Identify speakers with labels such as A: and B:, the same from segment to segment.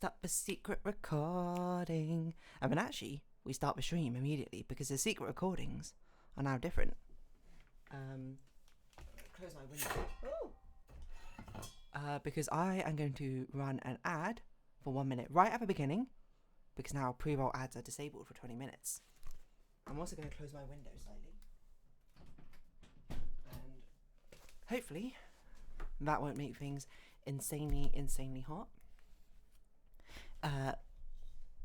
A: start the secret recording. And then actually, we start the stream immediately because the secret recordings are now different. Close my window. Because I am going to run an ad for 1 minute right at the beginning, because now pre-roll ads are disabled for 20 minutes. I'm also going to close my window slightly. And hopefully that won't make things insanely hot.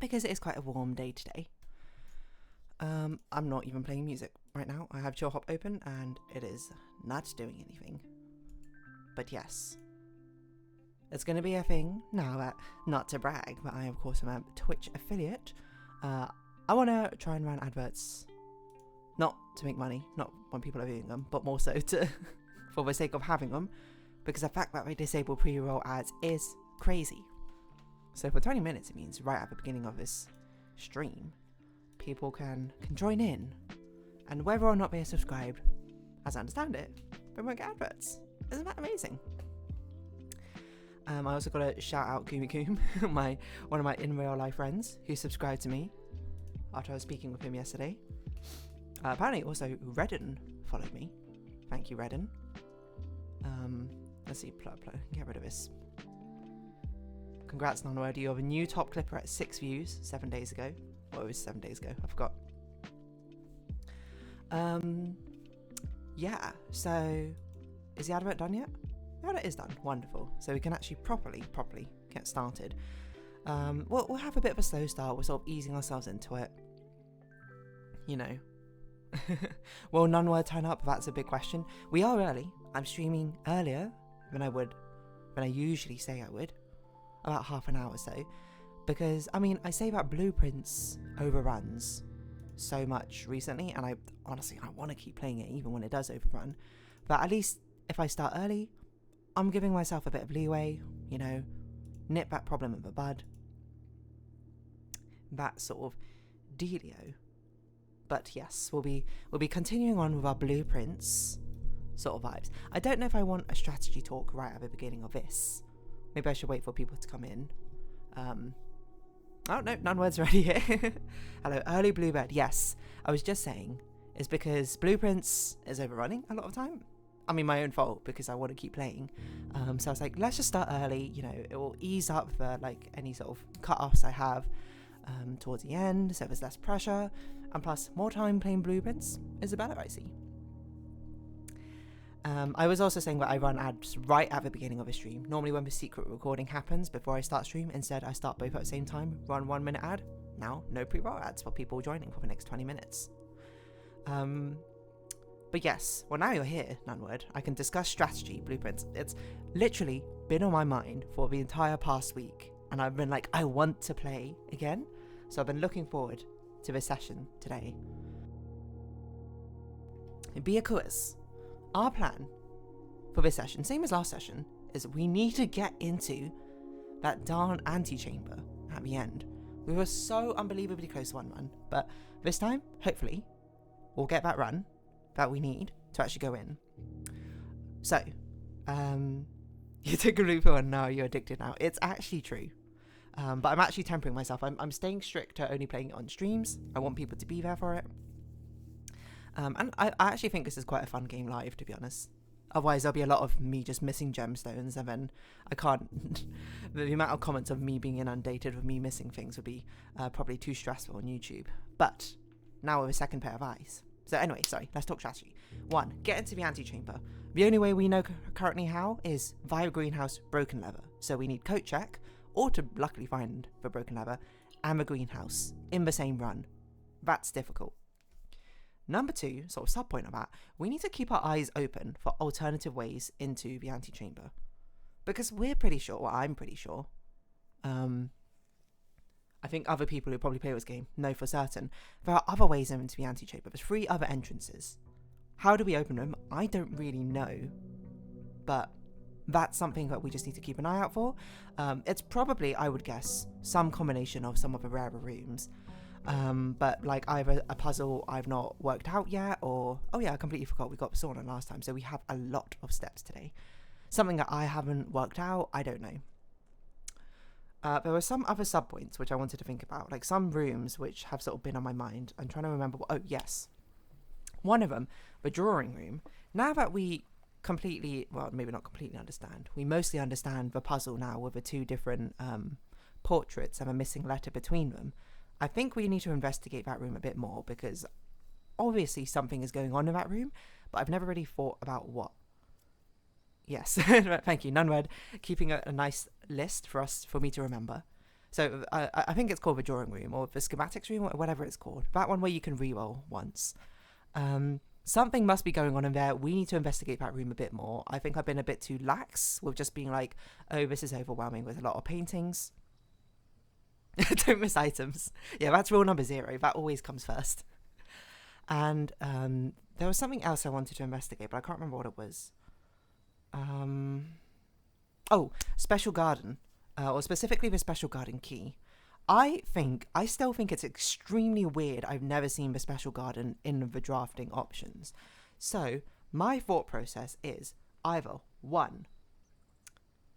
A: Because it is quite a warm day today. I'm not even playing music right now. I have Chill Hop open and it is not doing anything. But yes, it's going to be a thing now that, not to brag, but I of course am a Twitch affiliate. I want to try and run adverts, not to make money, not when people are viewing them, but more so to for the sake of having them, because the fact that they disable pre-roll ads is crazy. So for 20 minutes, it means right at the beginning of this stream, people can join in, and whether or not they are subscribed, as I understand it, they won't get adverts. Isn't that amazing? I also got to shout out Kumi Koom, one of my in real life friends who subscribed to me after I was speaking with him yesterday. Apparently also Redden followed me. Thank you, Redden. Let's see, get rid of this. Congrats, Nonword, you have a new top clipper at 6 views 7 days ago. Well, it was 7 days ago, I forgot. Yeah, so is the advert done yet? The advert is done, wonderful. So we can actually properly get started. We'll have a bit of a slow start, we're sort of easing ourselves into it. You know. Will Nonword turn up? That's a big question. We are early. I'm streaming earlier than I usually say I would. About half an hour or so. Because, I mean, I say that Blueprints overruns so much recently, and I want to keep playing it even when it does overrun. But at least if I start early, I'm giving myself a bit of leeway, you know, nip that problem in the bud. That sort of dealio. But yes, we'll be continuing on with our Blueprints sort of vibes. I don't know if I want a strategy talk right at the beginning of this. Maybe I should wait for people to come in. Oh no, Nonword's already here. Hello, early Bluebird. Yes, I was just saying, it's because Blueprints is overrunning a lot of time. I mean, my own fault, because I want to keep playing. So I was like, let's just start early. You know, it will ease up the any sort of cut-offs I have towards the end, so there's less pressure, and plus more time playing Blueprints is a better, I see. I was also saying that I run ads right at the beginning of a stream. Normally when the secret recording happens before I start stream, instead I start both at the same time, run 1 minute ad. Now, no pre-roll ads for people joining for the next 20 minutes. But yes, well now you're here, Nonword, I can discuss strategy, Blueprints. It's literally been on my mind for the entire past week, and I've been like, I want to play again. So I've been looking forward to this session today. Be a quiz. Our plan for this session, same as last session, is we need to get into that darn antechamber at the end. We were so unbelievably close to 1-1, but this time, hopefully, we'll get that run that we need to actually go in. So, you took a blue pill and now you're addicted now. It's actually true. But I'm actually tempering myself. I'm staying strict to only playing it on streams. I want people to be there for it. And I actually think this is quite a fun game live, to be honest. Otherwise, there'll be a lot of me just missing gemstones, and then I can't... the amount of comments of me being inundated with me missing things would be probably too stressful on YouTube. But now with a second pair of eyes. So anyway, sorry, let's talk strategy. 1, get into the antechamber. The only way we know currently how is via greenhouse broken leather. So we need coat check, or to luckily find the broken leather, and the greenhouse in the same run. That's difficult. Number 2, sort of sub point of that, we need to keep our eyes open for alternative ways into the antechamber. Because we're pretty sure, well, I'm pretty sure, I think other people who probably play this game know for certain, there are other ways into the antechamber. There's 3 other entrances. How do we open them? I don't really know. But that's something that we just need to keep an eye out for. It's probably, I would guess, some combination of some of the rarer rooms. But like either a puzzle I've not worked out yet, or oh yeah, I completely forgot we got the sauna last time, so we have a lot of steps today. Something that I haven't worked out, I don't know. There were some other sub points which I wanted to think about, like some rooms which have sort of been on my mind. I'm trying to remember oh yes, one of them, the drawing room. Now that we completely, well, maybe not completely understand, we mostly understand the puzzle now with the two different portraits and a missing letter between them. I think we need to investigate that room a bit more, because obviously something is going on in that room, but I've never really thought about what. Yes, thank you, Nunwed, keeping a nice list for me to remember. So I think it's called the drawing room, or the schematics room, or whatever it's called. That one where you can reroll once. Something must be going on in there. We need to investigate that room a bit more. I think I've been a bit too lax with just being like, oh, this is overwhelming with a lot of paintings. Don't miss items. Yeah, that's rule number 0. That always comes first. And there was something else I wanted to investigate, but I can't remember what it was. Special garden, or specifically the special garden key. I still think it's extremely weird I've never seen the special garden in the drafting options. So my thought process is either 1,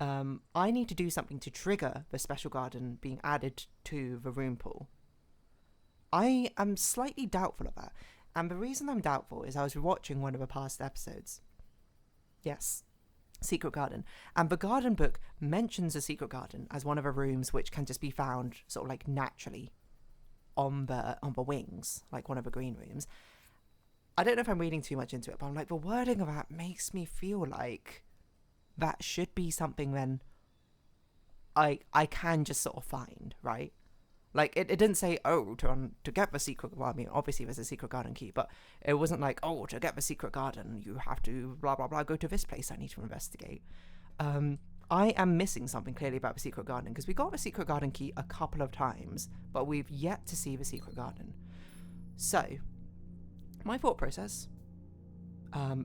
A: I need to do something to trigger the special garden being added to the room pool. I am slightly doubtful of that, and the reason I'm doubtful is I was watching one of the past episodes. Yes, Secret Garden, and the garden book mentions a secret garden as one of the rooms which can just be found sort of like naturally on the wings, like one of the green rooms. I don't know if I'm reading too much into it, but I'm like, the wording of that makes me feel like that should be something then I can just sort of find, right? Like, it didn't say, oh, to get the secret, well, I mean, obviously there's a secret garden key, but it wasn't like, oh, to get the secret garden, you have to, blah, blah, blah, go to this place I need to investigate. I am missing something clearly about the secret garden, because we got the secret garden key a couple of times, but we've yet to see the secret garden. So, my thought process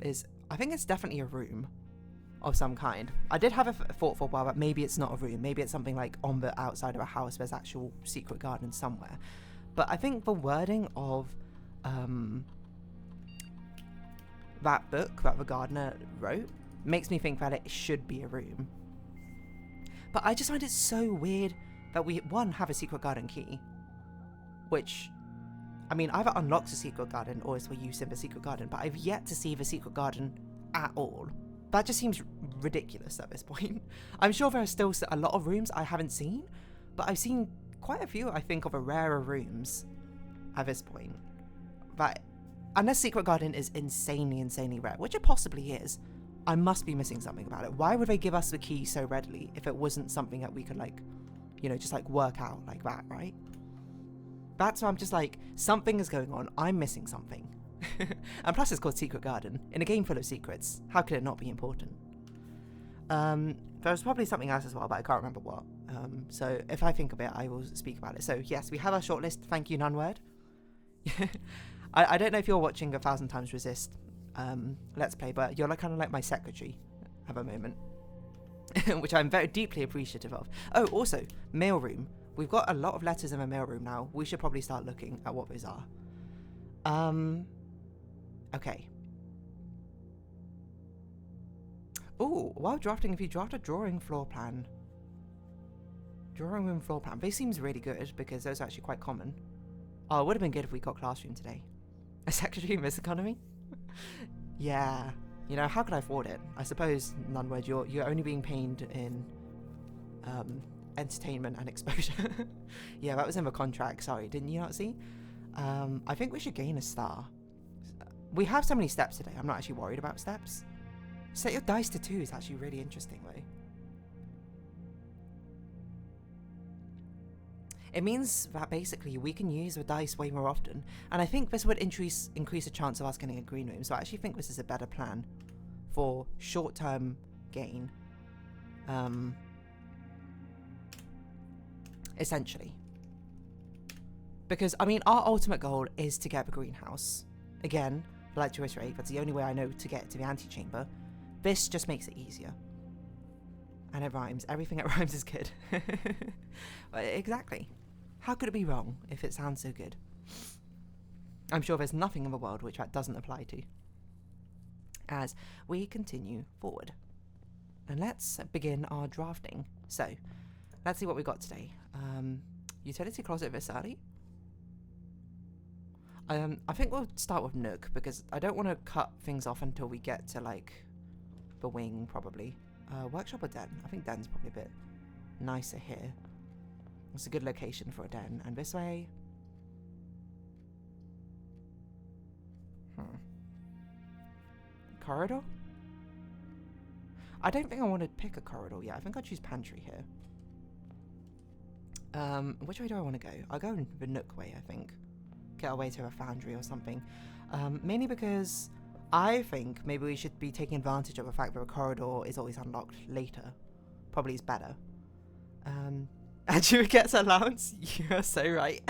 A: is, I think it's definitely a room of some kind. I did have a thought for a while that maybe it's not a room, maybe it's something like on the outside of a house, there's actual secret garden somewhere. But I think the wording of that book that the gardener wrote makes me think that it should be a room. But I just find it so weird that we, 1, have a secret garden key, which, I mean, either unlocks a secret garden or is for use in the secret garden, but I've yet to see the secret garden at all. That just seems ridiculous at this point. I'm sure there are still a lot of rooms I haven't seen, but I've seen quite a few, I think, of the rarer rooms at this point. That, unless Secret Garden is insanely rare, which it possibly is, I must be missing something about it. Why would they give us the key so readily if it wasn't something that we could, like, you know, just like work out like that, right? That's why I'm just like, something is going on. I'm missing something. And plus it's called Secret Garden. In a game full of secrets, how could it not be important? There's probably something else as well, but I can't remember what. So if I think of it, I will speak about it. So yes, we have our shortlist. Thank you, Nunword. I don't know if you're watching 1,000 Times Resist Let's Play, but you're like kind of like my secretary at the moment, which I'm very deeply appreciative of. Oh, also, mailroom. We've got a lot of letters in the mailroom now. We should probably start looking at what those are. Okay. Oh, while drafting, if you draft a drawing room floor plan, this seems really good because those are actually quite common. Oh, it would have been good if we got classroom today. A secretary in this economy? Yeah. You know, how could I afford it? I suppose, Nunwed, you're only being paid in entertainment and exposure. Yeah, that was in the contract. Sorry, didn't you not see? I think we should gain a star. We have so many steps today, I'm not actually worried about steps. Set your dice to 2 is actually really interesting, though. It means that basically we can use the dice way more often, and I think this would increase the chance of us getting a green room, so I actually think this is a better plan for short-term gain. Essentially. Because, I mean, our ultimate goal is to get the greenhouse. Again, I'd like to reiterate, that's the only way I know to get to the antechamber. This just makes it easier. And it rhymes. Everything that rhymes is good. Exactly. How could it be wrong if it sounds so good? I'm sure there's nothing in the world which that doesn't apply to. As we continue forward. And let's begin our drafting. So, Let's see what we got today. Utility closet this early. I think we'll start with Nook because I don't want to cut things off until we get to like the wing probably. Workshop or den? I think den's probably a bit nicer here. It's a good location for a den. And this way. Corridor? I don't think I want to pick a corridor yet. I think I'll choose pantry here. Which way do I want to go? I'll go in the Nook way, I think. Get our way to a foundry or something. Mainly because I think maybe we should be taking advantage of the fact that a corridor is always unlocked later. Probably is better. Andrew gets allowance? You're so right.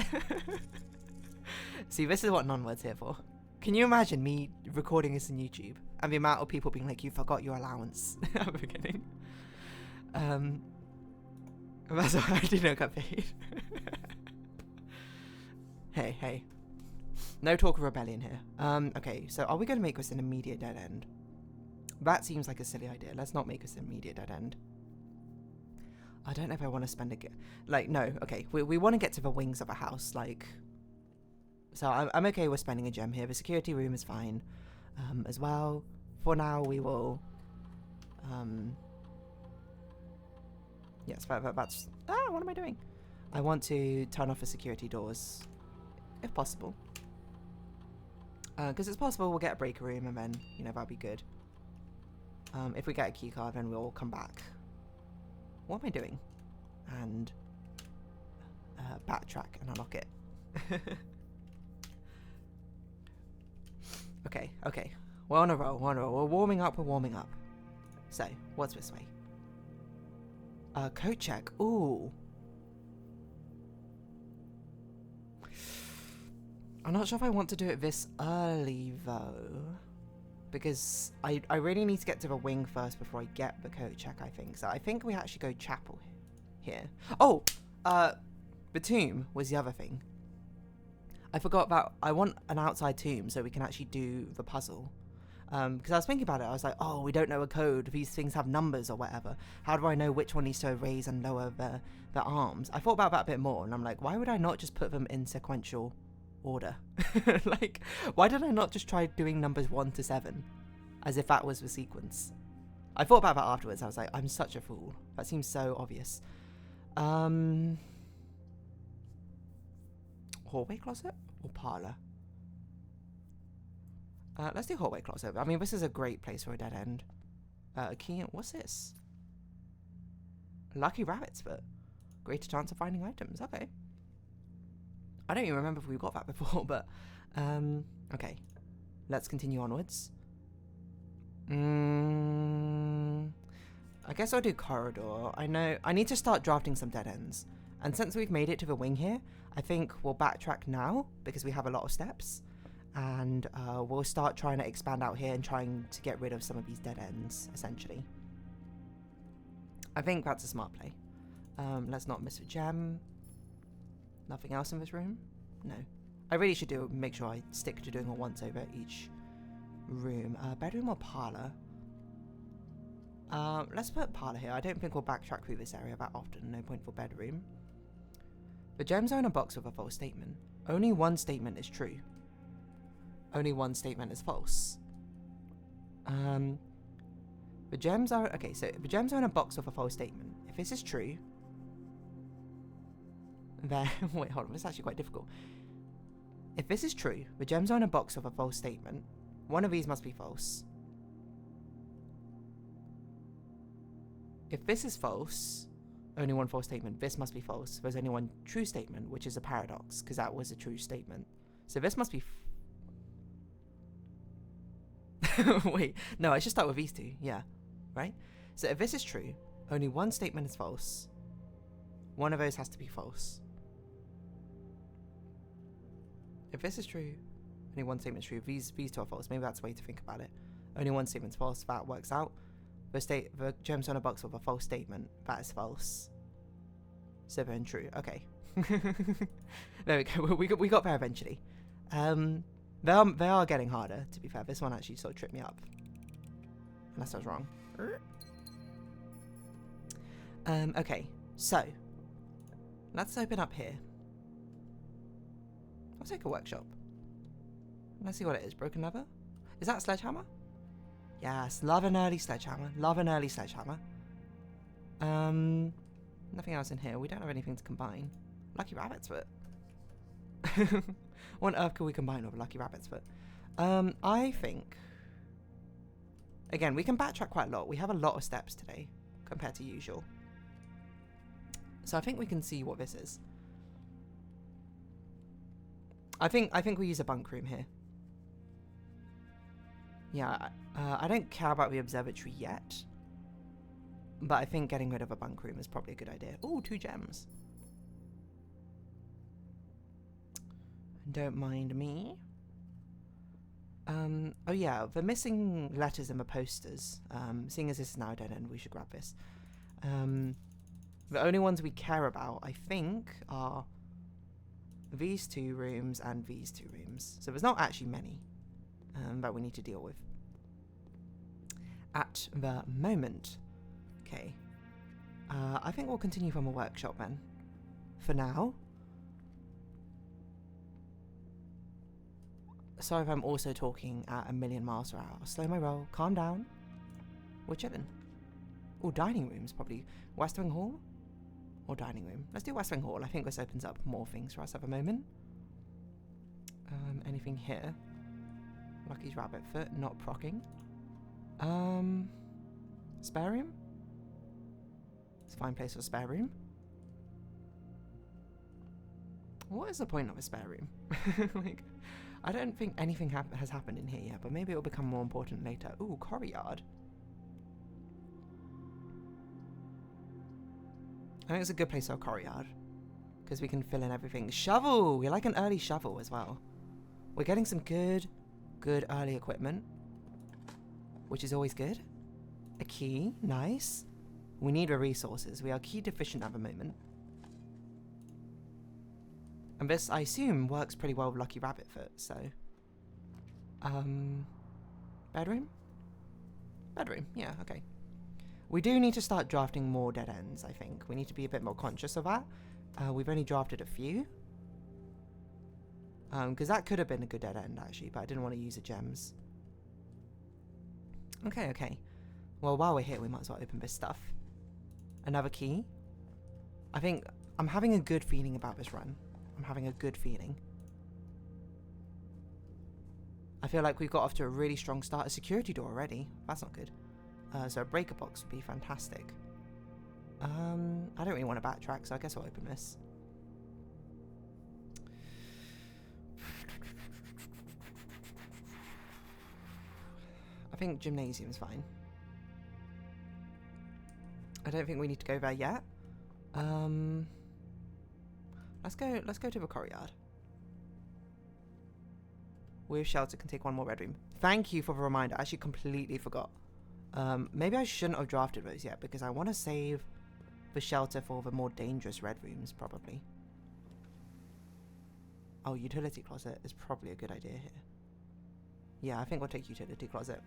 A: See, this is what non-word's here for. Can you imagine me recording this on YouTube and the amount of people being like, you forgot your allowance at the beginning? That's why I did not get paid. Hey. No talk of rebellion here. Okay, so are we going to make this an immediate dead end? That seems like a silly idea. Let's not make this an immediate dead end. I don't know if I want to spend no, okay. We want to get to the wings of a house, like... So I'm okay with spending a gem here. The security room is fine as well. For now, we will... Yes, that's... Ah, what am I doing? I want to turn off the security doors, if possible. Because it's possible we'll get a breaker room and then, you know, that'll be good. If we get a key card, then we'll come back. What am I doing? And backtrack and unlock it. Okay. We're on a roll. We're warming up. So, what's this way? Code check. Ooh. I'm not sure if I want to do it this early, though. Because I really need to get to the wing first before I get the code check, I think. So I think we actually go chapel here. Oh! The tomb was the other thing. I forgot about... I want an outside tomb so we can actually do the puzzle. Because I was thinking about it. I was like, oh, we don't know a code. These things have numbers or whatever. How do I know which one needs to raise and lower the arms? I thought about that a bit more. And I'm like, why would I not just put them in sequential order? Like, why did I not just try doing numbers 1 to 7? As if that was the sequence. I thought about that afterwards. I was like, I'm such a fool. That seems so obvious. Hallway closet or parlor? Let's do hallway closet. I mean, this is a great place for a dead end. A key. What's this? Lucky rabbit's foot. Greater chance of finding items. Okay. I don't even remember if we got that before, but okay. Let's continue onwards. I guess I'll do corridor. I know I need to start drafting some dead ends. And since we've made it to the wing here, I think we'll backtrack now because we have a lot of steps. And we'll start trying to expand out here and trying to get rid of some of these dead ends, essentially. I think that's a smart play. Let's not miss a gem. Nothing else in this room? No. I really should make sure I stick to doing a once over each room. Bedroom or parlor? Let's put parlor here. I don't think we'll backtrack through this area that often. No point for bedroom. The gems are in a box with a false statement. Only one statement is true. Only one statement is false. The gems are... Okay, so the gems are in a box with a false statement. If this is true... Then... Wait, hold on. This is actually quite difficult. If this is true, the gems are in a box with a false statement. One of these must be false. If this is false... Only one false statement. This must be false. There's only one true statement, which is a paradox, because that was a true statement. So this must be... Wait, no, I should start with these two. Yeah, right? So if this is true, only one statement is false. One of those has to be false. If this is true, only one statement is true. These two are false. Maybe that's a way to think about it. Only one statement's false. That works out. The gems on a box with a false statement. That is false. So then true. Okay. There we go. We got there eventually. They are getting harder, to be fair. This one actually sort of tripped me up. Unless I was wrong. Okay. So, Let's open up here. I'll take a workshop. Let's see what it is. Broken leather? Is that a sledgehammer? Yes, love an early sledgehammer. Love an early sledgehammer. Nothing else in here. We don't have anything to combine. Lucky rabbit's foot. What on earth can we combine with a lucky rabbit's foot? I think... Again, we can backtrack quite a lot. We have a lot of steps today compared to usual. So I think we can see what this is. I think we use a bunk room here. Yeah, I don't care about the observatory yet. But I think getting rid of a bunk room is probably a good idea. Ooh, 2 gems. Don't mind me. Oh yeah, the missing letters in the posters. Seeing as this is now a dead end, we should grab this. The only ones we care about, I think, are these 2 rooms and these 2 rooms. So there's not actually many that we need to deal with at the moment. Okay. I think we'll continue from a workshop then. For now. Sorry if I'm also talking at 1,000,000 miles per hour. Slow my roll. Calm down. We're chilling. Oh, dining rooms probably. West Wing Hall? Or dining room? Let's do West Wing Hall. I think this opens up more things for us at the moment. Anything here? Lucky's rabbit foot. Not procking. Spare room? It's a fine place for a spare room. What is the point of a spare room? Like, I don't think anything has happened in here yet, but maybe it will become more important later. Ooh, courtyard. I think it's a good place for a courtyard, because we can fill in everything. Shovel! We like an early shovel as well. We're getting some good early equipment, which is always good. A key, nice. We need the resources. We are key deficient at the moment. And this, I assume, works pretty well with Lucky Rabbit Foot, so... Bedroom? Bedroom, yeah, okay. We do need to start drafting more dead ends, I think. We need to be a bit more conscious of that. We've only drafted a few. Because that could have been a good dead end, actually, but I didn't want to use the gems. Okay, okay. Well, while we're here, we might as well open this stuff. Another key. I think I'm having a good feeling about this run. I'm having a good feeling. I feel like we've got off to a really strong start. A security door already. That's not good. So a breaker box would be fantastic. I don't really want to backtrack, so I guess I'll open this. I think gymnasium's fine. I don't think we need to go there yet. Let's go to the courtyard. With shelter can take 1 more red room. Thank you for the reminder. I actually completely forgot. Maybe I shouldn't have drafted those yet, because I want to save the shelter for the more dangerous red rooms, probably. Oh, utility closet is probably a good idea here. Yeah, I think we'll take utility closet.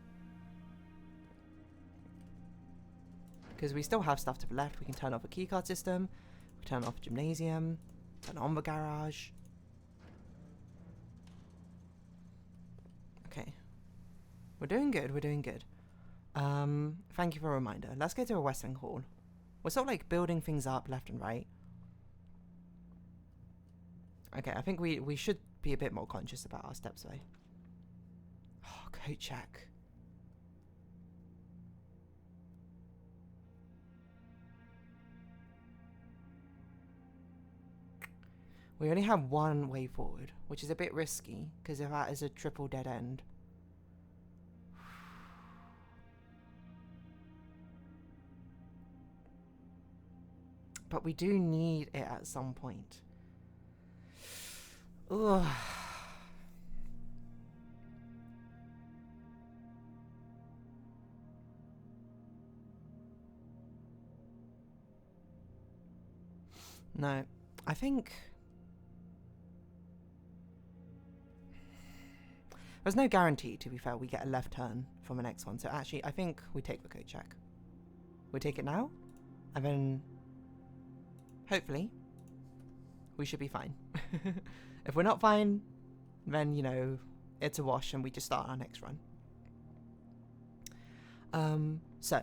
A: Because we still have stuff to the left. We can turn off a keycard system. We turn off gymnasium. Turn on the garage. Okay. We're doing good, we're doing good. Thank you for a reminder. Let's go to a West Wing Hall. We're sort of like building things up left and right. Okay, I think we should be a bit more conscious about our steps though. Oh, coat check. We only have 1 way forward, which is a bit risky, because if that is a triple dead end. But we do need it at some point. Ugh. No, I think... There's no guarantee, to be fair, we get a left turn from the next one. So actually, I think we take the code check. We take it now, and then hopefully We should be fine. If we're not fine, then, you know, it's a wash and we just start our next run. So,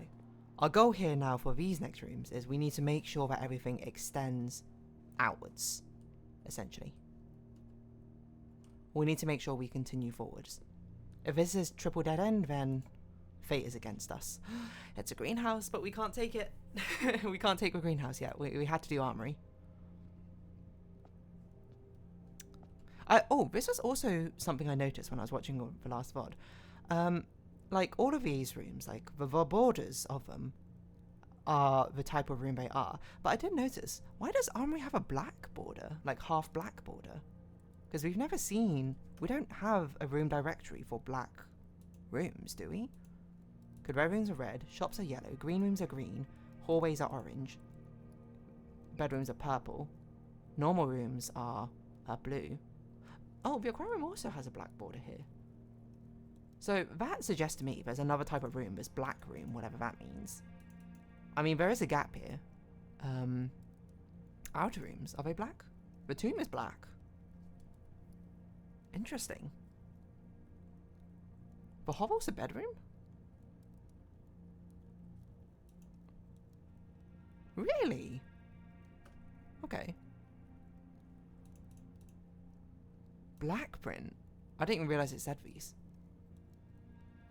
A: our goal here now for these next rooms is we need to make sure that everything extends outwards, essentially. We need to make sure we continue forwards. If this is triple dead end, then fate is against us. It's a greenhouse, but we can't take it. We can't take a greenhouse yet. We had to do armory. Oh, this was also something I noticed when I was watching the last VOD. Like, all of these rooms, like, the borders of them are the type of room they are. But I did notice, why does armory have a black border? Like, half black border? Because we've never seen... We don't have a room directory for black rooms, do we? Because red rooms are red, shops are yellow, green rooms are green, hallways are orange, bedrooms are purple, normal rooms are blue. Oh, the aquarium also has a black border here. So that suggests to me there's another type of room, this black room, whatever that means. I mean, there is a gap here. Outer rooms, are they black? The tomb is black. Interesting. The hovel's a bedroom? Really? Okay. Black print? I didn't even realize it said these.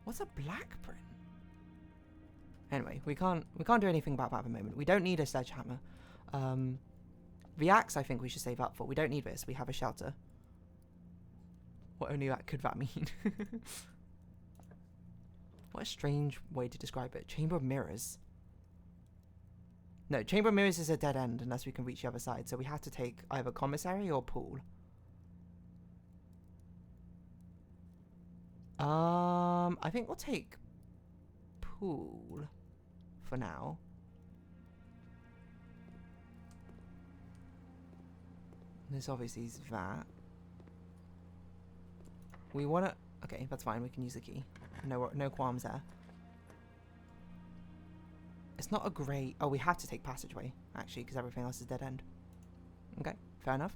A: What's a black print? Anyway, we can't do anything about that at the moment. We don't need a sledgehammer. The axe I think we should save up for. We don't need this. We have a shelter. What only that could that mean? What a strange way to describe it. Chamber of Mirrors. No, Chamber of Mirrors is a dead end unless we can reach the other side. So we have to take either commissary or pool. I think we'll take pool for now. This obviously is that. We want to... Okay, that's fine. We can use the key. No qualms there. It's not a great... Oh, we have to take passageway, actually, because everything else is dead end. Okay, fair enough.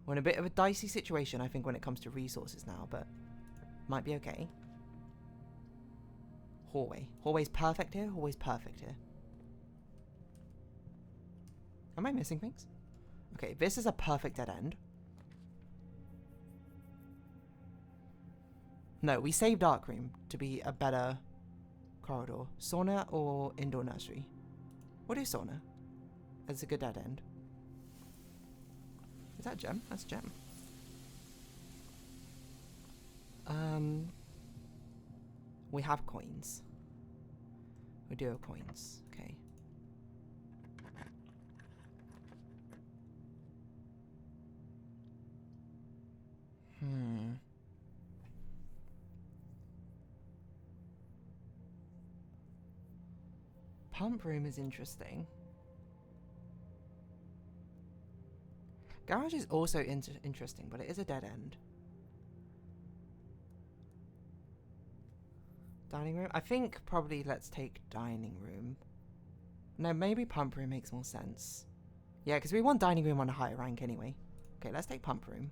A: We're in a bit of a dicey situation, I think, when it comes to resources now, but might be okay. Hallway. Hallway's perfect here. Hallway's perfect here. Am I missing things? Okay, this is a perfect dead end. No, we saved Dark Room to be a better corridor. Sauna or indoor nursery? What is sauna? It's a good dead end. Is that gem? That's gem. We have coins. We do have coins. Okay. Pump room is interesting. Garage is also interesting, but it is a dead end. Dining room? I think probably let's take dining room. No, maybe pump room makes more sense. Yeah, because we want dining room on a higher rank anyway. Okay, let's take pump room.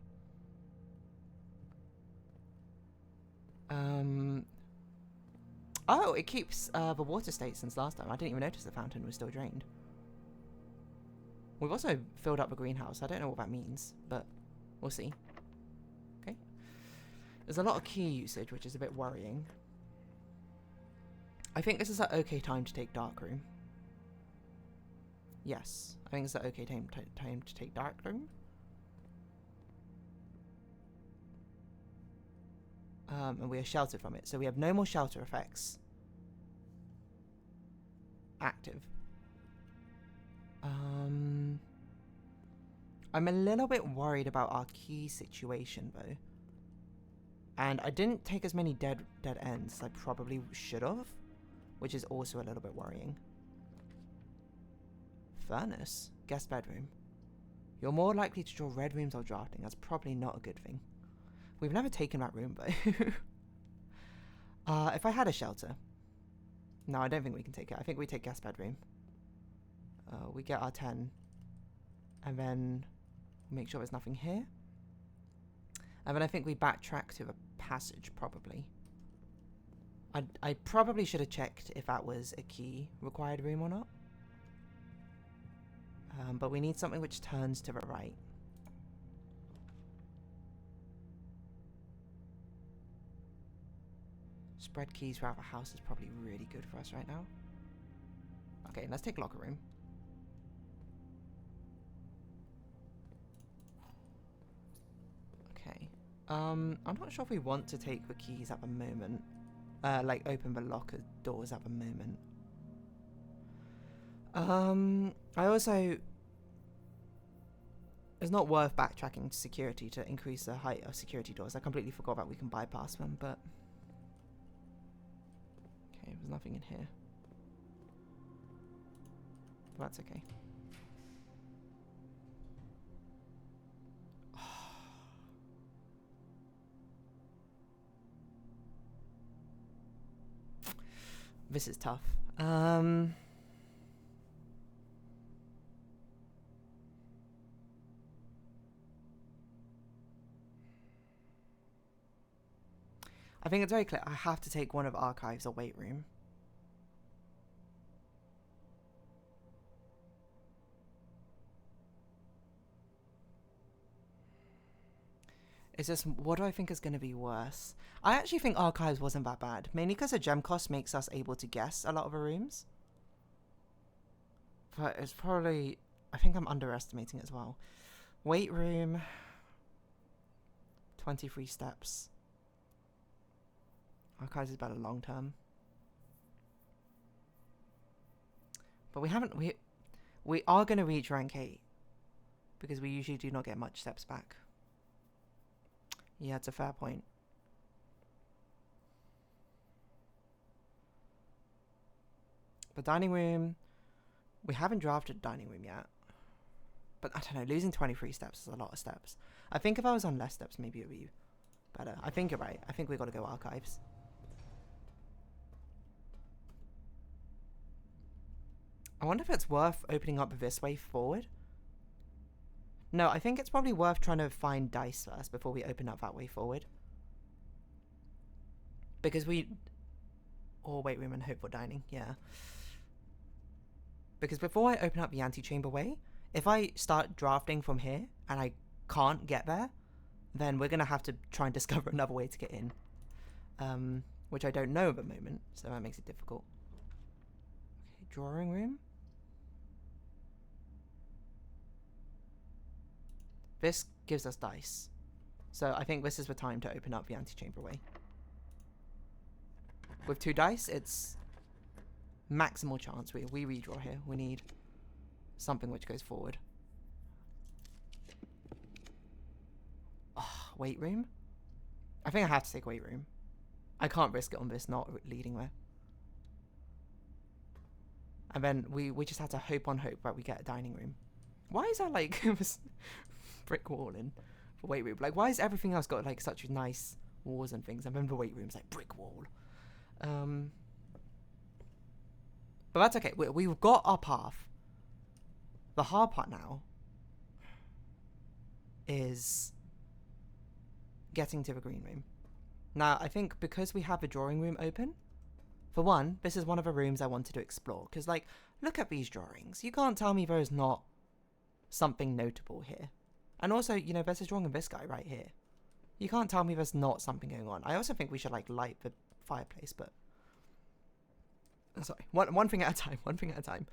A: Oh, it keeps the water state since last time. I didn't even notice the fountain was still drained. We've also filled up the greenhouse. I don't know what that means, but we'll see. Okay. There's a lot of key usage, which is a bit worrying. I think this is an okay time to take dark room. Yes, I think it's an okay time to take dark room. And we are sheltered from it, so we have no more shelter effects active. I'm a little bit worried about our key situation though, and I didn't take as many dead ends as I probably should have, which is also a little bit worrying. Furnace, guest bedroom. You're more likely to draw red rooms while drafting. That's probably not a good thing. We've never taken that room though. If I had a shelter. No, I don't think we can take it. I think we take guest bedroom. We get our 10. And then make sure there's nothing here. And then I think we backtrack to the passage, probably. I probably should have checked if that was a key required room or not. But we need something which turns to the right. Spread keys throughout the house is probably really good for us right now. Okay, let's take locker room. Okay. I'm not sure if we want to take the keys at the moment. Like open the locker doors at the moment. I also... It's not worth backtracking to security to increase the height of security doors. I completely forgot that we can bypass them, but... Okay, there's nothing in here. But that's okay. This is tough. I think it's very clear. I have to take one of archives or weight room. It's just, what do I think is going to be worse? I actually think archives wasn't that bad. Mainly because the gem cost makes us able to guess a lot of the rooms. But it's probably... I think I'm underestimating it as well. Weight room. 23 steps. Archives is better long term. But we haven't... We are going to reach rank 8. Because we usually do not get much steps back. Yeah, it's a fair point. The dining room... We haven't drafted dining room yet. But I don't know, losing 23 steps is a lot of steps. I think if I was on less steps, maybe it would be better. I think you're right. I think we got to go archives. I wonder if it's worth opening up this way forward. No, I think it's probably worth trying to find dice first before we open up that way forward. Because we... Or weight room and hope for dining, yeah. Because before I open up the antechamber way, if I start drafting from here and I can't get there, then we're going to have to try and discover another way to get in. Which I don't know at the moment, so that makes it difficult. Okay, drawing room. This gives us dice. So I think this is the time to open up the antechamber way. With 2 dice, it's maximal chance. We redraw here. We need something which goes forward. Oh, weight room? I think I have to take weight room. I can't risk it on this not leading there. And then we just have to hope on hope that we get a dining room. Why is that like this brick wall in for weight room? Like, why is everything else got like such nice walls and things? And then the weight room's like brick wall. But that's okay. We've got our path. The hard part now is getting to the green room. Now, I think because we have the drawing room open, for one, this is one of the rooms I wanted to explore. Because, like, look at these drawings. You can't tell me there is not something notable here. And also, you know, there's a drawing of this guy right here. You can't tell me there's not something going on. I also think we should, like, light the fireplace, but... Sorry, one thing at a time, one thing at a time.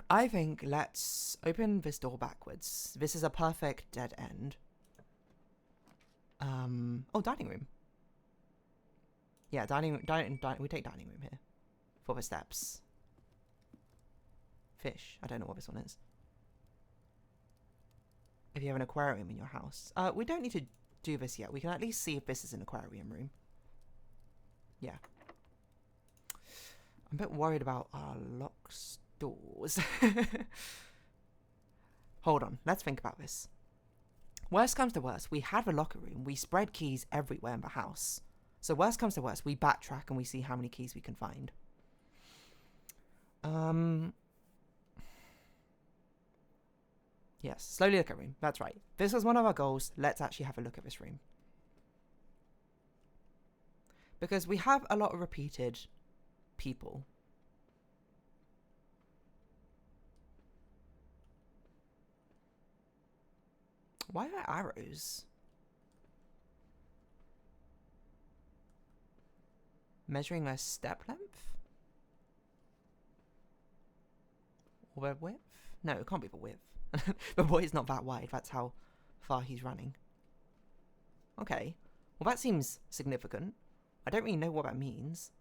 A: I think let's open this door backwards. This is a perfect dead end. Oh, dining room. Yeah, we take dining room here. For the steps. Fish. I don't know what this one is. If you have an aquarium in your house. We don't need to do this yet. We can at least see if this is an aquarium room. Yeah. I'm a bit worried about our locked doors. Hold on. Let's think about this. Worst comes to worst, we have a locker room. We spread keys everywhere in the house. So worst comes to worst, we backtrack and we see how many keys we can find. Yes, slowly look at room. That's right. This was one of our goals. Let's actually have a look at this room. Because we have a lot of repeated people. Why are arrows? Measuring their step length? Or their width? No, it can't be the width. The boy's not that wide. That's how far he's running. Okay. Well, that seems significant. I don't really know what that means.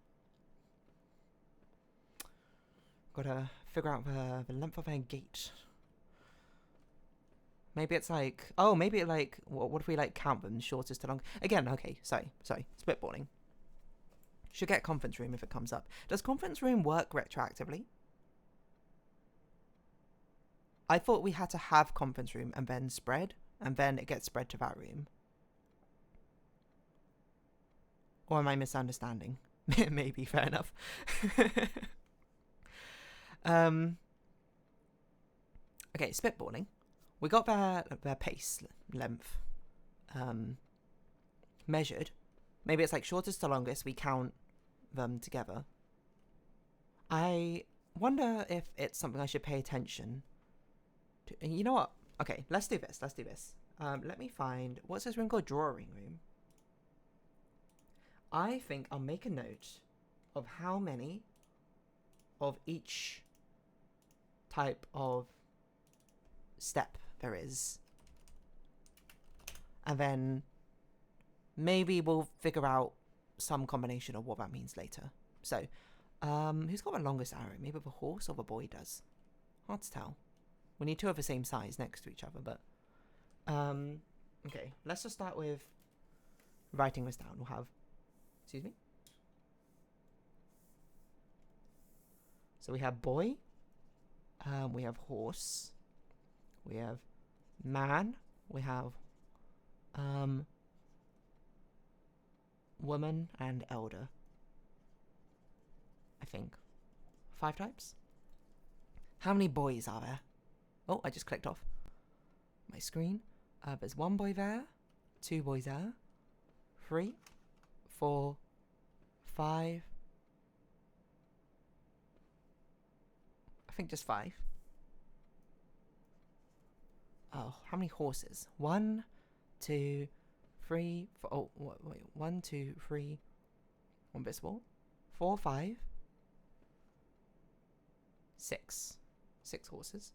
A: Gotta figure out the length of their gait. Maybe it's like... Oh, maybe it like... What if we like count them shortest to long... Again, okay. Sorry. Spitballing. Should get conference room if it comes up. Does conference room work retroactively? I thought we had to have conference room and then spread, and then it gets spread to that room. Or am I misunderstanding? Maybe, fair enough. Okay, spitballing. We got their pace length measured. Maybe it's like shortest to longest. We count them together. I wonder if it's something I should pay attention to. You know what? Okay, let's do this. Let me find... What's this room called? Drawing room. I think I'll make a note of how many of each type of step there is. And then maybe we'll figure out some combination of what that means later. So, who's got the longest arrow? Maybe the horse or the boy does. Hard to tell. We need two of the same size next to each other, but... okay, let's just start with writing this down. We'll have... Excuse me? So we have boy. We have horse. We have man. We have woman and elder. I think. 5 types? How many boys are there? Oh, I just clicked off my screen. There's 1 boy there, 2 boys there, 3, 4, 5. I think just 5. Oh, how many horses? 1, 2, 3, 4. Oh, wait. 1, 2, 3. 1 visible. 4, 5. 6. 6 horses.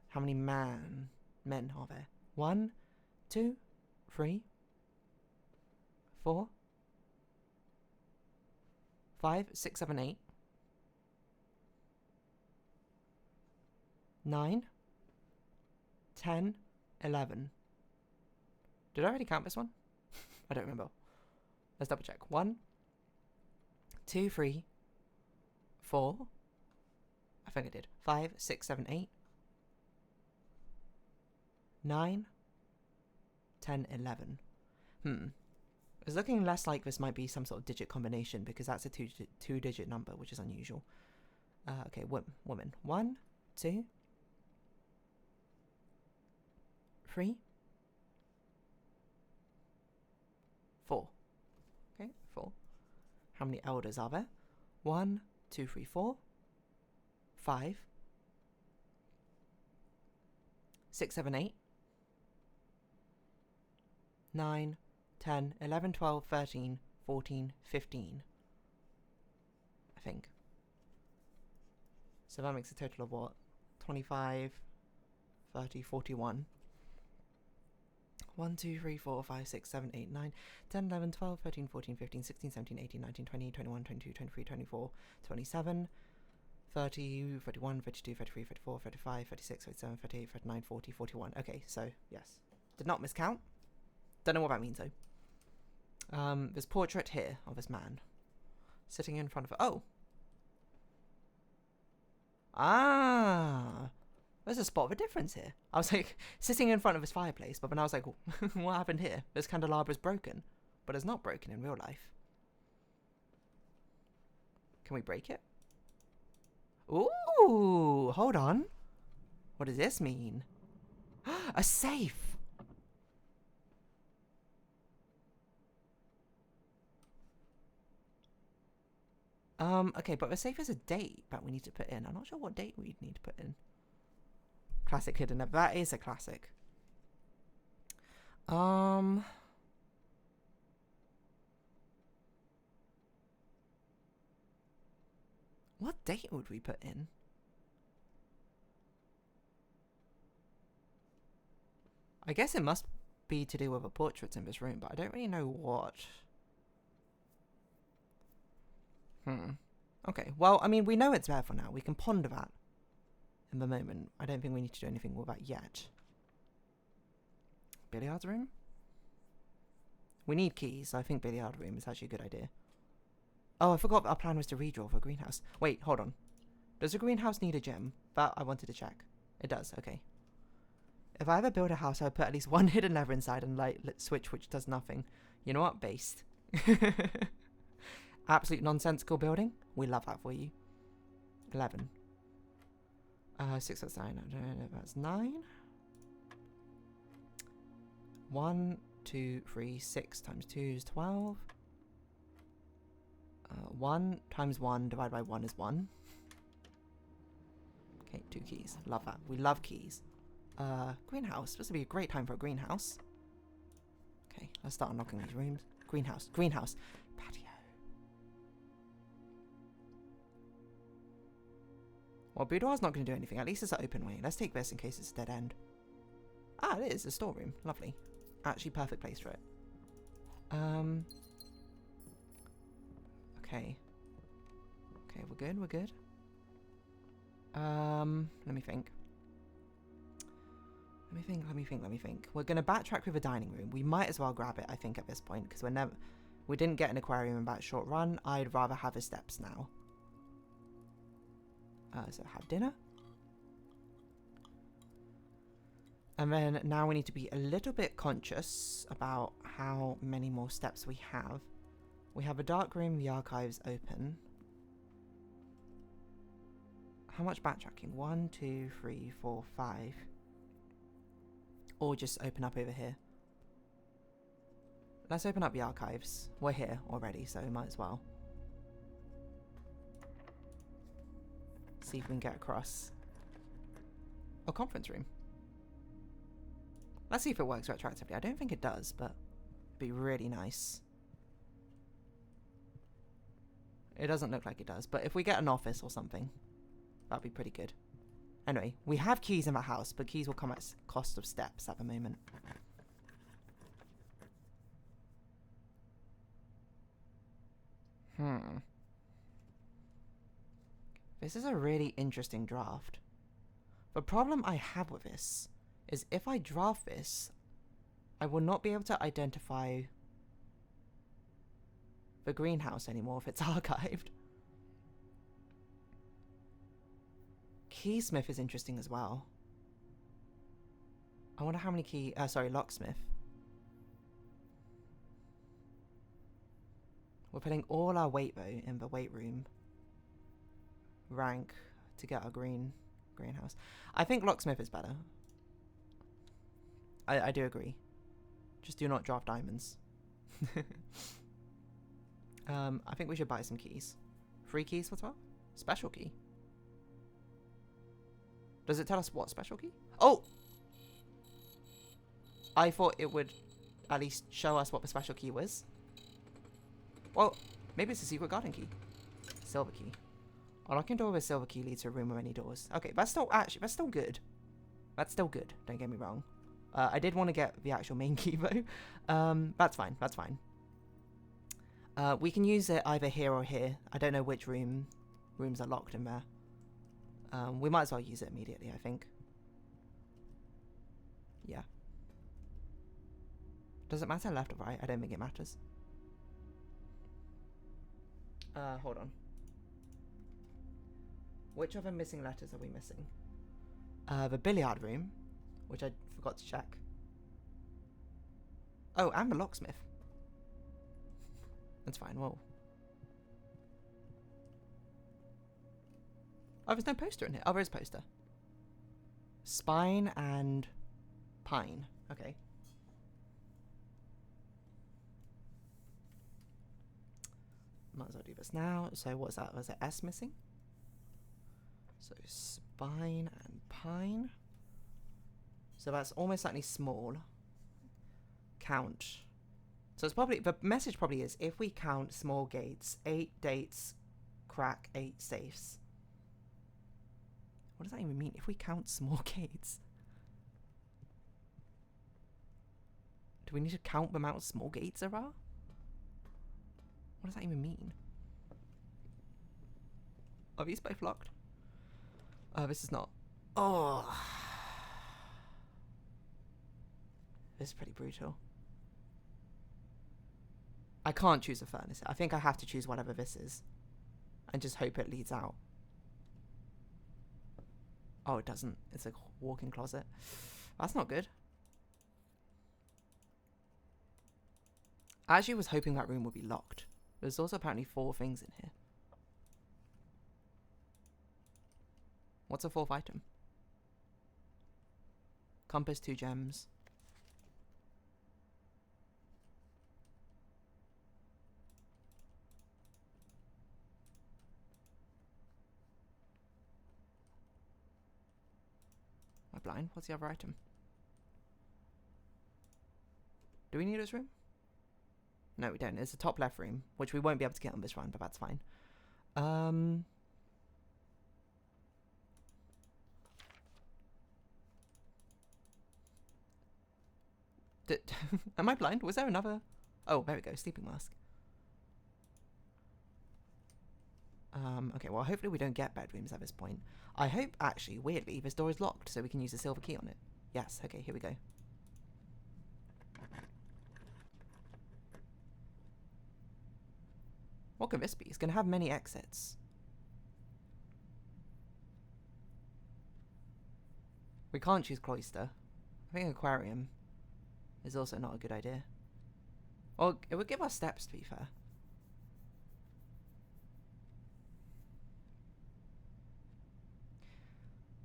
A: How many men are there? 1, 2, 3, 4, 5, 6, 7, 8, 9, 10, 11. Did I already count this one? I don't remember. Let's double check. 1, 2, 3, 4. I think I did. 5, 6, 7, 8. 9, 10, 11. It's looking less like this might be some sort of digit combination because that's a two-digit number, which is unusual. Okay, woman. 1, 2, 3, 4. Okay, 4. How many elders are there? 1, 2, 3, 4, 5, 6, 7, 8, 9, 10, 11, 12, 13, 14, 15. I think. So that makes a total of what? 25, 30, 41. 1, 2, 3, 4, 5, 6, 7, 8, 9, 10, 11, 12, 13, 14, 15, 16, 17, 18, 19, 20, 21, 22, 23, 24, 27, 30, 31, 32, 33, 34, 35, 36, 37, 38, 39, 40, 41. Okay, so, yes. Did not miscount. Don't know what that means, though. There's portrait here of this man. Sitting in front of... Oh! Ah! There's a spot of a difference here. I was like, sitting in front of his fireplace, but then I was like, what happened here? This candelabra's broken. But it's not broken in real life. Can we break it? Ooh! Hold on. What does this mean? A safe! Okay, but a safe is a date that we need to put in. I'm not sure what date we need to put in. Classic hidden. That is a classic. What date would we put in? I guess it must be to do with a portrait in this room, but I don't really know what. Okay, well, I mean, we know it's there for now. We can ponder that in the moment. I don't think we need to do anything with that yet. Billiards room? We need keys, so I think billiard room is actually a good idea. Oh, I forgot our plan was to redraw for a greenhouse. Wait, hold on. Does a greenhouse need a gym? That I wanted to check. It does, okay. If I ever build a house, I would put at least one hidden lever inside and light switch which does nothing. You know what? Based. Absolute nonsensical building. We love that for you. 11. 6, that's 9. I don't know if that's 9. 1, 2, 3, 6 times 2 is 12. 1 times 1 divided by 1 is 1. Okay, 2 keys. Love that. We love keys. Greenhouse. This would be a great time for a greenhouse. Okay, let's start unlocking these rooms. Greenhouse. Greenhouse. Patio. Well, boudoir's not going to do anything. At least it's an open way. Let's take this in case it's a dead end. Ah, it is. A storeroom. Lovely. Actually, perfect place for it. Okay. Okay, we're good. We're good. Let me think. Let me think. We're going to backtrack with a dining room. We might as well grab it, I think, at this point. Because we didn't get an aquarium in that short run. I'd rather have the steps now. So have dinner. And then now we need to be a little bit conscious about how many more steps we have. We have a dark room, the archives open. How much backtracking? 1, 2, 3, 4, 5. Or just open up over here. Let's open up the archives. We're here already, so we might as well. See if we can get across. A conference room. Let's see if it works retroactively. I don't think it does, but it'd be really nice. It doesn't look like it does, but if we get an office or something, that'd be pretty good. Anyway, we have keys in the house, but keys will come at cost of steps at the moment. This is a really interesting draft. The problem I have with this is if I draft this, I will not be able to identify the greenhouse anymore if it's archived. Keysmith is interesting as well. I wonder how many locksmith. We're putting all our weight though in the weight room rank to get our greenhouse. I think locksmith is better. I do agree. Just do not draft diamonds. I think we should buy some keys. Free keys for 12? Special key. Does it tell us what special key? Oh! I thought it would at least show us what the special key was. Well, maybe it's a secret garden key. Silver key. Unlocking door with a silver key leads to a room with many doors. Okay, that's still good. That's still good, don't get me wrong. I did want to get the actual main key though. That's fine, that's fine. We can use it either here or here. I don't know which rooms are locked in there. We might as well use it immediately, I think. Yeah. Does it matter left or right? I don't think it matters. Hold on. Which other missing letters are we missing? The billiard room, which I forgot to check. Oh, and the locksmith. That's fine, whoa. Oh, there's no poster in here. Oh, there is a poster. Spine and pine. Okay. Might as well do this now. So what's that? Was it S missing? So spine and pine. So that's almost certainly small. Count. So it's probably, the message probably is, if we count small gates, 8 dates, crack 8 safes. What does that even mean? If we count small gates? Do we need to count the amount of small gates there are? What does that even mean? Are these both locked? Oh, this is not. Oh. This is pretty brutal. I can't choose a furnace. I think I have to choose whatever this is. And just hope it leads out. Oh, it doesn't. It's a walk-in closet. That's not good. I actually was hoping that room would be locked. There's also apparently 4 things in here. What's a 4th item? Compass, 2 gems. Am I blind? What's the other item? Do we need this room? No, we don't. It's the top left room, which we won't be able to get on this run, but that's fine. Am I blind? Was there another? Oh, there we go. Sleeping mask. Okay, well, hopefully we don't get bedrooms at this point. I hope, actually, weirdly, this door is locked, so we can use the silver key on it. Yes, okay, here we go. What could this be? It's going to have many exits. We can't choose cloister. I think aquarium is also not a good idea. Or it would give us steps, to be fair.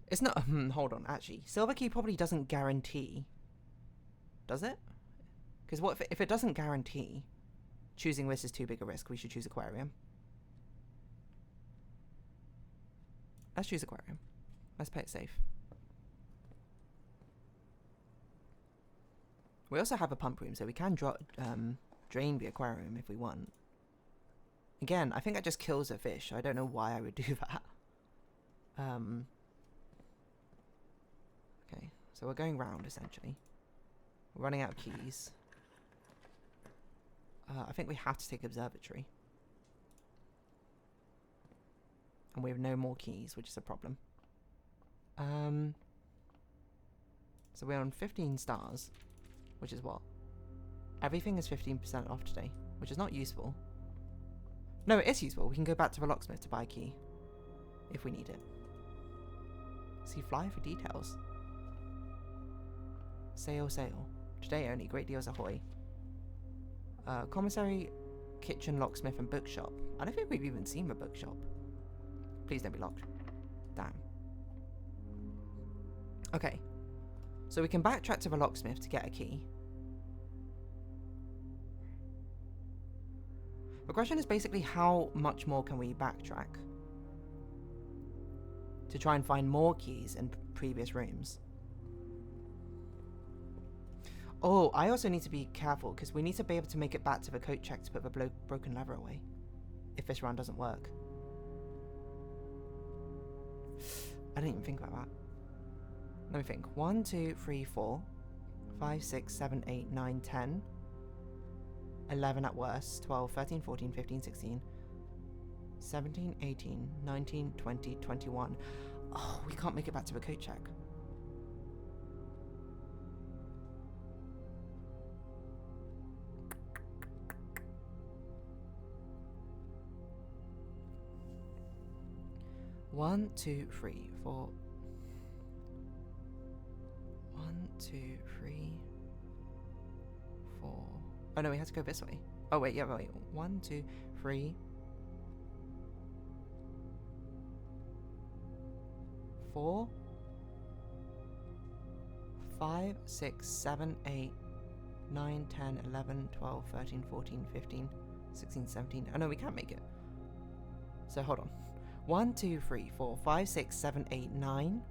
A: It's not... hold on, actually. Silver key probably doesn't guarantee... Does it? Because what if it doesn't guarantee choosing this is too big a risk? We should choose aquarium. Let's choose aquarium. Let's play it safe. We also have a pump room, so we can drain the aquarium if we want. Again, I think that just kills a fish. I don't know why I would do that. Okay, so we're going round, essentially. We're running out of keys. I think we have to take observatory. And we have no more keys, which is a problem. So we're on 15 stars, which is what? Everything is 15% off today, which is not useful. No, it is useful. We can go back to the locksmith to buy a key if we need it. See, fly for details. Sail, sail. Today only, great deals ahoy. Commissary, kitchen, locksmith, and bookshop. I don't think we've even seen the bookshop. Please don't be locked. Damn. Okay. So we can backtrack to the locksmith to get a key. The question is basically how much more can we backtrack to try and find more keys in previous rooms. Oh, I also need to be careful because we need to be able to make it back to the coat check to put the broken lever away if this round doesn't work. I didn't even think about that. Let me think. 1, 2, 3, 4, 5, 6, 7, 8, 9, 10, 11 at worst, 12, 13, 14, 15, 16, 17, 18, 19, 20, 21. Oh, we can't make it back to the coat check. One, 2, 3, 4. 1, 2, 3, 4. Oh no, we had to go this way. Oh wait, yeah, wait. 1, 2, 3, 4. 5, 6, 7, 8, 9, 10, 11, 12, 13, 14, 15, 16, 17. Oh no, we can't make it. So hold on. 1, 2, 3, 4, 5, 6, 7, 8, 9,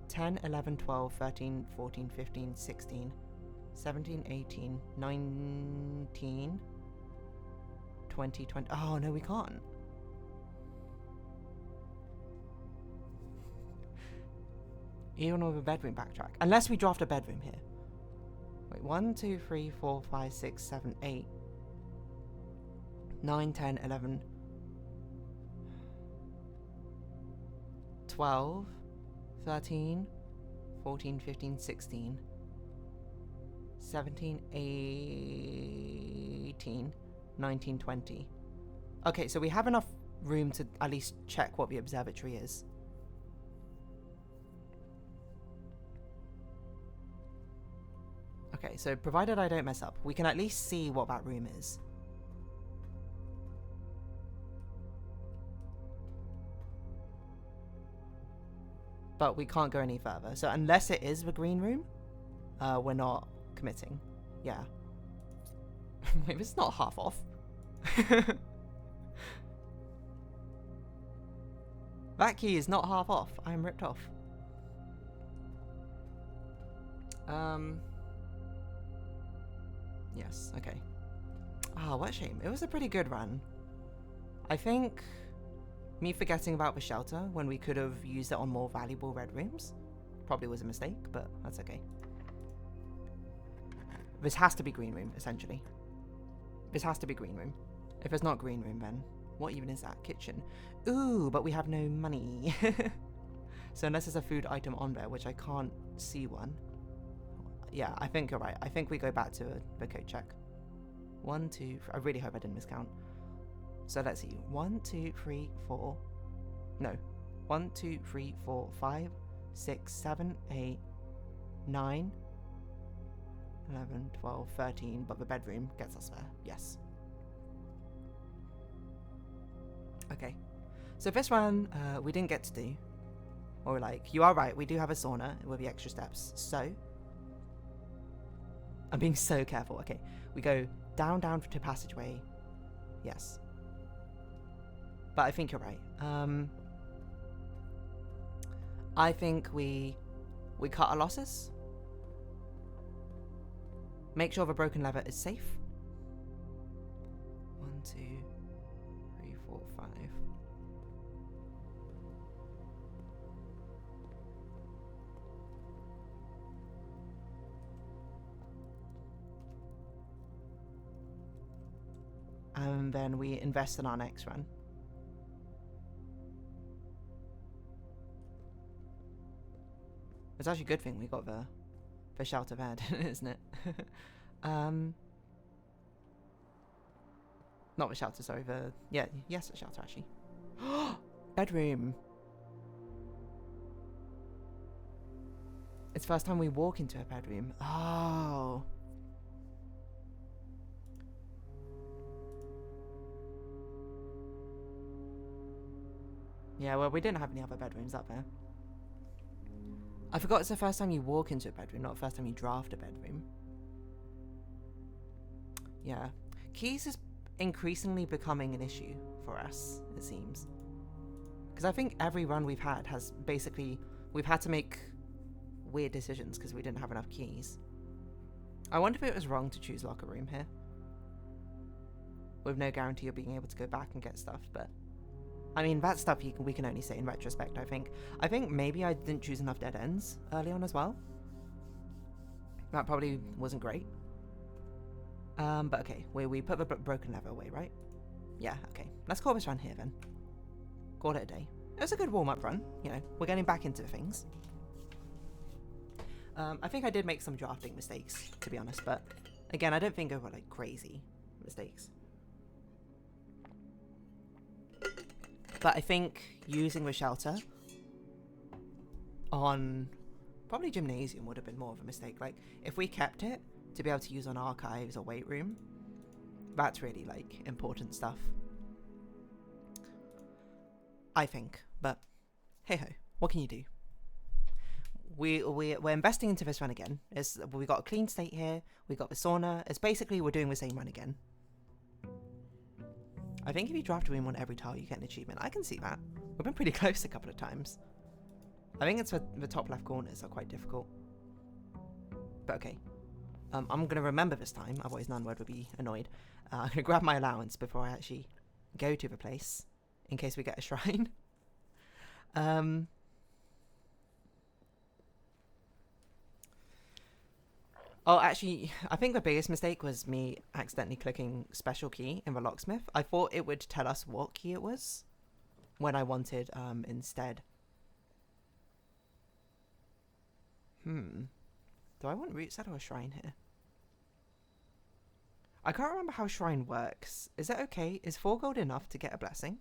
A: 10, 11, 12, 13, 14, 15, 16, 17, 18, 19, 20, 20. Oh no, we can't. Even with a bedroom backtrack. Unless we draft a bedroom here. Wait, 1, 2, 3, 4, 5, 6, 7, 8, 9, 10, 11, 12, 13, 14, 15, 16, 17, 18, 19, 20. Okay, so we have enough room to at least check what the observatory is. Okay, so provided I don't mess up, we can at least see what that room is. But we can't go any further. So unless it is the green room, we're not committing. Yeah. Wait, it's not half off. That key is not half off. I am ripped off. Yes, okay. Ah, what a shame. It was a pretty good run. I think me forgetting about the shelter when we could have used it on more valuable red rooms probably was a mistake, but that's okay. This has to be green room, essentially. This has to be green room. If it's not green room, then what even is that? Kitchen. Ooh, but we have no money. So unless there's a food item on there, which I can't see one. Yeah, I think you're right. I think we go back to the code check. 1, 2, I really hope I didn't miscount. So let's see. 1, 2, 3, 4. No. 1, 2, 3, 4, 5, 6, 7, 8, 9, 11, 12, 13. But the bedroom gets us there. Yes. Okay. So this one, we didn't get to do. Or like, you are right. We do have a sauna with the extra steps. So I'm being so careful. Okay, we go down to passageway. Yes. But I think you're right. I think we cut our losses. Make sure the broken lever is safe. 1, 2, 3, 4, 5. And then we invest in our next run. It's actually a good thing we got the shelter bed, isn't it? Not the shelter, sorry, the shelter actually. Bedroom. It's the first time we walk into a bedroom. Oh. Yeah, well, we didn't have any other bedrooms up there. I forgot it's the first time you walk into a bedroom, not the first time you draft a bedroom. Yeah. Keys is increasingly becoming an issue for us, it seems. Because I think every run we've had has basically... We've had to make weird decisions because we didn't have enough keys. I wonder if it was wrong to choose locker room here. With no guarantee of being able to go back and get stuff, but... I mean, that stuff we can only say in retrospect, I think. I think maybe I didn't choose enough dead ends early on as well. That probably wasn't great. But okay, we put the broken lever away, right? Yeah, okay. Let's call this run here then. Call it a day. It was a good warm-up run, you know. We're getting back into things. I think I did make some drafting mistakes, to be honest, but again, I don't think they were like crazy mistakes. But I think using the shelter on probably gymnasium would have been more of a mistake. Like, if we kept it to be able to use on archives or weight room, that's really, like, important stuff. I think. But, hey-ho, what can you do? we're investing into this run again. We got a clean state here. We got the sauna. It's basically we're doing the same run again. I think if you draft a room on every tile, you get an achievement. I can see that. We've been pretty close a couple of times. I think it's the top left corners are quite difficult. But okay. I'm going to remember this time, otherwise Nunword would be annoyed. I'm going to grab my allowance before I actually go to the place, in case we get a shrine. Oh, actually, I think the biggest mistake was me accidentally clicking special key in the locksmith. I thought it would tell us what key it was, when I wanted instead. Do I want root set or a shrine here? I can't remember how shrine works. Is that okay? Is 4 gold enough to get a blessing?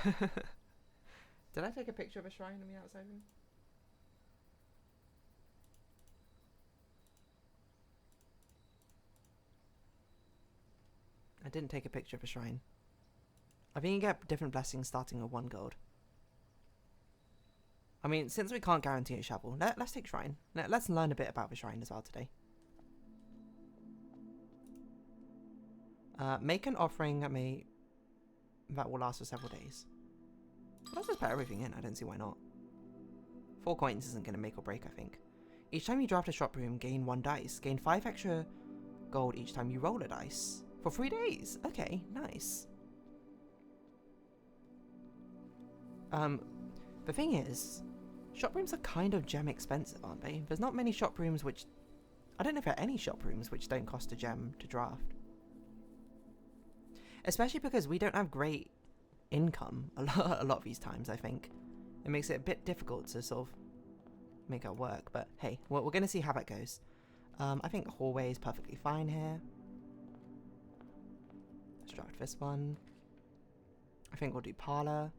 A: Did I take a picture of a shrine on the outside room? I didn't take a picture of a shrine. I think you get different blessings starting at 1 gold. I mean, since we can't guarantee a shovel, let's take shrine. Let's learn a bit about the shrine as well today. Make an offering that will last for several days. Let's just put everything in. I don't see why not. 4 coins isn't going to make or break, I think. Each time you draft a shop room, gain 1 dice. Gain 5 extra gold each time you roll a dice. For 3 days. Okay, nice. The thing is, shop rooms are kind of gem expensive, aren't they? There's not many shop rooms which... I don't know if there are any shop rooms which don't cost a gem to draft. Especially because we don't have great income a lot of these times, I think. It makes it a bit difficult to sort of make it work. But hey, we're going to see how that goes. I think hallway is perfectly fine here. Let's draft this one. I think we'll do parlor.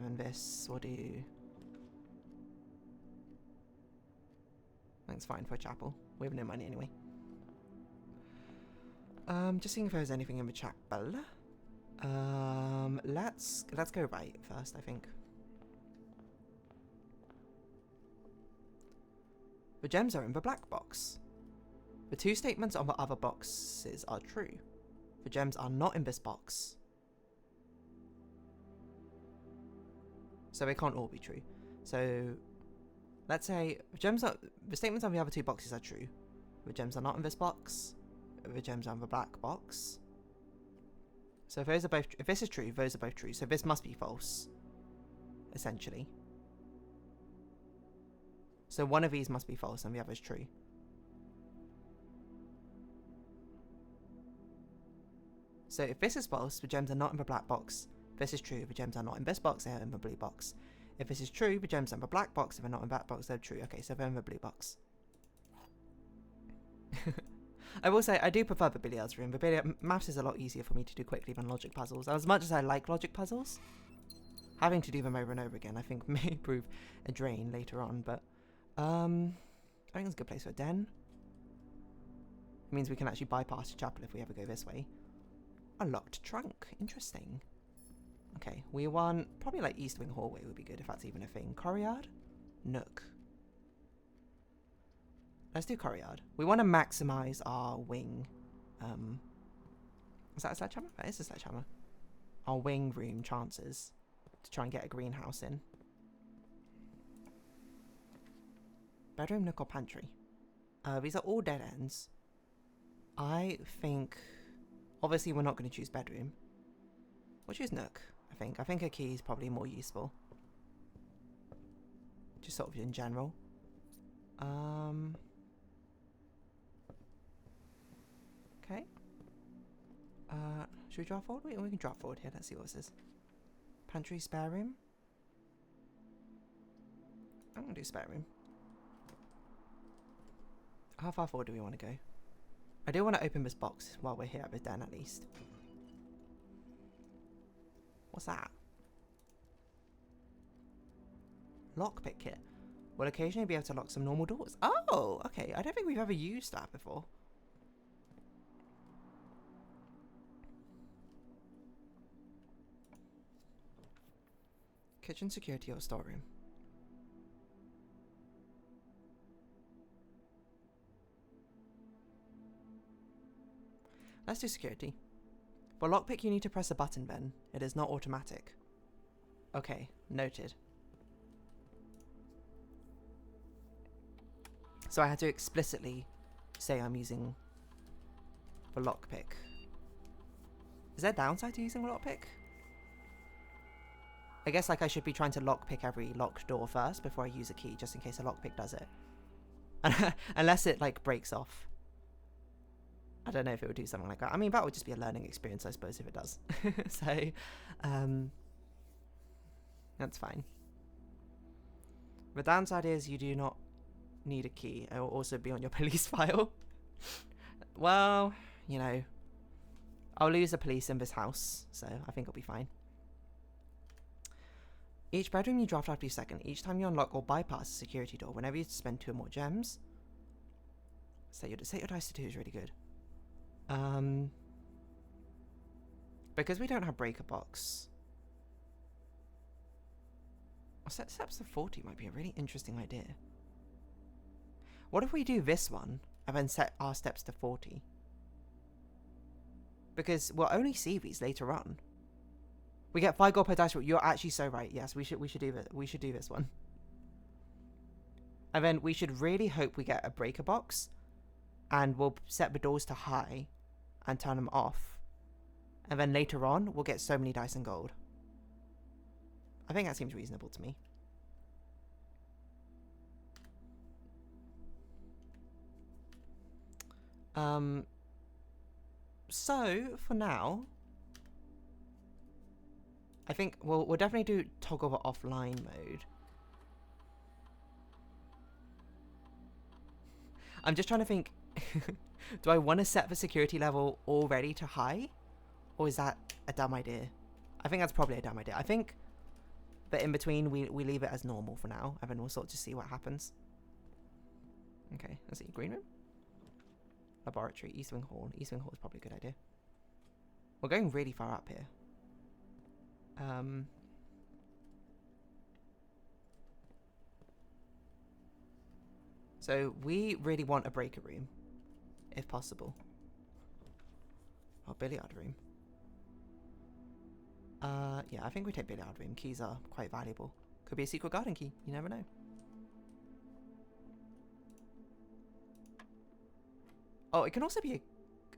A: And this we'll do... I think it's fine for a chapel. We have no money anyway. Just seeing if there's anything in the chapel. Let's go right first, I think. The gems are in the black box. The 2 statements on the other boxes are true. The gems are not in this box. So they can't all be true. So let's say the statements on the other 2 boxes are true. The gems are not in this box. The gems are in the black box. So if this is true, those are both true. So this must be false, essentially. So one of these must be false and the other is true. So if this is false, the gems are not in the black box. If this is true, the gems are not in this box, they are in the blue box. If this is true, the gems are in the black box. If they're not in the black box, they're true. Okay, so they're in the blue box. I will say, I do prefer the billiards room. The maths is a lot easier for me to do quickly than logic puzzles. As much as I like logic puzzles, having to do them over and over again, I think may prove a drain later on. But I think it's a good place for a den. It means we can actually bypass the chapel if we ever go this way. A locked trunk. Interesting. Okay, we want probably like East Wing hallway would be good if that's even a thing. Courtyard? Nook. Let's do courtyard. We want to maximize our wing. Is that a sledgehammer? That is a sledgehammer. Our wing room chances to try and get a greenhouse in. Bedroom, nook, or pantry? These are all dead ends. I think... Obviously, we're not going to choose bedroom. We'll choose nook, I think. I think a key is probably more useful. Just sort of in general. Okay. Should we draw forward? We can draw forward here. Let's see what this is. Pantry, spare room. I'm going to do spare room. How far forward do we want to go? I do want to open this box while we're here at the den at least. What's that? Lockpick kit. We'll occasionally be able to lock some normal doors. Oh, okay. I don't think we've ever used that before. Kitchen, security, or storeroom? Let's do security. For lockpick, you need to press a button, Ben. It is not automatic. Okay, noted. So I had to explicitly say I'm using for lockpick. Is there a downside to using lockpick? I guess like I should be trying to lockpick every locked door first before I use a key, just in case a lockpick does it. Unless it like breaks off. I don't know if it would do something like that. I mean, that would just be a learning experience, I suppose, if it does. So, that's fine. The downside is you do not need a key. It will also be on your police file. Well, you know, I'll lose the police in this house, so I think it'll be fine. Each bedroom you draft after your second. Each time you unlock or bypass a security door, whenever you spend 2 or more gems, set your dice to 2 is really good. Because we don't have breaker box, set steps to 40 might be a really interesting idea. What if we do this one and then set our steps to 40? Because we'll only see these later on. We get 5 gold per dice roll. You're actually so right. Yes, we should do this. We should do this one. And then we should really hope we get a breaker box, and we'll set the doors to high and turn them off. And then later on, we'll get so many dice and gold. I think that seems reasonable to me. So for now, I think we'll definitely do toggle the offline mode. I'm just trying to think, do I want to set the security level already to high? Or is that a dumb idea? I think that's probably a dumb idea. I think that in between we leave it as normal for now, and then we'll sort of just see what happens. Okay, let's see. Green room? Laboratory, East Wing Hall. East Wing Hall is probably a good idea. We're going really far up here. So we really want a breaker room, if possible. Oh, billiard room. Yeah, I think we take billiard room. Keys are quite valuable. Could be a secret garden key. You never know. Oh, it can also be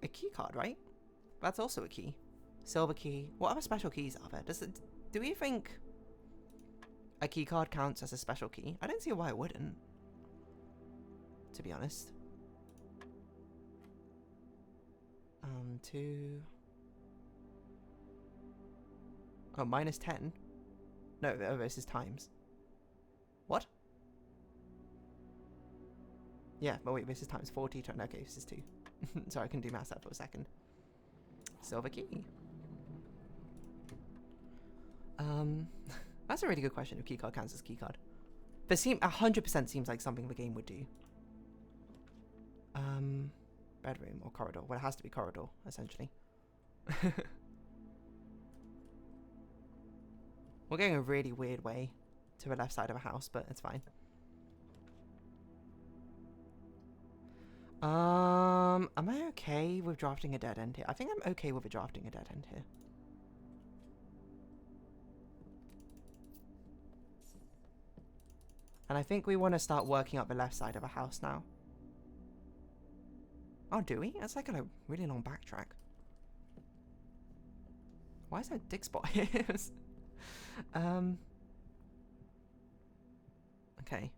A: a key card, right? That's also a key. Silver key. What other special keys are there? Do we think a key card counts as a special key? I don't see why it wouldn't, to be honest. 2. Oh, minus 10. No, this is times. What? Yeah, but wait, this is times 40. Okay, this is 2. Sorry, I couldn't do maths that for a second. Silver key. That's a really good question if keycard counts as keycard. But 100% seems like something the game would do. Bedroom or corridor. Well, it has to be corridor, essentially. We're going a really weird way to the left side of a house, but it's fine. Am I okay with drafting a dead end here? I think I'm okay with drafting a dead end here. And I think we want to start working up the left side of a house now. Oh, do we? That's like a really long backtrack. Why is there a dig spot here? Okay.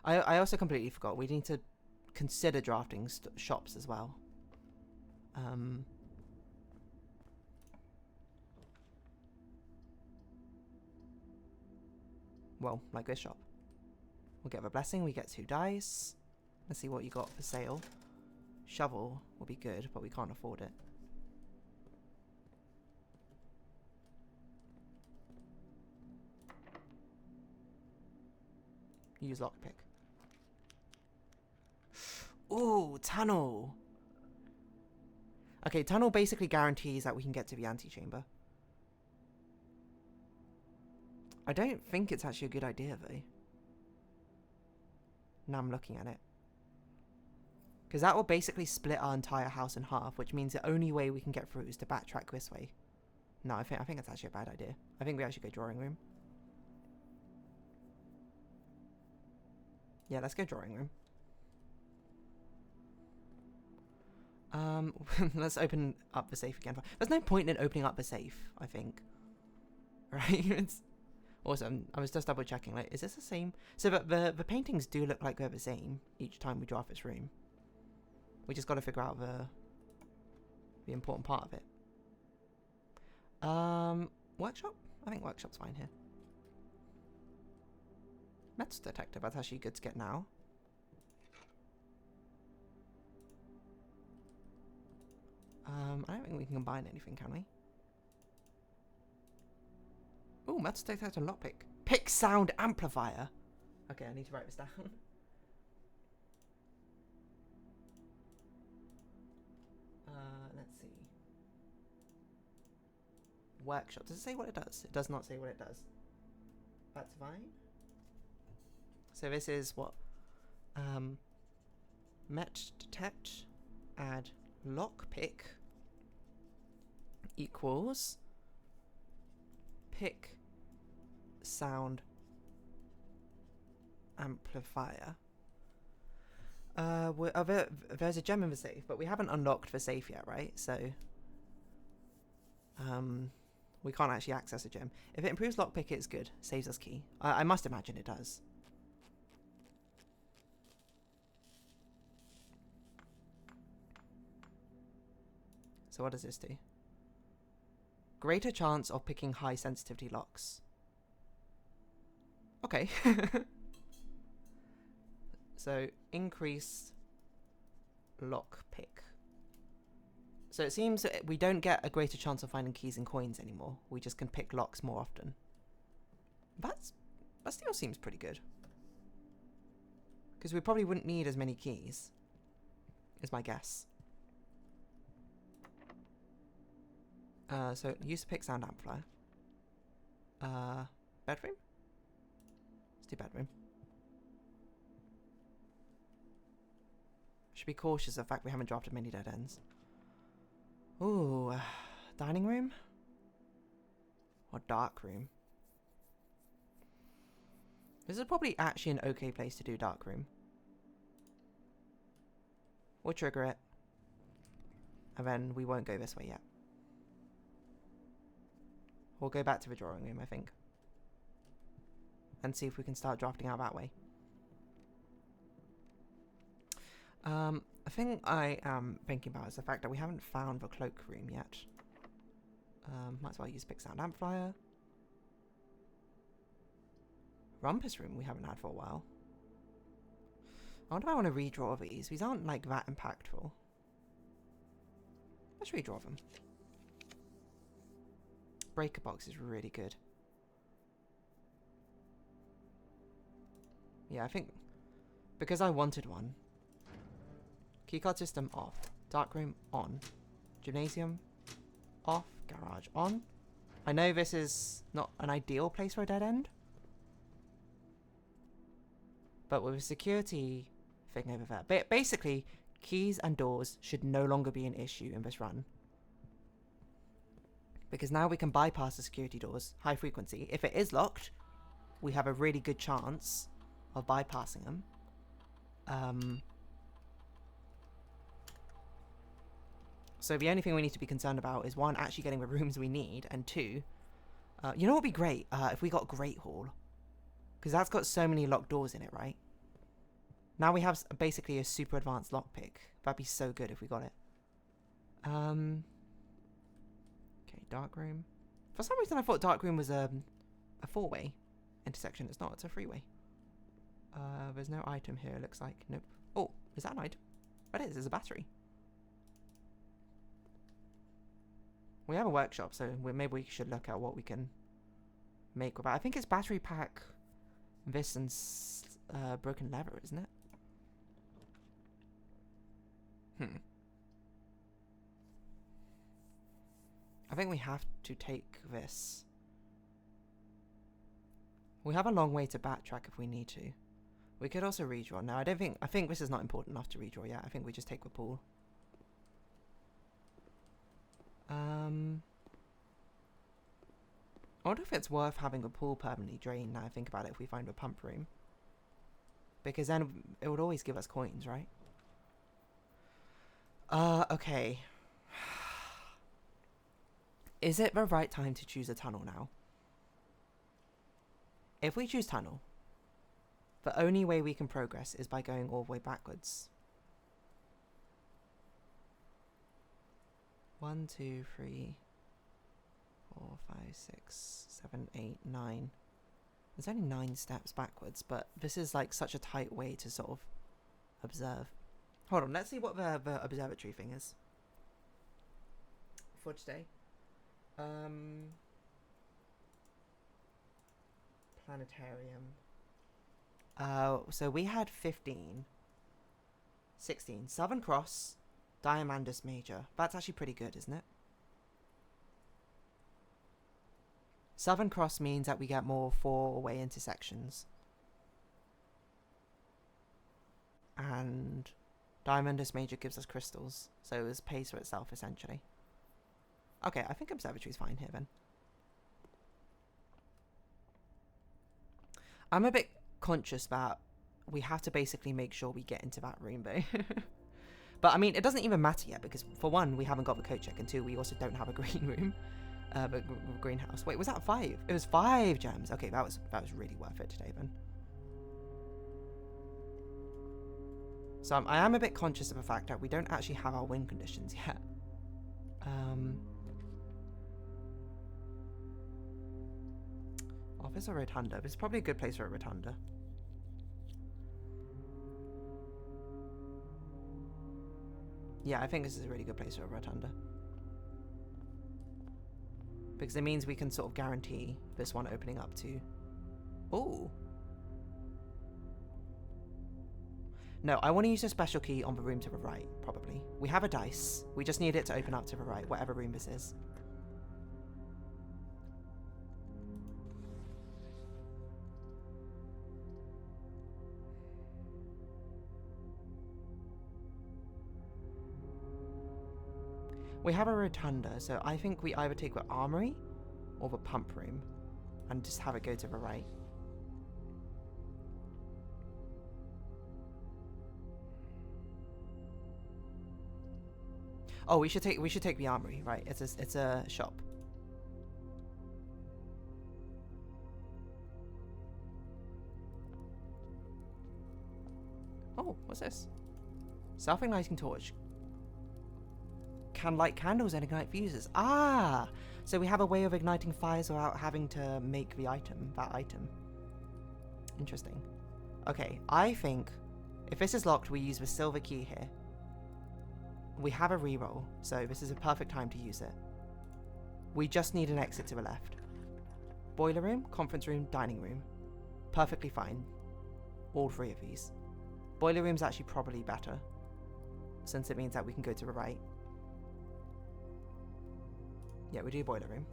A: I also completely forgot. We need to consider drafting shops as well. Well, like this shop. We'll get the blessing. We get 2 dice. Let's see what you got for sale. Shovel will be good, but we can't afford it. Use lockpick. Ooh, tunnel. Okay, tunnel basically guarantees that we can get to the antechamber. I don't think it's actually a good idea, though. Now I'm looking at it. Because that will basically split our entire house in half, which means the only way we can get through is to backtrack this way. No, I think it's actually a bad idea. I think we actually go drawing room. Yeah, let's go drawing room. Let's open up the safe again. There's no point in opening up the safe, I think. Right? It's awesome. I was just double checking. Like, is this the same? So the paintings do look like they're the same each time we draft this room. We just got to figure out the important part of it. Workshop? I think workshop's fine here. Metal detector, that's actually good to get now. I don't think we can combine anything, can we? Oh, metal detector lockpick. Pick sound amplifier. Okay, I need to write this down. Let's see. Workshop. Does it say what it does? It does not say what it does. That's fine. So this is what? Met detect add lockpick equals pick sound amplifier. There's a gem in the safe, but we haven't unlocked the safe yet, right? So we can't actually access a gem. If it improves lockpick, it's good. Saves us key. I must imagine it does. So what does this do? Greater chance of picking high sensitivity locks. Okay. So increase lock pick. So it seems that we don't get a greater chance of finding keys and coins anymore. We just can pick locks more often. That still seems pretty good. Because we probably wouldn't need as many keys, is my guess. So use the pick sound amplifier. Bedroom? Let's do bedroom. Should be cautious of the fact we haven't drafted many dead ends. Ooh, dining room? Or dark room? This is probably actually an okay place to do dark room. We'll trigger it. And then we won't go this way yet. We'll go back to the drawing room, I think. And see if we can start drafting out that way. A thing I am thinking about is the fact that we haven't found the cloak room yet. Might as well use Pick Sound Amplifier. Rumpus room we haven't had for a while. I wonder if I want to redraw these. These aren't like that impactful. Let's redraw them. Breaker box is really good. Yeah, I think because I wanted one. Keycard system off. Darkroom on. Gymnasium off. Garage on. I know this is not an ideal place for a dead end. But with a security thing over there. But basically, keys and doors should no longer be an issue in this run. Because now we can bypass the security doors, high frequency. If it is locked, we have a really good chance of bypassing them. So the only thing we need to be concerned about is one, actually getting the rooms we need, and two, you know what would be great? If we got Great Hall. Because that's got so many locked doors in it, right? Now we have basically a super advanced lockpick. That'd be so good if we got it. Okay, dark room. For some reason I thought dark room was a four-way intersection. It's not, it's a three-way. There's no item here, it looks like. Nope. Oh, is that an item? It is, there's a battery. We have a workshop, so maybe we should look at what we can make with that. I think it's battery pack, this, and broken lever, isn't it? I think we have to take this. We have a long way to backtrack if we need to. We could also redraw. No, I think this is not important enough to redraw yet. I think we just take the pool. I wonder if it's worth having a pool permanently drained now I think about it if we find a pump room. Because then it would always give us coins, right? Okay. Is it the right time to choose a tunnel now? If we choose tunnel, the only way we can progress is by going all the way backwards. 1, 2, 3, 4, 5, 6, 7, 8, 9. There's only 9 steps backwards, but this is like such a tight way to sort of observe. Hold on, let's see what the observatory thing is for today. Planetarium. So we had 15, 16. Southern Cross, Diamandus Major. That's actually pretty good, isn't it? Southern Cross means that we get more 4-way intersections. And Diamandus Major gives us crystals, so it pays for itself, essentially. Okay, I think Observatory's fine here, then. I'm a bit conscious that we have to basically make sure we get into that room, though. But, I mean, it doesn't even matter yet, because, for one, we haven't got the code check, and two, we also don't have a green room. Greenhouse. Wait, was that 5? It was 5 gems. Okay, that was really worth it today, then. So I am a bit conscious of the fact that we don't actually have our win conditions yet. Office or Rotunda? This is probably a good place for a Rotunda. Yeah, I think this is a really good place for a Rotunda. Because it means we can sort of guarantee this one opening up to... Ooh. No, I want to use a special key on the room to the right, probably. We have a dice. We just need it to open up to the right, whatever room this is. We have a rotunda, so I think we either take the armory or the pump room and just have it go to the right. Oh, we should take the armory, right? It's a shop. Oh, what's this? Self-igniting torch. Can light candles and ignite fuses. Ah! So we have a way of igniting fires without having to make the item, that item. Interesting. Okay, I think if this is locked, we use the silver key here. We have a reroll, so this is a perfect time to use it. We just need an exit to the left. Boiler room, conference room, dining room. Perfectly fine. All 3 of these. Boiler room's actually probably better, since it means that we can go to the right. Yeah, we do boiler room.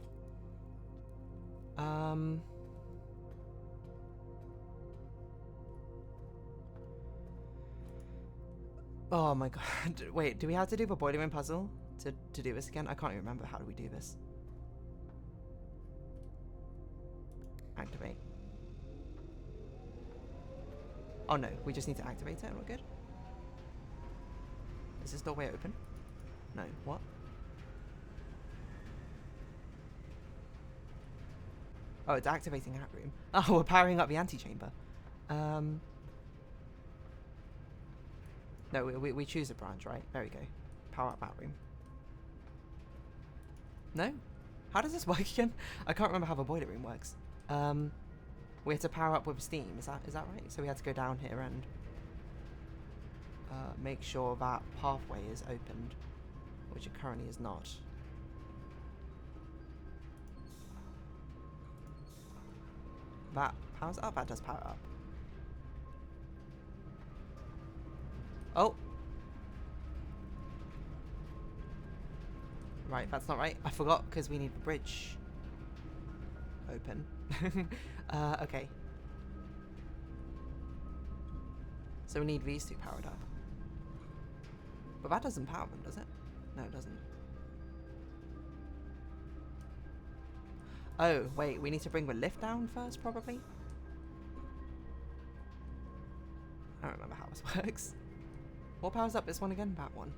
A: Oh my god. Wait, do we have to do the boiler room puzzle to do this again? I can't even remember. How do we do this? Activate. Oh no, we just need to activate it and we're good. Is this doorway open? No, what? Oh, it's activating that room. Oh, we're powering up the antechamber. No, we choose a branch, right? There we go. Power up that room. No? How does this work again? I can't remember how the boiler room works. We have to power up with steam. Is that right? So we had to go down here and make sure that pathway is opened, which it currently is not. That powers up? That does power up. Oh! Right, that's not right. I forgot, because we need the bridge. open. Okay. So we need these two powered up. But that doesn't power them, does it? No, it doesn't. Oh, wait, we need to bring the lift down first, probably? I don't remember how this works. What powers up this one again? That one.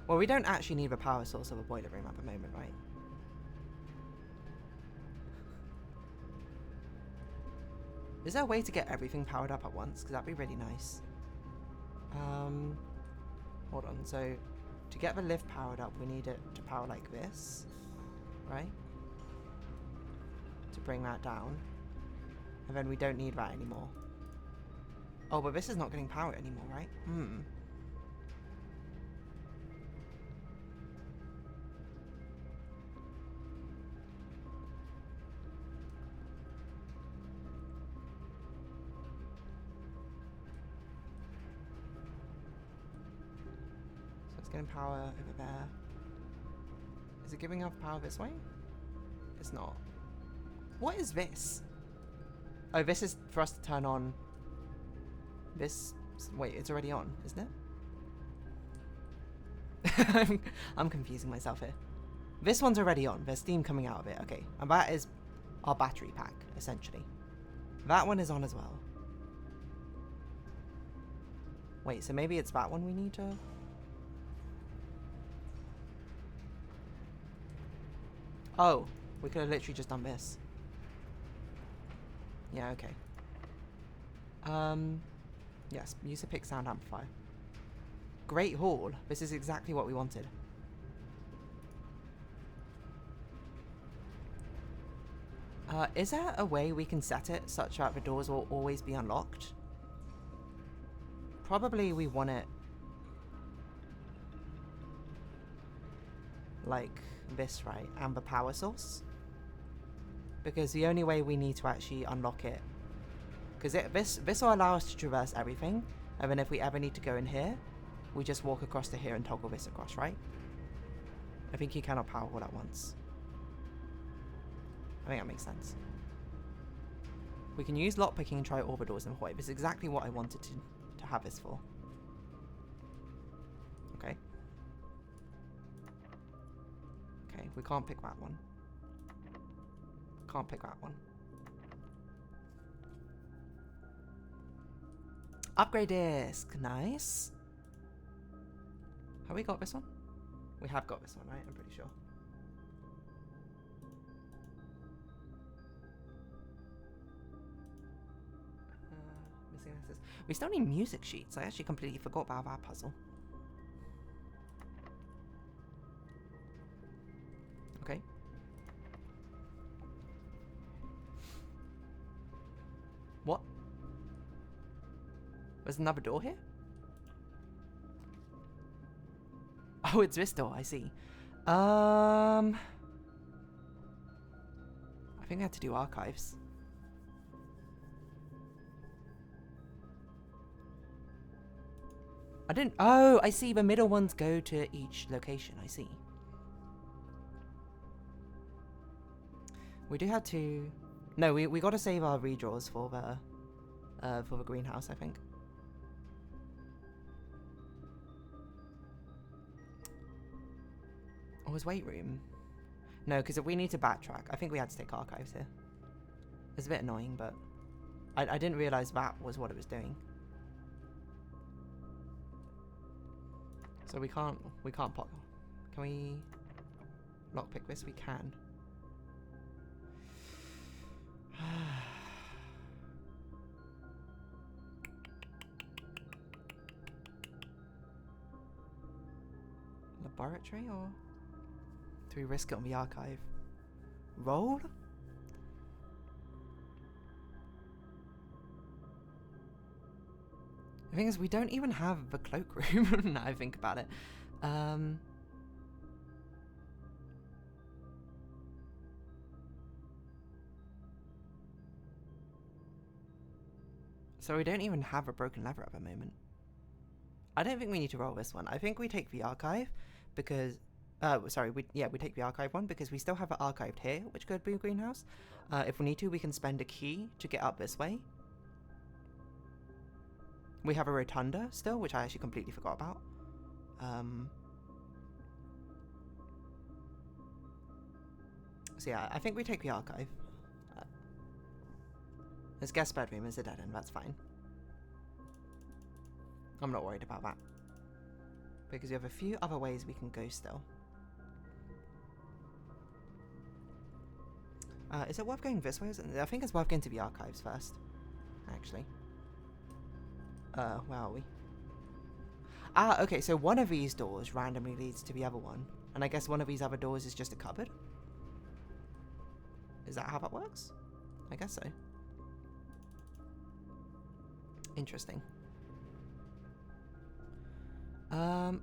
A: Well, we don't actually need the power source of a boiler room at the moment, right? Is there a way to get everything powered up at once? Because that'd be really nice. Hold on. So, to get the lift powered up, we need it to power like this, right? To bring that down. And then we don't need that anymore. Oh, but this is not getting power anymore, right? Hmm. Getting power over there. Is it giving off power this way? It's not. What is this? Oh, this is for us to turn on this. Wait, it's already on, isn't it? I'm confusing myself here. This one's already on. There's steam coming out of it. Okay, and that is our battery pack, essentially. That one is on as well. Wait, so maybe it's that one we need to... Oh, we could have literally just done this. Yeah, okay. Yes, use a pick sound amplifier. Great Hall. This is exactly what we wanted. Is there a way we can set it such that the doors will always be unlocked? Probably we want it like this, right? And the power source. Because the only way we need to actually unlock it, because this will allow us to traverse everything, and then if we ever need to go in here, we just walk across to here and toggle this across, right? I think you cannot power all at once. I think that makes sense. We can use lockpicking and try all the doors in the hallway. This is exactly what I wanted to have this for. Okay. Okay, we can't pick that one. Can't pick that one. Upgrade disc. Nice. Have we got this one? We have got this one, right? I'm pretty sure. Missing access. We still need music sheets. I actually completely forgot about that puzzle. Okay. What? There's another door here? Oh, it's this door, I see. I think I had to do archives. I didn't... Oh, I see. The middle ones go to each location. I see. We do have to... No, we got to save our redraws for the greenhouse, I think. Oh, his weight room. No, because if we need to backtrack, I think we had to take archives here. It's a bit annoying, but I didn't realize that was what it was doing. So we can't pop. Can we lockpick this? We can. Laboratory, or do we risk it on the archive? Roll? The thing is, we don't even have the cloakroom. Now I think about it. So we don't even have a broken lever at the moment. I don't think we need to roll this one. I think we take the archive because... sorry, we take the archive one because we still have it archived here, which could be a greenhouse. If we need to, we can spend a key to get up this way. We have a rotunda still, which I actually completely forgot about. So yeah, I think we take the archive. This guest bedroom is a dead end, that's fine. I'm not worried about that. Because we have a few other ways we can go still. Is it worth going this way? I think it's worth going to the archives first. Actually. Where are we? Ah, okay, so one of these doors randomly leads to the other one. And I guess one of these other doors is just a cupboard? Is that how that works? I guess so. Interesting.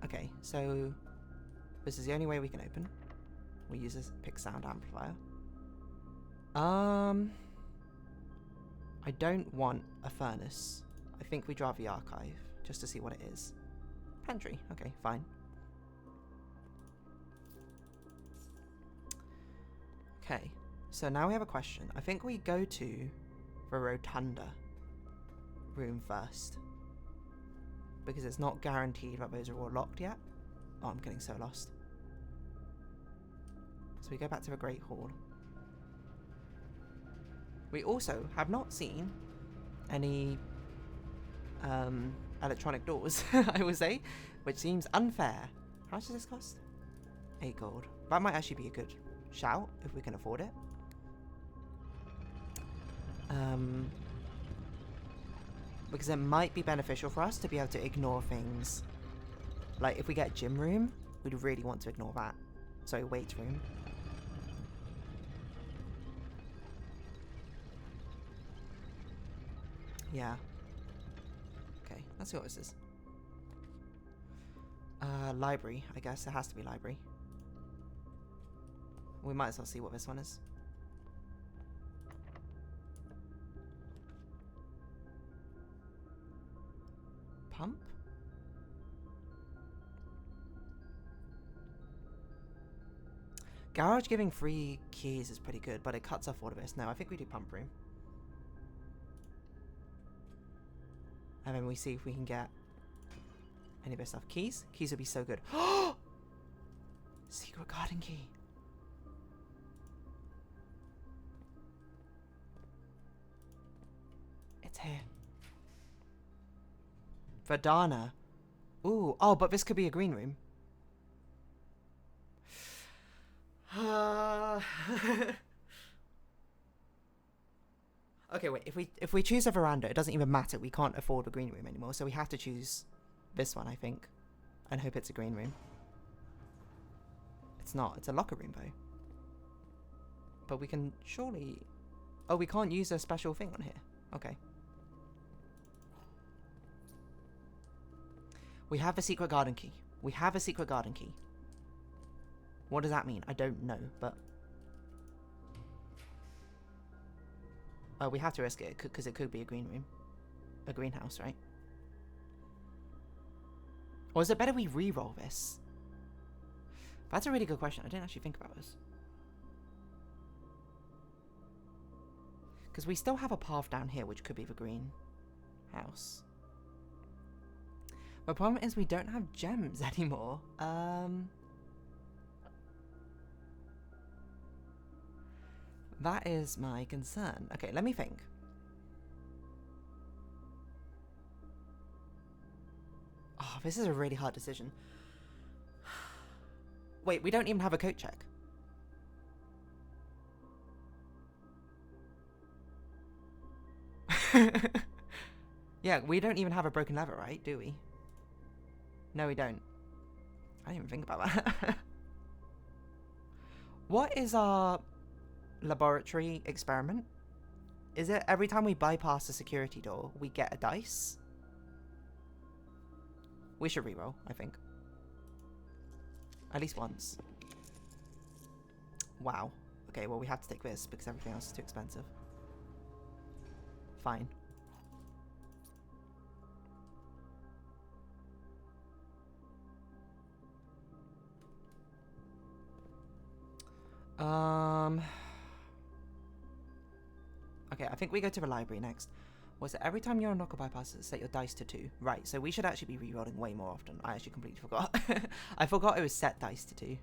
A: Okay, so this is the only way we can open. We use this pick sound amplifier. I don't want a furnace. I think we drive the archive just to see what it is. Pantry, okay, fine. Okay, so now we have a question. I think we go to the rotunda room first. Because it's not guaranteed that those are all locked yet. Oh, I'm getting so lost. So we go back to the Great Hall. We also have not seen any electronic doors, I would say, which seems unfair. How much does this cost? 8 gold. That might actually be a good shout if we can afford it. Because it might be beneficial for us to be able to ignore things. Like, if we get gym room, we'd really want to ignore that. Sorry, weight room. Yeah. Okay, let's see what this is. Library, I guess. It has to be library. We might as well see what this one is. Pump? Garage giving free keys is pretty good, but it cuts off all of this. No, I think we do pump room. And then we see if we can get any of this stuff. Keys? Keys would be so good. Secret garden key. It's here. Verdana. Ooh. Oh, but this could be a green room. Okay, wait. If we choose a veranda, it doesn't even matter. We can't afford a green room anymore, so we have to choose this one, I think, and hope it's a green room. It's not. It's a locker room, though. But we can surely... Oh, we can't use a special thing on here. Okay. We have a secret garden key. We have a secret garden key. What does that mean? I don't know, but... we have to risk it, because it could be a green room. A greenhouse, right? Or is it better we re-roll this? That's a really good question. I didn't actually think about this. Because we still have a path down here, which could be the green house. The problem is we don't have gems anymore. That is my concern. Okay, let me think. Oh, this is a really hard decision. Wait, we don't even have a coat check. Yeah, we don't even have a broken lever, right? Do we? No, we don't. I didn't even think about that. What is our laboratory experiment? Is it every time we bypass a security door, we get a dice? We should reroll, I think. At least once. Wow. Okay, well we have to take this because everything else is too expensive. Fine. Okay, I think we go to the library next. Was it every time you're on knuckle bypass, set your dice to 2? Right, so we should actually be rerolling way more often. I actually completely forgot. I forgot it was set dice to 2.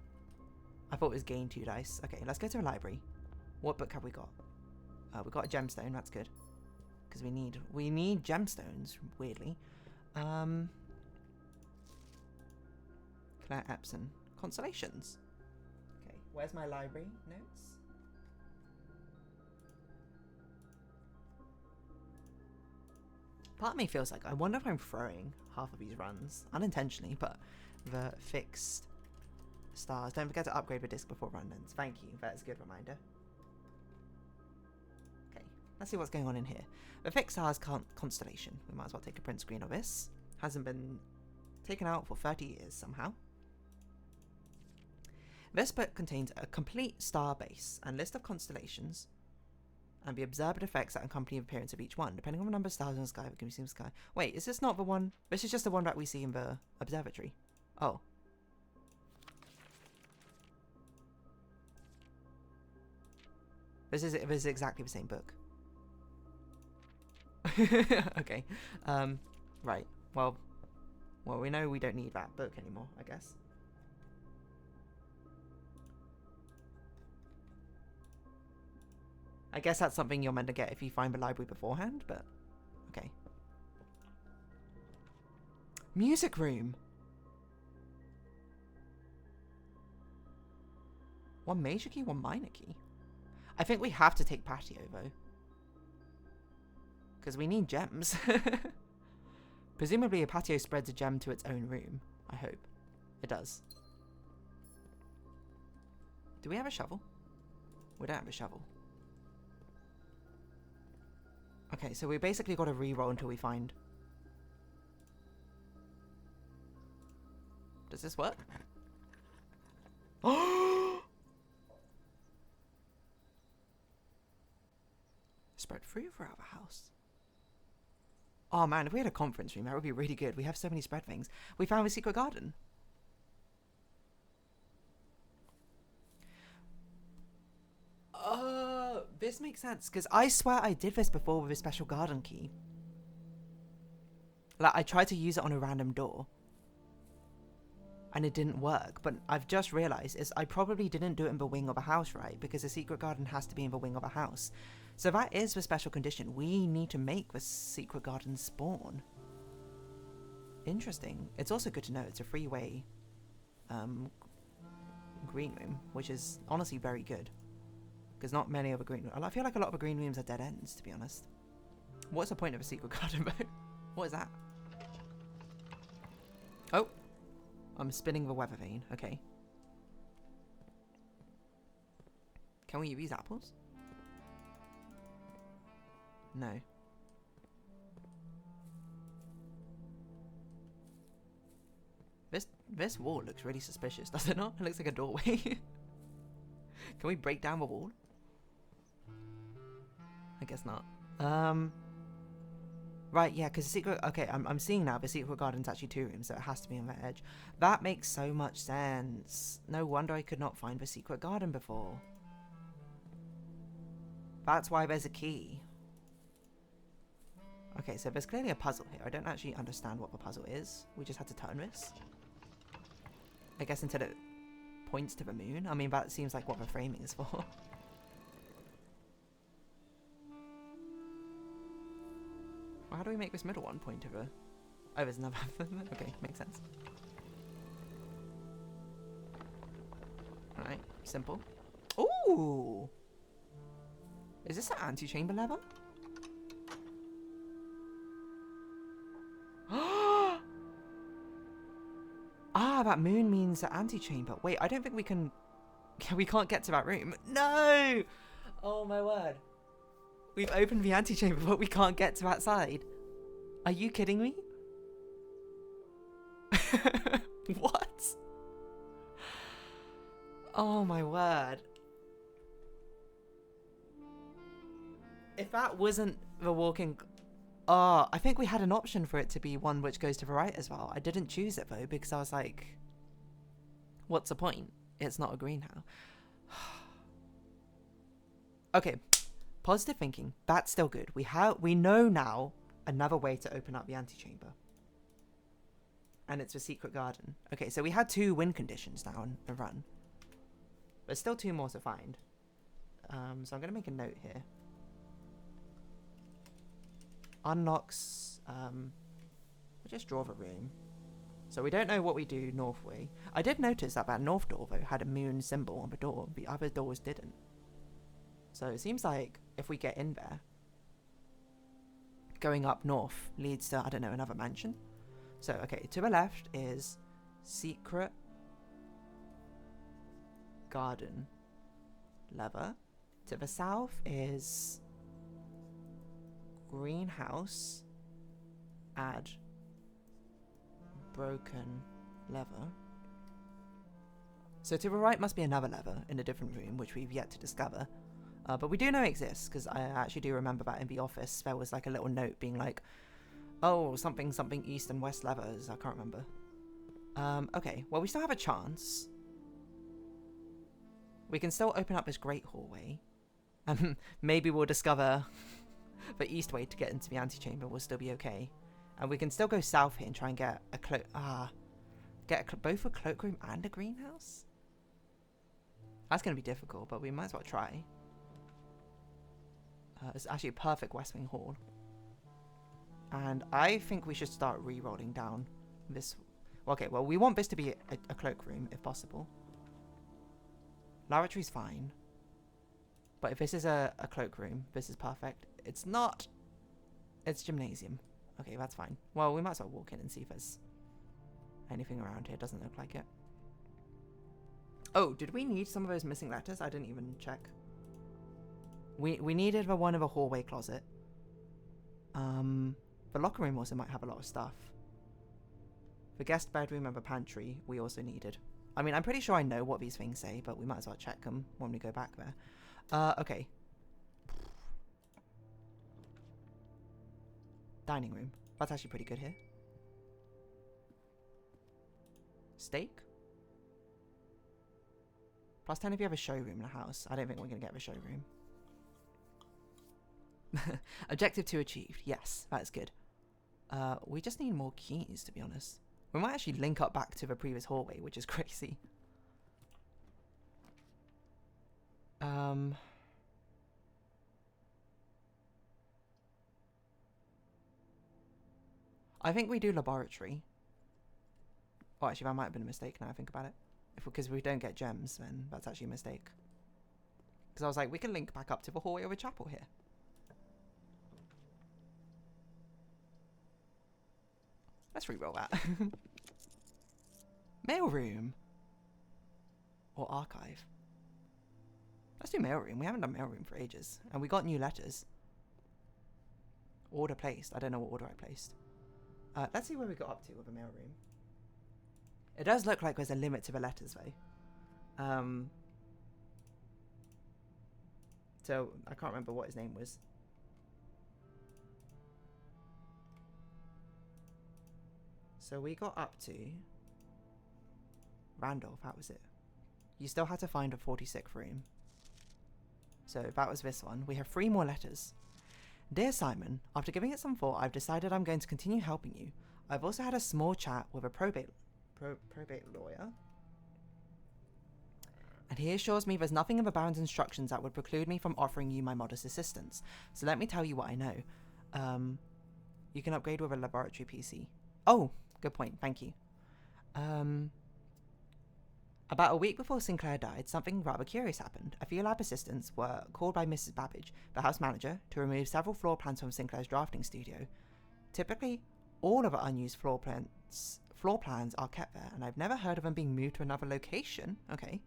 A: I thought it was gain 2 dice. Okay, let's go to the library. What book have we got? We got a gemstone, that's good. Because we need gemstones, weirdly. Claire Epson. Constellations. Okay, where's my library notes? Part of me feels like, I wonder if I'm throwing half of these runs, unintentionally, but the fixed stars. Don't forget to upgrade the disc before run ends. Thank you, that's a good reminder. Okay, let's see what's going on in here. The fixed stars constellation. We might as well take a print screen of this. Hasn't been taken out for 30 years somehow. This book contains a complete star base and list of constellations and the observed effects that accompany the appearance of each one. Depending on the number of stars in the sky, we can see the sky. Wait, is this not the one? This is just the one that we see in the observatory. Oh. This is exactly the same book. Okay. Right. Well, we know we don't need that book anymore, I guess. I guess that's something you're meant to get if you find the library beforehand, but okay. Music room. One major key, one minor key. I think we have to take patio though. Because we need gems. Presumably a patio spreads a gem to its own room. I hope. It does. Do we have a shovel? We don't have a shovel. Okay, so we basically got to re-roll until we find... Does this work? Oh! Spread free throughout the house. Oh man, if we had a conference room, that would be really good. We have so many spread things. We found the secret garden. This makes sense, because I swear I did this before with a special garden key. Like, I tried to use it on a random door. And it didn't work, but I've just realised is I probably didn't do it in the wing of a house, right? Because the secret garden has to be in the wing of a house. So that is the special condition. We need to make the secret garden spawn. Interesting. It's also good to know it's a freeway green room, which is honestly very good. Because not many of the green rooms... I feel like a lot of the green rooms are dead ends, to be honest. What's the point of a secret garden, though? What is that? Oh! I'm spinning the weather vane. Okay. Can we use apples? No. This wall looks really suspicious, does it not? It looks like a doorway. Can we break down the wall? I guess not. Right, yeah, because the secret... Okay, I'm seeing now the secret garden's actually 2 rooms, so it has to be on that edge. That makes so much sense. No wonder I could not find the secret garden before. That's why there's a key. Okay, so there's clearly a puzzle here. I don't actually understand what the puzzle is. We just had to turn this. I guess until it points to the moon. I mean, that seems like what the framing is for. Well, how do we make this middle one point to the... Oh, there's another... Okay, makes sense. Alright, simple. Ooh! Is this an anti-chamber lever? Ah, that moon means the antechamber. Wait, I don't think we can... We can't get to that room. No! Oh my word. We've opened the antechamber, but we can't get to that side. Are you kidding me? What? Oh my word. If that wasn't the walking... Oh, I think we had an option for it to be one which goes to the right as well. I didn't choose it though, because I was like, what's the point? It's not a greenhouse. Okay, positive thinking. That's still good. We know now another way to open up the antechamber. And it's the secret garden. Okay, so we had 2 win conditions now in the run. There's still 2 more to find. So I'm going to make a note here. Unlocks... we'll just draw the room. So we don't know what we do north way. I did notice that north door, though, had a moon symbol on the door. The other doors didn't. So it seems like if we get in there, going up north leads to, I don't know, another mansion. So, okay, to the left is secret garden lever. To the south is greenhouse, add broken lever. So to the right must be another lever in a different room, which we've yet to discover. But we do know it exists, because I actually do remember that in the office there was like a little note being like, oh, something east and west levers. I can't remember. Okay, well, we still have a chance. We can still open up this great hallway. Maybe we'll discover the east way to get into the antechamber will still be okay. And we can still go south here and try and get a both a cloakroom and a greenhouse? That's going to be difficult, but we might as well try. It's actually a perfect West Wing hall. And I think we should start re-rolling down this. Okay, well, we want this to be a cloakroom, if possible. Lavatory's fine. But if this is a cloakroom, this is perfect. It's not. It's gymnasium. Okay, that's fine. Well, we might as well walk in and see if there's anything around here. Doesn't look like it. Oh, did we need some of those missing letters? I didn't even check. We needed the one in the hallway closet. The locker room also might have a lot of stuff. The guest bedroom and the pantry we also needed. I mean, I'm pretty sure I know what these things say, but we might as well check them when we go back there. Okay. Dining room. That's actually pretty good here. Steak? +10 if you have a showroom in a house. I don't think we're going to get a showroom. Objective 2 achieved. Yes, that's good. We just need more keys, to be honest. We might actually link up back to the previous hallway, which is crazy. I think we do laboratory. Oh, actually, that might have been a mistake now I think about it. Because we don't get gems, then that's actually a mistake. Because I was like, we can link back up to the hallway of a chapel here. Let's re-roll that. Mailroom. Or archive. Let's do mailroom. We haven't done mailroom for ages. And we got new letters. Order placed. I don't know what order I placed. Let's see where we got up to with the mailroom. It does look like there's a limit to the letters, though. So, I can't remember what his name was. So we got up to Randolph, how was it? You still had to find a 46th room. So that was this one. We have 3 more letters. Dear Simon, after giving it some thought, I've decided I'm going to continue helping you. I've also had a small chat with a probate lawyer. And he assures me there's nothing in the Baron's instructions that would preclude me from offering you my modest assistance. So let me tell you what I know. You can upgrade with a laboratory PC. Oh, good point. Thank you. About a week before Sinclair died, something rather curious happened. A few lab assistants were called by Mrs. Babbage, the house manager, to remove several floor plans from Sinclair's drafting studio. Typically, all of the unused floor plans are kept there, and I've never heard of them being moved to another location. Okay.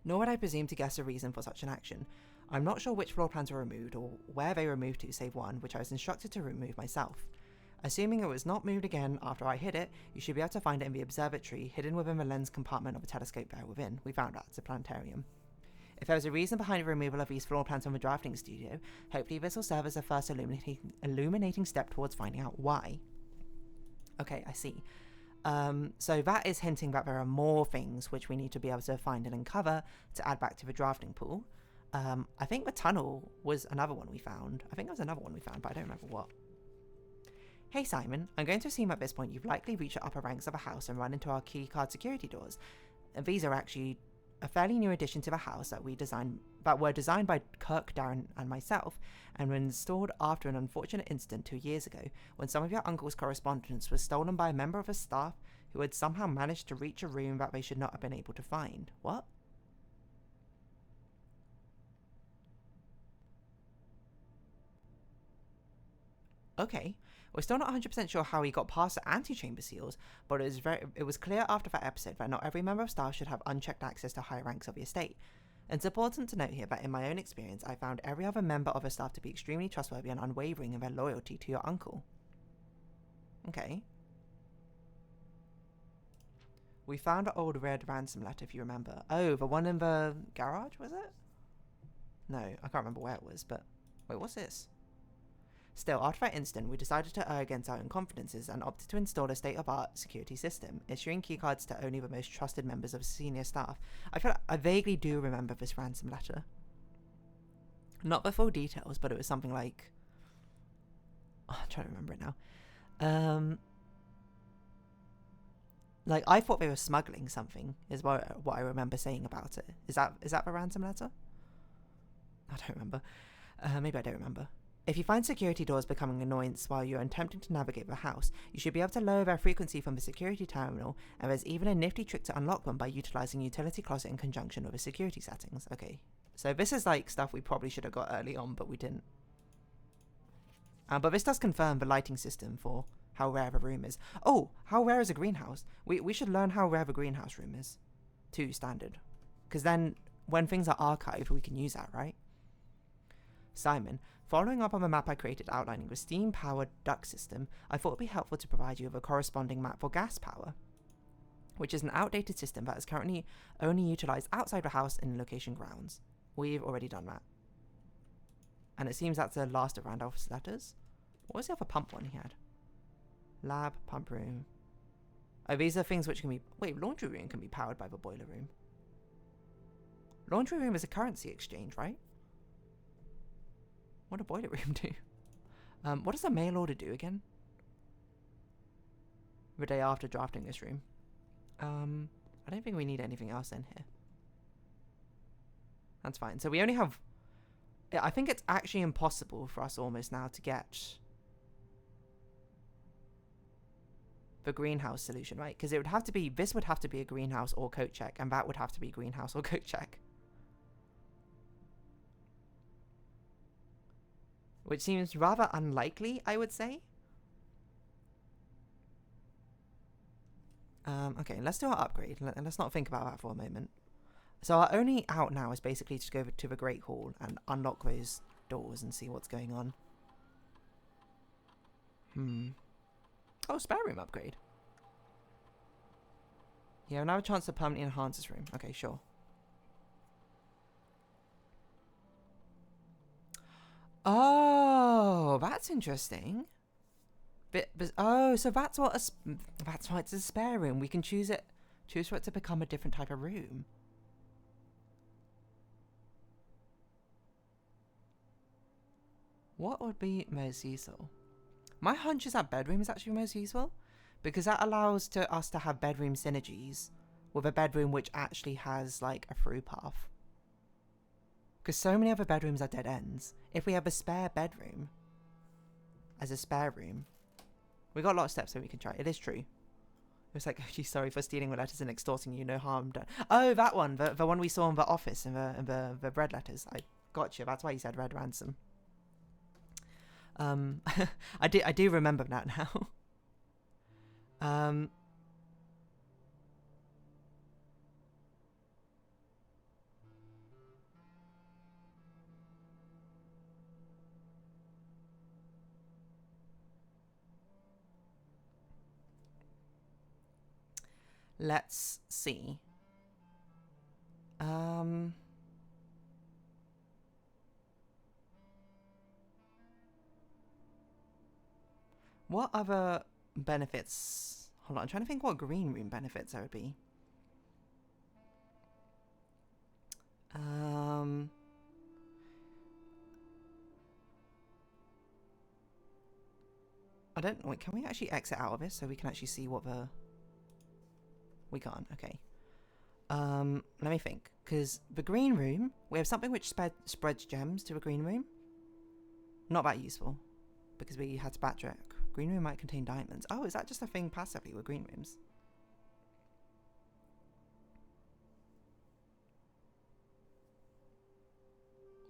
A: Nor would I presume to guess a reason for such an action. I'm not sure which floor plans were removed or where they were moved to, save one, which I was instructed to remove myself. Assuming it was not moved again after I hid it, you should be able to find it in the observatory, hidden within the lens compartment of the telescope there within. We found that. It's a planetarium. If there was a reason behind the removal of these floor plans from the drafting studio, hopefully this will serve as a first illuminating step towards finding out why. Okay, I see. So that is hinting that there are more things which we need to be able to find and uncover to add back to the drafting pool. I think the tunnel was another one we found. I think there was another one we found, but I don't remember what. Hey Simon, I'm going to assume at this point you've likely reached the upper ranks of the house and run into our keycard security doors. And these are actually a fairly new addition to the house that were designed by Kirk, Darren, and myself, and were installed after an unfortunate incident 2 years ago when some of your uncle's correspondence was stolen by a member of his staff who had somehow managed to reach a room that they should not have been able to find. What? Okay. We're still not 100% sure how he got past the antechamber seals, but it was clear after that episode that not every member of staff should have unchecked access to high ranks of the estate. It's important to note here that in my own experience, I found every other member of the staff to be extremely trustworthy and unwavering in their loyalty to your uncle. Okay. We found an old red ransom letter, if you remember. Oh, the one in the garage, was it? No, I can't remember where it was, but... Wait, what's this? Still, after that incident, we decided to err against our own confidences and opted to install a state-of-the-art security system, issuing keycards to only the most trusted members of senior staff. I vaguely do remember this ransom letter. Not the full details, but it was something like... Oh, I'm trying to remember it now. Like, I thought they were smuggling something, is what I remember saying about it. Is that the ransom letter? I don't remember. Maybe I don't remember. If you find security doors becoming an annoyance while you're attempting to navigate the house, you should be able to lower their frequency from the security terminal, and there's even a nifty trick to unlock them by utilizing utility closet in conjunction with the security settings. Okay, so this is like stuff we probably should have got early on, but we didn't. But this does confirm the lighting system for how rare the room is. Oh, how rare is a greenhouse? We should learn how rare the greenhouse room is. To standard. Because then, when things are archived, we can use that, right? Simon, following up on the map I created outlining the steam-powered duct system, I thought it would be helpful to provide you with a corresponding map for gas power, which is an outdated system that is currently only utilized outside the house in location grounds. We've already done that. And it seems that's the last of Randolph's letters. What was the other pump one he had? Lab, pump room. Oh, these are things which can be... Wait, laundry room can be powered by the boiler room. Laundry room is a currency exchange, right? What does a boiler room do? What does a mail order do again? The day after drafting this room. I don't think we need anything else in here. That's fine. So we only have... I think it's actually impossible for us almost now to get the greenhouse solution, right? Because it would have to be... This would have to be a greenhouse or coat check, and that would have to be greenhouse or coat check. Which seems rather unlikely, I would say. Okay, let's do our upgrade. Let's not think about that for a moment. So our only out now is basically to go to the Great Hall and unlock those doors and see what's going on. Oh, spare room upgrade. Yeah, now a chance to permanently enhance this room. Okay, sure. Oh, that's interesting. But oh, so that's why it's a spare room. We can choose for it to become a different type of room. What would be most useful? My hunch is that bedroom is actually most useful, because that allows us to have bedroom synergies with a bedroom which actually has like a through path. Because so many other bedrooms are dead ends. If we have a spare bedroom as a spare room, we got a lot of steps that we can try. It is true. It was like, oh, geez, sorry for stealing the letters and extorting you, no harm done. Oh, that one, the one we saw in the office, in the red letters. I got you. That's why you said red ransom. I do remember that now. Let's see. What other benefits Hold on, I'm trying to think what green room benefits there would be. I don't... Wait, can we actually exit out of this so we can actually see what the... We can't, okay. Let me think. Because the green room, we have something which spreads gems to a green room. Not that useful, because we had to backtrack. Green room might contain diamonds. Oh, is that just a thing passively with green rooms?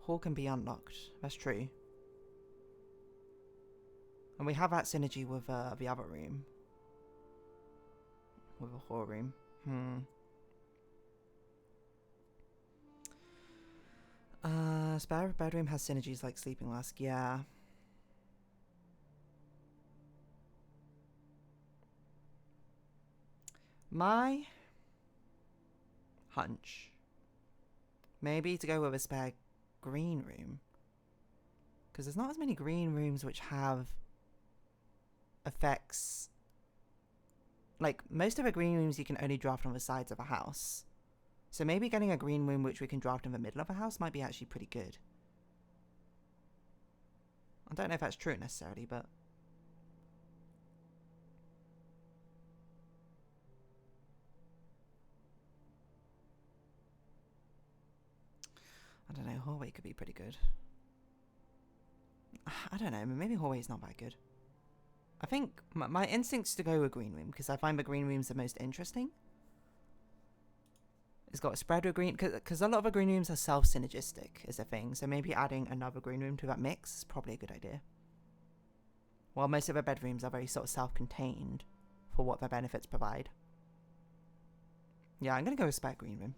A: Hall can be unlocked. That's true. And we have that synergy with the other room. With a hall room. Spare bedroom has synergies like sleeping mask. Yeah. My hunch. Maybe to go with a spare green room. Because there's not as many green rooms which have effects. Like, most of the green rooms you can only draft on the sides of a house. So maybe getting a green room which we can draft in the middle of a house might be actually pretty good. I don't know if that's true necessarily, but... I don't know, hallway could be pretty good. I don't know, maybe hallway's not that good. I think my instinct's to go with green room, because I find the green room's the most interesting. It's got a spread with green, because a lot of the green rooms are self-synergistic is a thing, so maybe adding another green room to that mix is probably a good idea. While most of the bedrooms are very sort of self-contained for what their benefits provide. Yeah, I'm going to go with spare green room.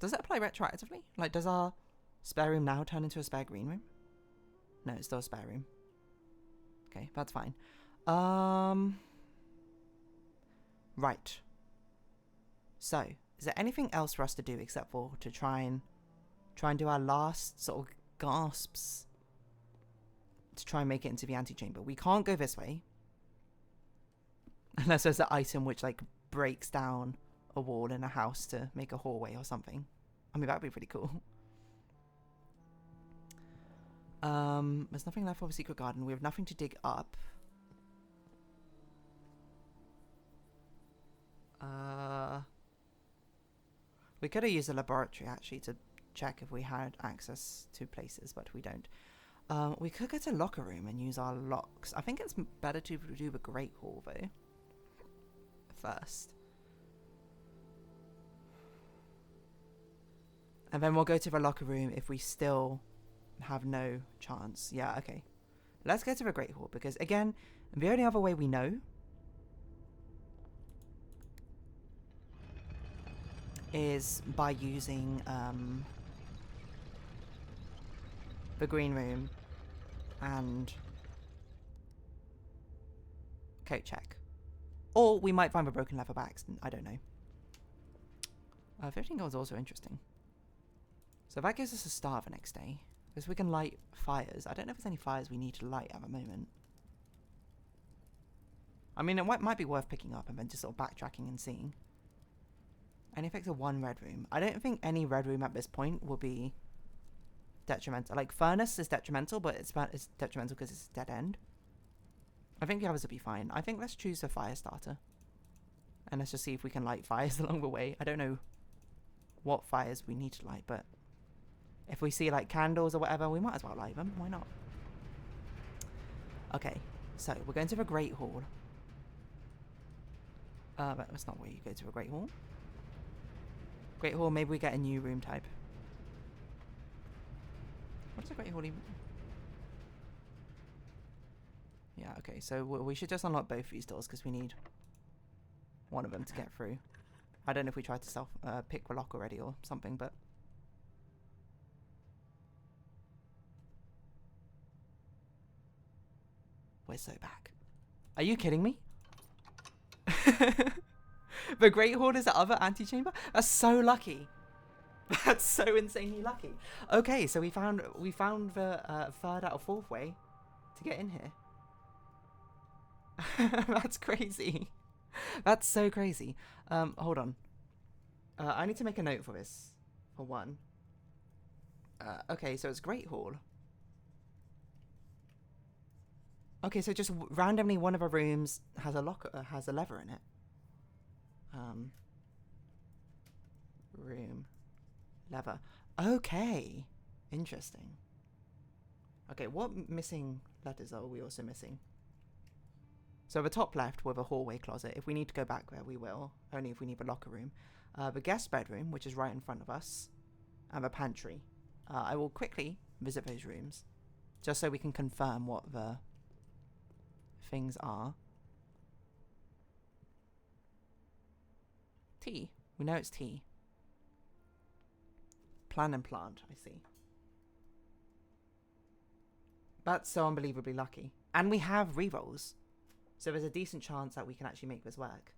A: Does that apply retroactively? Like, does our spare room now turn into a spare green room? No, it's still a spare room. Okay, that's fine. Right. So, is there anything else for us to do except for to try and do our last sort of gasps to try and make it into the antechamber? We can't go this way. Unless there's an item which, like, breaks down a wall in a house to make a hallway or something. I mean, that would be pretty cool. There's nothing left for the secret garden. We have nothing to dig up. We could have used a laboratory, actually, to check if we had access to places, but we don't. We could go to locker room and use our locks. I think it's better to do the Great Hall, though. First. And then we'll go to the locker room if we still have no chance. Yeah, okay. Let's go to the Great Hall, because, again, the only other way we know is by using the green room and coat check. Or we might find the broken leather by accident. I don't know. 15 gold is also interesting. So that gives us a start the next day. Because we can light fires. I don't know if there's any fires we need to light at the moment. I mean, it might be worth picking up and then just sort of backtracking and seeing. Any effects of one red room. I don't think any red room at this point will be detrimental. Like, furnace is detrimental, but it's detrimental because it's a dead end. I think the others will be fine. I think let's choose a fire starter. And let's just see if we can light fires along the way. I don't know what fires we need to light, but if we see, like, candles or whatever, we might as well light them. Why not? Okay, so we're going to the Great Hall. But that's not where you go to a Great Hall. Great Hall, maybe we get a new room type. What's a Great Hall even? Yeah, okay, so we should just unlock both these doors because we need one of them to get through. I don't know if we tried to pick the lock already or something, but... We're so back. Are you kidding me? The Great Hall is the other antechamber? That's so lucky. That's so insanely lucky. Okay, so we found the third out of fourth way to get in here. That's crazy. That's so crazy. Hold on. I need to make a note for this, for one. Okay, so it's Great Hall. Okay, so just randomly one of our rooms has a locker, has a lever in it. Room. Lever. Okay. Interesting. Okay, what missing letters are we also missing? So the top left with a hallway closet. If we need to go back there, we will. Only if we need a locker room. The guest bedroom, which is right in front of us. And the pantry. I will quickly visit those rooms. Just so we can confirm what the things are. Tea. We know it's tea. Plan and plant, I see. That's so unbelievably lucky. And we have rerolls. So there's a decent chance that we can actually make this work.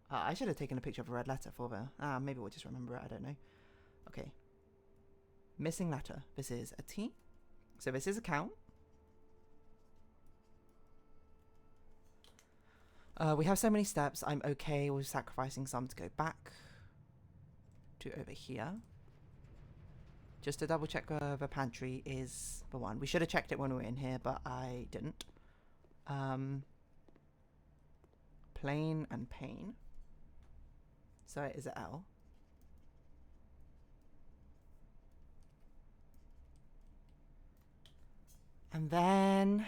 A: I should have taken a picture of a red letter for the... maybe we'll just remember it, I don't know. Okay. Missing letter. This is a T. So this is a count. We have so many steps. I'm okay with sacrificing some to go back to over here. Just to double check the pantry is the one. We should have checked it when we were in here, but I didn't. Plain and pain. So it is an L. And then...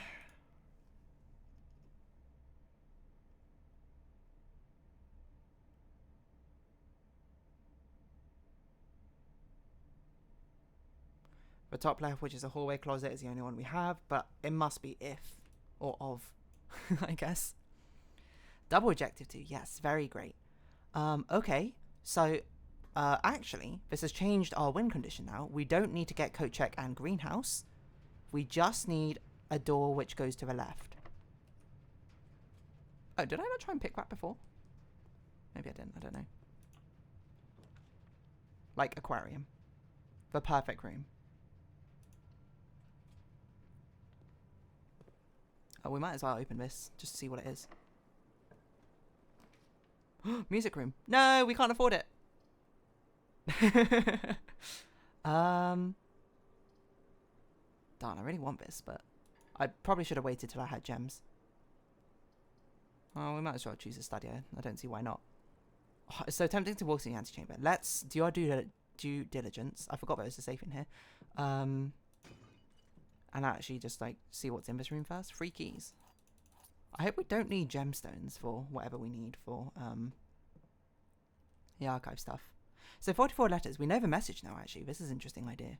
A: the top left, which is a hallway closet, is the only one we have, but it must be if or of, I guess. Double objective 2, yes, very great. Okay, so actually, this has changed our win condition now. We don't need to get coat check and greenhouse. We just need a door which goes to the left. Oh, did I not try and pick that before? Maybe I didn't, I don't know. Like aquarium. The perfect room. Oh, we might as well open this just to see what it is. Music room. No, we can't afford it. Darn, I really want this, but I probably should have waited till I had gems. Oh, we might as well choose a stadio. I don't see why not. Oh, it's so tempting to walk to the antechamber. Let's do our due diligence. I forgot there was a safe in here. And actually just like see what's in this room first. 3 keys. I hope we don't need gemstones for whatever we need for the archive stuff. So 44 letters. We know the message now actually. This is an interesting idea.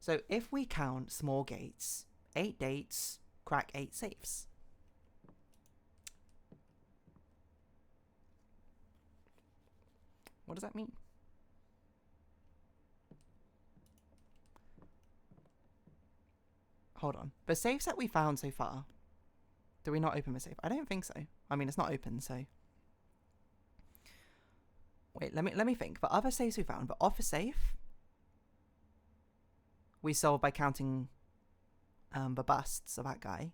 A: So if we count small gates, 8 dates, crack 8 safes. What does that mean? Hold on. The safes that we found so far, do we not open the safe? I don't think so. I mean, it's not open, so... Wait, let me think. The other safes we found, the office safe, we solved by counting the busts of that guy.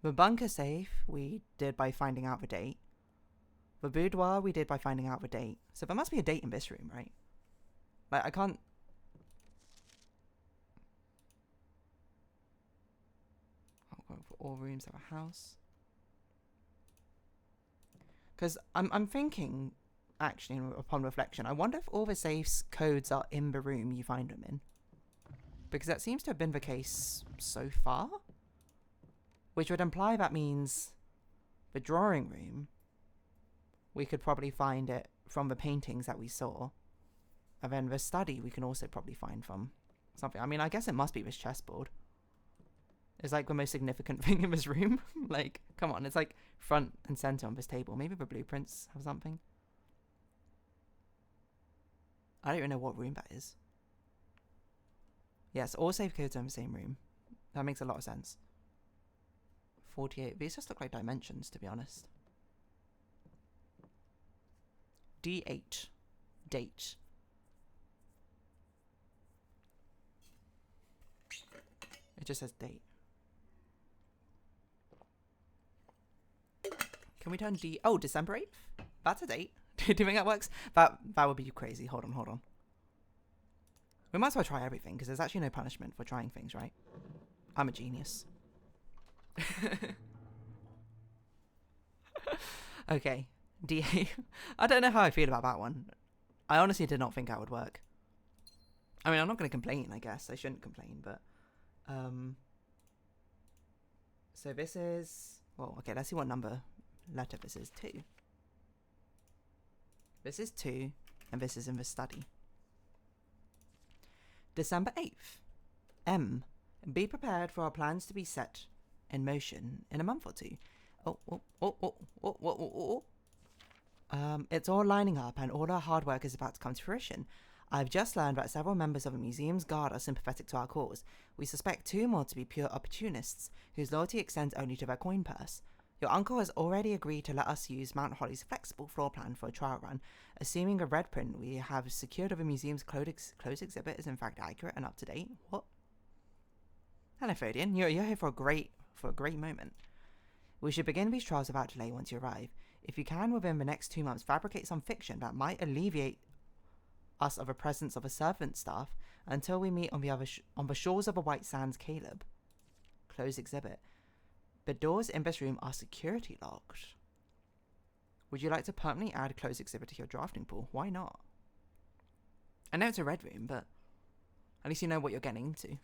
A: The bunker safe, we did by finding out the date. The boudoir, we did by finding out the date. So there must be a date in this room, right? Like, I can't... for all rooms of a house. Because I'm thinking, actually, upon reflection, I wonder if all the safes codes are in the room you find them in. Because that seems to have been the case so far. Which would imply that means the drawing room, we could probably find it from the paintings that we saw. And then the study we can also probably find from something. I mean, I guess it must be this chessboard. It's like the most significant thing in this room. Like, come on, it's like front and center on this table. Maybe the blueprints have something. I don't even know what room that is. Yes, all safe codes are in the same room. That makes a lot of sense. 48. These just look like dimensions, to be honest. D8. Date. It just says date. Can we turn Oh, December 8th? That's a date. Do you think that works? That would be crazy. Hold on. We might as well try everything, because there's actually no punishment for trying things, right? I'm a genius. Okay. DA. I don't know how I feel about that one. I honestly did not think that would work. I mean, I'm not going to complain, I guess. I shouldn't complain, but... So this is... Well, okay, let's see what letter this is. 2. This is 2, and this is in the study. December 8th. M. Be prepared for our plans to be set in motion in a month or 2. It's all lining up, and all our hard work is about to come to fruition. I've just learned that several members of the museum's guard are sympathetic to our cause. We suspect 2 more to be pure opportunists, whose loyalty extends only to their coin purse. Your uncle has already agreed to let us use Mount Holly's flexible floor plan for a trial run, assuming the red print we have secured of the museum's closed exhibit is in fact accurate and up to date. What? Hello, Fodian. You're here for a great moment. We should begin these trials without delay once you arrive. If you can, within the next 2 months, fabricate some fiction that might alleviate us of the presence of a servant staff until we meet on the shores of the White Sands, Caleb. Closed exhibit. The doors in this room are security locked. Would you like to permanently add a closed exhibit to your drafting pool? Why not? I know it's a red room, but at least you know what you're getting into.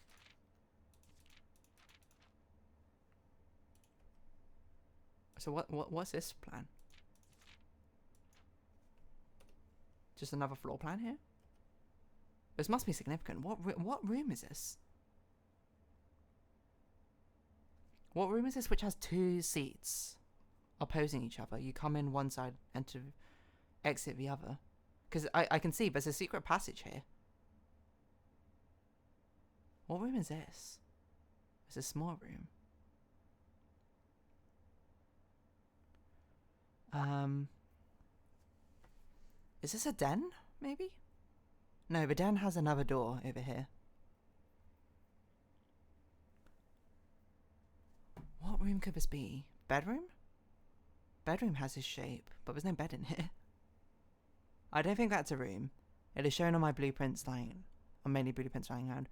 A: So what's this plan? Just another floor plan here? This must be significant. What room is this? What room is this which has 2 seats opposing each other? You come in one side and to exit the other. Because I can see there's a secret passage here. What room is this? It's a small room. Is this a den, maybe? No, the den has another door over here. What room could this be? Bedroom? Bedroom has this shape, but there's no bed in here. I don't think that's a room. It is shown on my blueprints lying, on many blueprints lying around.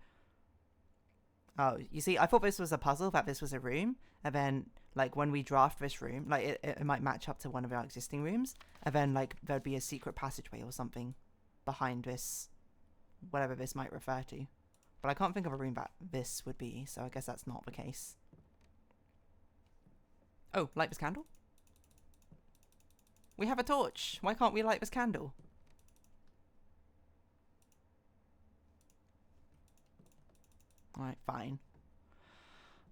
A: Oh, you see, I thought this was a puzzle, that this was a room, and then, like, when we draft this room, like, it might match up to one of our existing rooms, and then, like, there'd be a secret passageway or something behind this, whatever this might refer to. But I can't think of a room that this would be, so I guess that's not the case. Oh, light this candle? We have a torch! Why can't we light this candle? Alright, fine.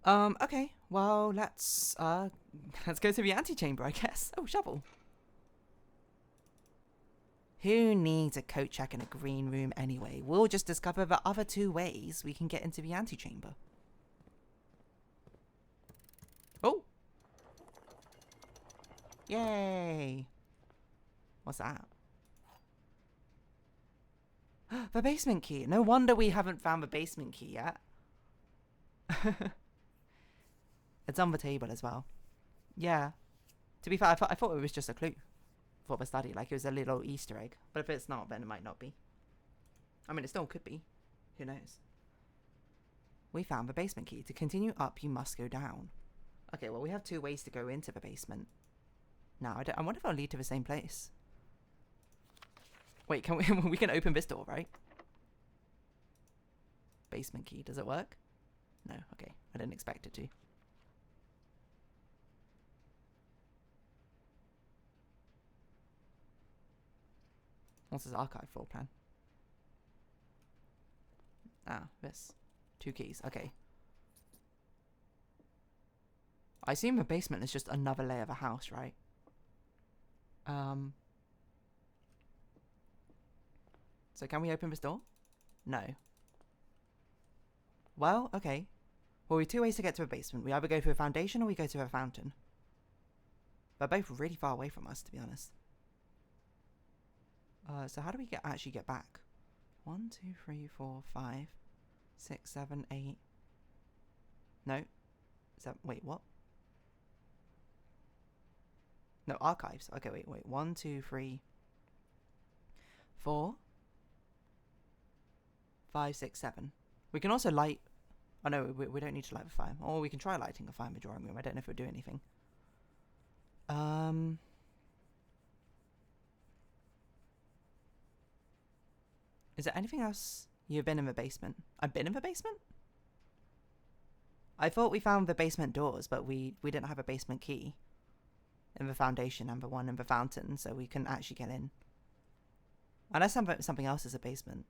A: Okay. Well, let's go to the antechamber, I guess. Oh, shovel. Who needs a coat check in a green room anyway? We'll just discover the other 2 ways we can get into the antechamber. Oh! Yay! What's that? The basement key. No wonder we haven't found the basement key yet. It's on the table as well. Yeah. To be fair, I thought it was just a clue for the study. Like, it was a little Easter egg. But if it's not, then it might not be. I mean, it still could be. Who knows? We found the basement key. To continue up, you must go down. Okay, well, we have 2 ways to go into the basement. Now, I wonder if I'll lead to the same place. Wait, can we can open this door, right? Basement key. Does it work? No. Okay. I didn't expect it to. What's this archive floor plan? Ah, this. 2 keys. Okay. I assume the basement is just another layer of a house, right? So can we open this door? No. Well, okay. Well, we have 2 ways to get to a basement. We either go through a foundation or we go to a fountain. They're both really far away from us, to be honest. So how do we actually get back? 1, 2, 3, 4, 5, 6, 7, 8. No. Is that... Wait, what? No, archives. Okay, wait. 1, 2, 3, 4, 5, 6, 7. We can also light... Oh, no, we don't need to light the fire. Or we can try lighting a fire in the drawing room. I don't know if it would do anything. Is there anything else? You've been in the basement. I've been in the basement? I thought we found the basement doors, but we didn't have a basement key in the foundation and the one in the fountain, so we couldn't actually get in. Unless something else is a basement.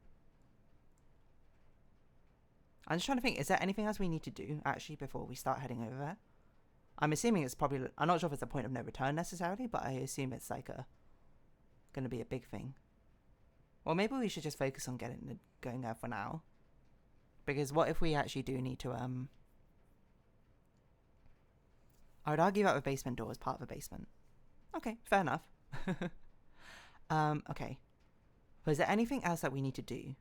A: I'm just trying to think, is there anything else we need to do, actually, before we start heading over there? I'm assuming it's probably... I'm not sure if it's a point of no return, necessarily, but I assume it's, like, going to be a big thing. Or maybe we should just focus on going there for now. Because what if we actually do need to, I would argue that the basement door is part of the basement. Okay, fair enough. Okay. But is there anything else that we need to do?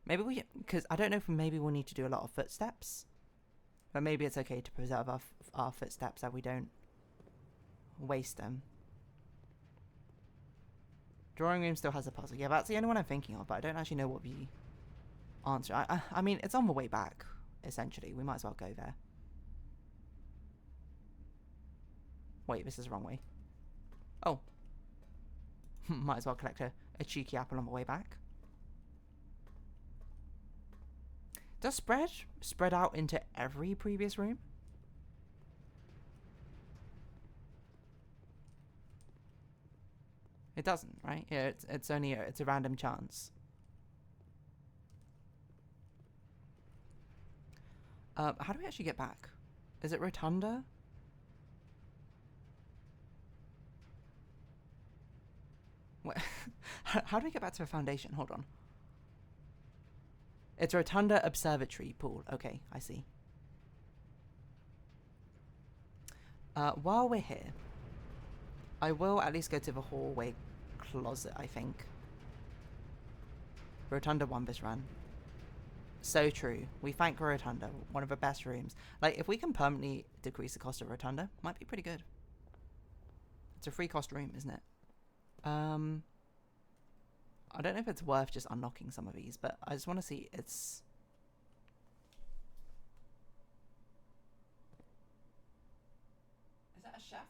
A: Maybe we... Because I don't know if maybe we'll need to do a lot of footsteps. But maybe it's okay to preserve our footsteps, that we don't waste them. Drawing room still has a puzzle. Yeah, that's the only one I'm thinking of, but I don't actually know what the answer... I mean, it's on the way back, essentially. We might as well go there. Wait, this is the wrong way. Oh. Might as well collect a cheeky apple on the way back. Does spread out into every previous room? It doesn't, right? Yeah, it's only it's a random chance. How do we actually get back? Is it Rotunda? What? How do we get back to the foundation? Hold on. It's Rotunda Observatory Pool. Okay, I see. While we're here, I will at least go to the hallway closet, I think. Rotunda won this run. So true. We thank Rotunda, one of the best rooms. Like, if we can permanently decrease the cost of Rotunda, might be pretty good. It's a free cost room, isn't it? I don't know if it's worth just unlocking some of these, but I just want to see it's... Is that a chef?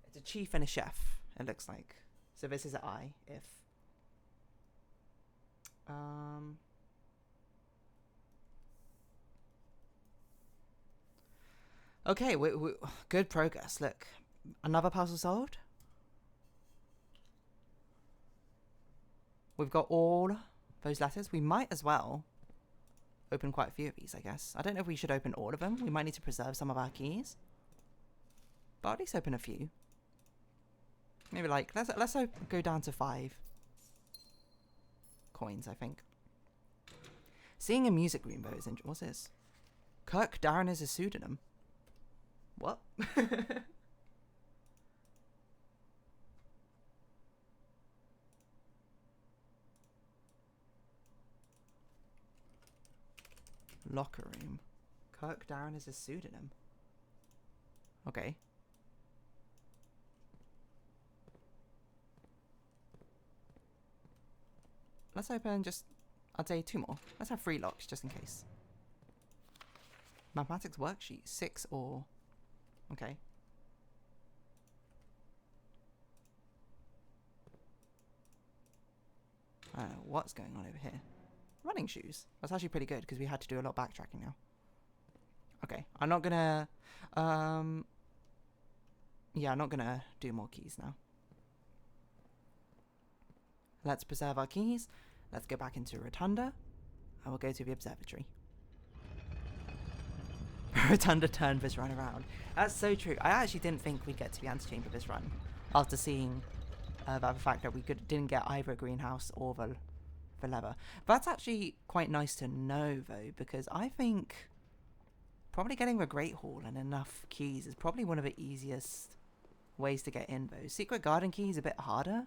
A: It's a chief and a chef, it looks like. So this is an I, if... Okay, good progress. Look, another puzzle solved. We've got all those letters. We might as well open quite a few of these, I guess. I don't know if we should open all of them. We might need to preserve some of our keys. But at least open a few. Maybe like, let's go down to 5 coins, I think. Seeing a music room, though, is interesting. What's this? Kirk Darren is a pseudonym. What? Locker room. Kirk Darren is a pseudonym. Okay. Let's open just, I'd say 2 more. Let's have 3 locks just in case. Mathematics worksheet. 6 or... Okay. I don't know what's going on over here. Running shoes. That's actually pretty good because we had to do a lot of backtracking now. Okay, I'm not gonna... yeah, I'm not gonna do more keys now. Let's preserve our keys. Let's go back into Rotunda. And we'll go to the observatory. Rotunda turned this run around. That's so true. I actually didn't think we'd get to the antechamber this run. After seeing about the fact that we didn't get either a greenhouse or the lever. That's actually quite nice to know, though, because I think probably getting the Great Hall and enough keys is probably one of the easiest ways to get in, though. Secret Garden key is a bit harder,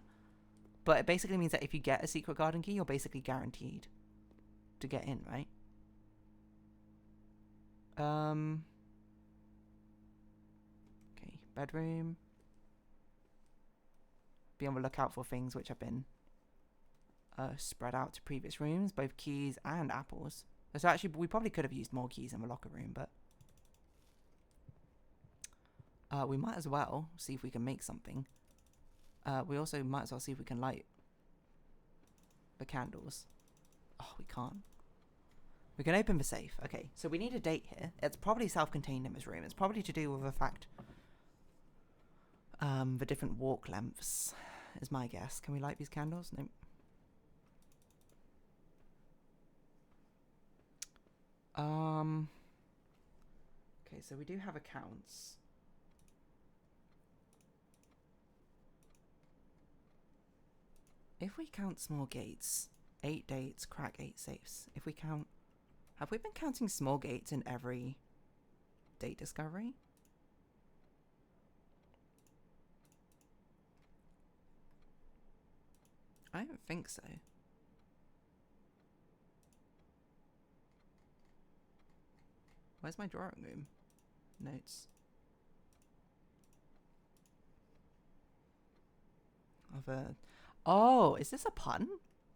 A: but it basically means that if you get a Secret Garden key, you're basically guaranteed to get in, right? Okay, bedroom. Be on the lookout for things which have been spread out to previous rooms, both keys and apples. So actually, we probably could have used more keys in the locker room, but we might as well see if we can make something. We also might as well see if we can light the candles. Oh, we can't. We can open the safe. Okay, so we need a date here. It's probably self-contained in this room. It's probably to do with the fact the different walk lengths is my guess. Can we light these candles? Nope. Okay, so we do have accounts. If we count small gates, 8 dates, crack 8 safes. If we count... Have we been counting small gates in every date discovery? I don't think so. Where's my drawing room? Notes. Oh, is this a pun?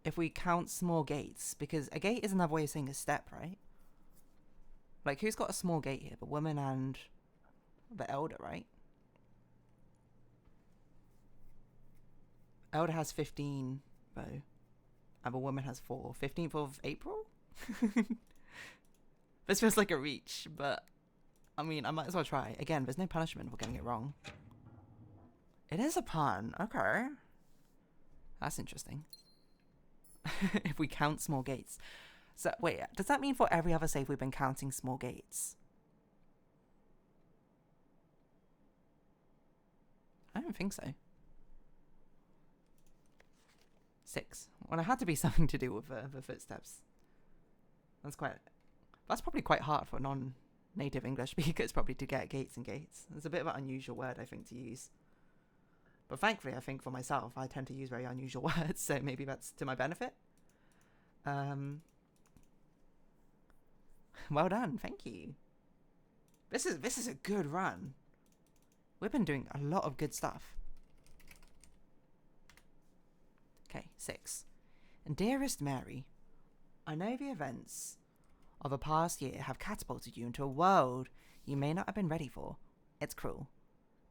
A: If we count small gates, because a gate is another way of saying a step, right? Like, who's got a small gate here? The woman and the elder, right? Elder has 15, though. And the woman has 4. 15th of April? This feels like a reach, but... I mean, I might as well try. Again, there's no punishment for getting it wrong. It is a pun. Okay. That's interesting. If we count small gates. So, wait, does that mean for every other save we've been counting small gates? I don't think so. 6. Well, it had to be something to do with the footsteps. That's probably quite hard for non-native English speakers, probably, to get gates and gates. It's a bit of an unusual word, I think, to use. But thankfully, I think for myself, I tend to use very unusual words, so maybe that's to my benefit. Well done, thank you. This is a good run. We've been doing a lot of good stuff. Okay, 6. And dearest Mary, I know the events of the past year have catapulted you into a world you may not have been ready for. It's cruel.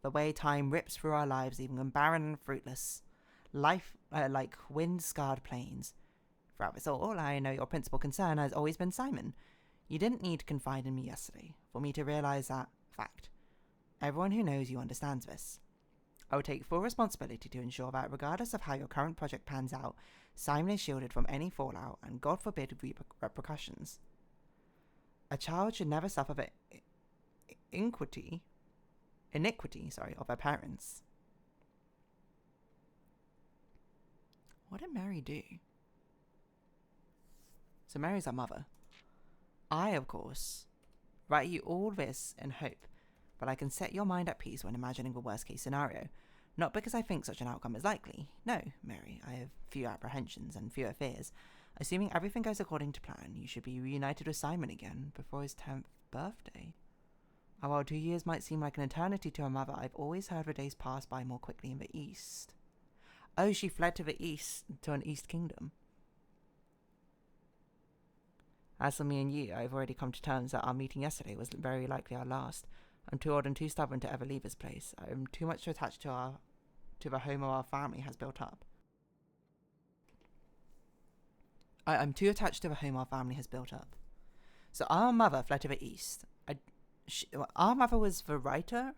A: The way time rips through our lives, leaving them barren and fruitless. Life like wind-scarred plains. Throughout this all, I know your principal concern has always been Simon. You didn't need to confide in me yesterday for me to realize that fact. Everyone who knows you understands this. I will take full responsibility to ensure that regardless of how your current project pans out, Simon is shielded from any fallout and, God forbid, repercussions. A child should never suffer the iniquity of her parents. What did Mary do? So Mary's our mother. I, of course, write you all this in hope that I can set your mind at peace when imagining the worst case scenario. Not because I think such an outcome is likely. No, Mary, I have few apprehensions and fewer fears. Assuming everything goes according to plan, you should be reunited with Simon again before his 10th birthday. And while 2 years might seem like an eternity to a mother, I've always heard the days pass by more quickly in the east. Oh, she fled to the east, to an east kingdom. As for me and you, I've already come to terms that our meeting yesterday was very likely our last. I'm too old and too stubborn to ever leave this place. I'm too much attached to the home our family has built up. I'm too attached to the home our family has built up. So our mother fled to the east. Our mother was the writer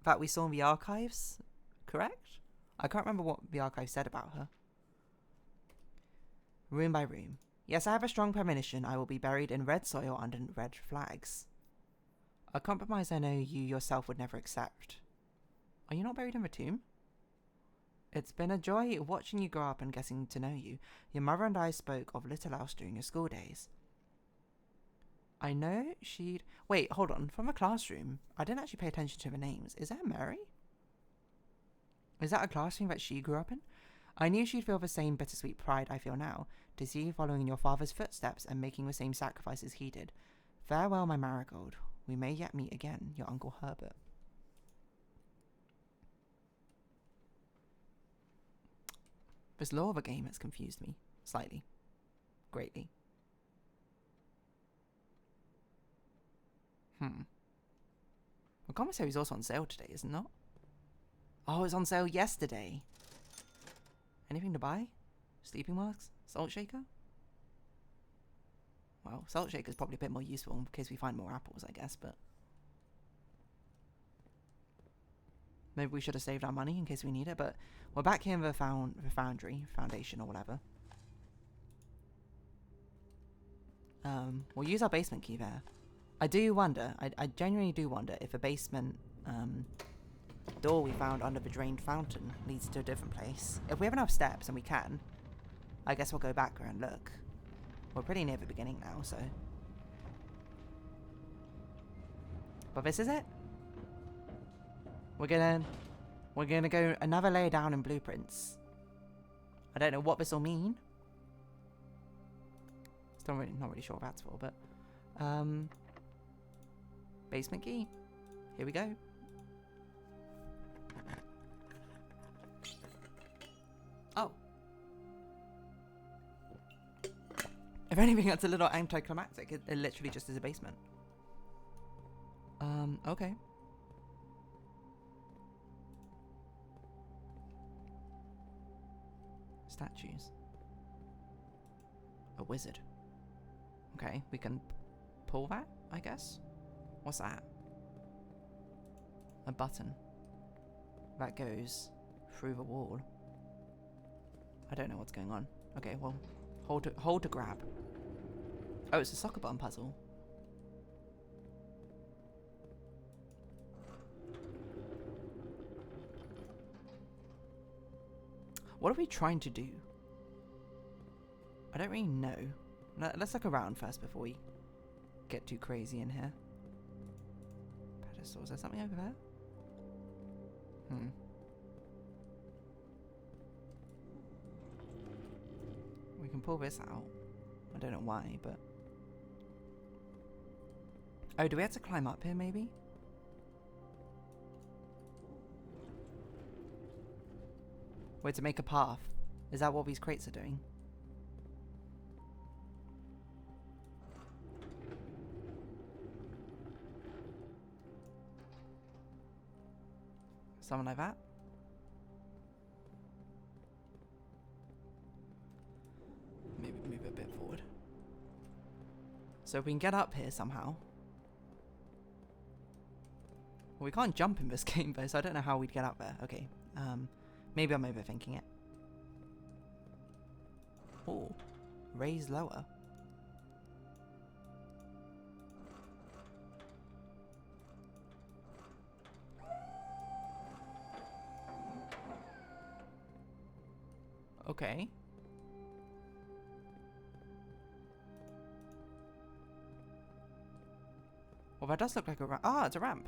A: that we saw in the archives, correct? I can't remember what the archive said about her. Room by room. Yes, I have a strong premonition I will be buried in red soil under red flags. A compromise I know you yourself would never accept. Are you not buried in the tomb? It's been a joy watching you grow up and getting to know you. Your mother and I spoke of little else during your school days. I know she'd... Wait, hold on. From a classroom, I didn't actually pay attention to the names. Is that Mary? Is that a classroom that she grew up in? I knew she'd feel the same bittersweet pride I feel now. to see you following in your father's footsteps and making the same sacrifices he did. Farewell, my marigold. We may yet meet again, your Uncle Herbert. This lore of a game has confused me. Slightly. Greatly. The commissary is also on sale today, isn't it? Oh, it was on sale yesterday. Anything to buy? Sleeping masks? Salt shaker? Well, salt shaker is probably a bit more useful in case we find more apples, I guess, but... maybe we should have saved our money in case we need it, but we're back here in the foundation or whatever. We'll use our basement key there. I do wonder, I genuinely do wonder if a basement door we found under the drained fountain leads to a different place. If we have enough steps, and we can, I guess we'll go back and look. We're pretty near the beginning now, so... but this is it? We're gonna go another layer down in blueprints. I don't know what this will mean. Still not really sure what that's for, but... basement key. Here we go. Oh. If anything, that's a little anticlimactic. It literally just is a basement. Okay. Statues. A wizard. Okay, we can pull that, I guess? What's that? A button. That goes through the wall. I don't know what's going on. Okay, well, hold to grab. Oh, it's a soccer button puzzle. What are we trying to do? I don't really know. Let's look around first before we get too crazy in here. Pedestal, is there something over there? We can pull this out. I don't know why, but... oh, do we have to climb up here, maybe? Wait, to make a path. Is that what these crates are doing? Something like that? Maybe move a bit forward. So if we can get up here somehow. Well, we can't jump in this game though, so I don't know how we'd get up there. Okay. Maybe I'm overthinking it. Oh, raise lower. Okay. Well, that does look like a ramp. Ah, it's a ramp.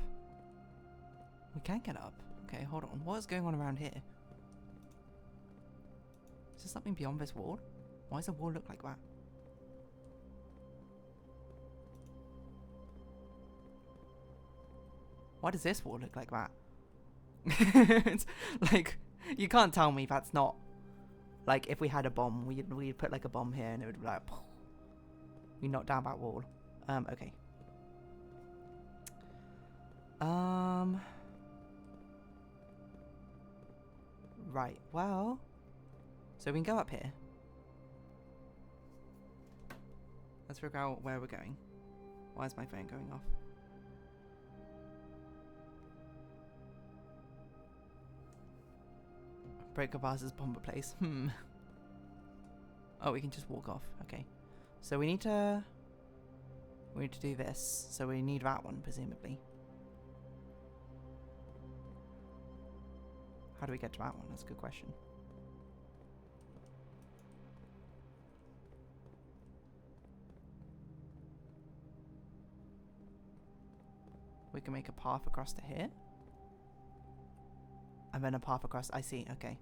A: We can get up. Okay, hold on. What is going on around here? Is there something beyond this wall? Why does the wall look like that? Why does this wall look like that? It's like, you can't tell me that's not... like, if we had a bomb, we'd put like a bomb here and it would be like... we knock down that wall. Okay. Right, well... so we can go up here. Let's figure out where we're going. Why is my phone going off? Break of ours is bomber place. Oh, we can just walk off. Okay. So we need to do this. So we need that one, presumably. How do we get to that one? That's a good question. We can make a path across to here. And then a path across. I see, okay.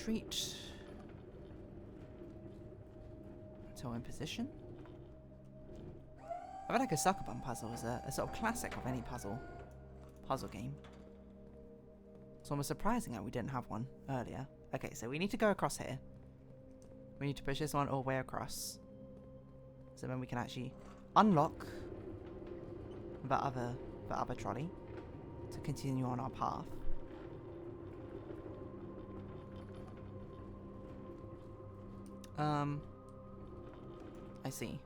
A: retreat. So in position. I feel like a sucker bun puzzle is a sort of classic of any puzzle game. It's almost surprising that we didn't have one earlier. Okay, so we need to go across here. We need to push this one all the way across. So then we can actually unlock the other trolley to continue on our path. I see.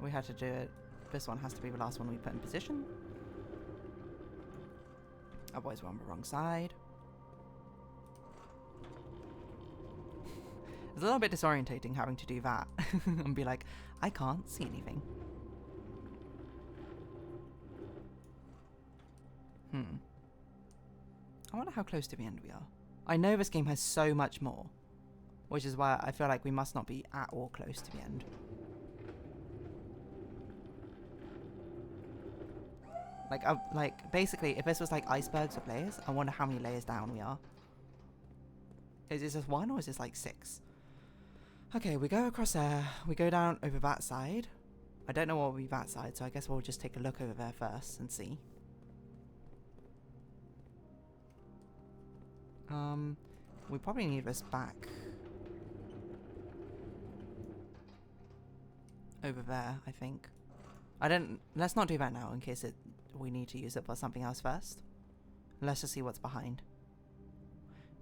A: We had to do it. This one has to be the last one we put in position. Otherwise we're on the wrong side. It's a little bit disorientating having to do that. And be like, I can't see anything. I wonder how close to the end we are. I know this game has so much more, which is why I feel like we must not be at all close to the end. Like, basically, if this was like icebergs of layers, I wonder how many layers down we are. Is this one or is this like 6? Okay, we go across there. We go down over that side. I don't know what will be that side, so I guess we'll just take a look over there first and see. We probably need this back over there, I think. Let's not do that now in case we need to use it for something else first. Let's just see what's behind.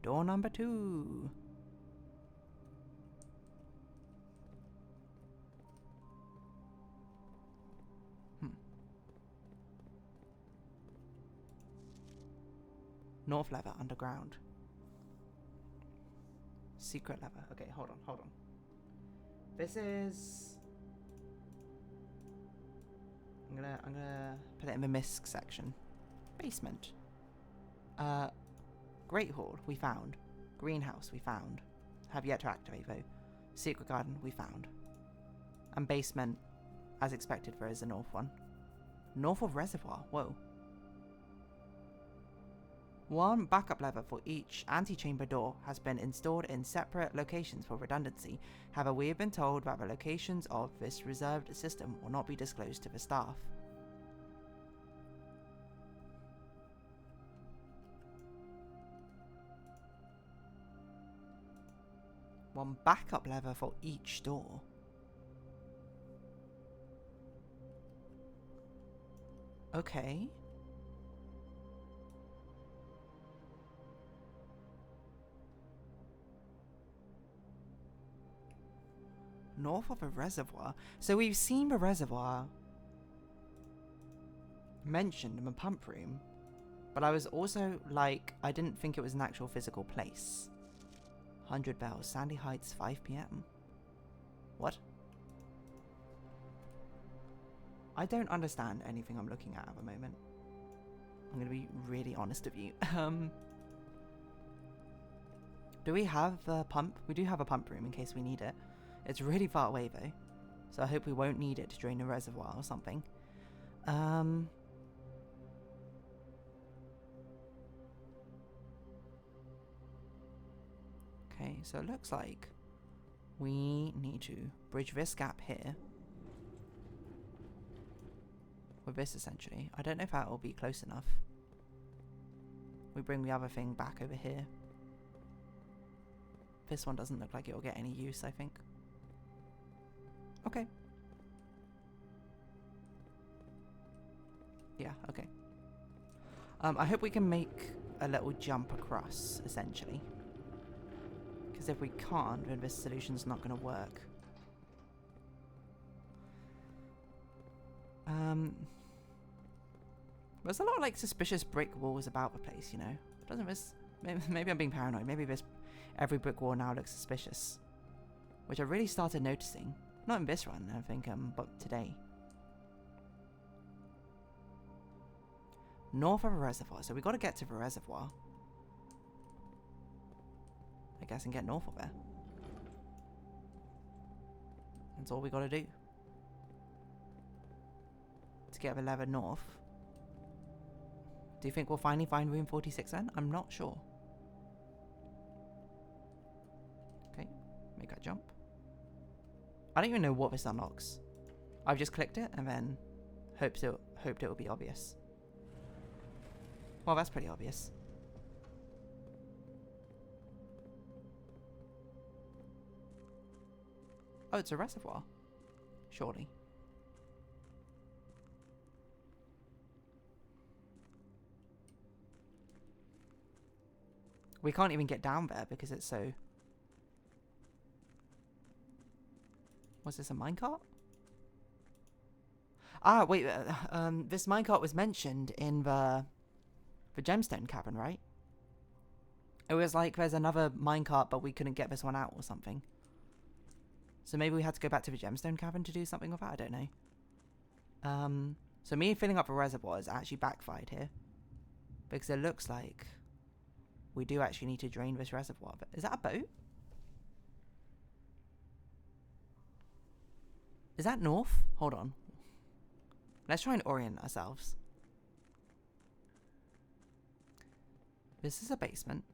A: Door number 2. North lever, underground. Secret lever. Okay, hold on. This is... I'm gonna put it in the misc section. Basement. Great Hall, we found. Greenhouse, we found. Have yet to activate though. Secret garden, we found. And basement, as expected, there is a north one. North of reservoir, whoa. One backup lever for each antechamber door has been installed in separate locations for redundancy. However, we have been told that the locations of this reserved system will not be disclosed to the staff. One backup lever for each door. Okay. North of a reservoir. So we've seen the reservoir mentioned in the pump room, but I was also like, I didn't think it was an actual physical place. 100 Bells, Sandy Heights, 5 PM. What? I don't understand anything I'm looking at the moment. I'm gonna be really honest with you. Do we have a pump? We do have a pump room in case we need it. It's really far away though, so I hope we won't need it to drain a reservoir or something. Okay, so it looks like we need to bridge this gap here with this essentially. I don't know if that will be close enough. We bring the other thing back over here. This one doesn't look like it will get any use, I think. Okay. Yeah, okay. I hope we can make a little jump across, essentially. Because if we can't, then this solution's not going to work. There's a lot of like suspicious brick walls about the place, you know. Doesn't this... Maybe I'm being paranoid. Maybe every brick wall now looks suspicious. Which I really started noticing. Not in this run, I think, but today. North of a reservoir. So we got to get to the reservoir. I guess, and get north of there. That's all we got to do. To get the lever north. Do you think we'll finally find room 46 then? I'm not sure. Okay, make that jump. I don't even know what this unlocks. I've just clicked it and then hoped it will be obvious. Well, that's pretty obvious. Oh, it's a reservoir. Surely. We can't even get down there because it's so... Was this a minecart? Ah, wait. This minecart was mentioned in the gemstone cavern, right? It was like there's another minecart, but we couldn't get this one out or something. So maybe we had to go back to the gemstone cavern to do something with that. I don't know. So me filling up the reservoir has actually backfired here, because it looks like we do actually need to drain this reservoir. But is that a boat? Is that north? Hold on. Let's try and orient ourselves. This is a basement.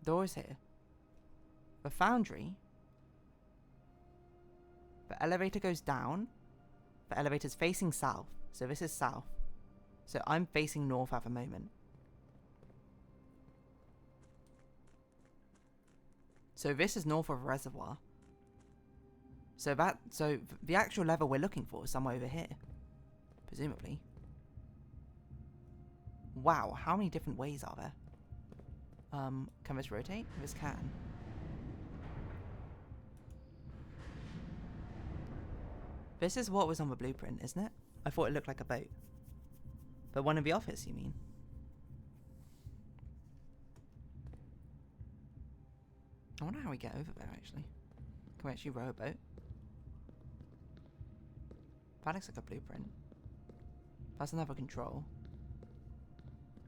A: Door is here. The foundry. The elevator goes down. The elevator's facing south. So this is south. So I'm facing north at the moment. So this is north of reservoir. So the actual level we're looking for is somewhere over here. Presumably. Wow, how many different ways are there? Can this rotate? This can. This is what was on the blueprint, isn't it? I thought it looked like a boat. The one in the office, you mean? I wonder how we get over there, actually. Can we actually row a boat? That looks like a blueprint. That's another control.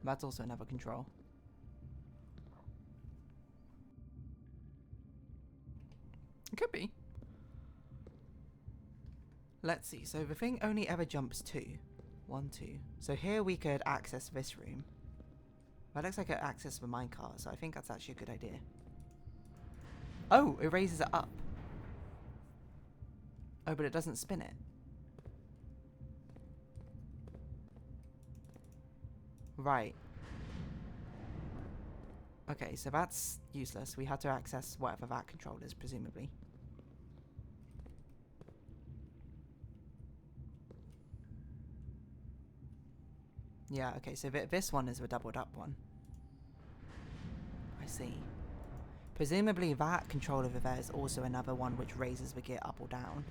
A: That's also another control. It could be. Let's see. So the thing only ever jumps 2. 1, 2. So here we could access this room. That looks like it access the minecart, so I think that's actually a good idea. Oh, it raises it up. Oh, but it doesn't spin it. Right. Okay, so that's useless. We had to access whatever that control is, presumably. Yeah, okay, so this one is the doubled up one. I see. Presumably that control over there is also another one which raises the gear up or down.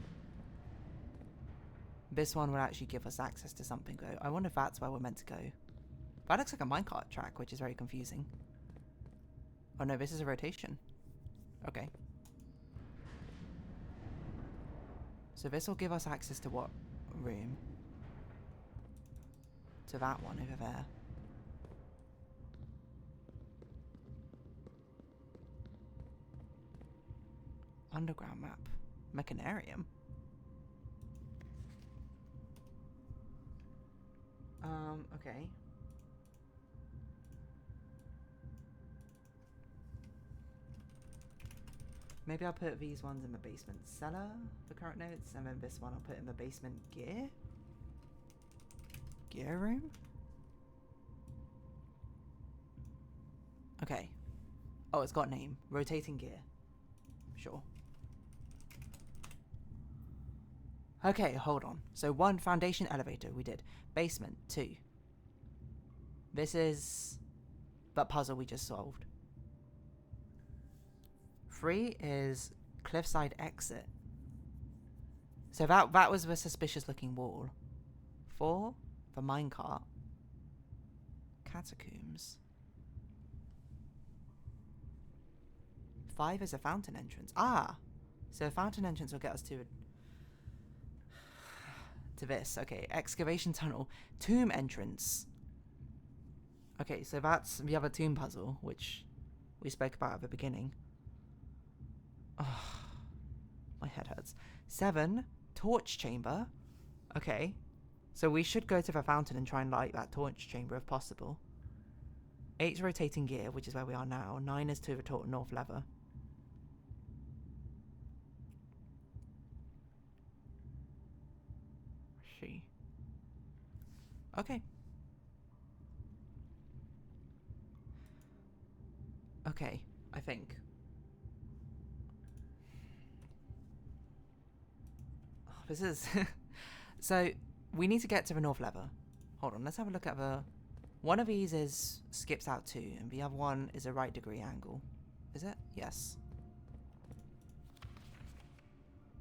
A: This one will actually give us access to something though. I wonder if that's where we're meant to go. That looks like a minecart track, which is very confusing. Oh no, this is a rotation. Okay. So this will give us access to what room? To that one over there. Underground map. Mechanarium. Okay. Maybe I'll put these ones in the basement cellar for current notes, and then this one I'll put in the basement gear. Gear room? Okay. Oh, it's got a name. Rotating gear. Sure. Okay, hold on. So 1, foundation elevator, we did. Basement, 2. This is that puzzle we just solved. 3 is cliffside exit. So that was the suspicious looking wall. 4, the minecart. Catacombs. 5 is a fountain entrance. Ah! So a fountain entrance will get us to this. Okay, excavation tunnel. Tomb entrance. Okay, so that's the other tomb puzzle, which we spoke about at the beginning. Oh, my head hurts. 7, torch chamber. Okay. So we should go to the fountain and try and light that torch chamber if possible. 8's rotating gear, which is where we are now. 9 is to the north lever. She. Okay. Okay, I think. Oh, this is... So, we need to get to the north lever. Hold on, let's have a look at the... One of these is skips out 2, and the other one is a right degree angle. Is it? Yes.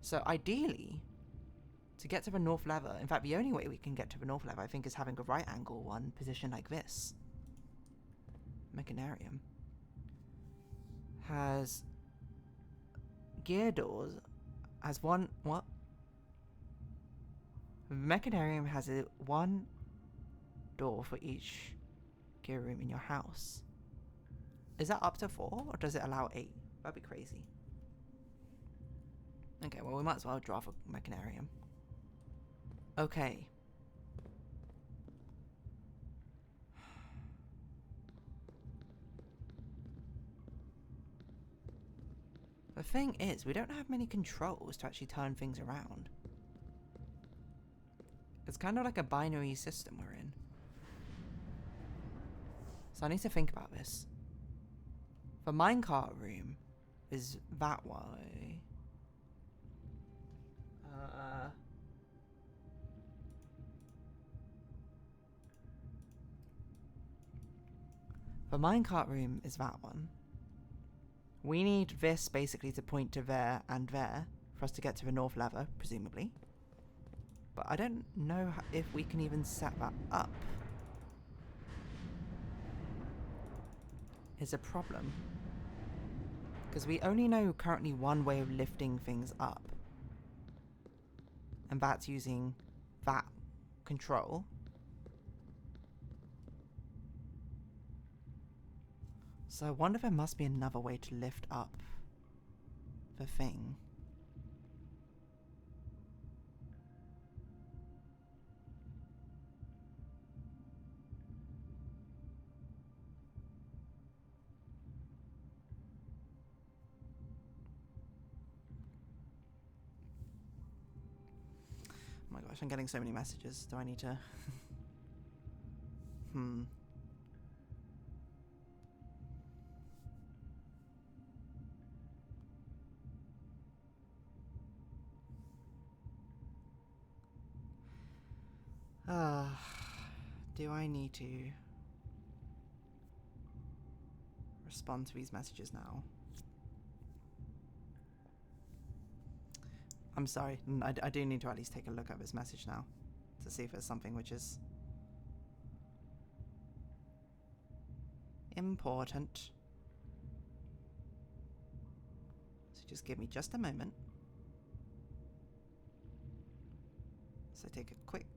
A: So, ideally, to get to the north lever... In fact, the only way we can get to the north lever, I think, is having a right angle one positioned like this. Mechanarium has gear doors, has one... What? Mechanarium has one door for each gear room in your house. Is that up to 4, or does it allow 8? That'd be crazy. Okay, well, we might as well draw for Mechanarium. Okay. The thing is, we don't have many controls to actually turn things around. It's kind of like a binary system we're in. So I need to think about this. The minecart room is that way. The minecart room is that one. We need this basically to point to there and there for us to get to the north lever, presumably. But I don't know if we can even set that up. Is a problem. Because we only know currently one way of lifting things up. And that's using that control. So I wonder if there must be another way to lift up the thing. Oh my gosh, I'm getting so many messages. Do I need to... Do I need to respond to these messages now? I'm sorry, I do need to at least take a look at this message now to see if there's something which is important. So just give me just a moment. So take a quick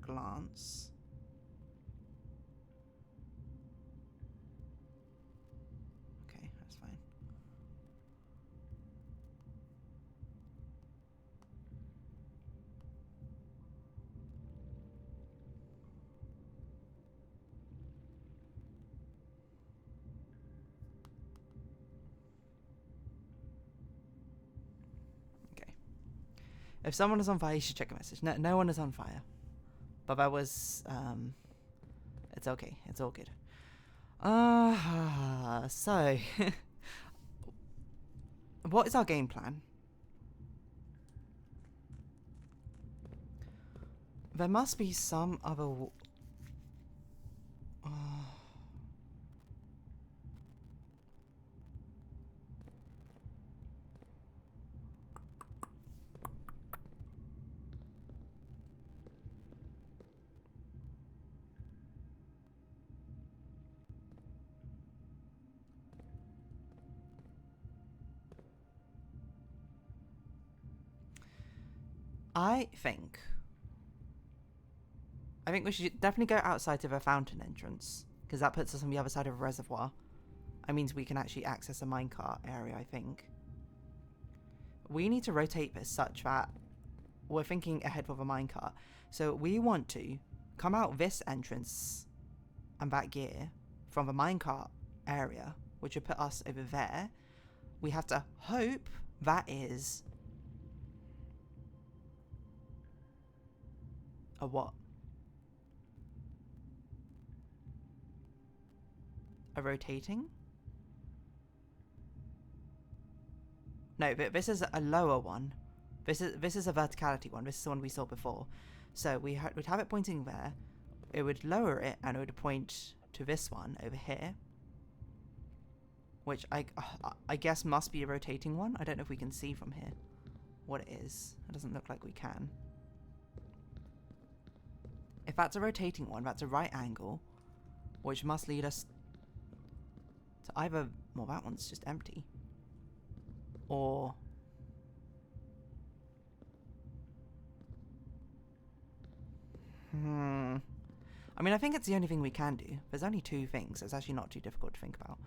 A: glance. Okay, that's fine. Okay. If someone is on fire, you should check a message. No one is on fire. But that was, it's okay. It's all good. So, what is our game plan? There must be some other... I think we should definitely go outside to the fountain entrance, because that puts us on the other side of the reservoir. That means we can actually access a minecart area, I think. We need to rotate this such that we're thinking ahead with a minecart. So we want to come out this entrance and back gear from the minecart area, which would put us over there. We have to hope that is a what? A rotating? No, but this is a lower one. This is a verticality one. This is the one we saw before. So we'd have it pointing there. It would lower it and it would point to this one over here, which I guess must be a rotating one. I don't know if we can see from here what it is. It doesn't look like we can. If that's a rotating one, that's a right angle, which must lead us to either, well, that one's just empty, or I mean, I think it's the only thing we can do. There's only two things. It's actually not too difficult to think about.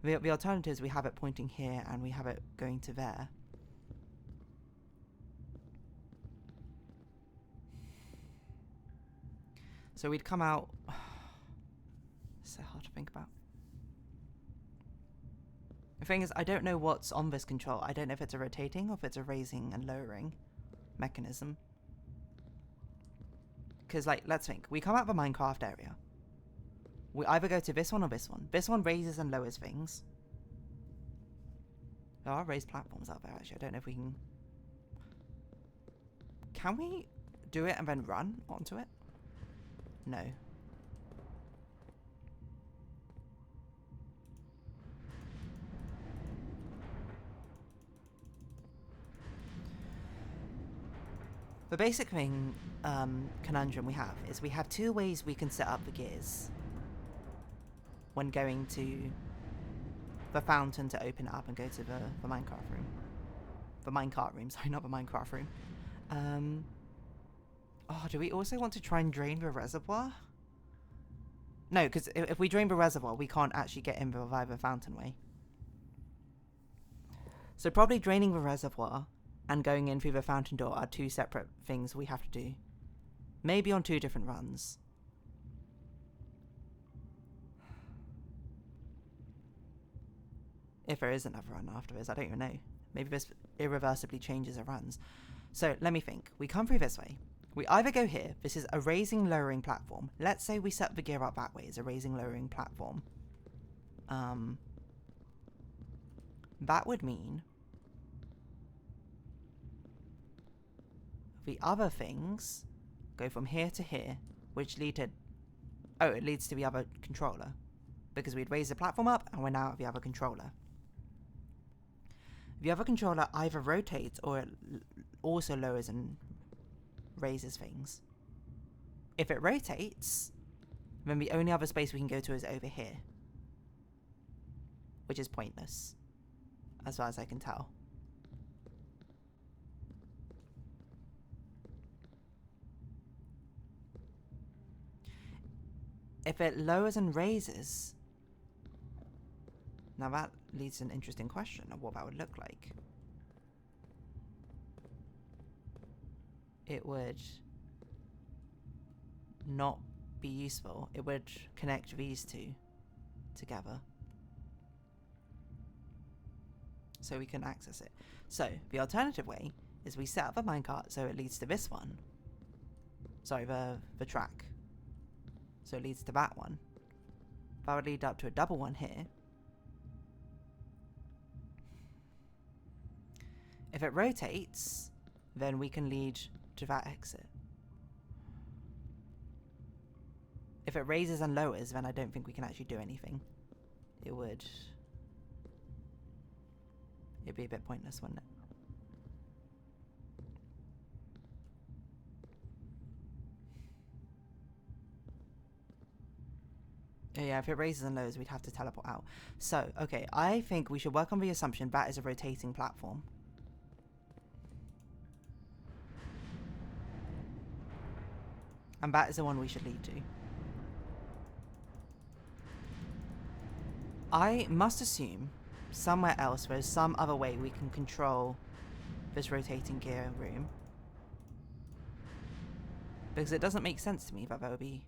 A: The alternative is we have it pointing here and we have it going to there. So we'd come out... It's so hard to think about. The thing is, I don't know what's on this control. I don't know if it's a rotating or if it's a raising and lowering mechanism. Because, like, let's think. We come out of the Minecraft area. We either go to this one or this one. This one raises and lowers things. There are raised platforms out there, actually. I don't know if we can... Can we do it and then run onto it? No. The basic thing, conundrum we have is we have two ways we can set up the gears when going to the fountain to open it up and go to the Minecraft room. The minecart room, sorry, not the Minecraft room. Oh, do we also want to try and drain the reservoir? No, because if we drain the reservoir, we can't actually get in via the fountain way. So probably draining the reservoir and going in through the fountain door are two separate things we have to do. Maybe on two different runs. If there is another run afterwards, I don't even know. Maybe this irreversibly changes the runs. So let me think. We come through this way. We either go here. This is a raising, lowering platform. Let's say we set the gear up that way as a raising, lowering platform. That would mean the other things go from here to here, which lead to... Oh, it leads to the other controller. Because we'd raised the platform up, and we're now at the other controller. The other controller either rotates, or it also lowers and raises things. If it rotates, then the only other space we can go to is over here. Which is pointless, as far as I can tell. If it lowers and raises, now that leads to an interesting question of what that would look like. It would not be useful. It would connect these two together, so we can access it. So the alternative way is we set up a minecart so it leads to this one. Sorry, the track. So it leads to that one. That would lead up to a double one here. If it rotates, then we can lead to that exit. If it raises and lowers, then I don't think we can actually do anything. It'd be a bit pointless, wouldn't it? Yeah, if it raises and lowers, we'd have to teleport out. So, okay, I think we should work on the assumption that is a rotating platform. And that is the one we should lead to. I must assume somewhere else there is some other way we can control this rotating gear room. Because it doesn't make sense to me that there would be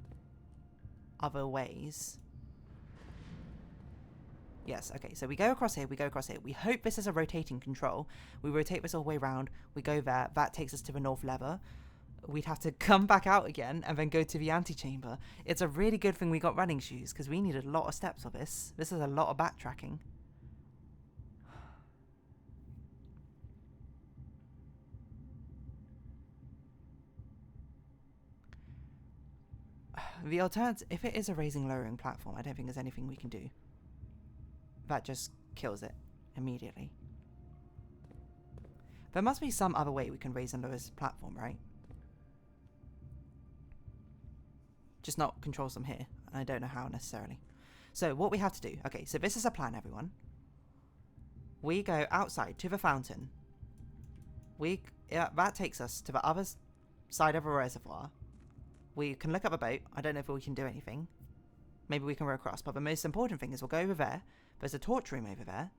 A: other ways. Yes, okay, so we go across here, we go across here. We hope this is a rotating control. We rotate this all the way around, we go there, that takes us to the north lever. We'd have to come back out again and then go to the antechamber. It's a really good thing we got running shoes, because we needed a lot of steps for this. This is a lot of backtracking. The alternative, if it is a raising lowering platform, I don't think there's anything we can do. That just kills it immediately. There must be some other way we can raise and lower this platform, right? Just not controls them here. I don't know how necessarily. So what we have to do, okay, so this is a plan, everyone. We go outside to the fountain. That takes us to the other side of a reservoir. We can look up a boat. I don't know if we can do anything. Maybe we can row across. But the most important thing is we'll go over there. There's a torch room over there.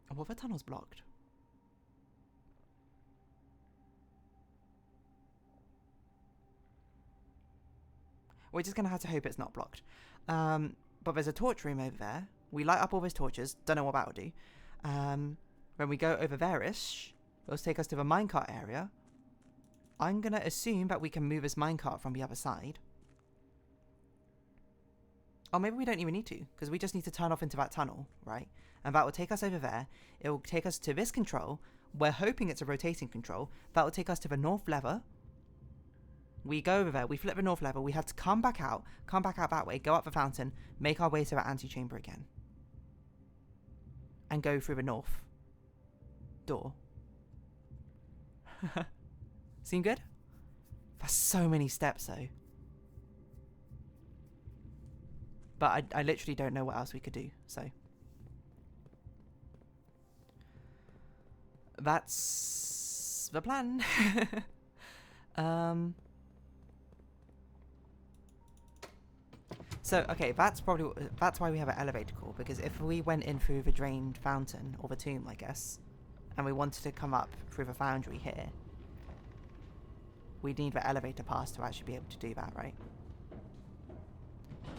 A: Oh, well, the tunnel's blocked. We're just going to have to hope it's not blocked. But there's a torch room over there. We light up all those torches. Don't know what that will do. When we go over there-ish, it'll take us to the minecart area. I'm going to assume that we can move this minecart from the other side. Oh, maybe we don't even need to, because we just need to turn off into that tunnel, right? And that will take us over there. It will take us to this control. We're hoping it's a rotating control. That will take us to the north lever. We go over there. We flip the north lever. We have to come back out that way, go up the fountain, make our way to the antechamber again. And go through the north door. Seem good? That's so many steps, though. But I literally don't know what else we could do, so. That's the plan. So, okay, that's why we have an elevator call, because if we went in through the drained fountain, or the tomb, I guess, and we wanted to come up through the foundry here, we'd need the elevator pass to actually be able to do that, right?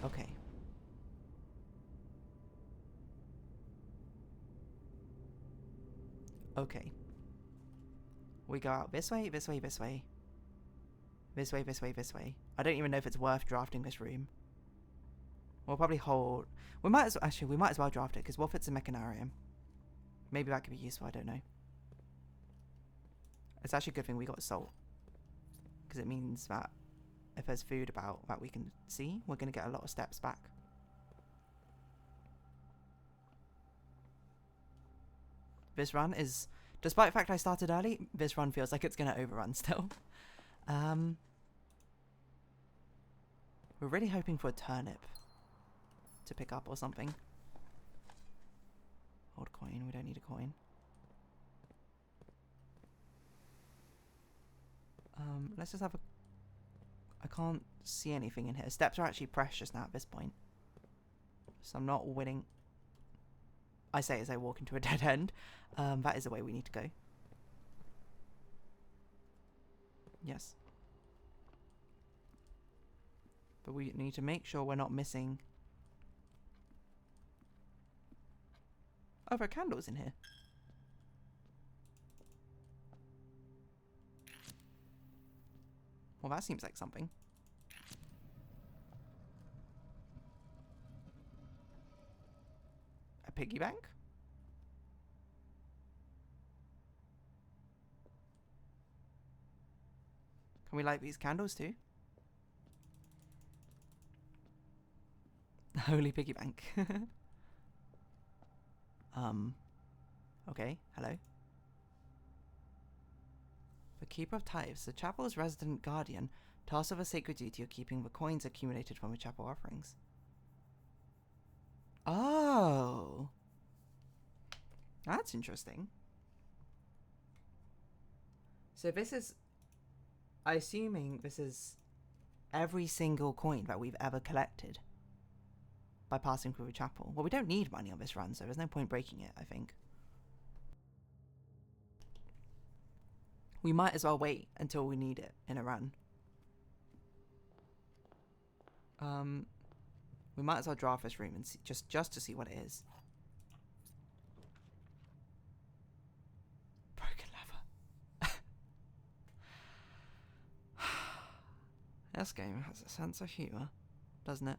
A: Okay. Okay. We go out this way, this way, this way. This way, this way, this way. I don't even know if it's worth drafting this room. We'll probably hold... We might as well draft it, because what if it's a mechanarium? Maybe that could be useful, I don't know. It's actually a good thing we got salt. Because it means that if there's food about that we can see, we're going to get a lot of steps back. This run is... Despite the fact I started early, this run feels like it's going to overrun still. We're really hoping for a turnip to pick up or something. Hold coin, we don't need a coin. Let's just have a... I can't see anything in here. Steps are actually precious now at this point. So I'm not winning. I say as I walk into a dead end. That is the way we need to go. Yes. But we need to make sure we're not missing... Oh, there are candles in here. Well, that seems like something. A piggy bank? Can we light these candles too? Holy piggy bank. Okay, hello. The Keeper of Tithes, the chapel's resident guardian, tasked with a sacred duty of keeping the coins accumulated from the chapel offerings. Oh! That's interesting. So this is... Assuming this is every single coin that we've ever collected by passing through a chapel. Well, we don't need money on this run, so there's no point breaking it, I think. We might as well wait until we need it in a run. We might as well draft this room and see, just to see what it is. Broken lever. This game has a sense of humor, doesn't it?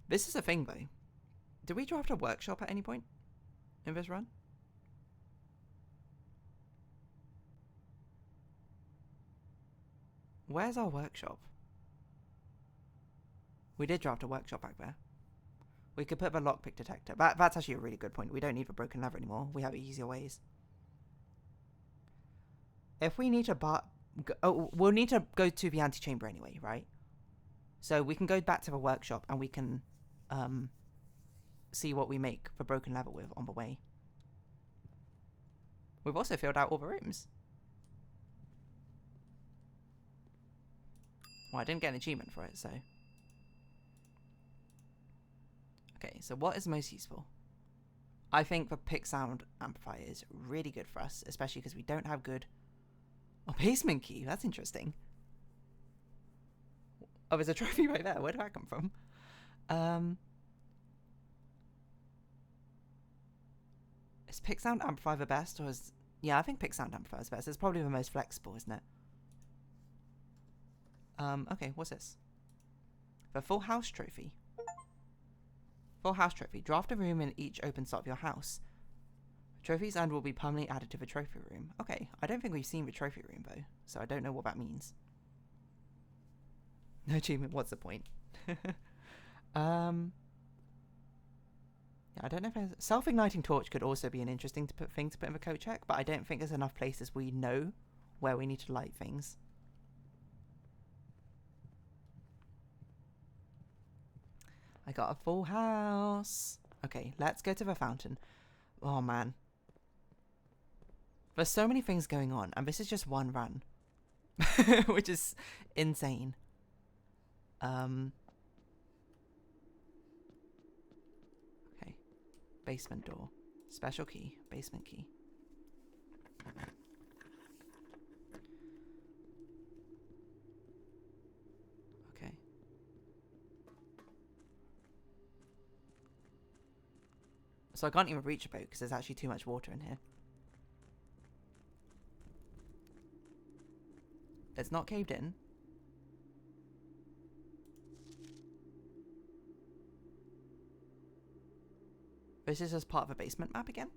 A: This is a thing, though. Did we draft a workshop at any point in this run? Where's our workshop? We did draft a workshop back there. We could put the lockpick detector. That's actually a really good point. We don't need the broken lever anymore. We have easier ways. If we need to we'll need to go to the antechamber anyway, right? So we can go back to the workshop and we can see what we make the broken lever with on the way. We've also filled out all the rooms. Well, I didn't get an achievement for it, so... Okay, so what is most useful? I think the pick sound amplifier is really good for us, especially because we don't have good... Oh, basement key, that's interesting. Oh, there's a trophy right there. Where did that come from? Is pick sound amplifier the best, or is... Yeah, I think pick sound amplifier is best. It's probably the most flexible, isn't it? Okay, what's this? The full house trophy. Full house trophy. Draft a room in each open slot of your house. Trophies and will be permanently added to the trophy room. Okay, I don't think we've seen the trophy room though, so I don't know what that means. No achievement, what's the point? Yeah, I don't know if there's... Self-igniting torch could also be an interesting thing to put in the code check, but I don't think there's enough places we know where we need to light things. I got a full house. Okay, let's go to the fountain. Oh, man. There's so many things going on, and this is just one run. Which is insane. Okay. Basement door. Special key. Basement key. Okay. So I can't even reach a boat because there's actually too much water in here. It's not caved in. This is just part of a basement map again.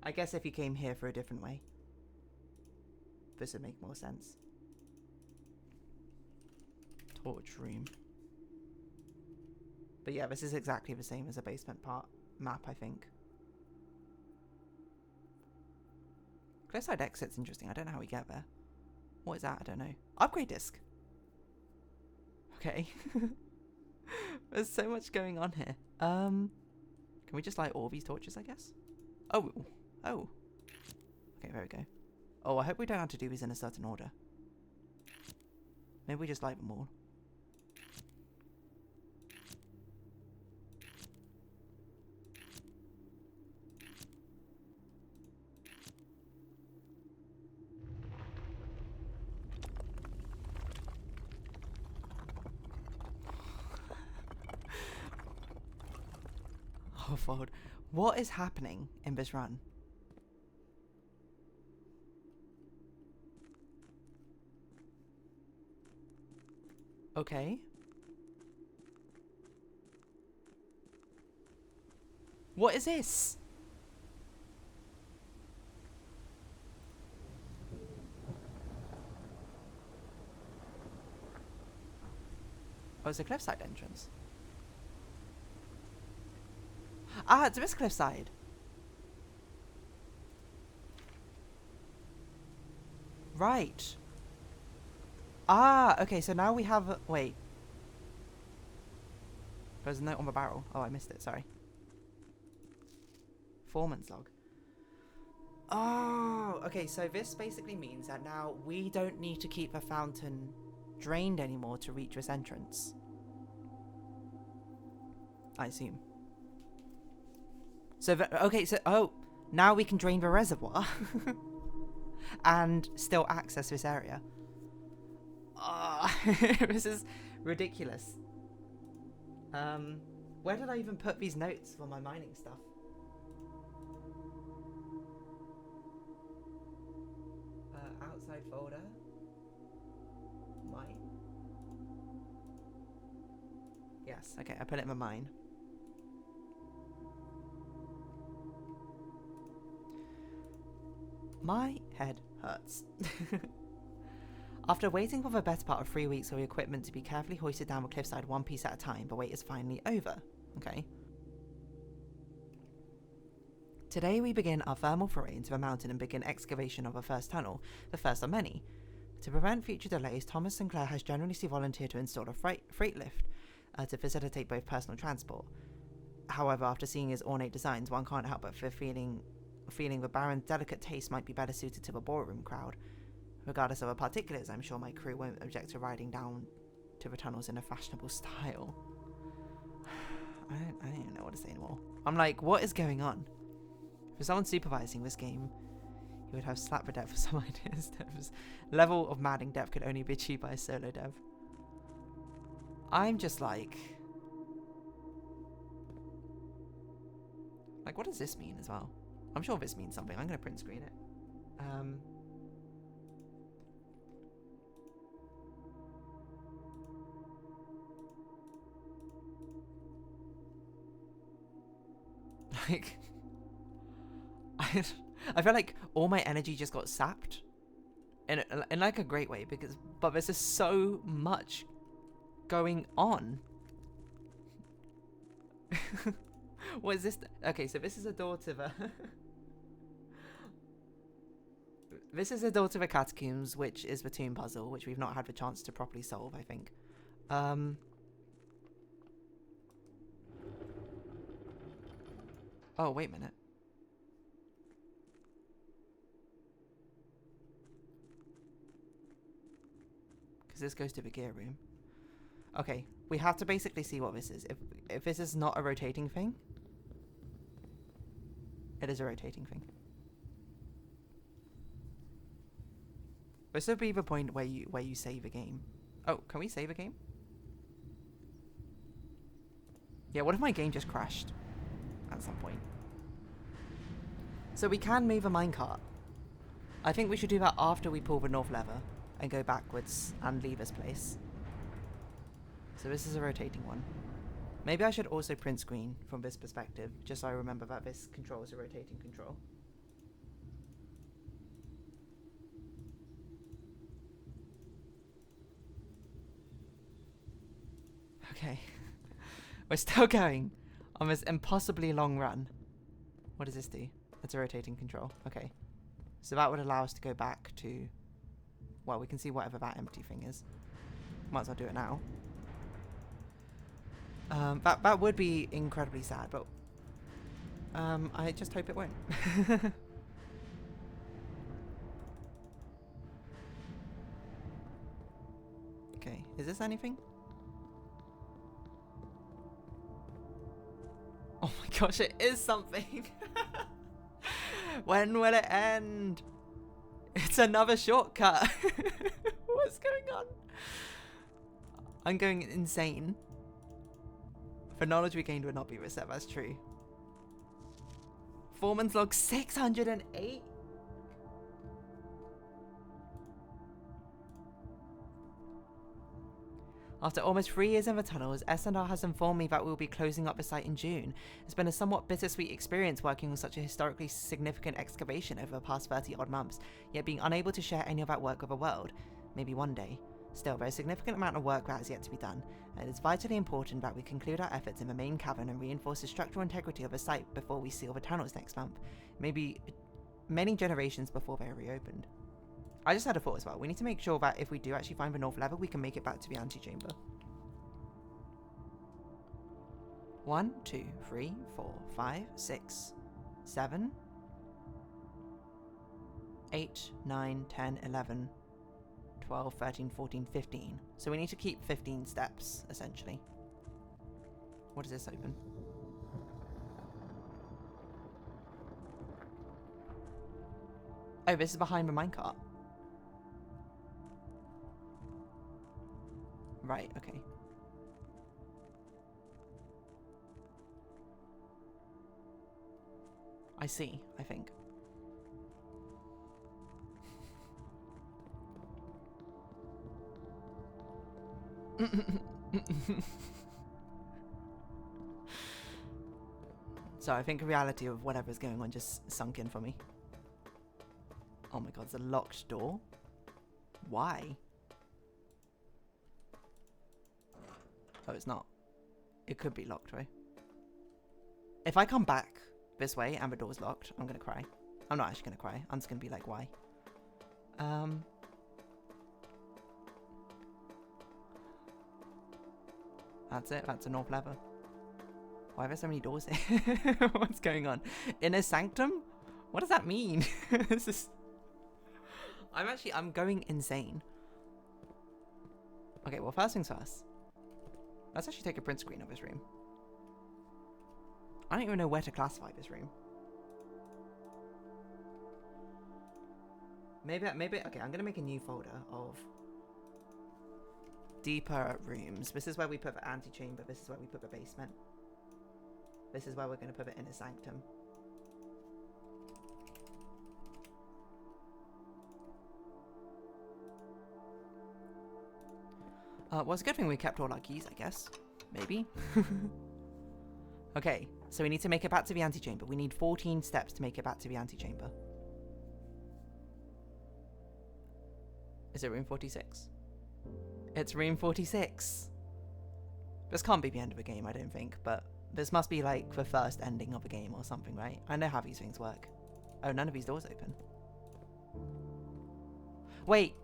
A: I guess if you came here for a different way, this would make more sense. Torch room. But yeah, this is exactly the same as a basement part map, I think. Cliffside exit's interesting. I don't know how we get there. What is that? I don't know. Upgrade disc. Okay. There's so much going on here. Can we just light all these torches, I guess? Oh. Oh. Okay, there we go. Oh, I hope we don't have to do these in a certain order. Maybe we just light them all. Oh, Ford. What is happening in this run? Okay. What is this? Oh, it's a cliffside entrance. Ah, it's this cliffside. Right. Ah, okay, so now we have... Wait. There's a note on the barrel. Oh, I missed it, sorry. Foreman's log. Oh, okay, so this basically means that now we don't need to keep a fountain drained anymore to reach this entrance. I assume. So, now we can drain the reservoir and still access this area. This is ridiculous. Where did I even put these notes for my mining stuff? Outside folder. Mine. Yes, okay, I put it in my mine. My head hurts. After waiting for the better part of 3 weeks for the equipment to be carefully hoisted down the cliffside one piece at a time, the wait is finally over. Okay. Today we begin our thermal foray into the mountain and begin excavation of our first tunnel, the first of many. To prevent future delays, Thomas Sinclair has generously volunteered to install a freight lift to facilitate both personal transport. However, after seeing his ornate designs, one can't help but feeling the Baron's delicate taste might be better suited to the ballroom crowd. Regardless of the particulars, I'm sure my crew won't object to riding down to the tunnels in a fashionable style. I don't even know what to say anymore. I'm like, what is going on? For someone supervising this game, he would have slapped the dev for some ideas. This level of maddening depth could only be achieved by a solo dev. I'm just like, what does this mean as well? I'm sure this means something. I'm going to print screen it. I feel like all my energy just got sapped in like a great way, but there's just so much going on. What is this? Okay, so this is a door to the this is a door to the catacombs, which is the tomb puzzle, which we've not had the chance to properly solve, I think. Oh, wait a minute. Because this goes to the gear room. Okay, we have to basically see what this is. If this is not a rotating thing, it is a rotating thing. This would be the point where you save a game. Oh, can we save a game? Yeah, what if my game just crashed at some point? So we can move a minecart. I think we should do that after we pull the north lever and go backwards and leave this place. So this is a rotating one. Maybe I should also print screen from this perspective, just so I remember that this control is a rotating control. Okay. We're still going on this impossibly long run. What does this do? It's a rotating control. Okay. So that would allow us to go back to... Well, we can see whatever that empty thing is. Might as well do it now. That would be incredibly sad, but... I just hope it won't. Okay, is this anything? Oh my gosh, it is something! When will it end? It's another shortcut! What's going on? I'm going insane. The knowledge we gained would not be reset, that's true. Foreman's log 608? After almost 3 years in the tunnels, S&R has informed me that we will be closing up the site in June. It's been a somewhat bittersweet experience working on such a historically significant excavation over the past 30 odd months, yet being unable to share any of that work with the world. Maybe one day. Still, there is a significant amount of work that has yet to be done, and it is vitally important that we conclude our efforts in the main cavern and reinforce the structural integrity of the site before we seal the tunnels next month. Maybe many generations before they are reopened. I just had a thought as well. We need to make sure that if we do actually find the north lever, we can make it back to the antechamber. 1, 2, 3, 4, 5, 6, 7, 8, 9, 10, 11, 12, 13, 14, 15. So we need to keep 15 steps, essentially. What does this open? Oh, this is behind the minecart. Right, okay. I see, I think. So I think the reality of whatever's going on just sunk in for me. Oh my god, it's a locked door? Why? Oh, it's not. It could be locked, right? If I come back this way and the door's locked, I'm gonna cry. I'm not actually gonna cry. I'm just gonna be like, why? That's it. That's a north lever. Why are there so many doors here? What's going on? Inner sanctum? What does that mean? This is... I'm going insane. Okay, well, first things first. Let's actually take a print screen of this room. I don't even know where to classify this room. Maybe, okay, I'm gonna make a new folder of deeper rooms. This is where we put the antechamber, this is where we put the basement. This is where we're gonna put the inner sanctum. Well, it's a good thing we kept all our keys, I guess. Maybe. Okay, so we need to make it back to the antechamber. We need 14 steps to make it back to the antechamber. Is it room 46? It's room 46. This can't be the end of the game, I don't think, but this must be like the first ending of a game or something, right? I know how these things work. Oh, none of these doors open. Wait.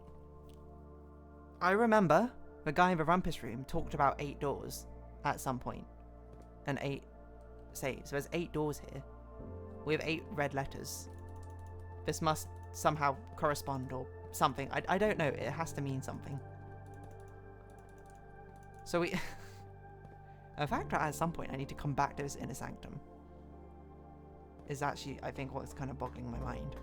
A: I remember the guy in the rumpus room talked about 8 doors at some point. And 8 saves. So there's 8 doors here. We have 8 red letters. This must somehow correspond or something. I don't know. It has to mean something. So we... The fact that at some point I need to come back to this inner sanctum is actually, I think, what's kind of boggling my mind.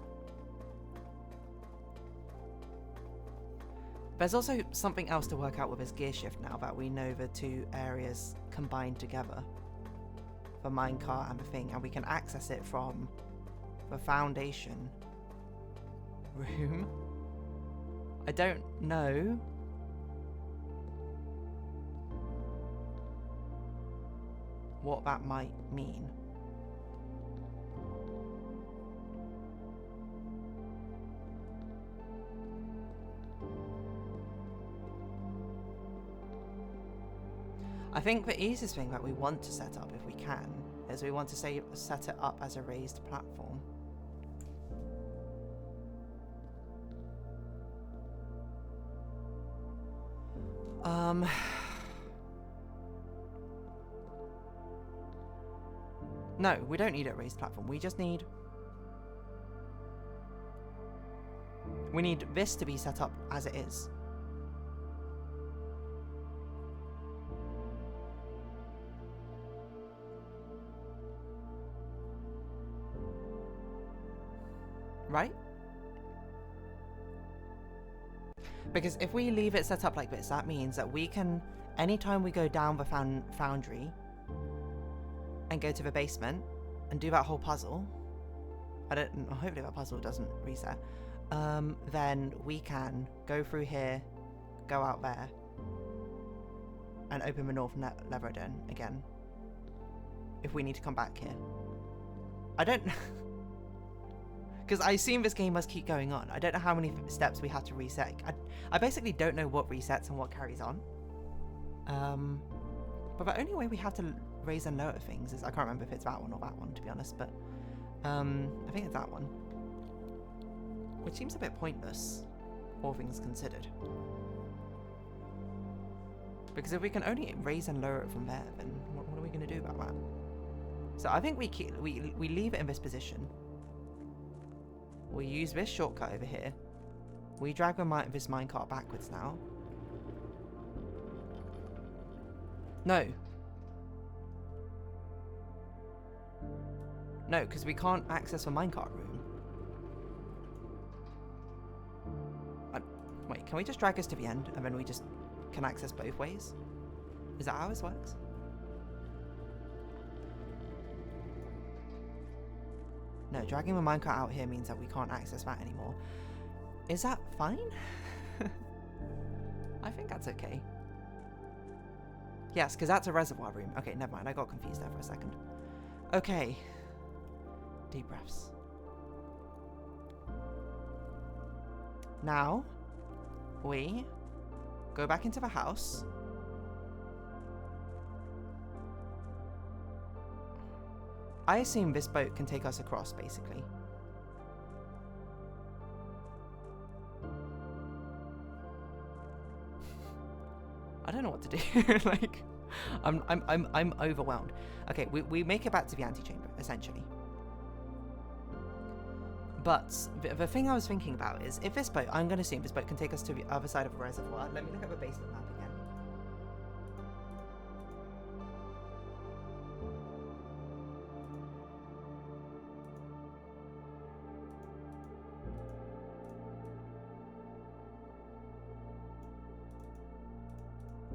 A: There's also something else to work out with this gear shift now that we know the 2 areas combined together. The minecart and the thing, and we can access it from the foundation room. I don't know. What that might mean. I think the easiest thing that we want to set up, if we can, is we want to set it up as a raised platform. No, we don't need a raised platform. We just need... We need this to be set up as it is. Right? Because if we leave it set up like this, that means that we can, anytime we go down the foundry and go to the basement and do that whole puzzle, hopefully that puzzle doesn't reset, then we can go through here, go out there, and open the north lever again. If we need to come back here. I don't... Because I assume this game must keep going on. I don't know how many steps we have to reset. I basically don't know what resets and what carries on. But the only way we have to raise and lower things is... I can't remember if it's that one or that one, to be honest, but... I think it's that one. Which seems a bit pointless, all things considered. Because if we can only raise and lower it from there, then what are we going to do about that? So I think we leave it in this position. We'll use this shortcut over here We drag this minecart backwards now. No. No, because we can't access a minecart room. Wait, can we just drag us to the end and then we just can access both ways? Is that how this works? No, dragging the minecart out here means that we can't access that anymore. Is that fine? I think that's okay. Yes, because that's a reservoir room. Okay, never mind. I got confused there for a second. Okay. Deep breaths. Now, we go back into the house. I assume this boat can take us across, basically. I don't know what to do. Like, I'm overwhelmed. Okay, we make it back to the antechamber, essentially. But the thing I was thinking about is, if this boat, I'm going to assume this boat can take us to the other side of the reservoir. Let me look at the basement map again.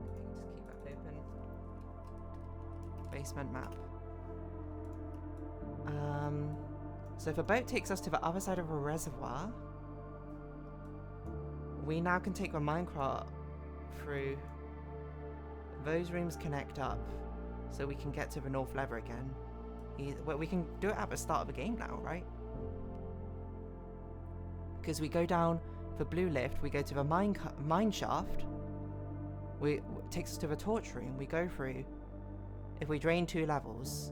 A: Okay, just keep that open. Basement map. So if a boat takes us to the other side of a reservoir, we now can take the minecart through. Those rooms connect up, so we can get to the north lever again. Well, we can do it at the start of the game now, right? Because we go down the blue lift, we go to the mine shaft. It takes us to the torch room. We go through. If we drain 2 levels,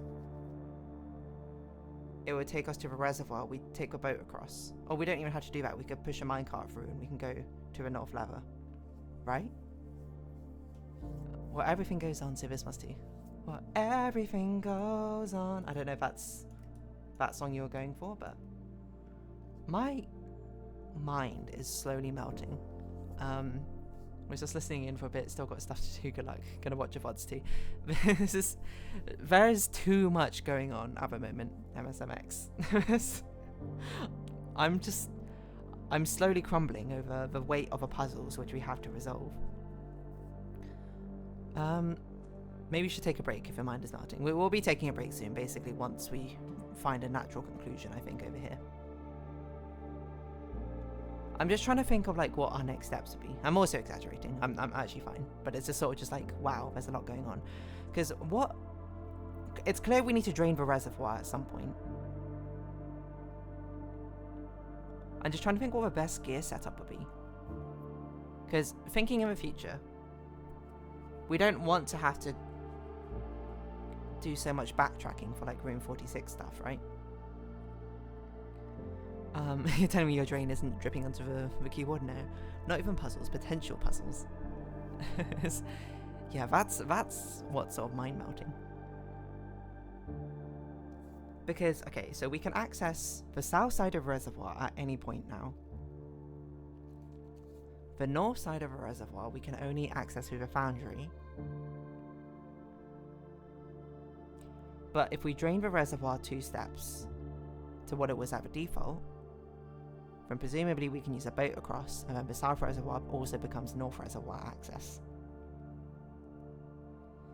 A: it would take us to the reservoir. We take a boat across. Or we don't even have to do that. We could push a minecart through and we can go to the north lever. Right? Well, everything goes on, so this must do. Well, everything goes on. I don't know if that's that song you were going for, but my mind is slowly melting. Was just listening in for a bit, still got stuff to do, good luck. Gonna watch your VODs too. There is too much going on at the moment, MSMX. I'm slowly crumbling over the weight of the puzzles which we have to resolve. Maybe we should take a break if your mind is melting. We will be taking a break soon, basically, once we find a natural conclusion, I think, over here. I'm just trying to think of like what our next steps would be. I'm also exaggerating. I'm actually fine, but it's just sort of just like, wow, there's a lot going on. Because it's clear we need to drain the reservoir at some point. I'm just trying to think what the best gear setup would be. Because thinking in the future, we don't want to have to do so much backtracking for like room 46 stuff, right? You're telling me your drain isn't dripping onto the keyboard? No, not even puzzles, potential puzzles. Yeah, that's what's sort of mind melting. Because, okay, so we can access the south side of the reservoir at any point now. The north side of a reservoir we can only access through the foundry. But if we drain the reservoir 2 steps to what it was at the default, then presumably we can use a boat across, and then the south reservoir also becomes north reservoir access.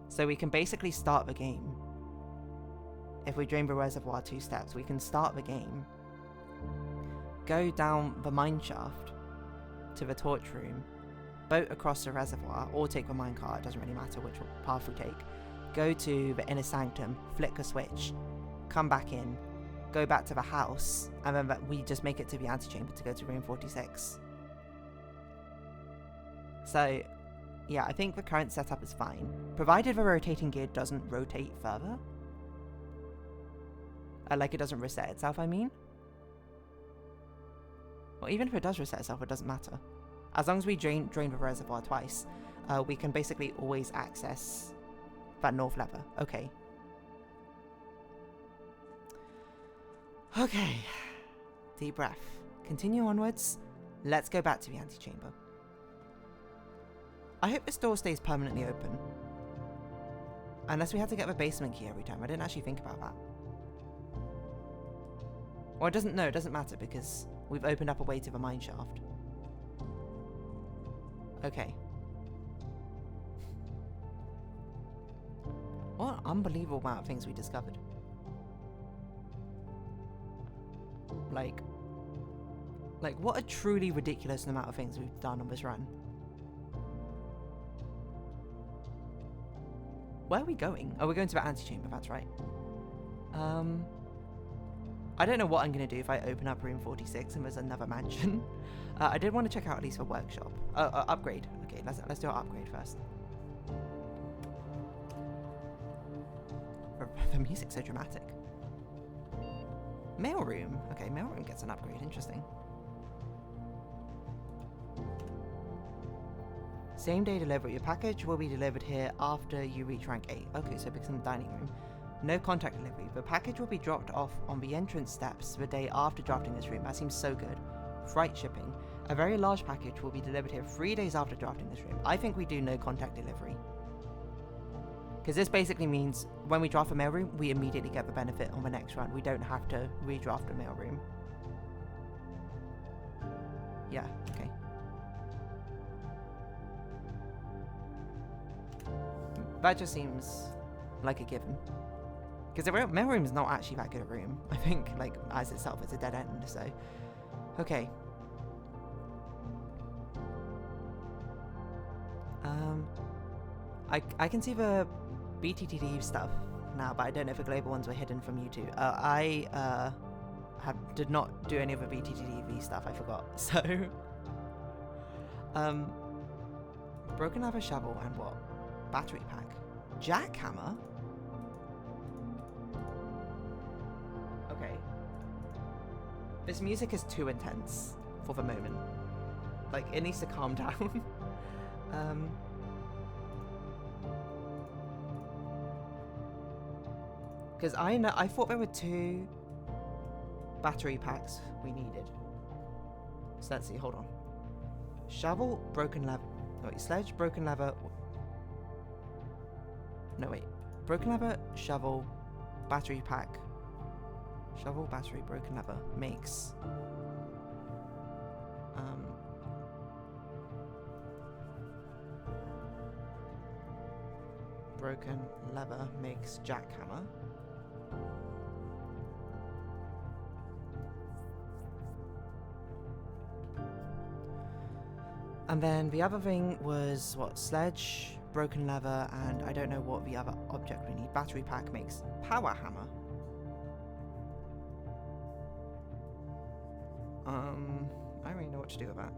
A: So we can basically start the game. If we drain the reservoir 2 steps, we can start the game, go down the mine shaft to the torch room, boat across the reservoir, or take the minecart, it doesn't really matter which path we take, go to the inner sanctum, flick a switch, come back in, go back to the house, and then we just make it to the antechamber to go to room 46. So, yeah, I think the current setup is fine, provided the rotating gear doesn't rotate further. Like it doesn't reset itself, I mean. Well, even if it does reset itself, it doesn't matter. As long as we drain the reservoir twice, we can basically always access that north lever. Okay. Okay. Deep breath. Continue onwards. Let's go back to the antechamber. I hope this door stays permanently open. Unless we had to get the basement key every time. I didn't actually think about that. Or it doesn't matter because we've opened up a way to the mine shaft. Okay. What an unbelievable amount of things we discovered. Like what a truly ridiculous amount of things we've done on this run. Where are we going? Oh, we're going to the antechamber, that's right. I don't know what I'm going to do if I open up room 46 and there's another mansion. I did want to check out at least the workshop. Upgrade. Okay, let's do our upgrade first. The music's so dramatic. Mailroom. Okay, mailroom gets an upgrade. Interesting. Same day delivery. Your package will be delivered here after you reach rank 8. Okay, so it becomes the dining room. No contact delivery. The package will be dropped off on the entrance steps the day after drafting this room. That seems so good. Freight shipping. A very large package will be delivered here 3 days after drafting this room. I think we do no contact delivery. Because this basically means when we draft a mailroom, we immediately get the benefit on the next run. We don't have to redraft a mailroom. Yeah, okay. That just seems like a given. Because the mailroom is not actually that good a room. I think, like, as itself, it's a dead end, so... Okay. I can see the BTTD stuff now, but I don't know if the global ones were hidden from you two. I did not do any of the BTTV stuff, I forgot. So... Broken leather shovel and what? Battery pack. Jackhammer? Okay. This music is too intense for the moment. Like, it needs to calm down. Because I thought there were 2 battery packs we needed. So let's see, hold on. Shovel, broken leather. No, wait, sledge, broken leather. No, wait. Broken leather, shovel, battery pack. Shovel, battery, broken leather makes... broken leather makes jackhammer. And then the other thing was, what, sledge, broken leather, and I don't know what the other object we need. Battery pack makes power hammer. I don't really know what to do with that.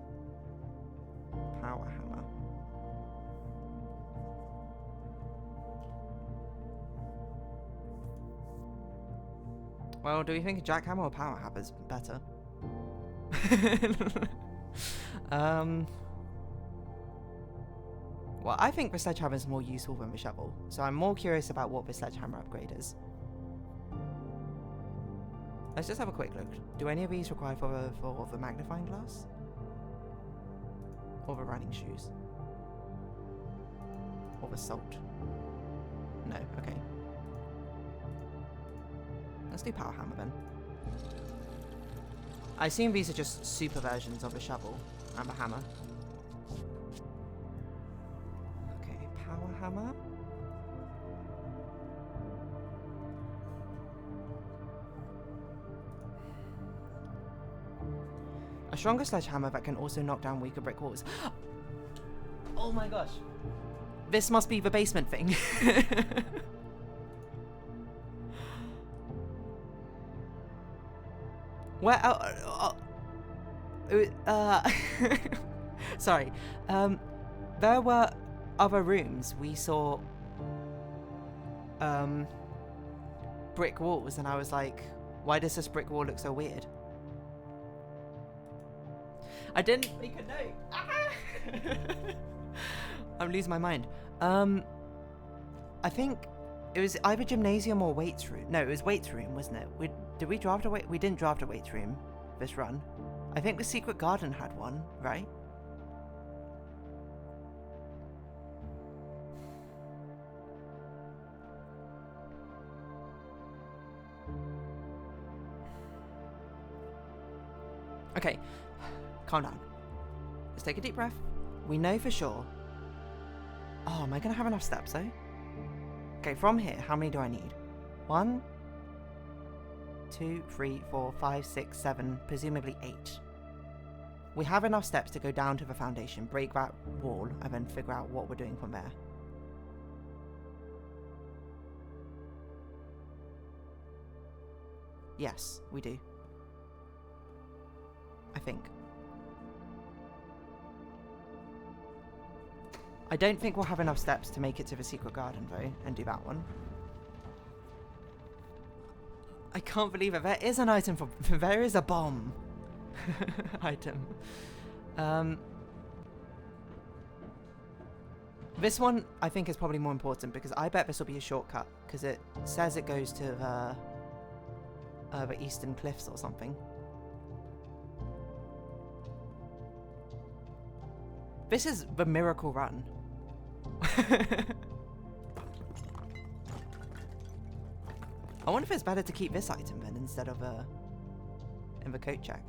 A: Power hammer. Well, do we think a jackhammer or power hammer is better? Well, I think the sledgehammer is more useful than the shovel, so I'm more curious about what the sledgehammer upgrade is. Let's just have a quick look. Do any of these require for the magnifying glass? Or the running shoes? Or the salt? No, okay. Let's do power hammer then. I assume these are just super versions of the shovel and the hammer. Okay, power hammer. A stronger sledgehammer that can also knock down weaker brick walls. Oh my gosh. This must be the basement thing. Where? Sorry. There were other rooms. We saw brick walls, and I was like, why does this brick wall look so weird? I didn't make a note. I'm losing my mind. I think it was either gymnasium or weights room. No, it was weights room, wasn't it? Did we draft a weight? We didn't draft a weights room this run. I think the secret garden had one, right? Okay, calm down. Let's take a deep breath. We know for sure. Oh, am I going to have enough steps though? Okay, from here, how many do I need? 1, 2, 3, 4, 5, 6, 7, presumably 8. We have enough steps to go down to the foundation, break that wall, and then figure out what we're doing from there. Yes, we do. I think. I don't think we'll have enough steps to make it to the secret garden though, and do that one. I can't believe it. There is an item for... There is a bomb. Item. This one, I think, is probably more important, because I bet this will be a shortcut, because it says it goes to the Eastern Cliffs or something. This is the miracle run. I wonder if it's better to keep this item then instead of in the coat check.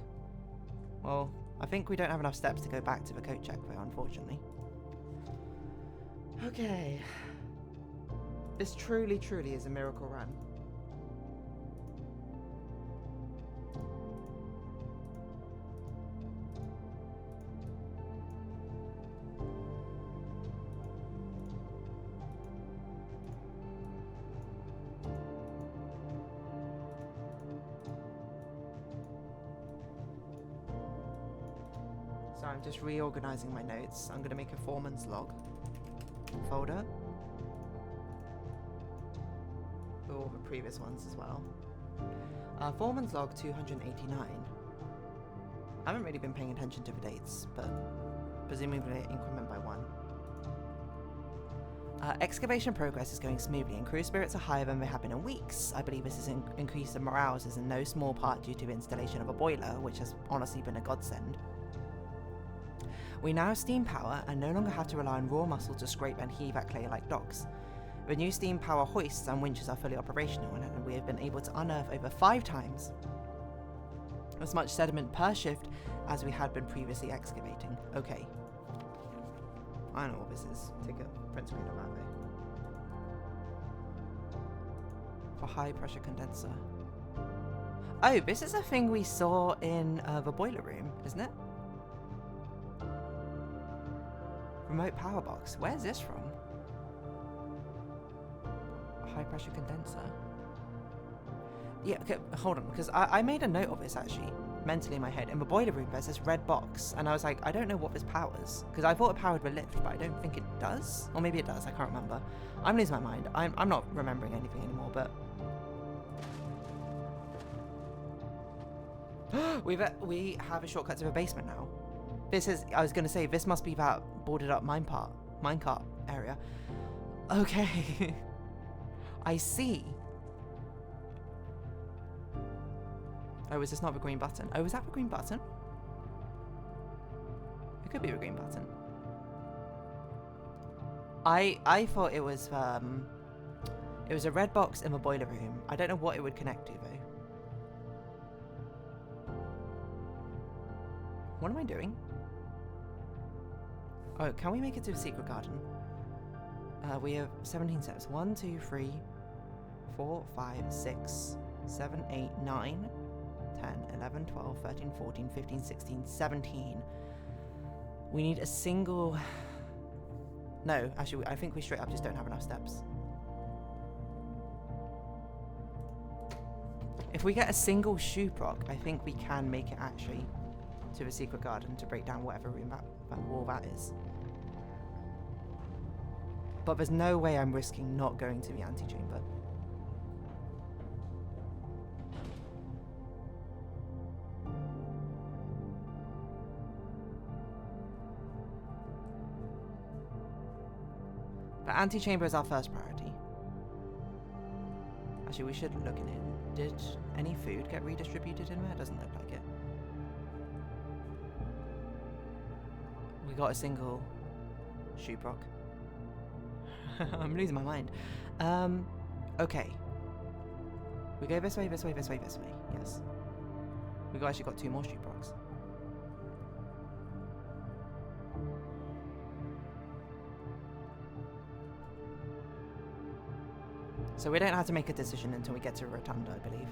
A: Well, I think we don't have enough steps to go back to the coat check though, unfortunately. Okay. This truly, truly is a miracle run. So I'm just reorganizing my notes. I'm going to make a foreman's log folder. For all the previous ones as well. Foreman's log 289. I haven't really been paying attention to the dates, but presumably increment by 1. Excavation progress is going smoothly and crew spirits are higher than they have been in weeks. I believe this is increase in morale is in no small part due to the installation of a boiler, which has honestly been a godsend. We now have steam power and no longer have to rely on raw muscle to scrape and heave at clay-like docks. The new steam power hoists and winches are fully operational, and we have been able to unearth over 5 times as much sediment per shift as we had been previously excavating. Okay. I know what this is. Take a print screen of that though. For high pressure condenser. Oh, this is a thing we saw in the boiler room, isn't it? Remote power box. Where's this from? A high pressure condenser. Yeah, okay, hold on, because I made a note of this actually, mentally in my head. In the boiler room, there's this red box, and I was like, I don't know what this powers, because I thought it powered the lift, but I don't think it does. Or maybe it does, I can't remember. I'm losing my mind. I'm not remembering anything anymore, but... we have a shortcut to the basement now. This is, I was going to say, this must be that boarded up minecart area. Okay. I see. Oh, is this not the green button? Oh, is that the green button? It could be the green button. I thought it was a red box in the boiler room. I don't know what it would connect to though. What am I doing? Oh, can we make it to the secret garden? We have 17 steps. 1, 2, 3, 4, 5, 6, 7, 8, 9, 10, 11, 12, 13, 14, 15, 16, 17. We need a single... No, actually, I think we straight up just don't have enough steps. If we get a single shoe proc, I think we can make it actually to the secret garden to break down whatever room that wall that is. But there's no way I'm risking not going to the antechamber. The antechamber is our first priority. Actually, we should look in it. Did any food get redistributed in there? It doesn't look like it. got a single shoe proc. I'm losing my mind. Okay. We go this way, this way, this way, this way. Yes. We actually got 2 more shoe procs. So we don't have to make a decision until we get to Rotunda, I believe.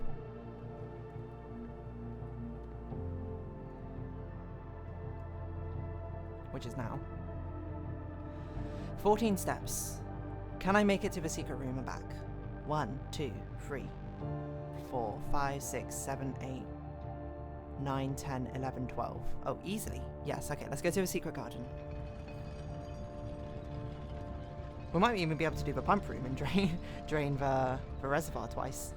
A: Which is now. 14 steps. Can I make it to the secret room and back? 1, 2, 3, 4, 5, 6, 7, 8, 9, 10, 11, 12. Oh, easily. Yes, okay, let's go to the secret garden. We might even be able to do the pump room and drain the reservoir twice.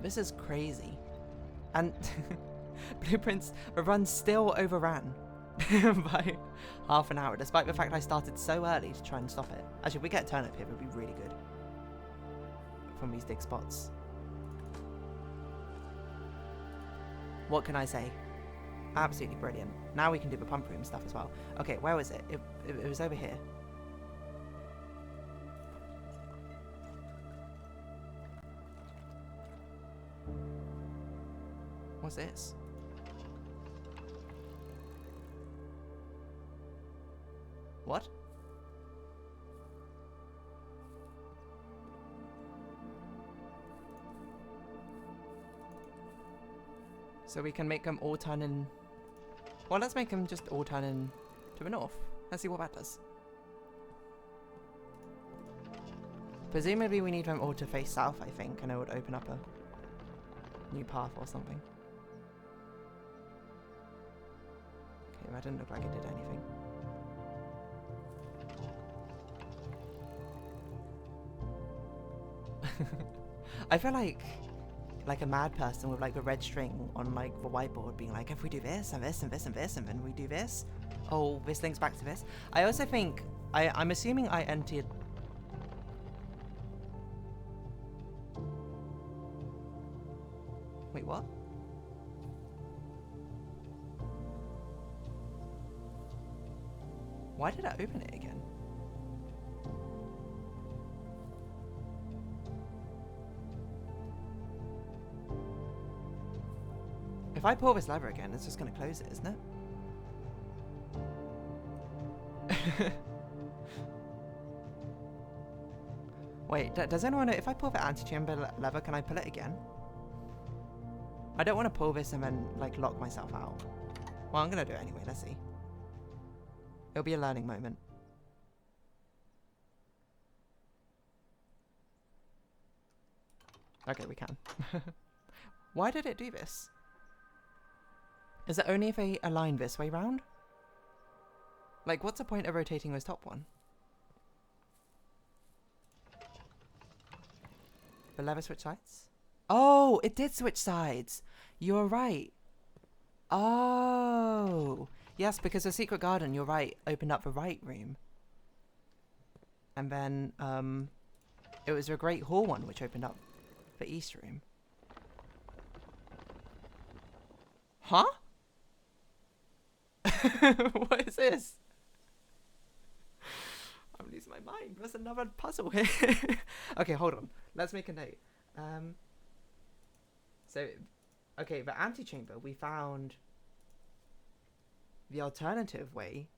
A: This is crazy. And Blueprints, the run still overran by half an hour, despite the fact I started so early to try and stop it. Actually, if we get a turnip here, it would be really good from these dig spots. What can I say? Absolutely brilliant. Now we can do the pump room stuff as well. Okay, where was it? It was over here. What's this? What? So we can make them all turn in... Well, let's make them just all turn in to the north. Let's see what that does. Presumably we need them all to face south, I think, and it would open up a new path or something. Okay, that didn't look like it did anything. I feel like a mad person with like a red string on like the whiteboard being like, if we do this and this and this and this and then we do this, oh, this links back to this. I also think, I'm assuming I entered... Wait, what? Why did I open it again? If I pull this lever again, it's just going to close it, isn't it? Wait, does anyone know, if I pull the antechamber lever, can I pull it again? I don't want to pull this and then, like, lock myself out. Well, I'm going to do it anyway, let's see. It'll be a learning moment. Okay, we can. Why did it do this? Is it only if I align this way round? Like, what's the point of rotating this top one? The lever switch sides? Oh, it did switch sides. You're right. Oh. Yes, because the secret garden, you're right, opened up the right room. And then, it was the Great Hall one which opened up the east room. Huh? What is this? I'm losing my mind. There's another puzzle here. Okay, hold on. Let's make a note. So, okay, the antechamber, we found the alternative way.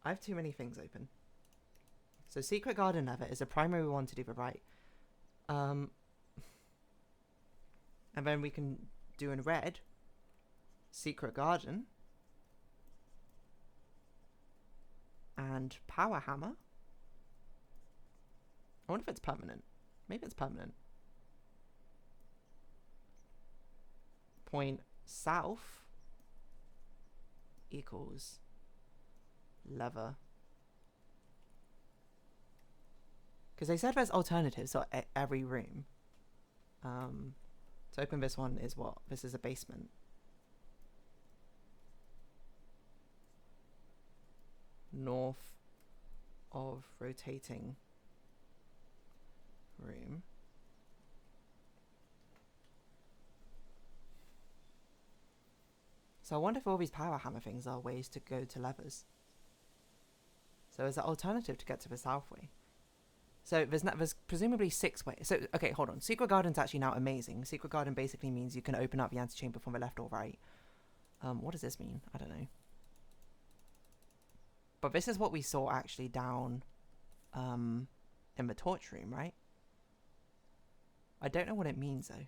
A: I have too many things open. So, secret garden lever is the primary one to do the right. And then we can do in red. Secret garden and power hammer. I wonder if it's permanent. Maybe it's permanent. Point south equals lever. Because they said there's alternatives at every room. To open this one is what? This is a basement. North, of rotating room. So I wonder if all these power hammer things are ways to go to levers. So as an alternative to get to the southway. So there's presumably 6 ways. So, okay, hold on. Secret Garden's actually now amazing. Secret Garden basically means you can open up the antechamber from the left or right. What does this mean? I don't know. But this is what we saw actually down in the torch room, right? I don't know what it means, though.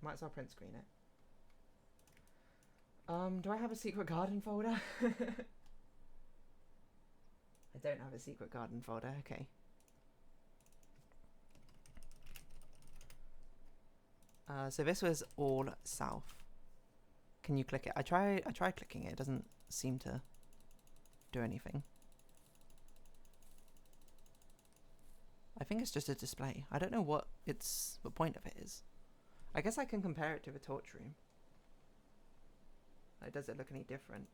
A: Might as well print screen it. Do I have a Secret Garden folder? I don't have a Secret Garden folder, okay. So this was all south. Can you click it? I tried clicking it. It doesn't seem to do anything. I think it's just a display. I don't know what the point of it is. I guess I can compare it to the torch room. Like, does it look any different?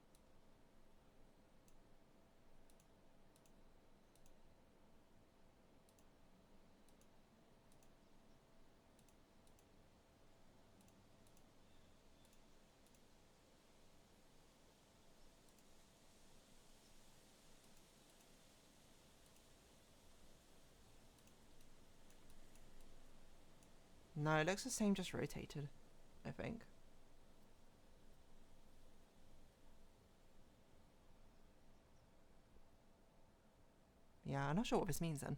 A: No, it looks the same, just rotated, I think. Yeah, I'm not sure what this means then.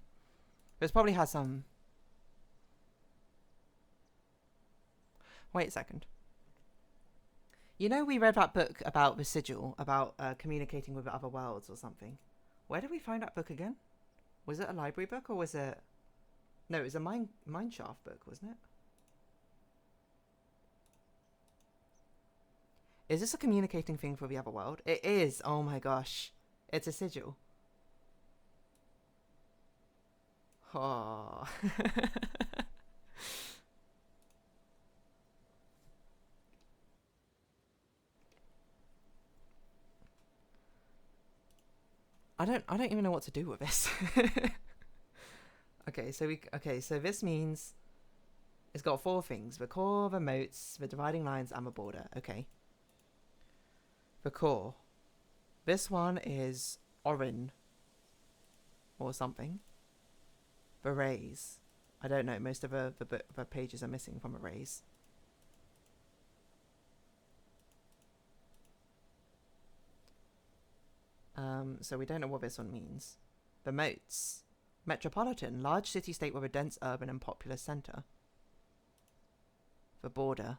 A: This probably has some... Wait a second. You know, we read that book about the sigil, about communicating with other worlds or something. Where did we find that book again? Was it a library book or was it... No, it was a mineshaft book, wasn't it? Is this a communicating thing for the other world? It is. Oh my gosh. It's a sigil. Oh. I don't even know what to do with this. Okay, so this means it's got 4 things: the core, the moats, the dividing lines, and the border. Okay. The core. This one is Orin or something. The rays. I don't know. Most of the pages are missing from the rays. So we don't know what this one means. The moats. Metropolitan, large city-state with a dense urban and populous centre. The border.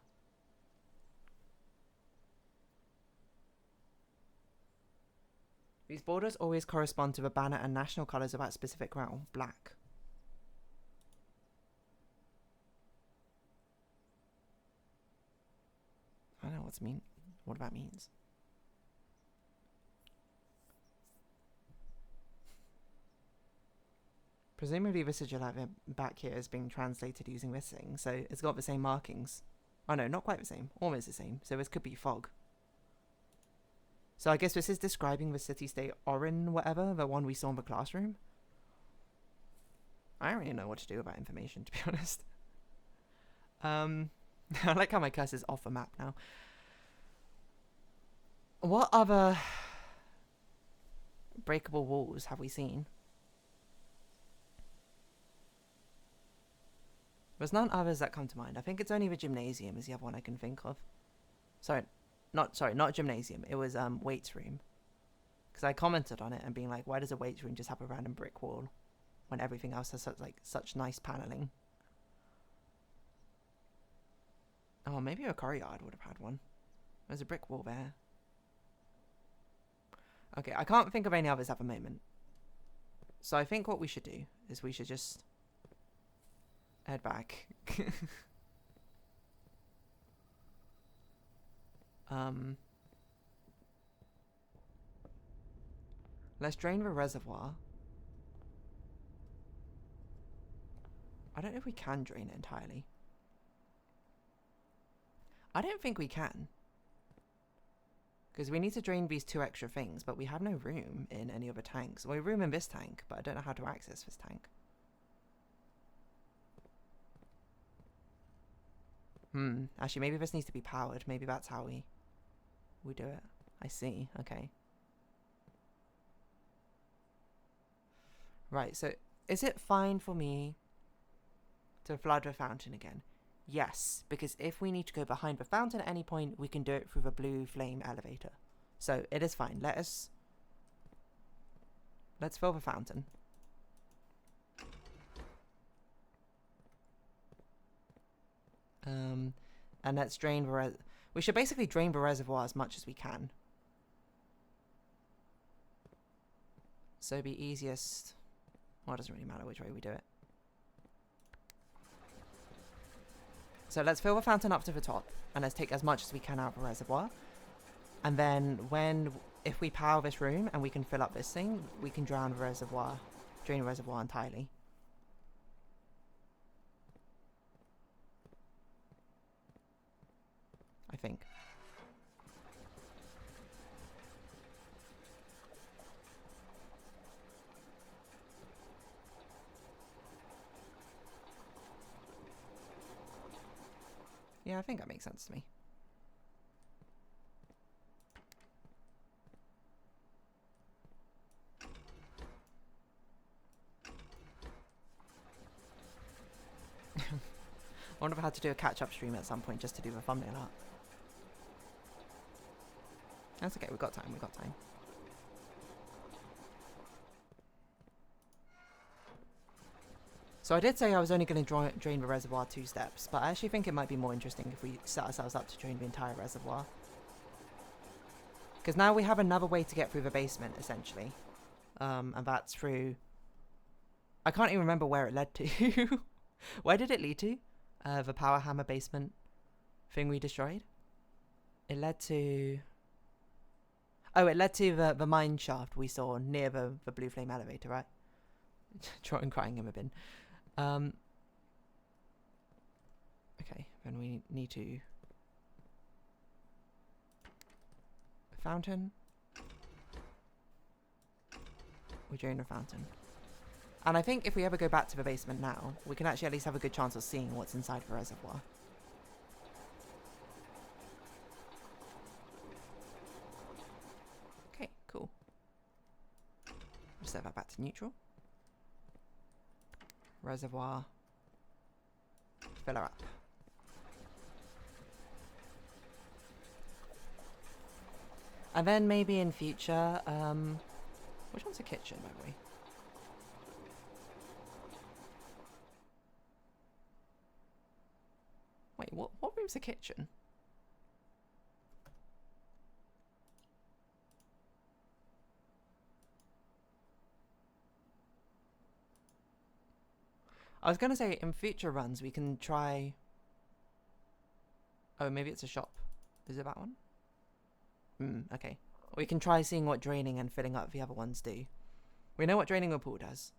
A: These borders always correspond to the banner and national colours of that specific realm, black. I don't know what that means. Presumably the sigil back here is being translated using this thing, so it's got the same markings. Oh no, not quite the same, almost the same, so this could be fog. So I guess this is describing the city-state Orin whatever, the one we saw in the classroom. I don't really know what to do with that information, to be honest. I like how my cursor's off the map now. What other breakable walls have we seen? There's none others that come to mind. I think it's only the gymnasium is the other one I can think of. Not gymnasium. It was weights room. Because I commented on it and being like, why does a weights room just have a random brick wall when everything else has such nice paneling? Oh, maybe a courtyard would have had one. There's a brick wall there. Okay, I can't think of any others at the moment. So I think what we should do is we should just head back. Let's drain the reservoir. I don't know if we can drain it entirely. I don't think we can. Because we need to drain these 2 extra things, but we have no room in any other tanks. We have room in this tank, but I don't know how to access this tank. Actually, maybe this needs to be powered. Maybe that's how we do it. I see. Okay. Right, so is it fine for me to flood the fountain again? Yes, because if we need to go behind the fountain at any point, we can do it through the blue flame elevator. So it is fine. Let's fill the fountain. And let's drain the we should basically drain the reservoir as much as we can. So the easiest, well, it doesn't really matter which way we do it. So let's fill the fountain up to the top, and let's take as much as we can out of the reservoir. And then if we power this room and we can fill up this thing, we can drain the reservoir entirely. I think. Yeah, I think that makes sense to me. I wonder if I had to do a catch-up stream at some point just to do the thumbnail art. That's okay, we've got time, So I did say I was only going to drain the reservoir 2 steps, but I actually think it might be more interesting if we set ourselves up to drain the entire reservoir. Because now we have another way to get through the basement, essentially. And that's through... I can't even remember where it led to. Where did it lead to? The power hammer basement thing we destroyed? It led to... Oh, it led to the mine shaft we saw near the blue flame elevator, right? Troy crying in the bin. Okay, then we need to... Fountain. We drain the fountain. And I think if we ever go back to the basement now, we can actually at least have a good chance of seeing what's inside the reservoir. Okay, cool. We'll set that back to neutral. Reservoir. Fill her up. And then maybe in future, which one's the kitchen, by the way? Wait, what room's the kitchen? I was going to say, in future runs, we can try... Oh, maybe it's a shop. Is it that one? Okay. We can try seeing what draining and filling up the other ones do. We know what draining the pool does.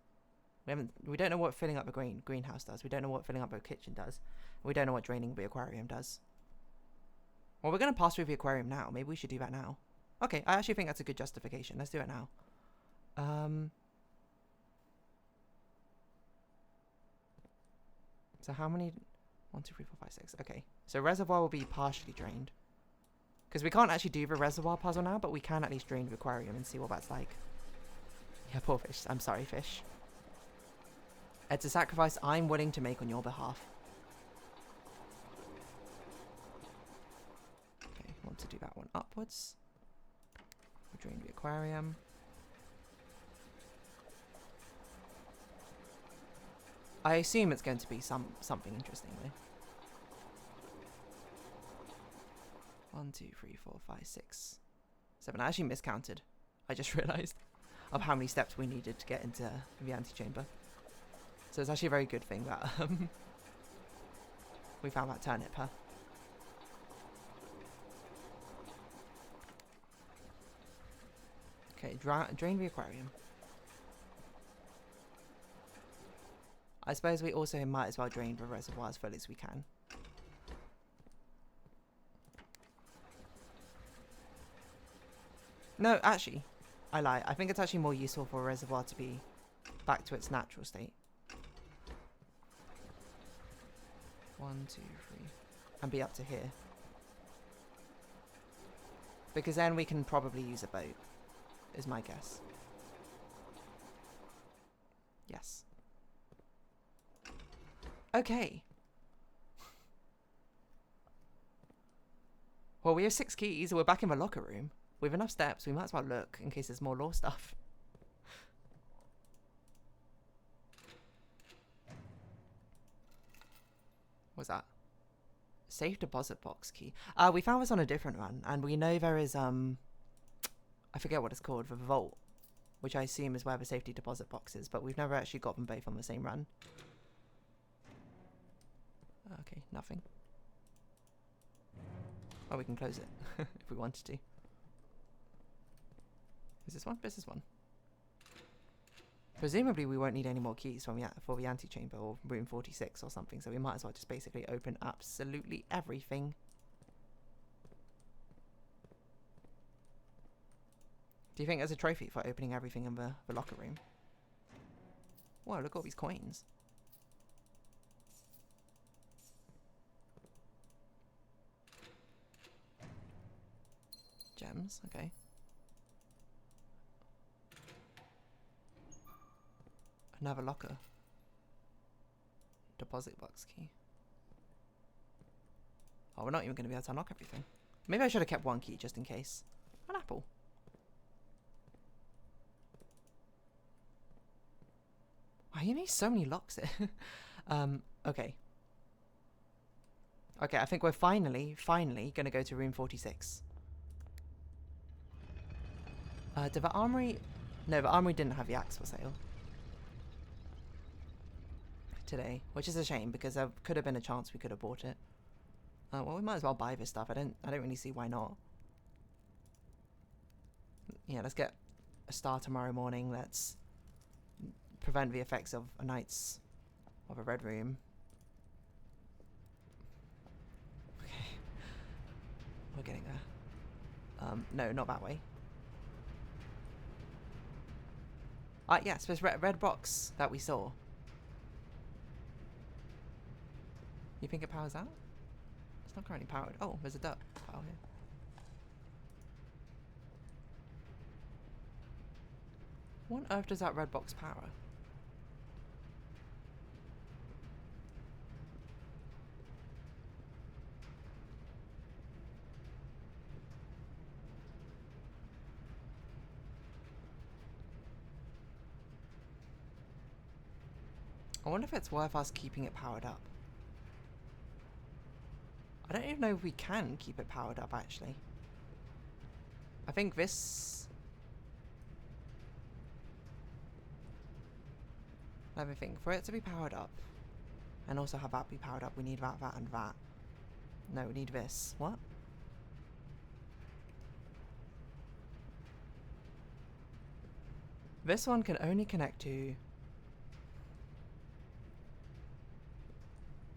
A: We don't know what filling up the greenhouse does. We don't know what filling up the kitchen does. We don't know what draining the aquarium does. Well, we're going to pass through the aquarium now. Maybe we should do that now. Okay, I actually think that's a good justification. Let's do it now. So how many... 1, 2, 3, 4, 5, 6. Okay. So reservoir will be partially drained. Because we can't actually do the reservoir puzzle now, but we can at least drain the aquarium and see what that's like. Yeah, poor fish. I'm sorry, fish. It's a sacrifice I'm willing to make on your behalf. Okay, want to do that one upwards. We'll drain the aquarium. I assume it's going to be something interesting though. 1, 2, 3, 4, 5, 6, 7. I actually miscounted. I just realised of how many steps we needed to get into the antechamber. So it's actually a very good thing that we found that turnip, huh? Okay, drain the aquarium. I suppose we also might as well drain the reservoir as full as we can. No, actually, I lie. I think it's actually more useful for a reservoir to be back to its natural state. 1, 2, 3. And be up to here. Because then we can probably use a boat, is my guess. Yes. Okay. Well, we have 6 keys. We're back in the locker room. We have enough steps. We might as well look in case there's more law stuff. What's that? Safe deposit box key. We found this on a different run, and we know there is I forget what it's called, the vault, which I assume is where the safety deposit box is, but we've never actually got them both on the same run. Okay, nothing. Oh, we can close it if we wanted to. Is this one? This is one. Presumably we won't need any more keys for the antechamber or room 46 or something, so we might as well just basically open absolutely everything. Do you think there's a trophy for opening everything in the locker room? Whoa, look at all these coins. Gems, okay. Another locker. Deposit box key. Oh, we're not even going to be able to unlock everything. Maybe I should have kept one key just in case. An apple. Wow, you need so many locks here. Okay. Okay, I think we're finally going to go to room 46. Did the armory... No, the armory didn't have the axe for sale today, which is a shame because there could have been a chance we could have bought it. Well, we might as well buy this stuff. I don't really see why not. Yeah, let's get a star tomorrow morning. Let's prevent the effects of a night's of a red room. Okay, we're getting there. No, not that way. Yes, this red box that we saw. You think it powers out? It's not currently powered. Oh, there's a duck power here. What on earth does that red box power? I wonder if it's worth us keeping it powered up. I don't even know if we can keep it powered up, actually. I think this... Let me think. For it to be powered up, and also have that be powered up, we need that, that, and that. No, we need this. What? This one can only connect to...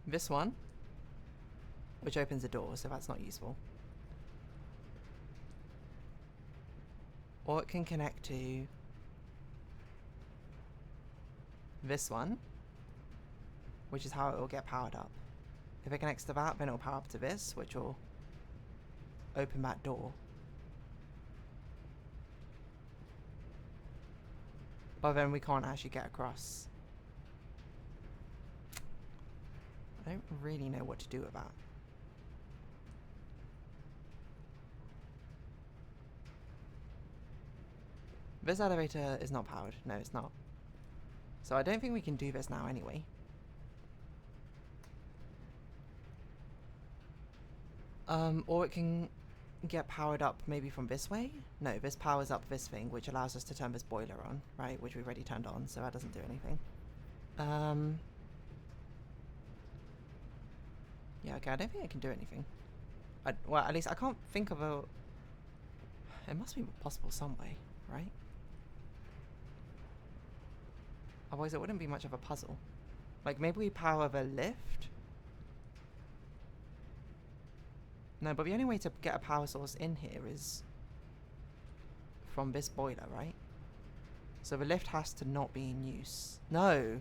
A: this one, which opens a door, so that's not useful. Or it can connect to this one, which is how it will get powered up. If it connects to that, then it will power up to this, which will open that door. But then we can't actually get across. I don't really know what to do with that. This elevator is not powered. No, it's not. So I don't think we can do this now anyway. Or it can get powered up maybe from this way? No, this powers up this thing, which allows us to turn this boiler on, right? Which we've already turned on, so that doesn't do anything. Yeah, okay, I don't think I can do anything. Well, at least I can't think of a... It must be possible some way, right? Otherwise it wouldn't be much of a puzzle. Like, maybe we power the lift? No, but the only way to get a power source in here is... from this boiler, right? So the lift has to not be in use. No!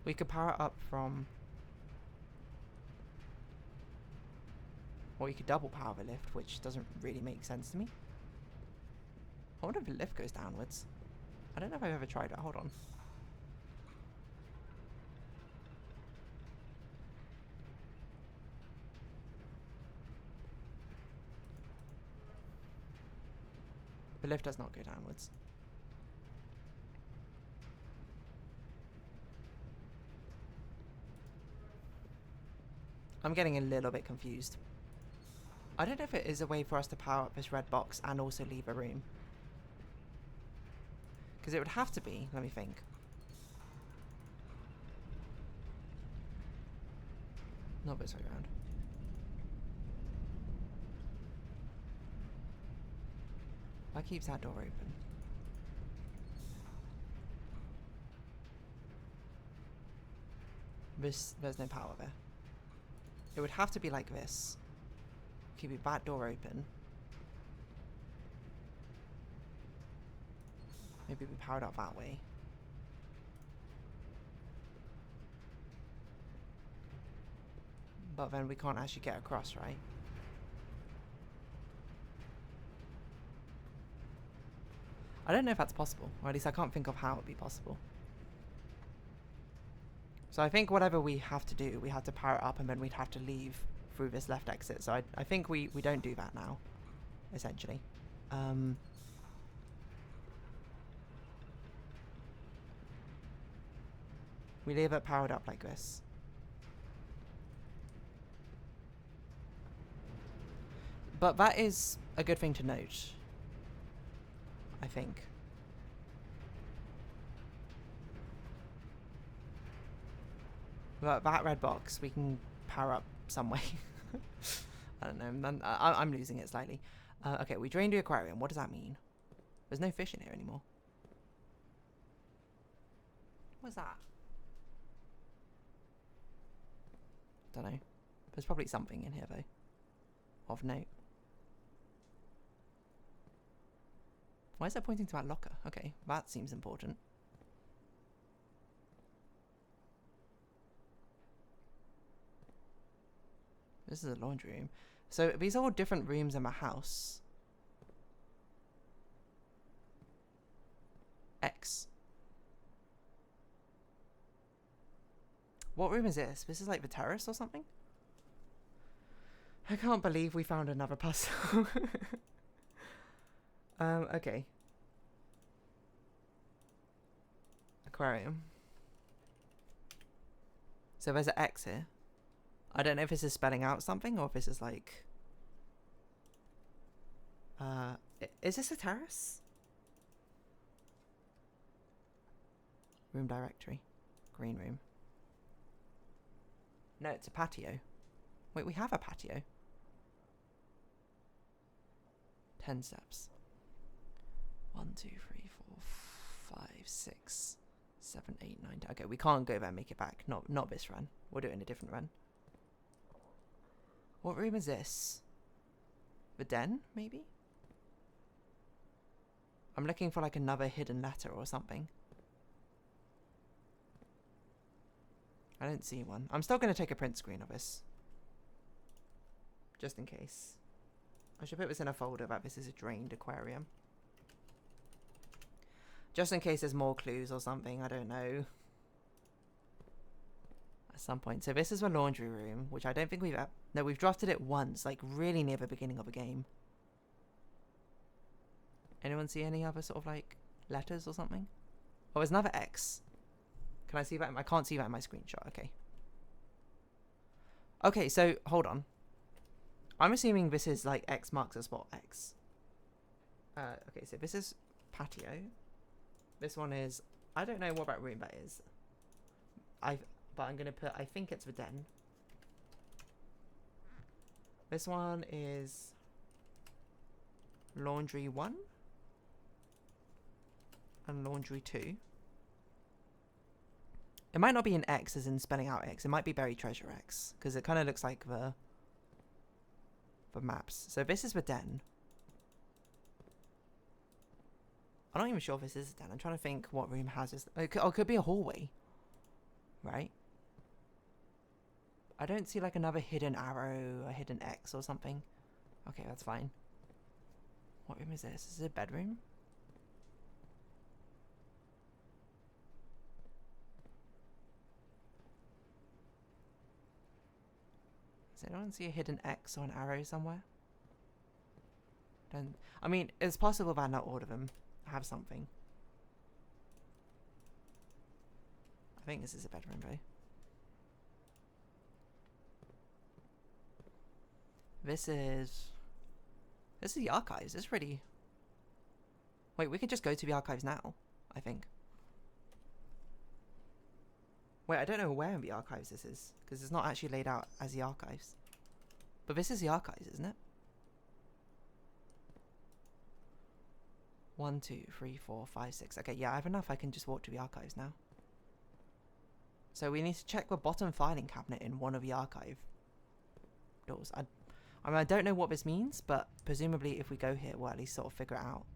A: We could power it up from... Or you could double power the lift, which doesn't really make sense to me. I wonder if the lift goes downwards. I don't know if I've ever tried it. Hold on. The lift does not go downwards. I'm getting a little bit confused. I don't know if it is a way for us to power up this red box and also leave a room. Because it would have to be. Let me think. Not this way around. Why keeps that door open? There's no power there. It would have to be like this. Keep your back door open. Maybe we powered up that way. But then we can't actually get across, right? I don't know if that's possible, or at least I can't think of how it would be possible. So I think whatever we have to do, we have to power it up and then we'd have to leave through this left exit. So I think we don't do that now, essentially. We leave it powered up like this. But that is a good thing to note, I think. But that red box, we can power up some way. I don't know. I'm losing it slightly. Okay, we drained the aquarium. What does that mean? There's no fish in here anymore. What's that? Don't know. There's probably something in here though. Of note. Why is that pointing to that locker? Okay, that seems important. This is a laundry room. So these are all different rooms in my house. X. What room is this? This is like the terrace or something? I can't believe we found another puzzle. Okay. Aquarium. So there's an X here. I don't know if this is spelling out something or if this is like... is this a terrace? Room directory. Green room. No, it's a patio. Wait, we have a patio. 10 steps. 1, 2, 3, 4, 5, 6, 7, 8, 9, 10. Okay, we can't go there and make it back. Not this run. We'll do it in a different run. What room is this? The den, maybe? I'm looking for like another hidden letter or something. I don't see one. I'm still going to take a print screen of this. Just in case. I should put this in a folder that this is a drained aquarium. Just in case there's more clues or something, I don't know. At some point. So this is a laundry room, which I don't think we've... No, we've drafted it once, like really near the beginning of the game. Anyone see any other sort of like letters or something? Oh, there's another X. Can I see that? I can't see that in my screenshot. Okay. Okay, so hold on. I'm assuming this is like X marks the spot X. Okay, so this is patio. This one is... I don't know what about room that is. But I'm going to put... I think it's the den. This one is... Laundry 1. And laundry 2. It might not be an X as in spelling out X. It might be buried treasure X. Because it kind of looks like the maps. So this is the den. I'm not even sure if this is a den. I'm trying to think what room has this. It could be a hallway, right? I don't see like another hidden arrow, a hidden X or something. Okay, that's fine. What room is this? Is it a bedroom? Does anyone see a hidden X or an arrow somewhere? Don't. I mean, it's possible that not all of them have something. I think this is a bedroom, though. This is the archives. It's pretty. Wait, we could just go to the archives now, I think. Wait, I don't know where in the archives this is, because it's not actually laid out as the archives. But this is the archives, isn't it? 1, 2, 3, 4, 5, 6. Okay, yeah, I have enough. I can just walk to the archives now. So we need to check the bottom filing cabinet in one of the archive doors. I mean, I don't know what this means, but presumably if we go here, we'll at least sort of figure it out.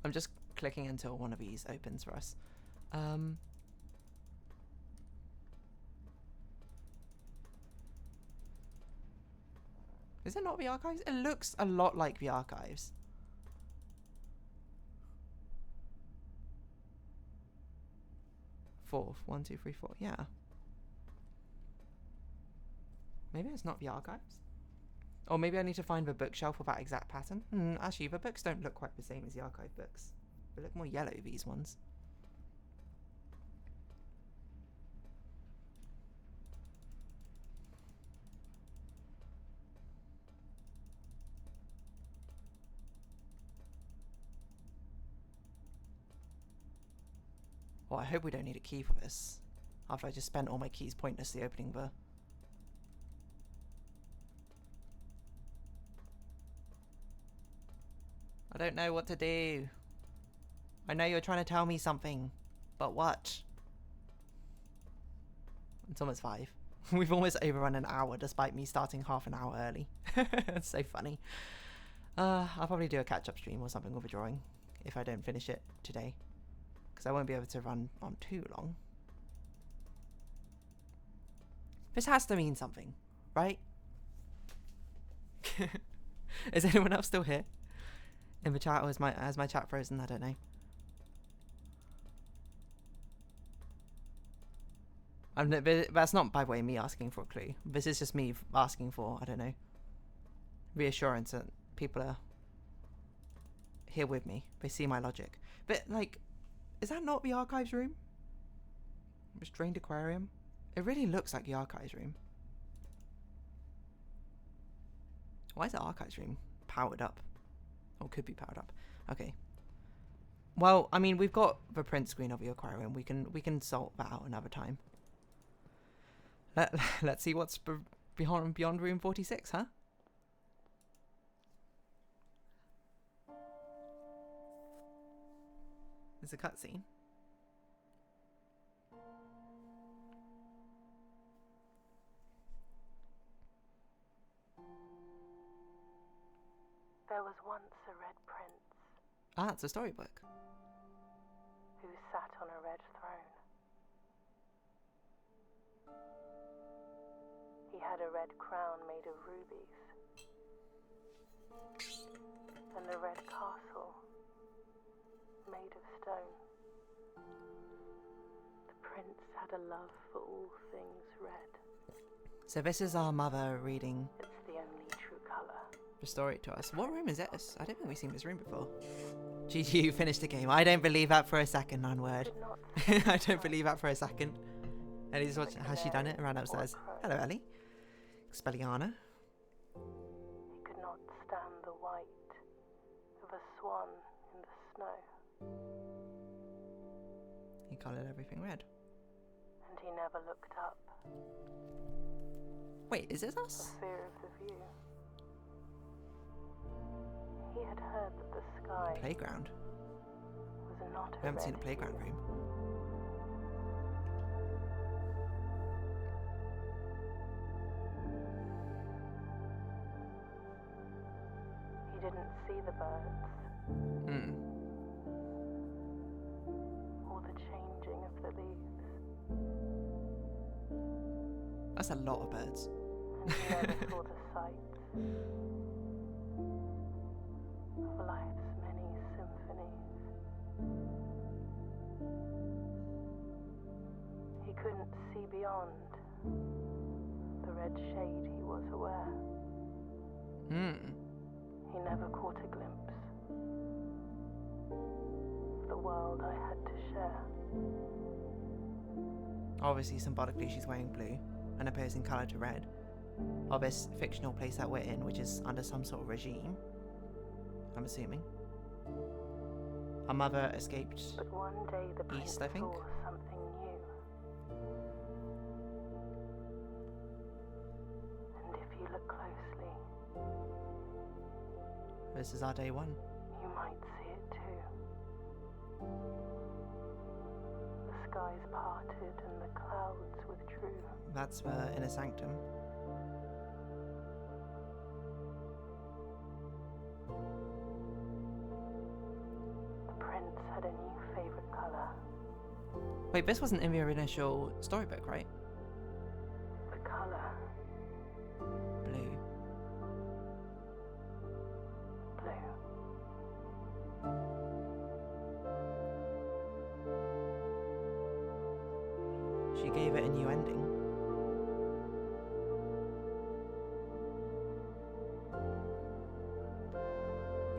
A: I'm just clicking until one of these opens for us. Is it not the archives? It looks a lot like the archives. Fourth. 1, 2, 3, 4. Yeah. Maybe it's not the archives. Or maybe I need to find the bookshelf with that exact pattern. Actually, the books don't look quite the same as the archive books. They look more yellow, these ones. Well, I hope we don't need a key for this. After I just spent all my keys pointlessly opening the... I don't know what to do. I know you're trying to tell me something, but what? It's almost 5. We've almost overrun an hour despite me starting half an hour early. It's so funny. I'll probably do a catch-up stream or something with a drawing if I don't finish it today, because I won't be able to run on too long. This has to mean something, right? Is anyone else still here in the chat, or has my chat frozen? I don't know. That's not, by the way, me asking for a clue. This is just me asking for, I don't know, reassurance that people are here with me. They see my logic. But, like, is that not the archives room? Restrained aquarium? It really looks like the archives room. Why is the archives room powered up? Or could be powered up. Okay. Well, I mean, we've got the print screen of the aquarium. We can sort that out another time. Let's see what's beyond room 46, huh? There's a cutscene.
B: There was once a red prince.
A: Ah, it's a storybook.
B: Who sat on a red throne. He had a red crown made of rubies. And a red castle made of stone. The prince had a love for all things red.
A: So this is our mother reading
B: It's the only true colour.
A: the story to us. What room is this? I don't think we've seen this room before. GG, you finished the game. I don't believe that for a second, non-word. I don't believe that for a second. Ellie's watching. Has she done it? Ran upstairs. Hello, Ellie. Expelliarmus.
B: He could not stand the white of a swan in the snow.
A: He coloured everything red.
B: And he never looked up.
A: Wait, is this us?
B: For fear of the view. He had heard that the sky
A: Playground.
B: was not
A: We haven't seen a
B: red
A: playground room.
B: didn't see the birds
A: Hmm.
B: or the changing of the leaves.
A: That's a lot of birds.
B: And he never saw the sights of life's many symphonies. He couldn't see beyond the red shade he was aware. He never caught a glimpse of the world I had to share.
A: Obviously, symbolically, she's wearing blue, an opposing colour to red, of this fictional place that we're in, which is under some sort of regime, I'm assuming. Our mother escaped
B: But one day the prince
A: east, I think.
B: saw something new. And if you look closely,
A: This is our day one.
B: you might see it too. The skies parted and the clouds withdrew.
A: That's the inner sanctum.
B: The prince had a new favorite color.
A: Wait, this wasn't in the initial storybook, right?
B: The color
A: Blue.
B: blue.
A: She gave it a new ending.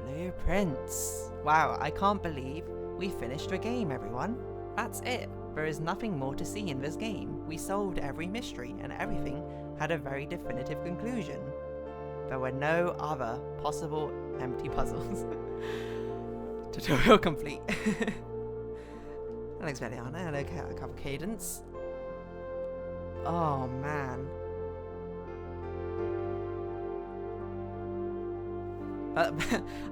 A: Blueprints. Wow, I can't believe we finished the game, everyone. That's it. There is nothing more to see in this game. We solved every mystery and everything had a very definitive conclusion. There were no other possible empty puzzles. Tutorial complete. Alex Veliana, hello, cover Cadence. Oh man.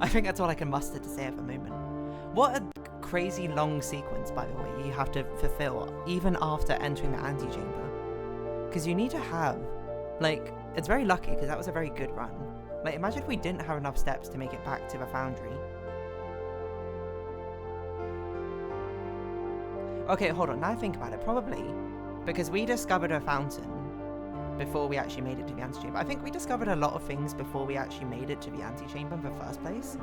A: I think that's all I can muster to say at the moment. What a crazy long sequence, by the way, you have to fulfill even after entering the antechamber. Because you need to have, like, it's very lucky because that was a very good run. Like, imagine if we didn't have enough steps to make it back to the foundry. Okay, hold on, now I think about it, probably because we discovered a fountain before we actually made it to the antechamber. I think we discovered a lot of things before we actually made it to the antechamber in the first place,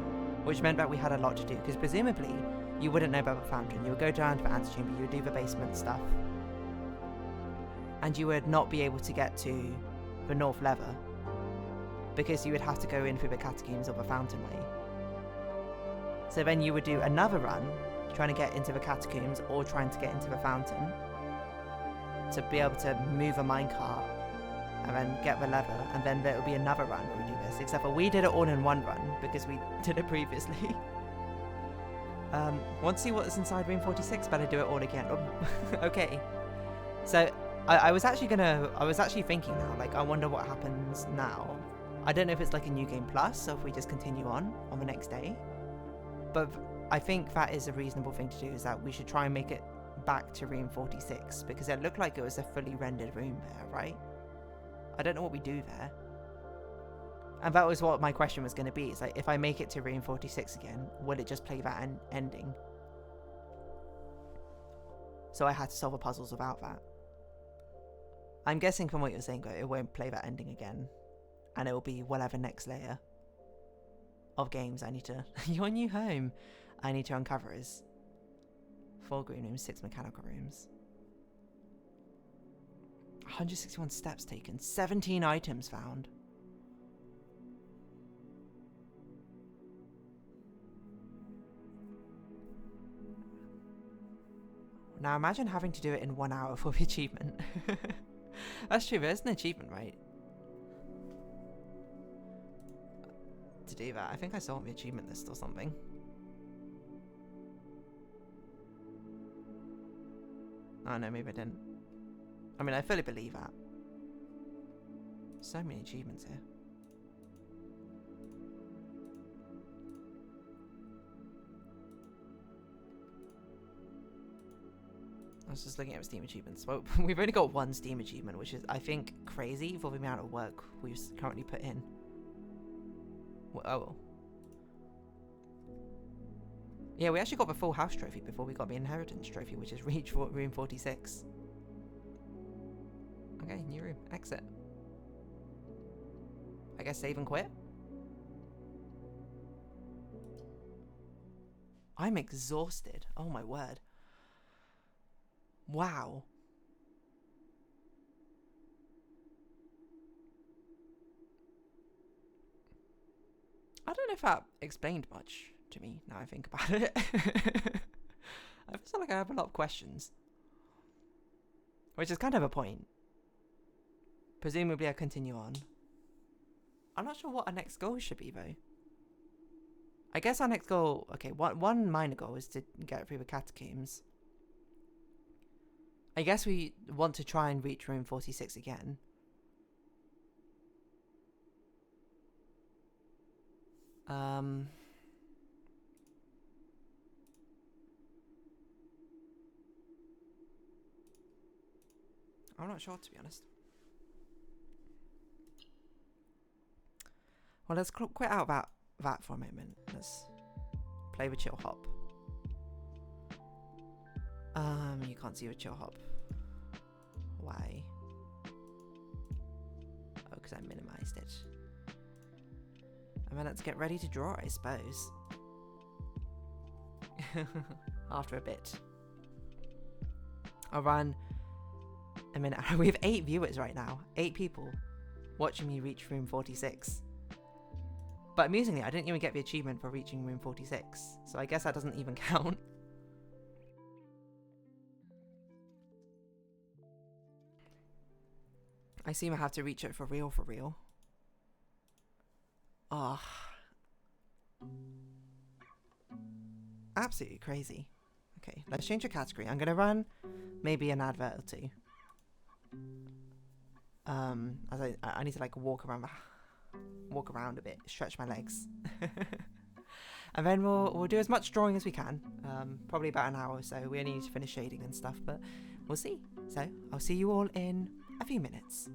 A: which meant that we had a lot to do, because presumably you wouldn't know about the fountain. You would go down to the antechamber, you would do the basement stuff, and you would not be able to get to the north lever because you would have to go in through the catacombs of the fountain way. So then you would do another run trying to get into the catacombs or trying to get into the fountain to be able to move a minecart and then get the lever, and then there will be another run where we do this, except for we did it all in one run because we did it previously. Want to see what's inside room 46? Better do it all again. Okay, so I was actually thinking now, like, I wonder what happens now. I don't know if it's like a new game plus or if we just continue on the next day, but I think that is a reasonable thing to do, is that we should try and make it back to room 46 because it looked like it was a fully rendered room there, right? I don't know what we do there. And that was what my question was going to be. It's like, if I make it to room 46 again, will it just play that ending? So I had to solve the puzzles without that. I'm guessing from what you're saying, it won't play that ending again. And it will be whatever next layer of games I need to... Your new home I need to uncover is 4 green rooms, 6 mechanical rooms. 161 steps taken, 17 items found. Now imagine having to do it in 1 hour for the achievement. That's true, there's an achievement, right? To do that. I think I saw on the achievement list or something. Oh no, maybe I didn't. I mean, I fully believe that. So many achievements here. I was just looking at Steam achievements. Well, we've only got 1 Steam achievement, which is, I think, crazy for the amount of work we've currently put in. Well, oh, Yeah, we actually got the full house trophy before we got the inheritance trophy, which is reach for room 46. Okay, new room. Exit. I guess save and quit. I'm exhausted. Oh my word. Wow. I don't know if that explained much to me now I think about it. I feel like I have a lot of questions. Which is kind of a point. Presumably I continue on. I'm not sure what our next goal should be though. I guess our next goal, okay, one minor goal is to get through the catacombs. I guess we want to try and reach room 46 again. I'm not sure, to be honest. Well, let's quit out that for a moment. Let's play with chill hop. You can't see with chill hop. Why? Oh, because I minimized it. And then let's get ready to draw, I suppose. After a bit. I'll run a minute. We have 8 viewers right now. 8 people watching me reach room 46. But amusingly, I didn't even get the achievement for reaching room 46. So I guess that doesn't even count. I seem to have to reach it for real, for real. Oh. Absolutely crazy. Okay, let's change the category. I'm gonna run maybe an advert or 2. As I need to like walk around a bit, stretch my legs. And then we'll do as much drawing as we can. Probably about an hour or so. We only need to finish shading and stuff, but we'll see. So I'll see you all in a few minutes.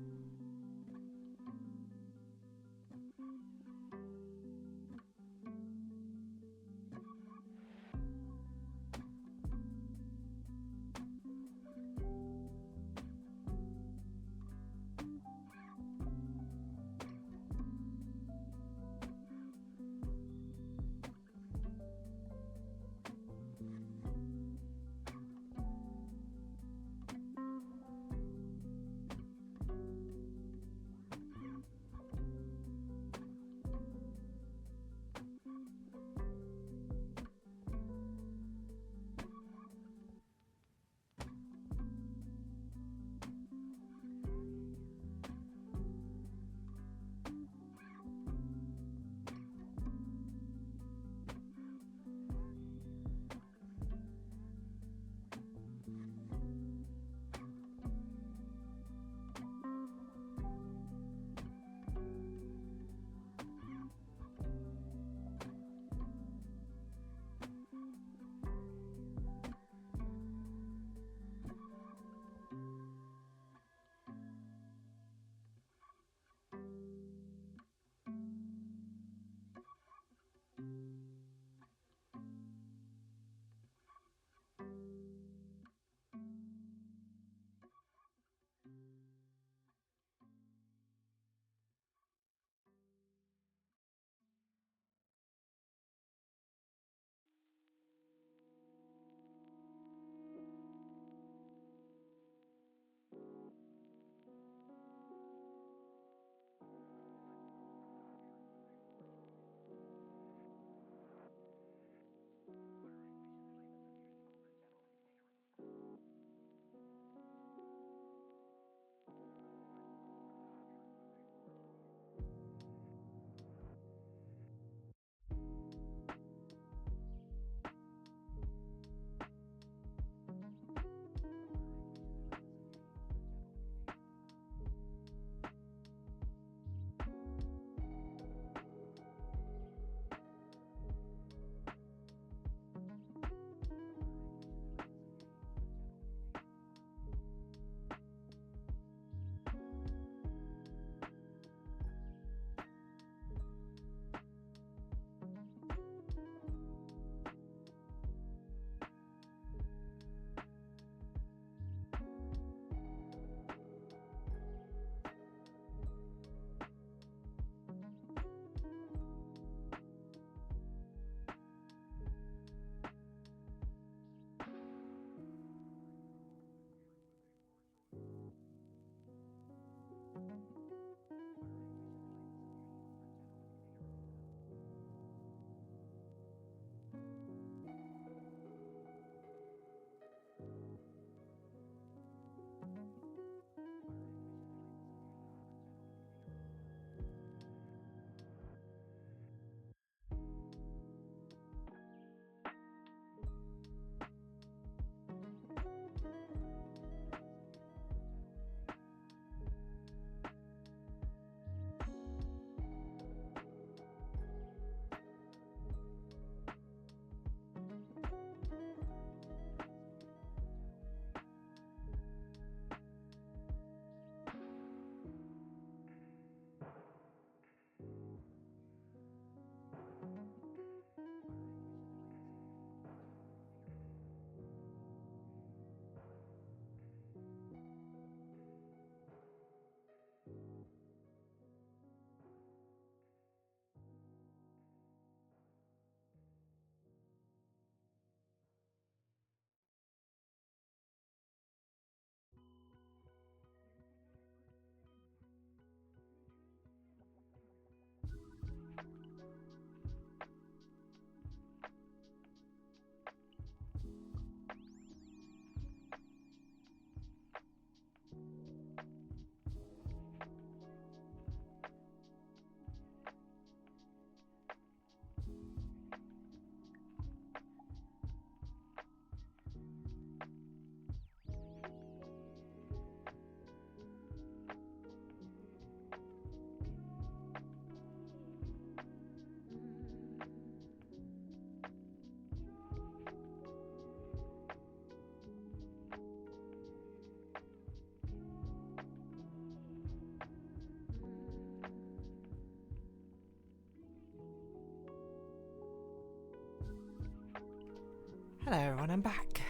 A: Hello everyone, I'm back.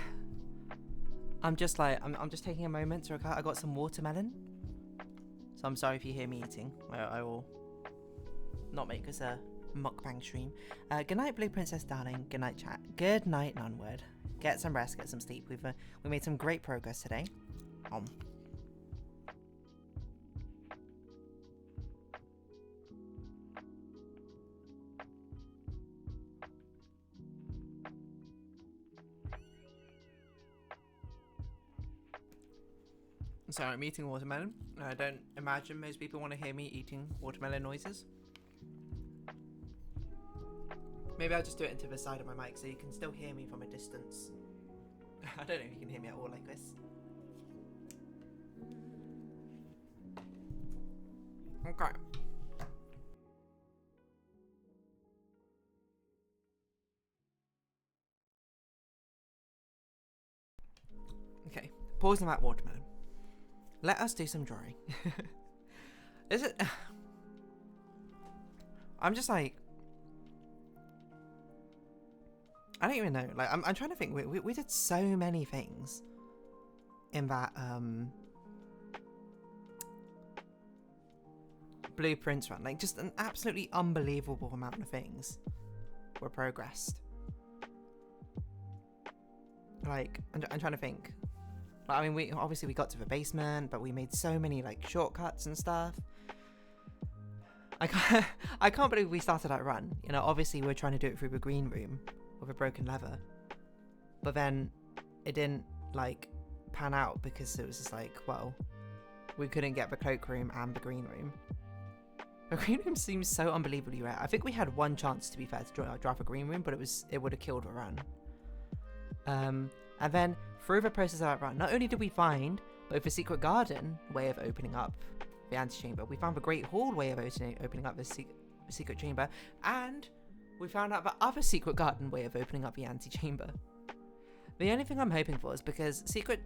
A: I'm just taking a moment to record. I got some watermelon, so I'm sorry if you hear me eating. I will not make this a mukbang stream. Good night, Blue Princess Darling. Good night, chat. Good night, Nunward. Get some rest, get some sleep. We made some great progress today. So I'm eating watermelon. I don't imagine most people want to hear me eating watermelon noises. Maybe I'll just do it into the side of my mic so you can still hear me from a distance. I don't know if you can hear me at all like this. Okay. Okay, pausing that watermelon. Let us do some drawing. Is it? I'm just like, I don't even know. Like, I'm trying to think. We did so many things in that blueprints run. Like, just an absolutely unbelievable amount of things were progressed. Like, I'm trying to think. Like, I mean, we got to the basement, but we made so many like shortcuts and stuff. I can't believe we started that run. You know, obviously we're trying to do it through the green room with a broken lever, but then it didn't like pan out because it was just like, well, we couldn't get the cloak room and the green room. The green room seems so unbelievably rare. I think we had one chance, to be fair, to drive a green room, but it would have killed the run. And then through the process of that run, not only did we find both the secret garden way of opening up the antechamber, we found the great hall way of opening up the secret chamber, and we found out the other secret garden way of opening up the antechamber. The only thing I'm hoping for is, because secret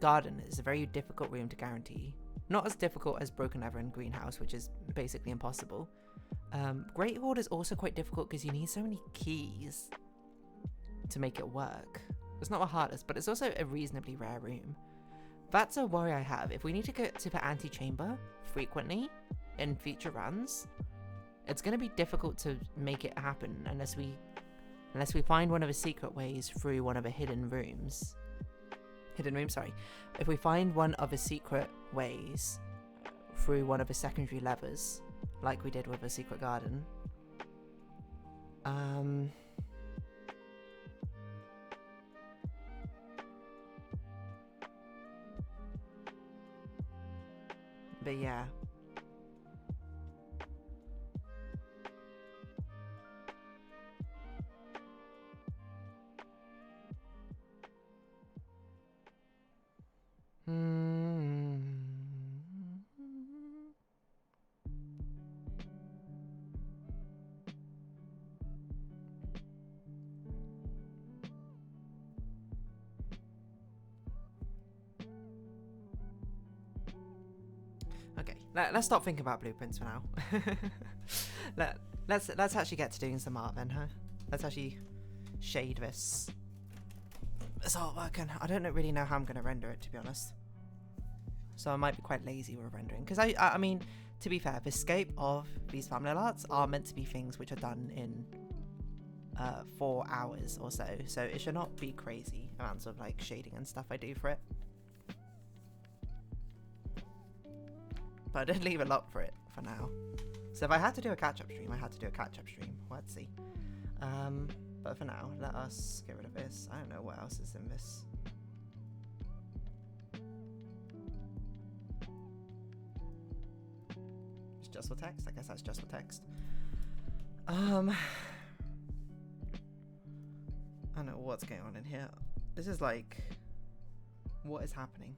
A: garden is a very difficult room to guarantee, not as difficult as broken lever and greenhouse, which is basically impossible. Great hall is also quite difficult because you need so many keys to make it work. It's not the hardest, but it's also a reasonably rare room. That's a worry I have. If we need to get to the antechamber frequently in future runs, it's going to be difficult to make it happen unless we find one of the secret ways through one of the hidden rooms. If we find one of the secret ways through one of the secondary levers, like we did with the secret garden. But yeah. Okay, let's stop thinking about blueprints for now. Let's actually get to doing some art then, huh? Let's actually shade this artwork, and I don't really know how I'm going to render it, to be honest. So I might be quite lazy with rendering, because I mean, to be fair, the scope of these thumbnail arts are meant to be things which are done in 4 hours or so it should not be crazy amounts of like shading and stuff I do for it. But I did leave a lot for it for now. So if I had to do a catch-up stream, I had to do a catch-up stream. Let's see. But for now, let us get rid of this. I don't know what else is in this. It's just for text? I guess that's just for text. I don't know what's going on in here. This is like... What is happening?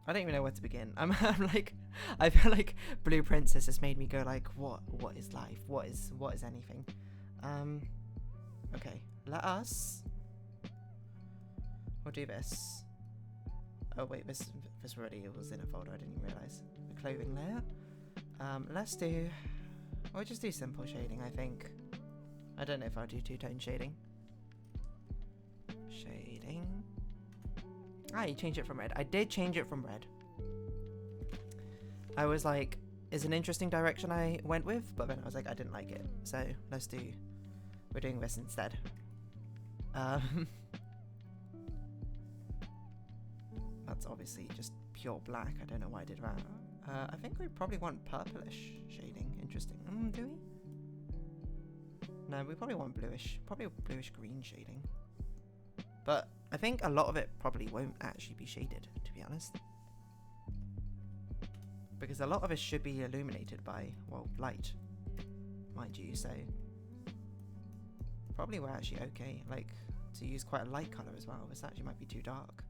A: I don't even know where to begin. I'm like, I feel like Blue Princess has made me go like, what is life? What is anything? Okay, we'll do this. Oh wait, this already was in a folder, I didn't even realize. The clothing layer. We'll just do simple shading, I think. I don't know if I'll do two-tone shading. Shading. Ah, you changed it from red. I did change it from red. I was like, it's an interesting direction I went with, but then I was like, I didn't like it. So we're doing this instead. That's obviously just pure black. I don't know why I did that. I think we probably want purplish shading. Interesting. Do we? No, we probably want bluish. Probably bluish green shading. But I think a lot of it probably won't actually be shaded, to be honest. Because a lot of it should be illuminated by, well, light, mind you, so probably we're actually okay, like, to use quite a light colour as well. This actually might be too dark.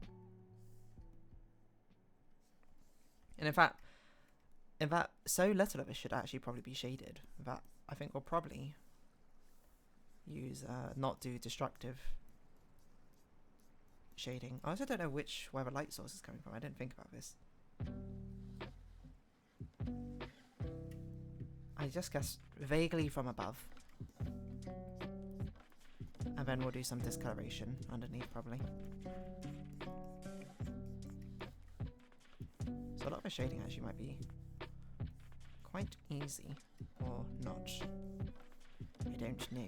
A: And in fact, so little of it should actually probably be shaded that I think we'll probably use, not do destructive shading. I also don't know where the light source is coming from. I didn't think about this. I just guess vaguely from above. And then we'll do some discoloration underneath probably. So a lot of the shading actually might be quite easy, or not. I don't know.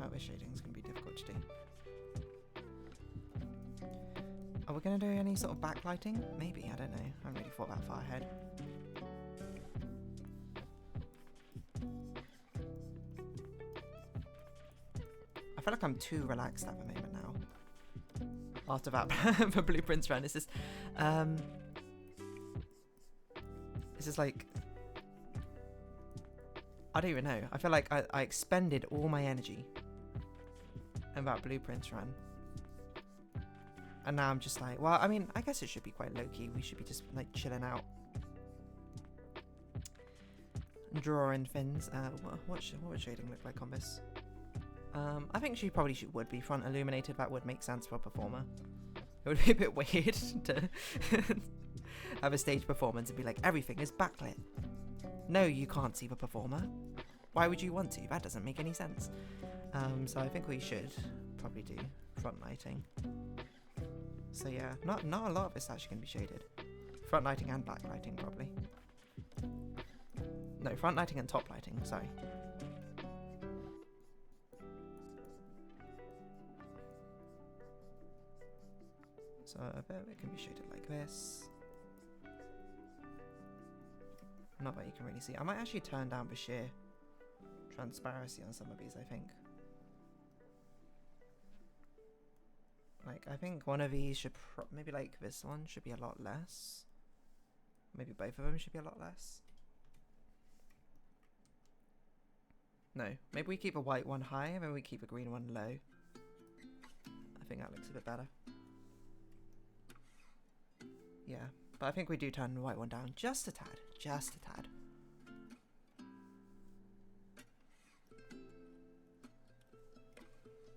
A: Oh, the shading's going to be difficult to do. Are we going to do any sort of backlighting? Maybe, I don't know. I haven't really thought that far ahead. I feel like I'm too relaxed at the moment now. After that, the blueprints run, it's just like, I don't even know. I feel like I expended all my energy in that blueprints run. And now I'm just like, well, I mean, I guess it should be quite low-key. We should be just, like, chilling out. Drawing things. What would shading look like on this? I think she probably would be front illuminated. That would make sense for a performer. It would be a bit weird to have a stage performance and be like, everything is backlit. No, you can't see the performer. Why would you want to? That doesn't make any sense. So I think we should probably do front lighting. So yeah, not a lot of it's actually going to be shaded. Front lighting and back lighting probably. No, front lighting and top lighting, sorry. So a bit of it can be shaded like this. Not that you can really see. I might actually turn down the sheer transparency on some of these, I think. Like, I think one of these should maybe like this one should be a lot less. Maybe both of them should be a lot less. No, maybe we keep a white one high and then we keep a green one low. I think that looks a bit better. Yeah, but I think we do turn the white one down just a tad. Just a tad.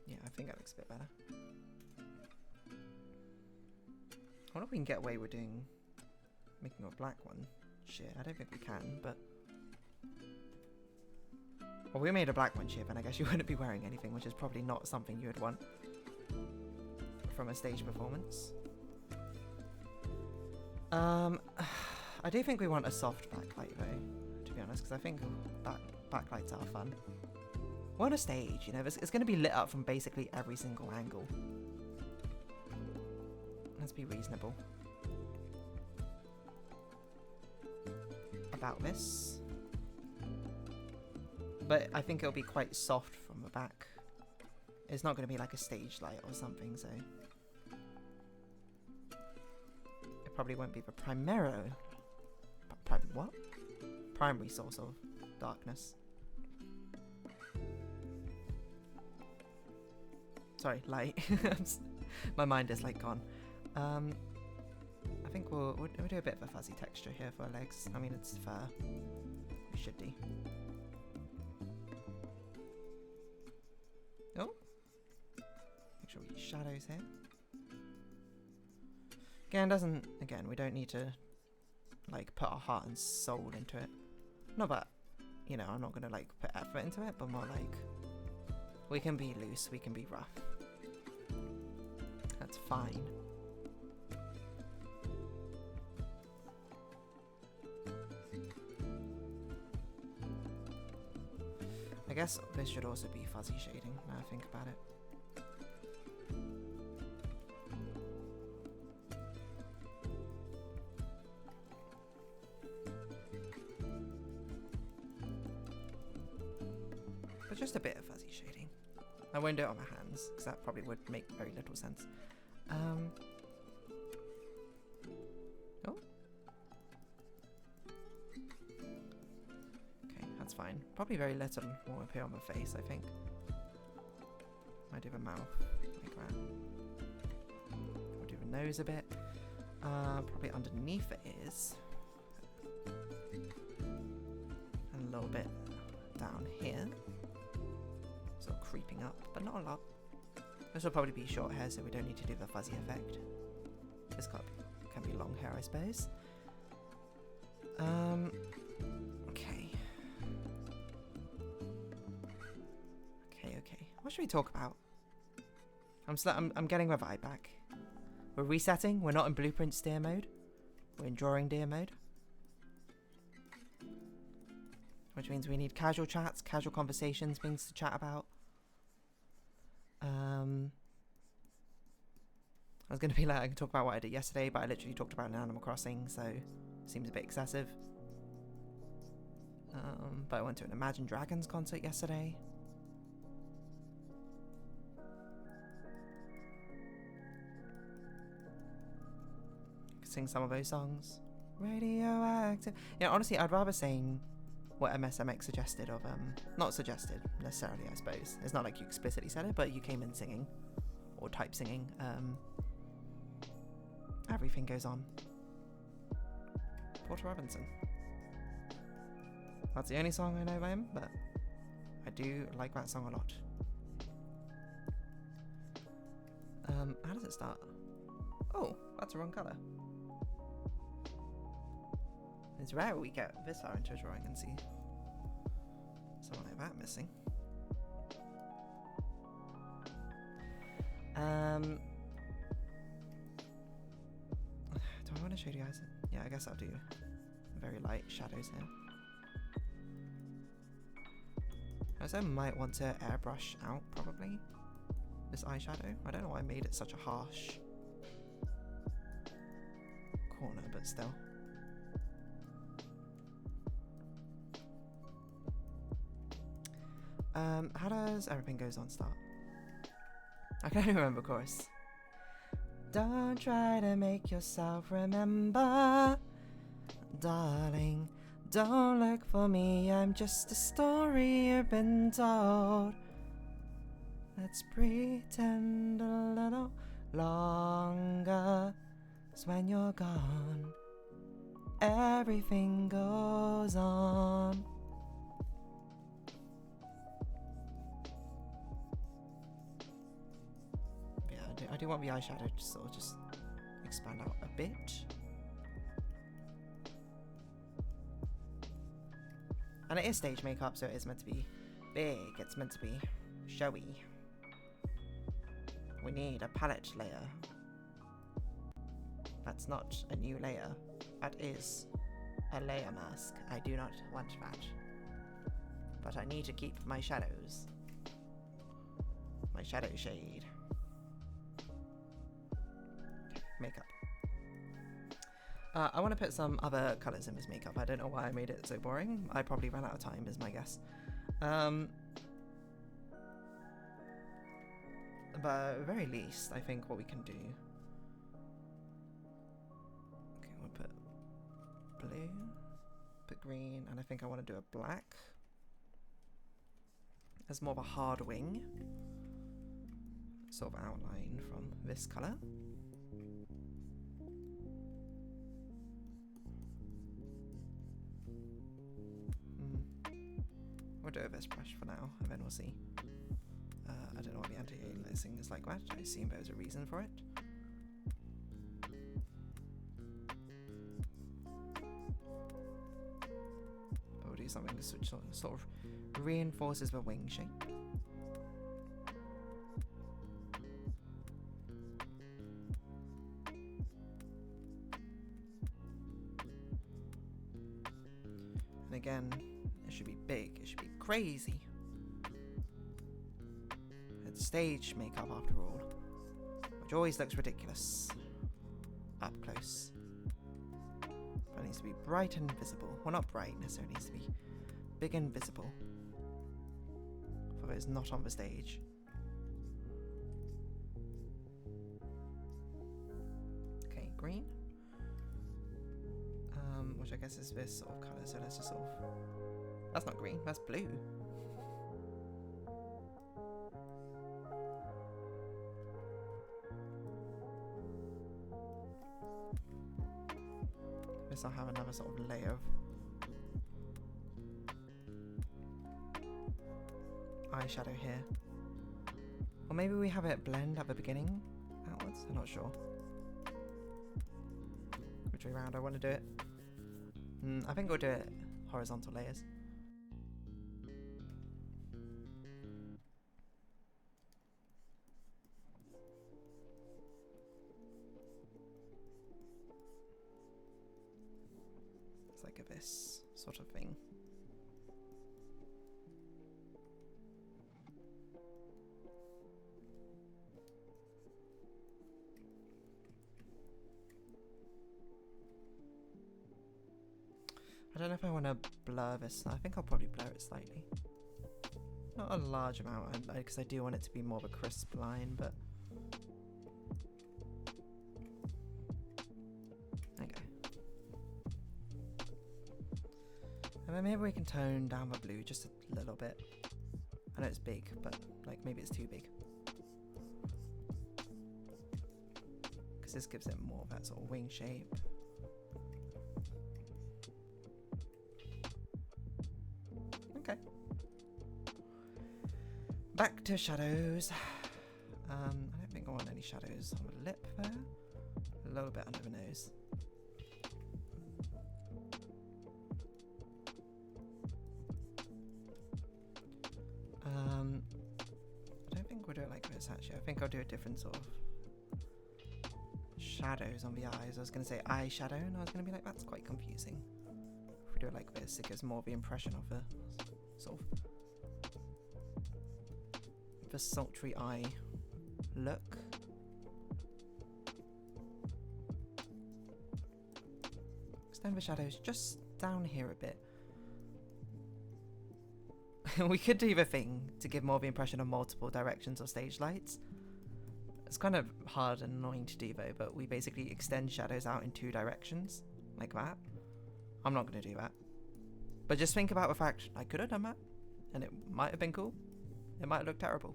A: Yeah, I think that looks a bit better. I wonder if we can get away with making a black one. Shit, I don't think we can, but... Well, we made a black one sheer, and I guess you wouldn't be wearing anything, which is probably not something you would want from a stage performance. I do think we want a soft backlight though, to be honest, because I think backlights are fun. We're on a stage, you know, it's going to be lit up from basically every single angle. Let's be reasonable about this. But I think it'll be quite soft from the back. It's not going to be like a stage light or something, so... It probably won't be the primary source of darkness. Sorry, light. My mind is like gone. I think we'll do a bit of a fuzzy texture here for our legs. I mean, it's fur. We should do. Oh. Make sure we use shadows here. Again, we don't need to like put our heart and soul into it. Not that, you know, I'm not gonna like put effort into it, but more like we can be loose, we can be rough. That's fine. I guess this should also be fuzzy shading, now I think about it. But just a bit of fuzzy shading. I won't do it on my hands, because that probably would make very little sense. Oh. Okay, that's fine. Probably very little will appear on my face, I think. Might do the mouth, like that. We'll do the nose a bit. Probably underneath the ears. And a little bit down here. Sort of creeping up, but not a lot. This will probably be short hair, so we don't need to do the fuzzy effect. This can be long hair, I suppose. Okay. Okay. What should we talk about? I'm getting my vibe back. We're resetting. We're not in blueprint steer mode. We're in drawing deer mode. Which means we need casual chats, casual conversations, things to chat about. I was going to be like, I can talk about what I did yesterday, but I literally talked about an Animal Crossing, so it seems a bit excessive. But I went to an Imagine Dragons concert yesterday. Sing some of those songs. Radioactive. Yeah, honestly, I'd rather sing what MSMX suggested of, not suggested necessarily, I suppose. It's not like you explicitly said it, but you came in singing, or type singing. Everything Goes On. Porter Robinson. That's the only song I know by him, but I do like that song a lot. How does it start? Oh, that's the wrong colour. It's rare we get this far into a drawing and see something like that missing. Do I want to show you guys? Yeah, I guess I'll do very light shadows here. I also might want to airbrush out, probably, this eyeshadow. I don't know why I made it such a harsh corner, but still. How does Everything Goes On start? I can only remember chorus. Don't try to make yourself remember, darling. Don't look for me, I'm just a story you've been told. Let's pretend a little longer, 'cause when you're gone, everything goes on. I do want the eyeshadow to sort of just expand out a bit. And it is stage makeup, so it is meant to be big, it's meant to be showy. We need a palette layer. That's not a new layer. That is a layer mask. I do not want that. But I need to keep my shadows. My shadow shade. Makeup. I want to put some other colours in this makeup. I don't know why I made it so boring. I probably ran out of time is my guess. But at the very least, I think what we can do... Okay, we'll put blue, put green, and I think I want to do a black. As more of a hard wing. Sort of outline from this colour. We'll do a this brush for now, and then we'll see. I don't know what the anti-aliasing is like that. I assume there's a reason for it. do something which sort of reinforces the wing shape. And again, it should be big, it should be crazy. It's stage makeup after all, which always looks ridiculous up close. But it needs to be bright and visible. Well, not bright necessarily, it needs to be big and visible for those not on the stage. Okay, green. Which I guess is this sort of colour, so let's just sort of... That's not green, that's blue. This I'll have another sort of layer of eyeshadow here. Or maybe we have it blend at the beginning outwards, I'm not sure. Which way round I want to do it. I think we'll do it horizontal layers. It's like a this sort of thing. I don't know if I want to blur this. I think I'll probably blur it slightly. Not a large amount, because I do want it to be more of a crisp line, but... Okay. And then maybe we can tone down the blue just a little bit. I know it's big, but like maybe it's too big. Because this gives it more of that sort of wing shape. Okay. Back to shadows. I don't think I want any shadows on the lip there. A little bit under the nose. I don't think we'll do it like this actually. I think I'll do a different sort of shadows on the eyes. I was going to say eyeshadow and I was going to be like, that's quite confusing. If we do it like this, it gives more of the impression of the sort of the sultry eye look. Extend the shadows just down here a bit. We could do the thing to give more of the impression of multiple directions or stage lights. It's kind of hard and annoying to do though, but we basically extend shadows out in 2 directions, like that. I'm not going to do that. But just think about the fact I could have done that, and it might have been cool. It might look terrible.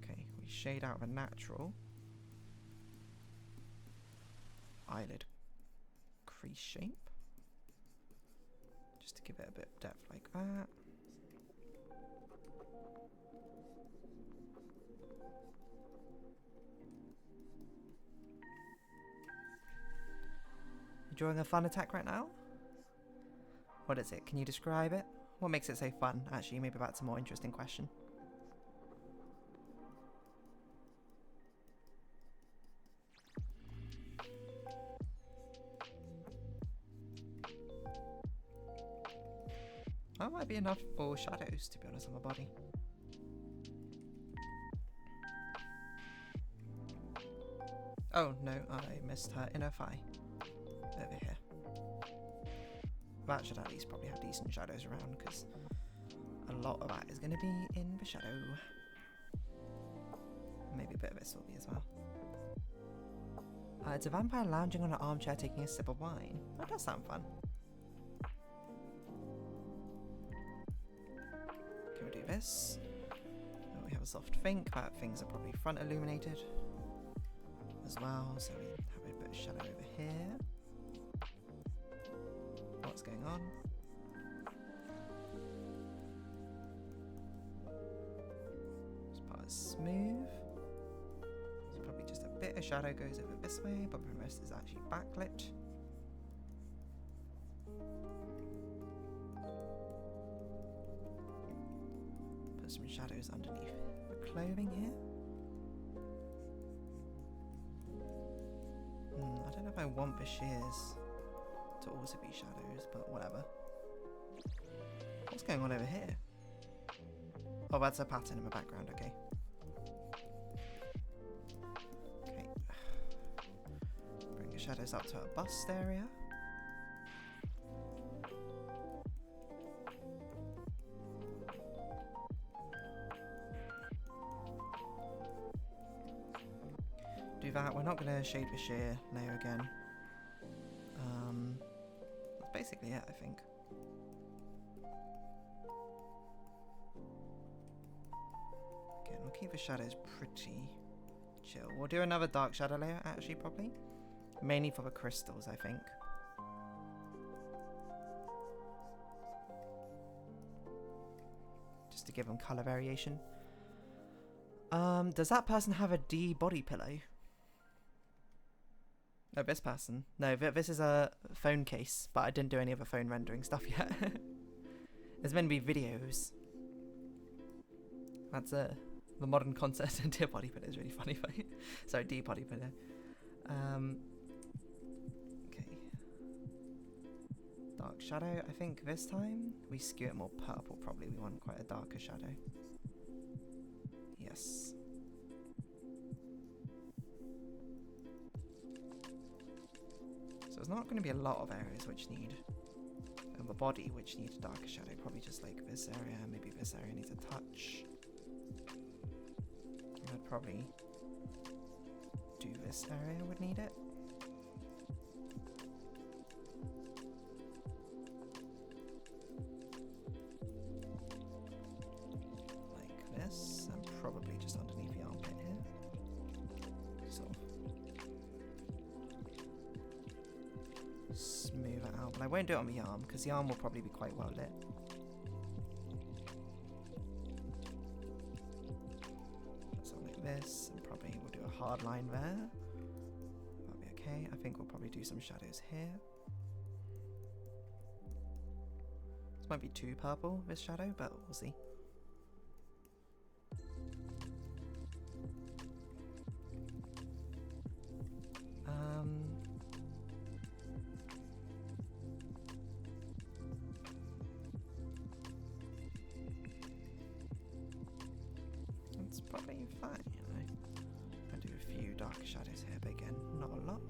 A: Okay, we shade out the natural eyelid crease shape. Just to give it a bit of depth like that. You drawing a fun attack right now? What is it? Can you describe it? What makes it so fun? Actually, maybe that's a more interesting question. That might be enough for shadows, to be honest, on my body. Oh no, I missed her inner thigh. Over here. That should at least probably have decent shadows around, because a lot of that is going to be in the shadow. Maybe a bit of this will be as well. It's a vampire lounging on an armchair taking a sip of wine. That does sound fun. Can we do this? Oh, we have a soft think. That things are probably front illuminated as well, so we have a bit of shadow over here. What's going on? This part is smooth. So probably just a bit bit a shadow goes over this way, but the rest is actually backlit. Put some shadows underneath the clothing here. I don't know if I want the shears to also be shadows, but whatever. What's going on over here? Oh, that's a pattern in the background, okay. Okay. Bring the shadows up to our bust area. Do that. We're not going to shade the sheer layer again. That's basically it, I think. Again, we'll keep the shadows pretty chill. We'll do another dark shadow layer, actually, probably. Mainly for the crystals, I think. Just to give them colour variation. Does that person have a D body pillow? No, this person. No, this is a phone case, but I didn't do any of the phone rendering stuff yet. There's meant to be videos. That's the modern concept. And D body pillow is really funny. Sorry, D body pillow. Okay. Dark shadow. I think this time we skew it more purple. Probably we want quite a darker shadow. Yes. So there's not going to be a lot of areas which need the body which needs a darker shadow. Probably just like this area, maybe this area needs a touch. I'd probably do this area would need it. Like this, and probably just underneath the armpit here. Sort of smooth it out, but I won't do it on the arm because the arm will probably be quite well lit. Something like this, and probably we'll do a hard line there. That'll be okay. I think we'll probably do some shadows here. This might be too purple, this shadow, but we'll see. It's probably fine, you know. I do a few darker shadows here, but again, not a lot.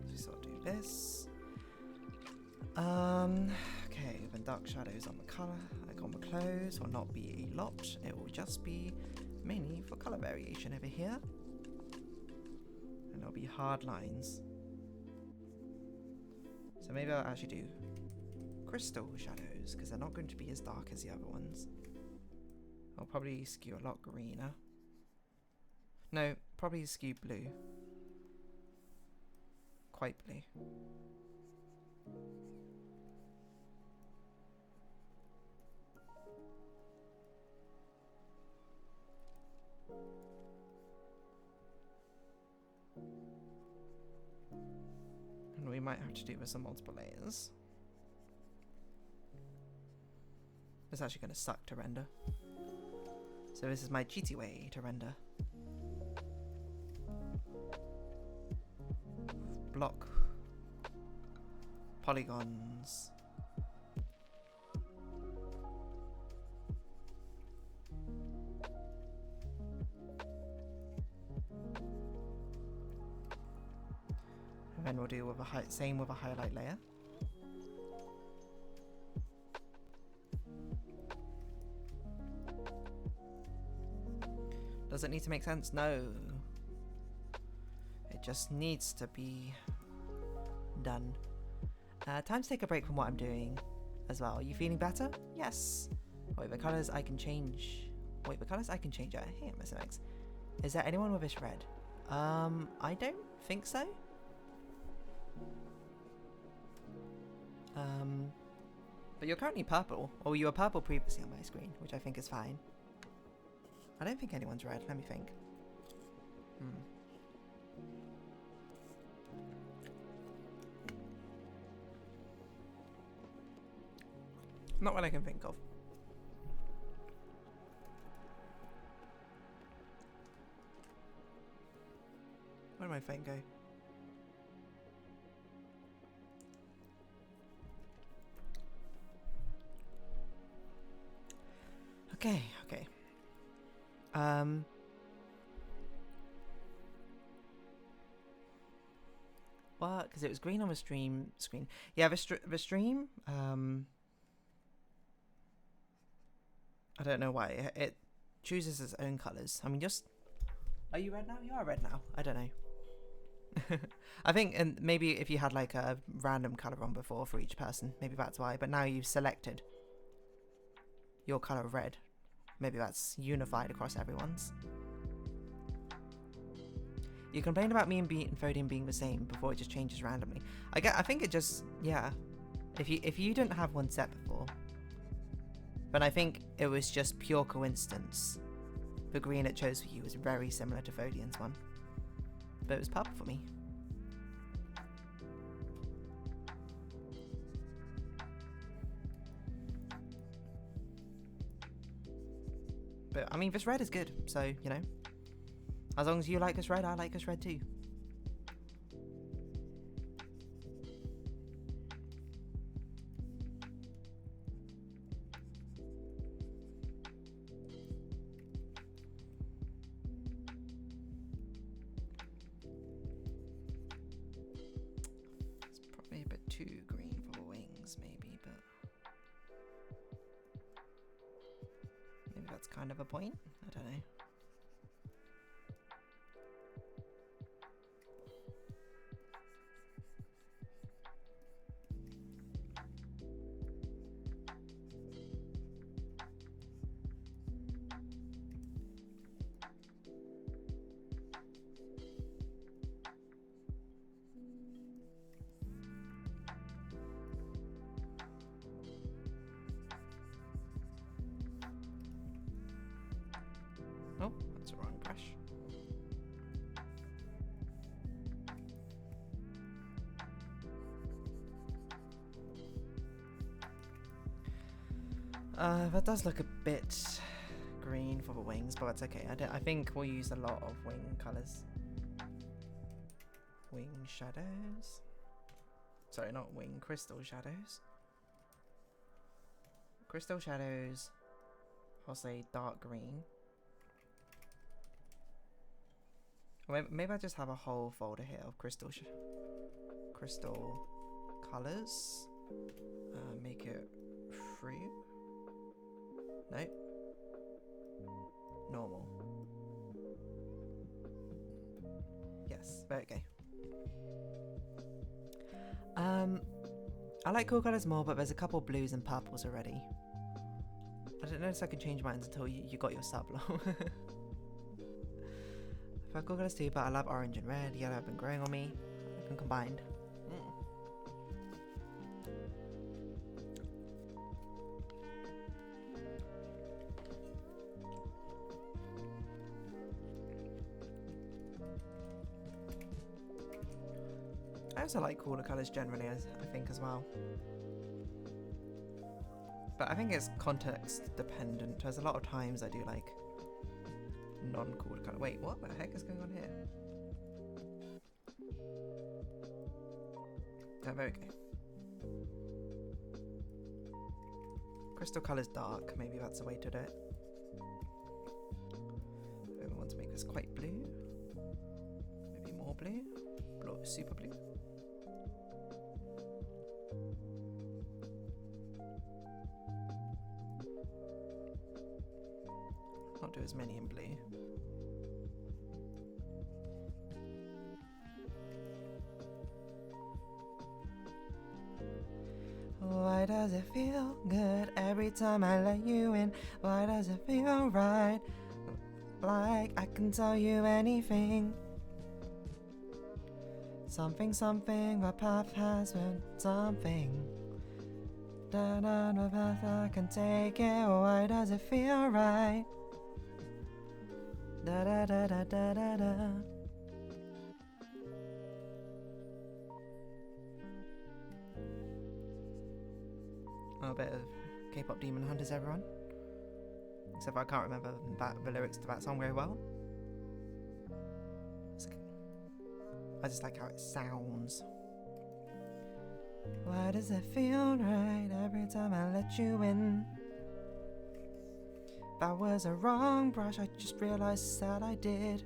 A: So sort of do this. Okay, then dark shadows on the colour, like on the clothes, will not be a lot. It will just be mainly for colour variation over here. And there'll be hard lines. So maybe I'll actually do crystal shadows, because they're not going to be as dark as the other ones. I'll probably skew a lot greener. No, probably skew blue. Quite blue. And we might have to do with some multiple layers. It's actually going to suck to render. So this is my cheaty way to render. Block polygons. And then we'll do with a same with a highlight layer. Does it need to make sense? No. It just needs to be done. Time to take a break from what I'm doing as well. Are you feeling better? Yes. Wait, the colours I can change. Wait, the colours I can change are here, MSMX. Is there anyone with this red? I don't think so. But you're currently purple, or you were purple previously on my screen, which I think is fine. I don't think anyone's red. Let me think. Not what I can think of. Where did my phone go? Okay, okay. What? Because it was green on the stream screen. Yeah, the stream. I don't know why it chooses its own colors. I mean, just. Are you red now? You are red now. I don't know. I think, and maybe if you had like a random color on before for each person, maybe that's why. But now you've selected your color of red. Maybe that's unified across everyone's. You complained about me and Fodian being the same before it just changes randomly. I think it just, yeah. If you didn't have one set before, but I think it was just pure coincidence. The green it chose for you was very similar to Fodian's one, but it was purple for me. But I mean, this red is good, so you know. As long as you like this red, I like this red too. It's probably a bit too green for the wings, maybe, but maybe that's kind of a point. I don't know. Oh, that's a wrong brush. That does look a bit green for the wings, but that's okay. I think we'll use a lot of wing colours. Wing shadows. Sorry, not wing, crystal shadows. Crystal shadows, I'll say dark green. Maybe I just have a whole folder here of crystal colours. Make it free. No. Normal. Yes, there we go. I like cool colours more, but there's a couple blues and purples already. I don't notice I can change mine until you got your sub. I have cool colours too, but I love orange and red. Yellow have been growing on me. I can combined. I also like cooler colours generally, I think, as well. But I think it's context dependent. There's a lot of times I do like non-cooler colour. Wait, what the heck is going on here? Oh, there we go. Crystal colour's dark. Maybe that's the way to do it. I want to make this quite blue. Maybe more blue. Super blue. Not do as many in blue. Oh, Why does it feel good every time I let you in? Why does it feel right? Like I can tell you anything. Something, something, a path has been something. Da da da, path I can take it. Why does it feel right? Da da da da da da da. A bit of K-pop Demon Hunters, everyone. Except for I can't remember the lyrics to that song very well. I just like how it sounds. Why does it feel right every time I let you in? That was a wrong brush, I just realized that I did.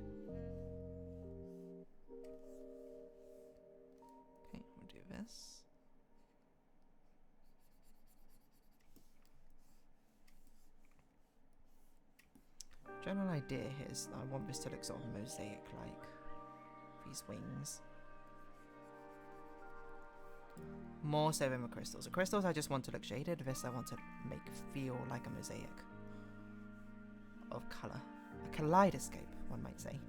A: Okay, we'll do this. General idea here is I want this to look sort of mosaic-like. These wings. More so than the crystals. The crystals I just want to look shaded. This I want to make feel like a mosaic of colour. A kaleidoscope, one might say.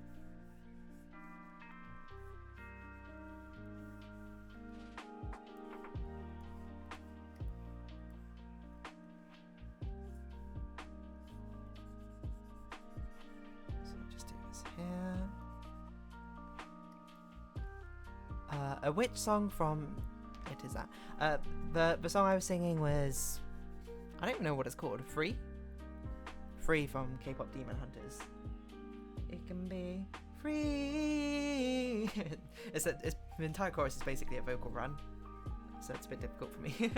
A: So just do this here. A witch song from... It is that. The song I was singing was... I don't even know what it's called. Free? Free from K-pop Demon Hunters. It can be free. The entire chorus is basically a vocal run. So it's a bit difficult for me.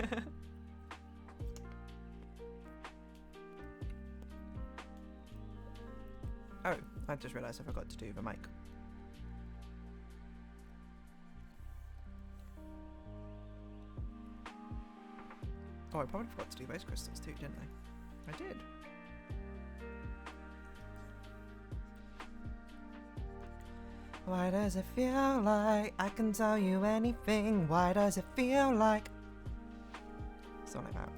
A: Oh, I just realised I forgot to do the mic. Oh, I probably forgot to do those crystals too, didn't I? I did. Why does it feel like I can tell you anything? Why does it feel like... Something like that.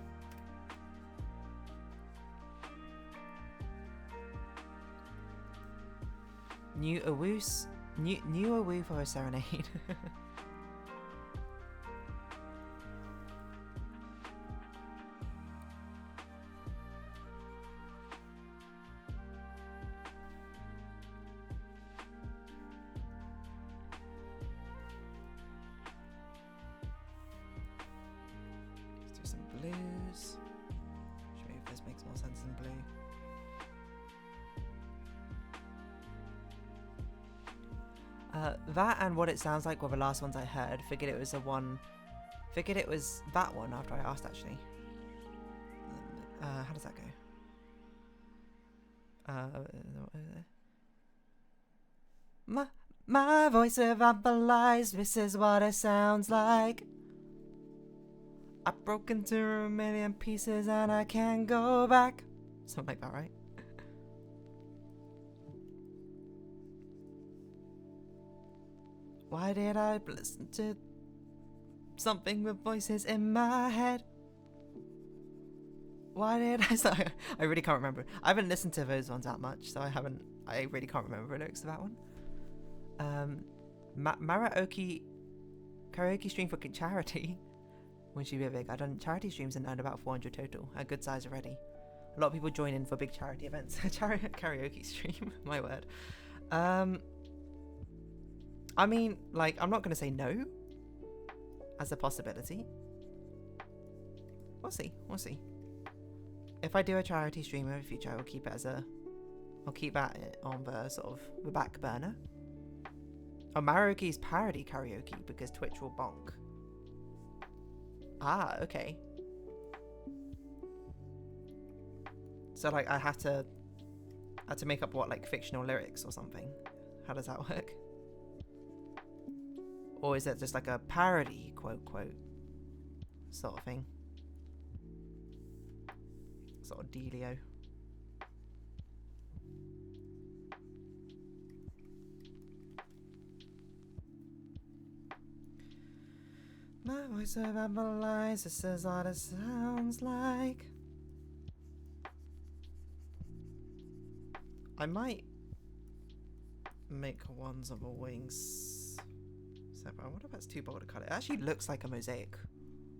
A: New Awoo for a serenade. That and what it sounds like were the last ones I heard. Figured it was Figured it was that one after I asked actually. How does that go? My voice evaporized. This is what it sounds like. I broke into a million pieces and I can't go back. Something like that, right? Why did I listen to something with voices in my head? Why did I... Sorry, I really can't remember. I haven't listened to those ones that much, so I really can't remember the lyrics to that one. Maraoke karaoke stream for charity. When she be big, I've done charity streams and earned about 400 total. A good size already. A lot of people join in for big charity events. Karaoke stream, my word. I mean, like, I'm not going to say no as a possibility. We'll see. We'll see. If I do a charity stream in the future, I will keep it I'll keep that on the sort of the back burner. Oh, Maraoke's parody karaoke because Twitch will bonk. Ah, okay. So, like, I have to make up what, like, fictional lyrics or something? How does that work? Or is it just like a parody, quote, sort of thing? Sort of dealio. My Voice of lies, this is what it sounds like. I might make ones of the wings separate. I wonder if that's too bold to cut it. It actually looks like a mosaic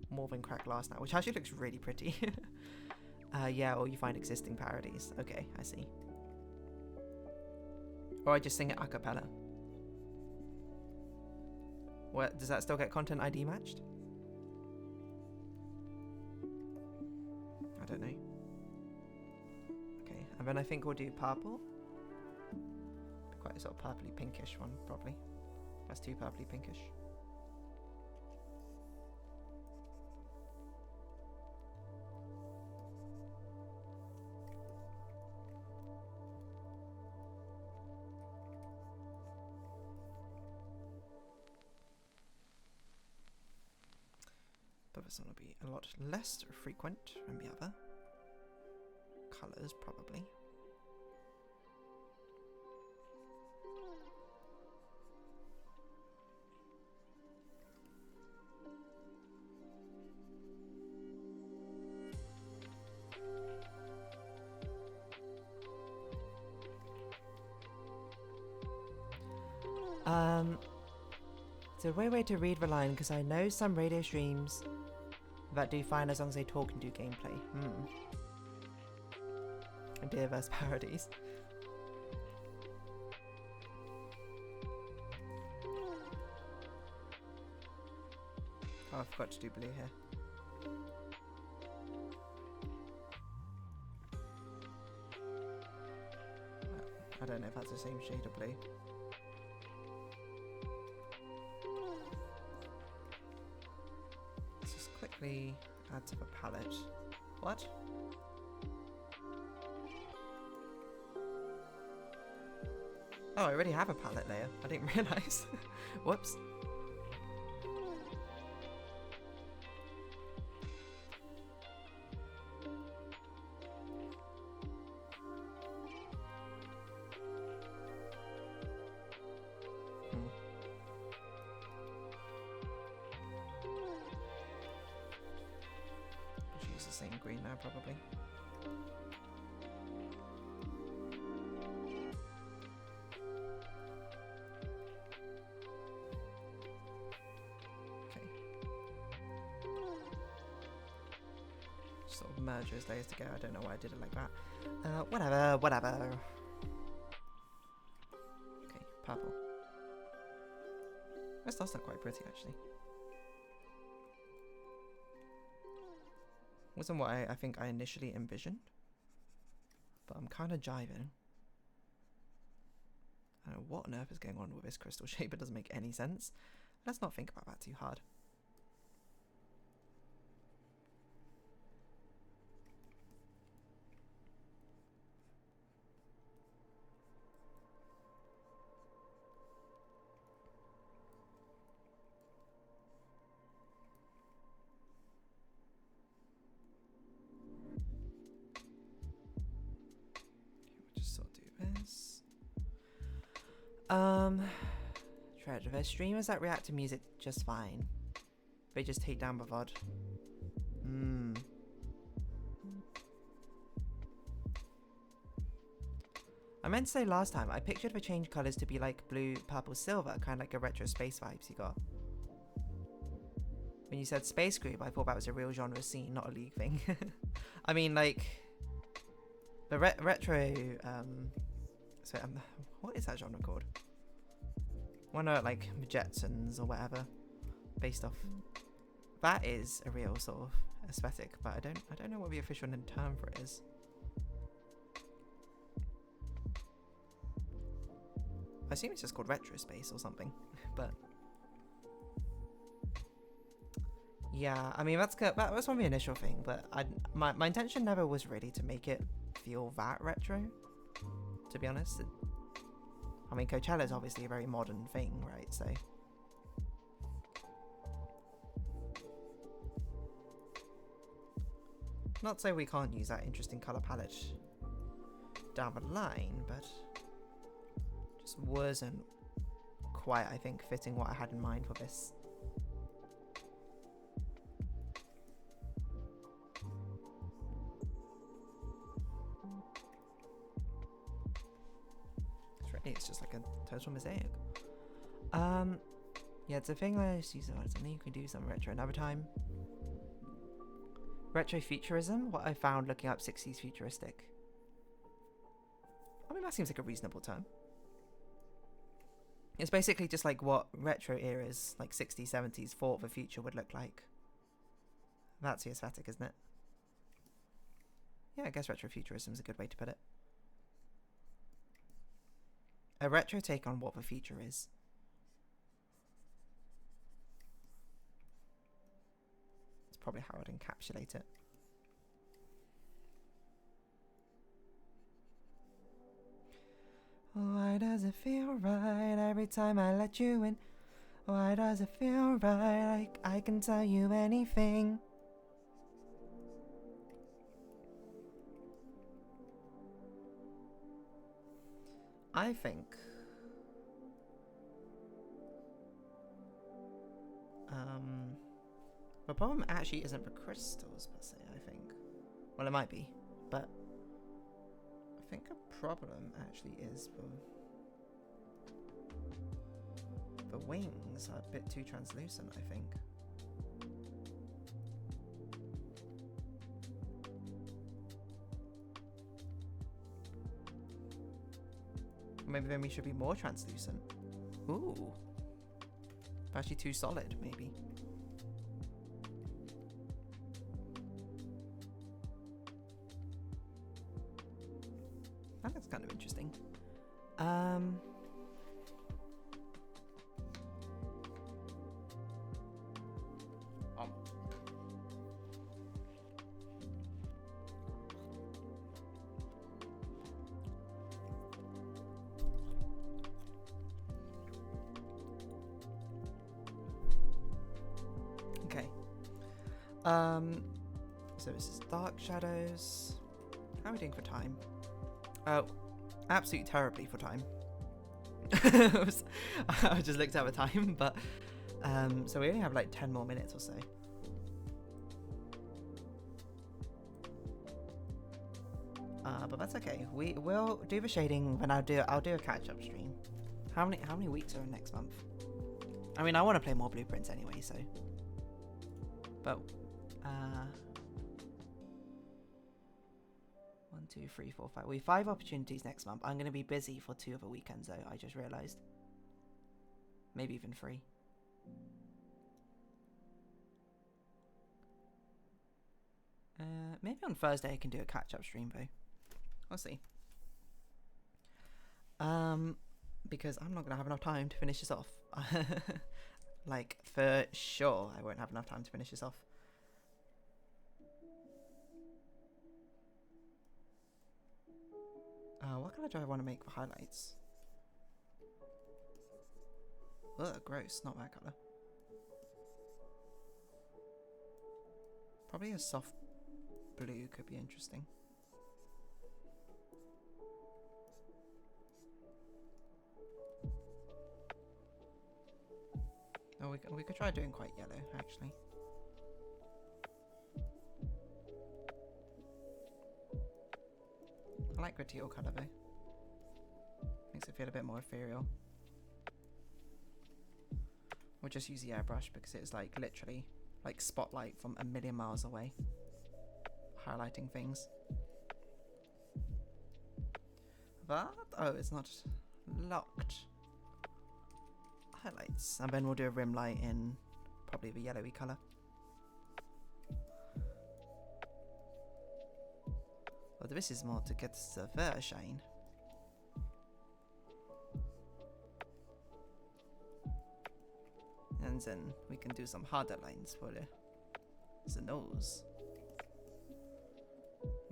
A: more than cracked glass now, which actually looks really pretty. Yeah, or you find existing parodies. Okay, I see. Or I just sing it a cappella. What, does that still get content ID matched? I don't know. Okay, and then I think we'll do purple. Quite a sort of purpley pinkish one, probably. That's too purpley pinkish. But this one will be a lot less frequent than the other colours, probably. It's a weird way to read the line because I know some radio streams that do fine as long as they talk and do gameplay. Deerverse parodies. Oh, I forgot to do blue here. I don't know if that's the same shade of blue. Let's just quickly add to the palette. What? Oh, I already have a palette layer. I didn't realise. Whoops. Use the same green now, probably. Sort of merge those layers together. I don't know why I did it like that. Whatever. Okay, purple. This does look quite pretty, actually. Wasn't what I think I initially envisioned, but I'm kind of jiving. I don't know what on earth is going on with this crystal shape. It doesn't make any sense. Let's not think about that too hard. Treasure. There's streamers that react to music just fine. They just take down the VOD. I meant to say last time, I pictured the change colours to be like blue, purple, silver, kind of like a retro space vibes you got. When you said space group, I thought that was a real genre scene, not a league thing. I mean, like, the retro, what is that genre called? One of like Jetsons or whatever, based off. That is a real sort of aesthetic, but I don't know what the official term for it is. I assume it's just called retro space or something, but yeah, I mean that was one of the initial thing, but my intention never was really to make it feel that retro. To be honest, I mean Coachella is obviously a very modern thing, right? So not so we can't use that interesting color palette down the line, but just wasn't quite, I think, fitting what I had in mind for this. It's just like a total mosaic. Yeah, it's a thing I used to use. Something you can do some retro another time. Retro futurism, what I found looking up 60s futuristic. I mean, that seems like a reasonable term. It's basically just like what retro eras, like 60s, 70s, thought the future would look like. That's the aesthetic, isn't it? Yeah, I guess retrofuturism is a good way to put it. A retro take on what the future is. It's probably how I'd encapsulate it. Why does it feel right every time I let you in? Why does it feel right like I can tell you anything? I think the problem actually isn't the crystals per se, I think. Well, it might be, but I think a problem actually is the wings are a bit too translucent, I think. Maybe then we should be more translucent. Ooh. Actually too solid, maybe. That looks kind of interesting. Okay. So this is dark shadows. How are we doing for time? Oh, absolutely terribly for time. I just looked at the time, but so we only have like 10 more minutes or so. But that's okay. We will do the shading when I'll do a catch-up stream. How many weeks are next month? I mean, I want to play more blueprints anyway, so. But 1, 2, 3, 4, 5. We have 5 opportunities next month. I'm going to be busy for 2 other weekends though. I just realised. Maybe even 3. Maybe on Thursday I can do a catch-up stream though. We'll see. Because I'm not gonna have enough time to finish this off. Like for sure, I won't have enough time to finish this off. What colour do I want to make for highlights? Ugh, gross. Not that colour. Probably a soft blue could be interesting. Oh, we could try doing quite yellow, actually. I like the teal colour though. Makes it feel a bit more ethereal. We'll just use the airbrush because it's like literally like spotlight from a million miles away. Highlighting things. But, oh, it's not locked. Highlights, and then we'll do a rim light in probably the yellowy colour. Well, this is more to get the fair shine. And then we can do some harder lines for the nose.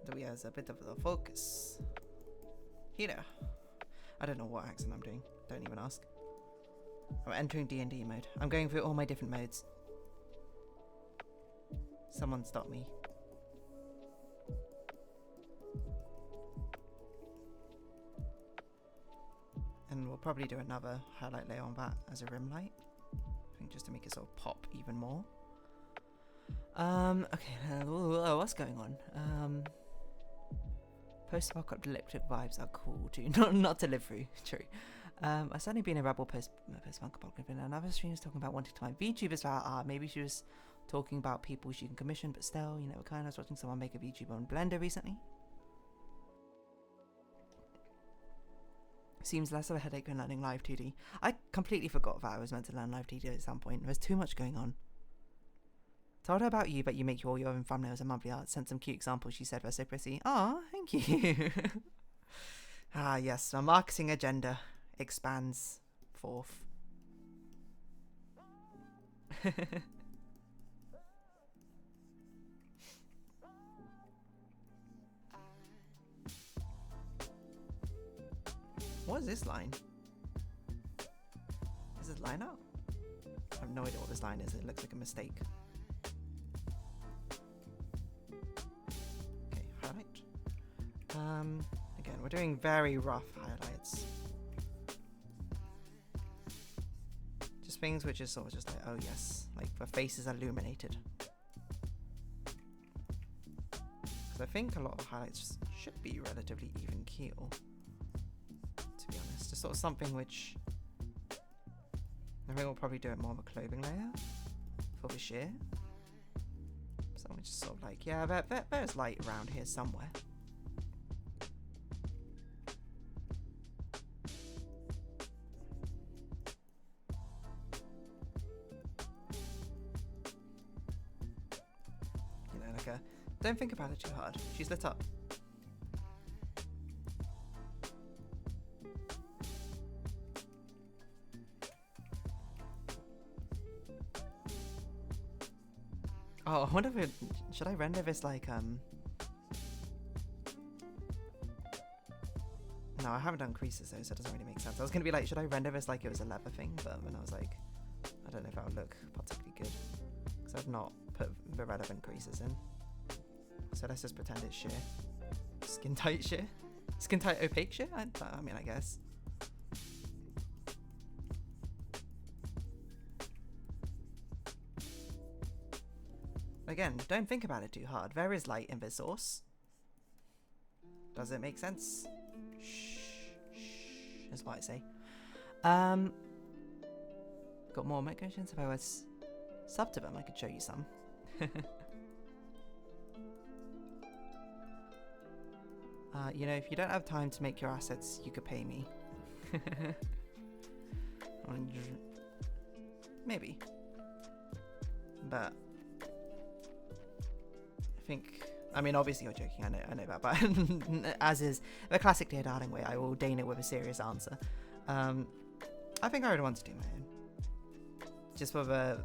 A: Do we have a bit of the focus here? I don't know what accent I'm doing. Don't even ask. I'm entering D&D mode. I'm going through all my different modes. Someone stop me. And we'll probably do another highlight layer on that as a rim light. I think just to make it sort of pop even more. Okay, what's going on? Post-apocalyptic vibes are cool too. Not to live through. True. I've certainly been a rebel post-apocalyptic. Another stream was talking about wanting to find VTubers about art. Maybe she was talking about people she can commission, but still, you know, kind of was watching someone make a VTuber on Blender recently. Seems less of a headache than learning live 2D. I completely forgot that I was meant to learn live 2D at some point. There's too much going on. Told her about you, but you make all your own thumbnails and monthly art. Sent some cute examples. She said they're so pretty. Ah, thank you. Ah, yes, my marketing agenda expands forth. What is this line? Is this line out? I have no idea what this line is. It looks like a mistake. Okay, highlight. Again, we're doing very rough highlights. Just things which is sort of just like, oh yes, like the face is illuminated. Because I think a lot of the highlights should be relatively even keel. To be honest, just sort of something which I think we'll probably do it more of a clothing layer for the sheer. Something just sort of like, yeah, there's light around here somewhere. You know, like a, don't think about it too hard. She's lit up. Oh, I wonder if it, should I render this like, no, I haven't done creases though, so it doesn't really make sense. I was going to be like, should I render this like it was a leather thing? But then I was like, I don't know if that would look particularly good. Because I've not put the relevant creases in. So let's just pretend it's sheer. Skin tight sheer? Skin tight opaque sheer? I mean, I guess. Again, don't think about it too hard. There is light in the source. Does it make sense? Shh, shh, is what I say. Got more make questions. If I was sub to them, I could show you some. You know, if you don't have time to make your assets, you could pay me. Maybe. But I mean, obviously you're joking, I know that, but as is the classic DeerDarling way, I will deign it with a serious answer. I think I would want to do my own. Just for the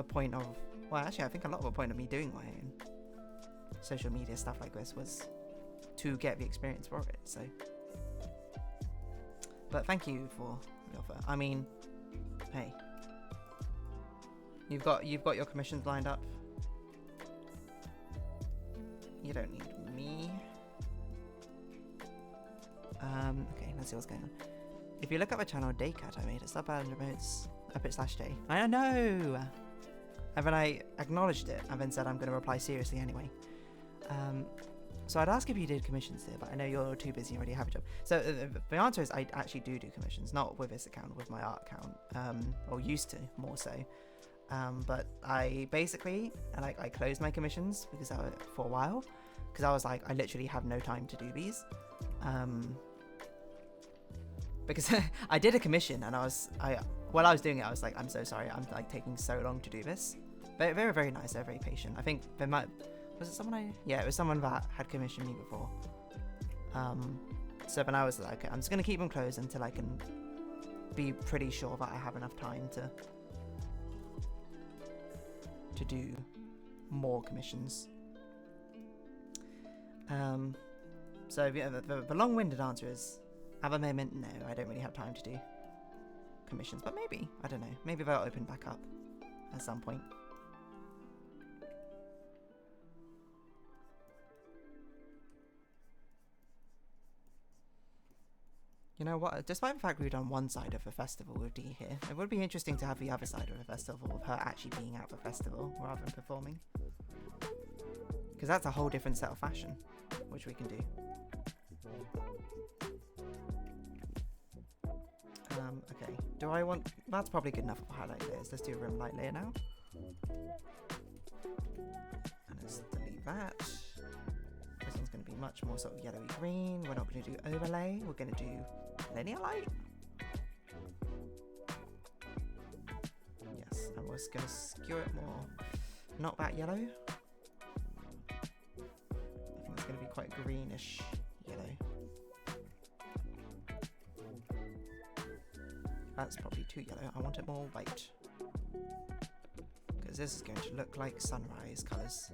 A: point of, well, actually I think a lot of the point of me doing my own social media stuff like this was to get the experience for it, so. But thank you for the offer. I mean, hey. You've got your commissions lined up. You don't need me. Okay, let's see what's going on. If you look at my channel, Daycat, I made it. Sub and remotes _J. I know! And then I acknowledged it and then said I'm going to reply seriously anyway. So I'd ask if you did commissions here, but I know you're too busy and already have a job. So the answer is I actually do commissions, not with this account, with my art account, or used to, more so. But I basically, I closed my commissions because for a while, because I was like, I literally have no time to do these. Because I did a commission and while I was doing it, I was like, I'm so sorry, I'm like taking so long to do this. They're very, very nice, they're very patient. I think they might, was it someone yeah, it was someone that had commissioned me before. So then I was like, okay, I'm just gonna keep them closed until I can be pretty sure that I have enough time to do more commissions. So yeah, the long-winded answer is, at the moment, no, I don't really have time to do commissions, but maybe, I don't know, maybe they'll open back up at some point. You know what, despite the fact we've done one side of the festival with Dee here, it would be interesting to have the other side of the festival, with her actually being at the festival rather than performing. Because that's a whole different set of fashion. which we can do. Okay, do I want... That's probably good enough for highlight layers. Let's do a rim light layer now. And let's delete that. This one's going to be much more sort of yellowy green. We're not going to do overlay. We're going to do linear light. Yes, and we're just going to skew it more. Not that yellow. I think it's going to be quite greenish yellow. That's probably too yellow. I want it more white. Because this is going to look like sunrise colours.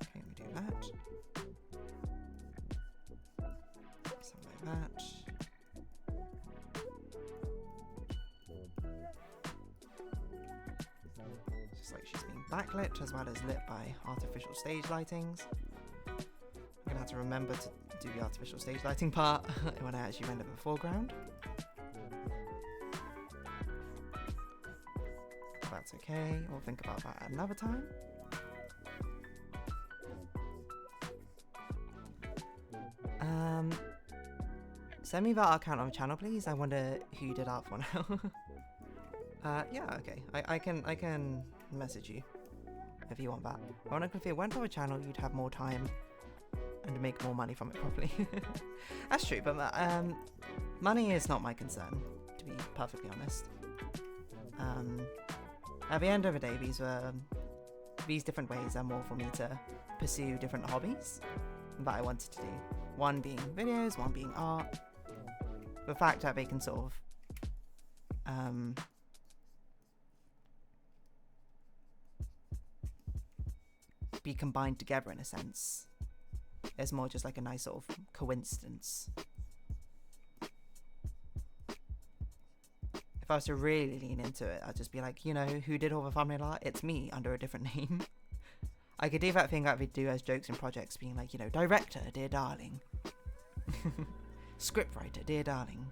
A: Okay, we do that. Something like that. Just like she's being backlit as well as lit by artificial stage lightings. I'm going to have to remember to do the artificial stage lighting part when I actually render the foreground. That's okay, we'll think about that at another time. Send me that account on the channel, please. I wonder who you did art for now. Yeah, okay. I can message you if you want that. Ironically, if it went on a channel, you'd have more time and make more money from it properly. That's true, but money is not my concern, to be perfectly honest. At the end of the day, these different ways are more for me to pursue different hobbies that I wanted to do. One being videos, one being art. The fact that they can sort of be combined together in a sense is more just like a nice sort of coincidence. If I was to really lean into it, I'd just be like, you know, who did all the thumbnail art? It's me, under a different name. I could do that thing that we do as jokes in projects, being like, you know, director, DeerDarling. Scriptwriter, DeerDarling.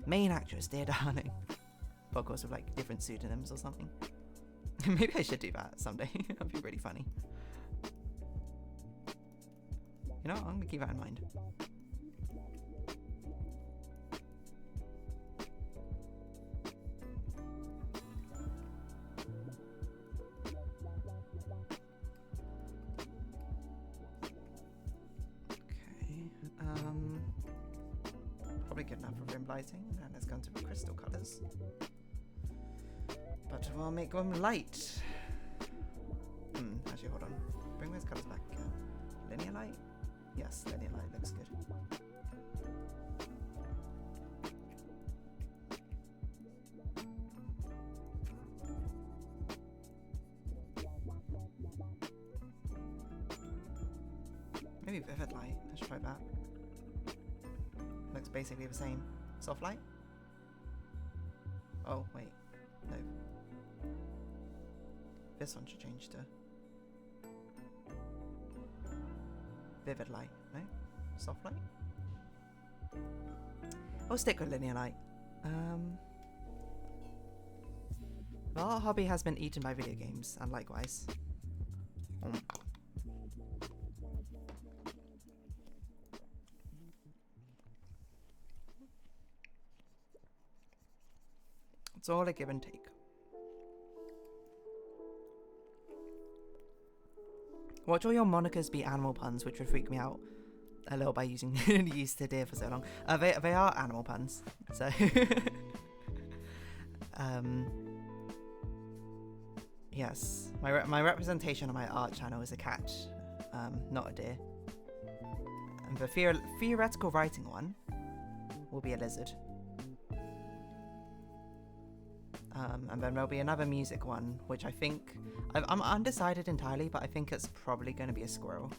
A: Main actress, DeerDarling. But of course with like different pseudonyms or something. Maybe I should do that someday. That'd be really funny. You know, I'm gonna keep that in mind. Probably good enough for rim lighting, and let's go into the crystal colours. But we'll make them light. Actually, hold on. Bring those colours back. Linear light? Yes, linear light looks good. Maybe vivid light. Let's try that. Looks basically the same. Soft light? Oh, wait. No. This one should change to vivid light. No? Soft light? I'll stick with linear light. Our hobby has been eaten by video games, and likewise. It's all a give and take. Watch all your monikers be animal puns, which would freak me out a little by using used to deer for so long. They are animal puns, so yes, my representation on my art channel is a cat, not a deer. And the theoretical writing one will be a lizard. And then there'll be another music one, which I think... I'm undecided entirely, but I think it's probably going to be a squirrel.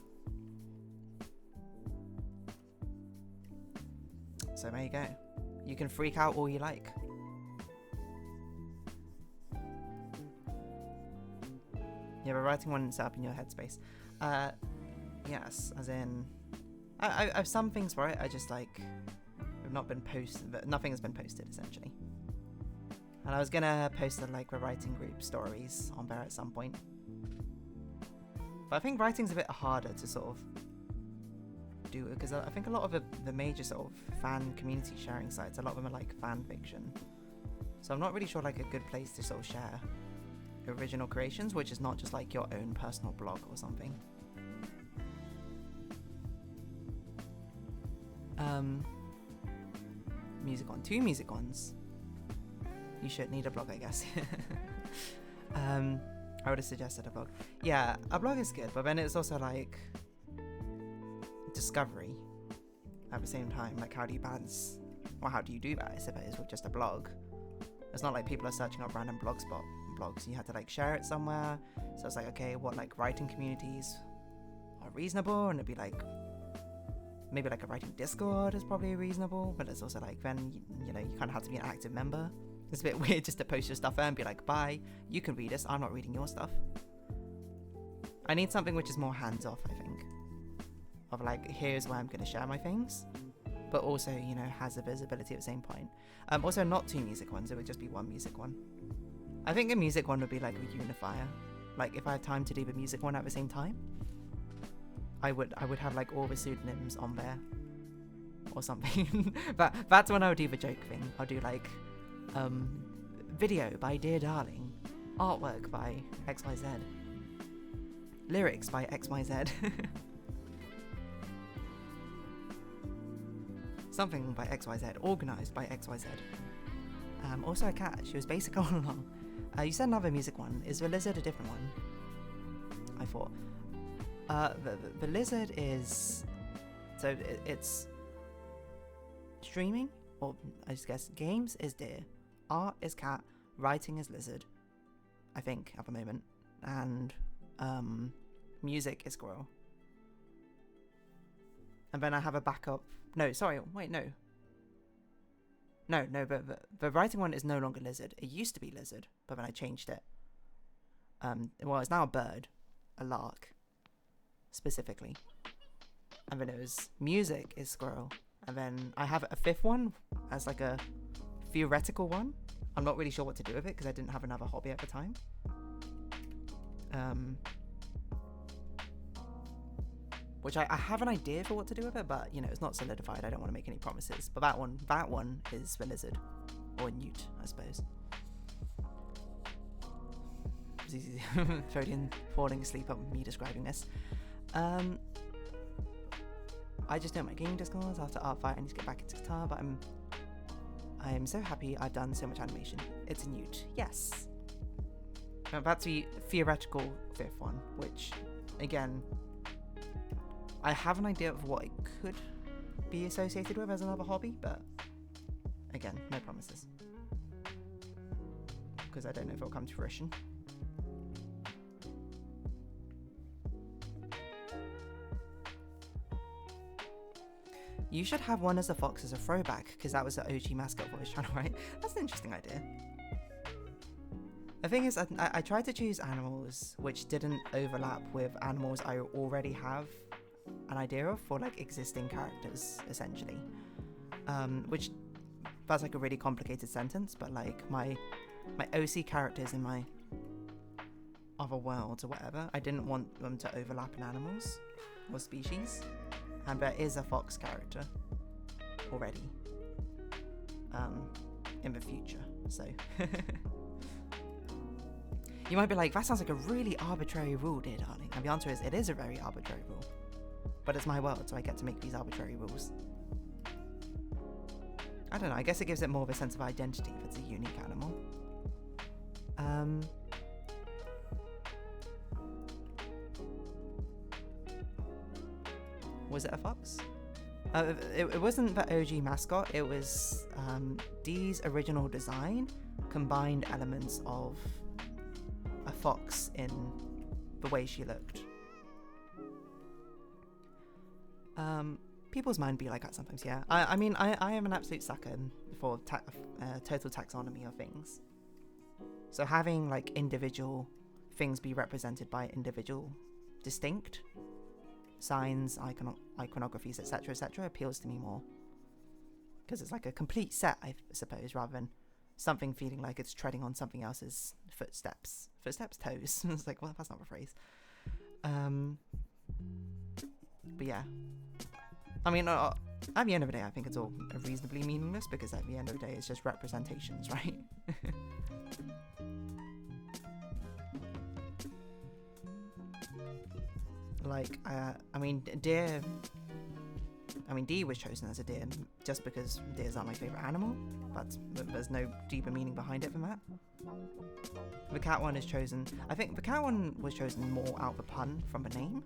A: So there you go. You can freak out all you like. Yeah, the writing one set up in your headspace. Yes, as in... I have some things for it, I just like... have not been posted, but nothing has been posted, essentially. And I was gonna post like the writing group stories on there at some point. But I think writing's a bit harder to sort of do it, because I think a lot of the major sort of fan community sharing sites, a lot of them are like fan fiction. So I'm not really sure like a good place to sort of share original creations, which is not just like your own personal blog or something. Two music ones. You should need a blog, I guess. I would have suggested a blog. Yeah, a blog is good, but then it's also like discovery at the same time. Like, how do you balance, or how do you do that, I suppose, with just a blog? It's not like people are searching up random blogspot blogs. You have to like share it somewhere. So it's like, okay, what like writing communities are reasonable? And it'd be like, maybe like a writing Discord is probably reasonable, but it's also like, then you know, you kind of have to be an active member. It's a bit weird just to post your stuff there and be like, bye, you can read this, I'm not reading your stuff. I need something which is more hands-off, I think, of like, here's where I'm going to share my things, but also, you know, has a visibility at the same point. Also, not two music ones, it would just be one music one. I think a music one would be like a unifier. Like, if I had time to do the music one at the same time, I would have like all the pseudonyms on there or something. But that's when I would do the joke thing. I'll do like video by DeerDarling, artwork by XYZ, lyrics by XYZ, something by XYZ, organised by XYZ. Also a cat, she was basic all along. You said another music one. Is the lizard a different one? I thought. The lizard is... So it's... Streaming, or I just guess games is deer, art is cat, writing is lizard, I think, at the moment. And music is squirrel. And then I have a backup... No, sorry, wait, no. No, but the writing one is no longer lizard. It used to be lizard, but then I changed it. Well, it's now a bird, a lark, specifically. And then it was music is squirrel. And then I have a fifth one as like a theoretical one. I'm not really sure what to do with it because I didn't have another hobby at the time. Which I have an idea for what to do with it, but you know, it's not solidified. I don't want to make any promises. But that one is the lizard, or newt, I suppose. Freudian falling asleep at me describing this. I just don't like gaming discords. After art fight, I need to get back into guitar, but I am so happy I've done so much animation. It's a newt, yes. Now that's the theoretical fifth one, which again, I have an idea of what it could be associated with as another hobby, but again, no promises. Because I don't know if it'll come to fruition. You should have one as a fox as a throwback, because that was the OG mascot voice trying to write. That's an interesting idea. The thing is, I tried to choose animals which didn't overlap with animals I already have an idea of for like existing characters, essentially. Which that's like a really complicated sentence, but like my OC characters in my other worlds or whatever, I didn't want them to overlap in animals or species. And there is a fox character already in the future, so you might be like, that sounds like a really arbitrary rule, DeerDarling. And the answer is, it is a very arbitrary rule, but it's my world, so I get to make these arbitrary rules. I don't know, I guess it gives it more of a sense of identity if it's a unique animal. Was it a fox? It wasn't the OG mascot, it was Dee's original design combined elements of a fox in the way she looked. People's mind be like that sometimes, yeah. I mean, I am an absolute sucker for total taxonomy of things. So having like individual things be represented by individual distinct signs, iconographies, etc., appeals to me more. Because it's like a complete set, I suppose, rather than something feeling like it's treading on something else's footsteps. Footsteps? Toes. It's like, well, that's not a phrase. But yeah, I mean, at the end of the day, I think it's all reasonably meaningless, because at the end of the day, it's just representations, right? Like, I mean, Dee was chosen as a deer just because deers are my favourite animal. There's no deeper meaning behind it than that. The cat one is chosen. I think the cat one was chosen more out of a pun from the name.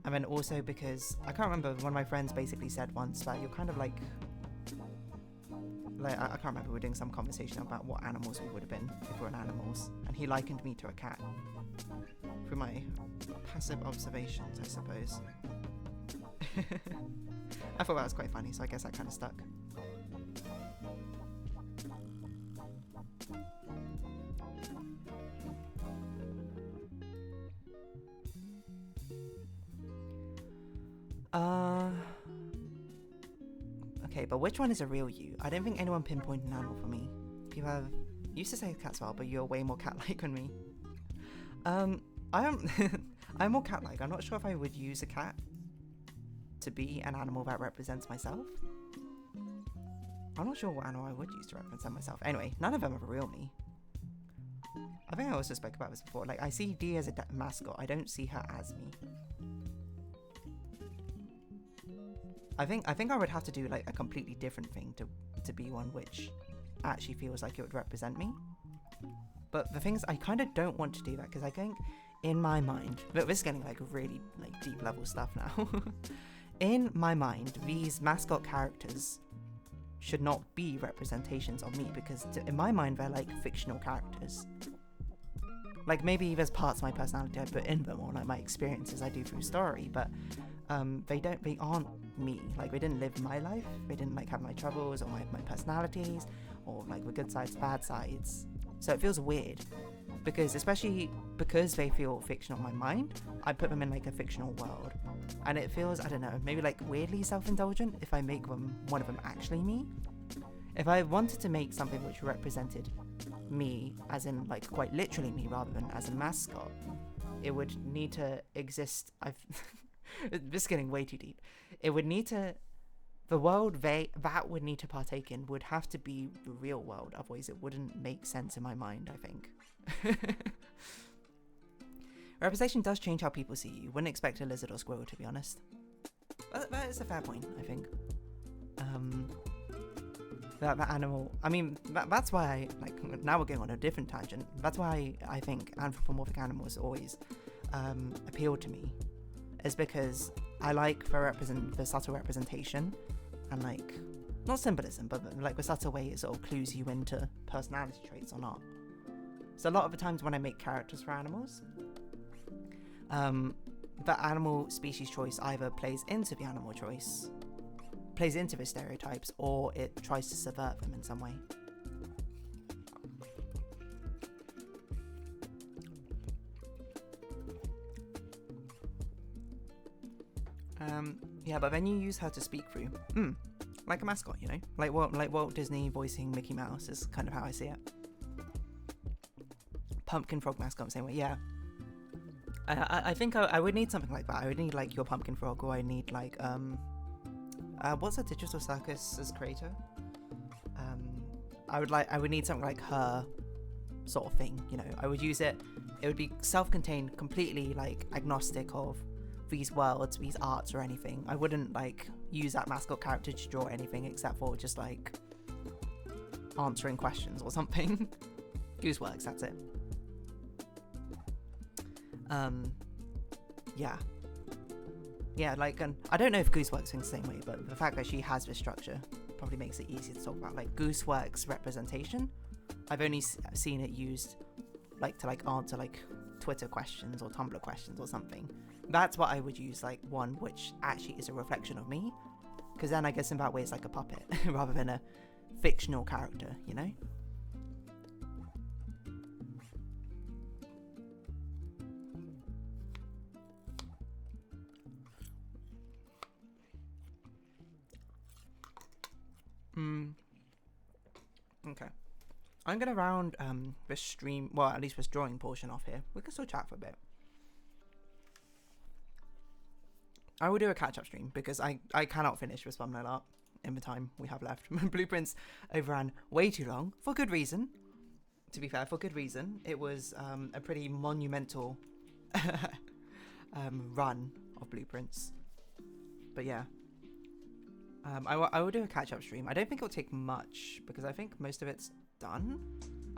A: And then also because, I can't remember, one of my friends basically said once that you're kind of like I can't remember, we were doing some conversation about what animals we would have been if we were animals. And he likened me to a cat. Through my passive observations, I suppose. I thought that was quite funny, so I guess that kind of stuck. Okay, but which one is a real you? I don't think anyone pinpointed an animal for me. People used to say cats well, but you're way more cat-like than me. I am I'm more cat-like. I'm not sure if I would use a cat to be an animal that represents myself. I'm not sure what animal I would use to represent myself. Anyway, none of them are real me. I think I also spoke about this before. Like, I see Dee as a mascot. I don't see her as me. I think I would have to do like a completely different thing to be one which actually feels like it would represent me. But the thing is, I kind of don't want to do that, because I think in my mind, but this is getting like really like deep level stuff now. In my mind, these mascot characters should not be representations of me, because in my mind they're like fictional characters. Like, maybe there's parts of my personality I put in them, or like my experiences I do through story, but they aren't me. Like, they didn't live my life, they didn't like have my troubles or my personalities, or like the good sides, bad sides. So it feels weird, because especially because they feel fictional in my mind, I put them in like a fictional world, and it feels, I don't know, maybe like weirdly self-indulgent if I make one of them actually me. If I wanted to make something which represented me, as in like quite literally me rather than as a mascot, it would need to exist. This is getting way too deep. It would need to, the world that would need to partake in would have to be the real world, otherwise it wouldn't make sense in my mind, I think. Representation does change how people see you. Wouldn't expect a lizard or squirrel, to be honest. That is a fair point, I think. That animal, I mean, that's why now we're going on a different tangent. That's why I think anthropomorphic animals always appeal to me, is because I like the subtle representation, and like, not symbolism, but like the subtle way it sort of clues you into personality traits or not. So a lot of the times when I make characters for animals, the animal species choice either plays into the animal choice, plays into the stereotypes, or it tries to subvert them in some way. Yeah, but then you use her to speak through. Like a mascot, you know? Like Walt Disney voicing Mickey Mouse is kind of how I see it. Pumpkin frog mascot, same way, yeah. I think I would need something like that. I would need like your pumpkin frog, or I need like, what's a Digital Circus's creator? I would need something like her sort of thing, you know? I would use it would be self-contained, completely like agnostic of these worlds, these arts, or anything. I wouldn't like use that mascot character to draw anything except for just like answering questions or something. Gooseworks, that's it. Yeah, like, I don't know if Gooseworks thinks the same way, but the fact that she has this structure probably makes it easier to talk about. Like, Gooseworks representation, I've only seen it used like to like answer like Twitter questions or Tumblr questions or something. That's what I would use, like one which actually is a reflection of me, because then I guess in that way it's like a puppet rather than a fictional character, you know? Okay. I'm gonna round this stream, well, at least this drawing portion off here. We can still chat for a bit. I will do a catch-up stream because I cannot finish with Spumnight Art in the time we have left. Blueprints overran way too long, for good reason. To be fair, for good reason. It was a pretty monumental run of Blueprints. But yeah. I will do a catch-up stream. I don't think it'll take much because I think most of it's done.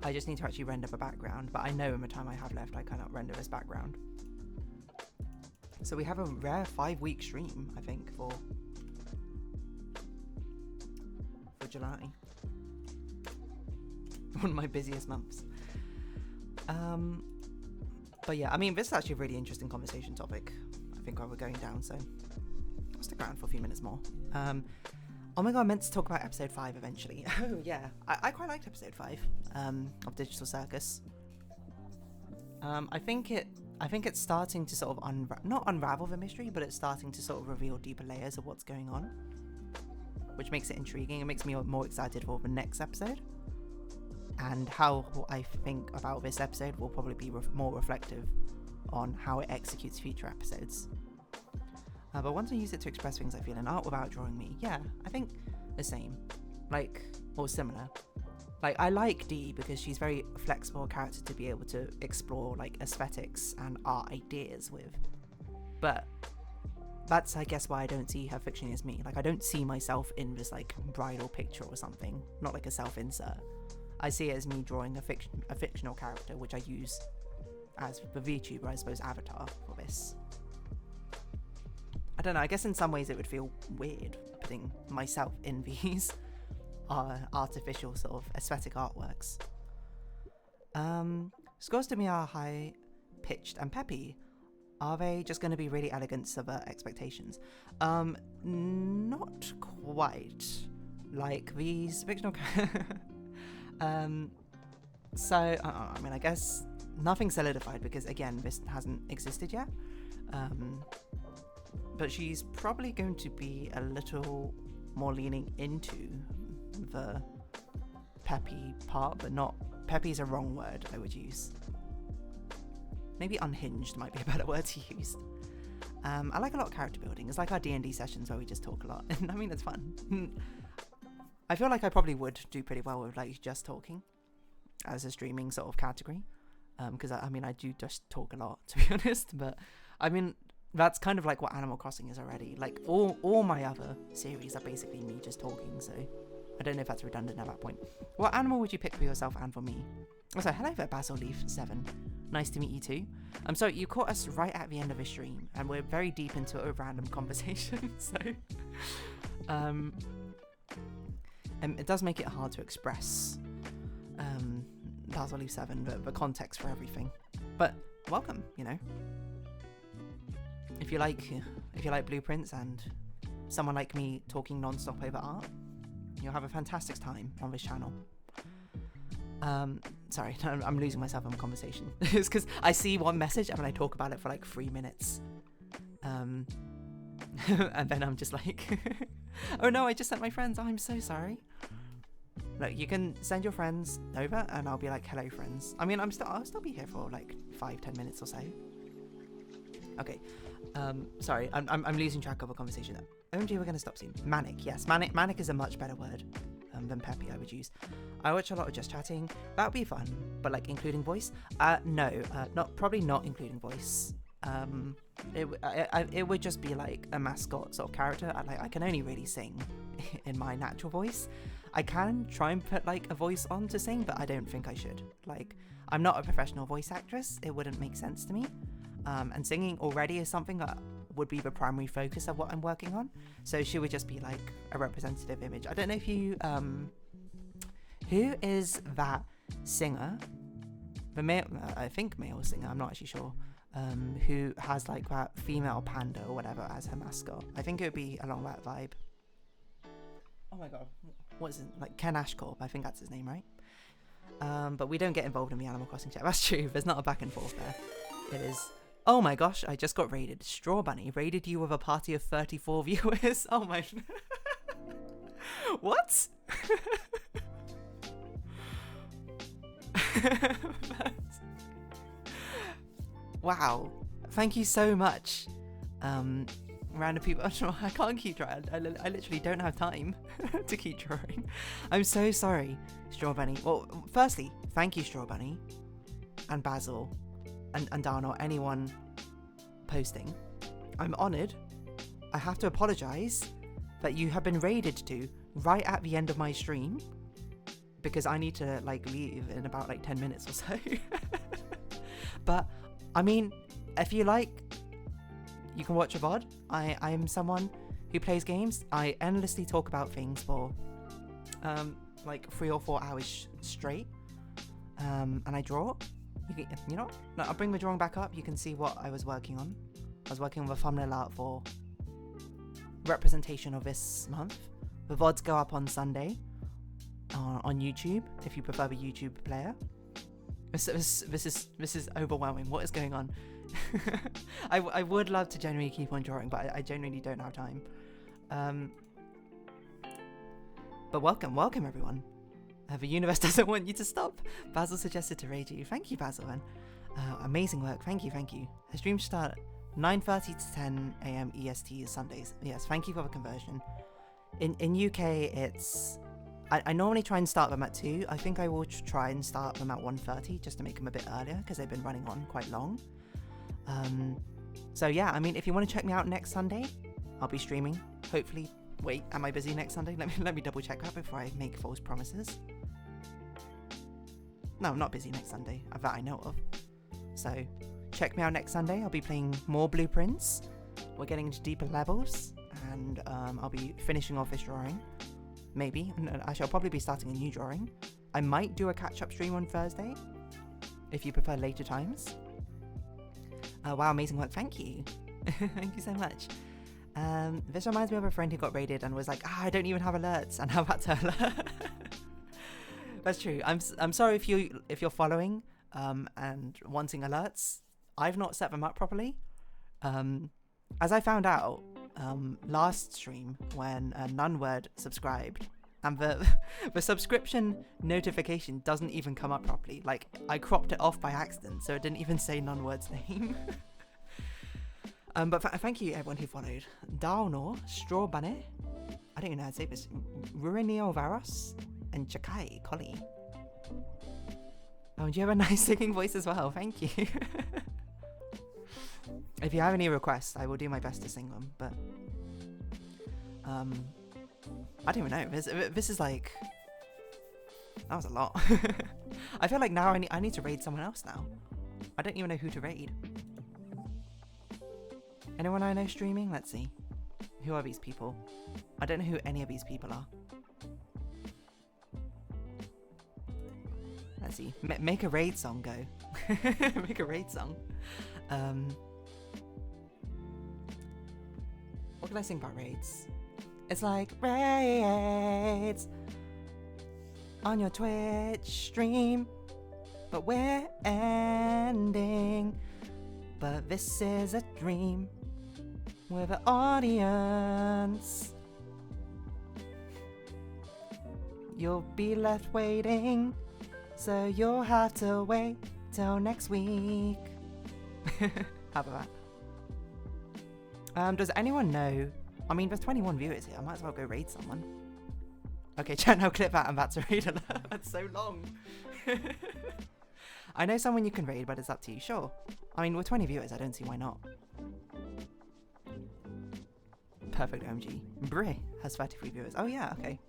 A: I just need to actually render the background, but I know in the time I have left I cannot render this background. So we have a rare 5-week stream, I think, for July. One of my busiest months. But yeah, I mean, this is actually a really interesting conversation topic. I think while we're going down, so I'll stick around for a few minutes more. Oh my god, I meant to talk about episode 5 eventually. Oh yeah, I quite liked episode 5 of Digital Circus. I think it's starting to sort of not unravel the mystery, but it's starting to sort of reveal deeper layers of what's going on, which makes it intriguing. It makes me more excited for the next episode, and how I think about this episode will probably be more reflective on how it executes future episodes. But once I use it to express things I feel in art without drawing me, yeah, I think the same, or similar. I like Dee because she's very flexible character to be able to explore aesthetics and art ideas with. But that's, I guess, why I don't see her fiction as me. I don't see myself in this bridal picture or something, not like a self-insert. I see it as me drawing a fictional character, which I use as the VTuber, I suppose, avatar for this. I don't know, I guess in some ways it would feel weird putting myself in these artificial sort of aesthetic artworks. Scores to me are high pitched and peppy. Are they just going to be really elegant subvert expectations? Not quite. These fictional so I mean, I guess nothing solidified because again this hasn't existed yet. But she's probably going to be a little more leaning into the peppy part, but not peppy is a wrong word I would use. Maybe unhinged might be a better word to use. I like a lot of character building. It's like our D&D sessions where we just talk a lot, and I mean it's fun. I feel like I probably would do pretty well with just talking as a streaming sort of category, because I mean I do just talk a lot, to be honest. But I mean that's kind of like what Animal Crossing is already. All my other series are basically me just talking, so I don't know if that's redundant at that point. What animal would you pick for yourself and for me? Also, hello there, Basil Leaf 7. Nice to meet you too. So you caught us right at the end of a stream, and we're very deep into a random conversation, so and it does make it hard to express Basil Leaf 7, the context for everything. But welcome, If you like Blueprints and someone like me talking non-stop over art, you'll have a fantastic time on this channel. Sorry, I'm losing myself in the conversation. It's because I see one message and then I talk about it for 3 minutes. And then I'm just oh no, I just sent my friends. Oh, I'm so sorry. Look, you can send your friends over and I'll be hello friends. I mean, I'll still be here for 5-10 minutes or so. Okay. Sorry, I'm losing track of a conversation. OMG, we're gonna stop soon. Manic, yes, manic is a much better word than peppy I would use. I watch a lot of just chatting. That would be fun, but including voice? No, probably not including voice. It would just be a mascot sort of character. I can only really sing in my natural voice. I can try and put a voice on to sing, but I don't think I should. I'm not a professional voice actress. It wouldn't make sense to me. And singing already is something that would be the primary focus of what I'm working on. So she would just be a representative image. I don't know if you, who is that singer? The male, I think male singer, I'm not actually sure, who has that female panda or whatever as her mascot. I think it would be along that vibe. Oh my god, what is it? Ken Ashcorp, I think that's his name, right? But we don't get involved in the Animal Crossing chat. That's true, there's not a back and forth there. It is. Oh my gosh, I just got raided. Straw Bunny raided you with a party of 34 viewers. Oh my... What? Wow. Thank you so much. random people. I can't keep drawing. I literally don't have time to keep drawing. I'm so sorry, Straw Bunny. Well, firstly, thank you, Straw Bunny, and Basil, and Dan, or anyone posting. I'm honoured. I have to apologise that you have been raided to right at the end of my stream, because I need to like leave in about like 10 minutes or so. But I mean, if you like, you can watch a VOD. I am someone who plays games. I endlessly talk about things for like 3 or 4 hours straight, and I draw. You know, I'll bring the drawing back up. You can see what I was working on. I was working on the thumbnail art for representation of this month. The VODs go up on Sunday on YouTube if you prefer the YouTube player. This is overwhelming. What is going on? I would love to genuinely keep on drawing, but I genuinely don't have time. But welcome everyone. The universe doesn't want you to stop. Basil suggested to raid you. Thank you, Basil, man. Amazing work. Thank you. The stream start 9:30 to 10 a.m. EST Sundays. Yes, thank you for the conversion. In UK, it's... I normally try and start them at 2. I think I will try and start them at 1:30 just to make them a bit earlier, because they've been running on quite long. So yeah, I mean, if you want to check me out next Sunday, I'll be streaming. Hopefully, wait, am I busy next Sunday? Let me double check that before I make false promises. No, I'm not busy next Sunday, that I know of. So check me out next Sunday. I'll be playing more blueprints. We're getting into deeper levels, and I'll be finishing off this drawing. Maybe. Actually, I'll probably be starting a new drawing. I might do a catch-up stream on Thursday, if you prefer later times. Wow, amazing work. Thank you. Thank you so much. This reminds me of a friend who got raided and was like, I don't even have alerts, and I'm about to alert. That's true. I'm sorry if you're following and wanting alerts. I've not set them up properly. As I found out last stream when Nunword subscribed, and the subscription notification doesn't even come up properly. Like, I cropped it off by accident, so it didn't even say Nunword's name. But thank you everyone who followed. Dalnor, Straw Bunny, I don't even know how to say this, Ruinio Varos, and Chakai Collie. Oh, do you have a nice singing voice as well? Thank you. If you have any requests, I will do my best to sing them, but I don't even know. This is like, that was a lot. I feel like now I need to raid someone else now. I don't even know who to raid. Anyone I know streaming? Let's see. Who are these people? I don't know who any of these people are. Let's see. Make a raid song, go. Make a raid song. What can I sing about raids? It's like raids on your Twitch stream, but we're ending. But this is a dream with an audience. You'll be left waiting, so you'll have to wait till next week. How about that? Does anyone know? I mean, there's 21 viewers here. I might as well go raid someone. Okay, chat, now clip that. I'm about to raid alert. That's so long. I know someone you can raid, but it's up to you. Sure. I mean, with 20 viewers, I don't see why not. Perfect OMG. Brie has 33 viewers. Oh yeah, okay.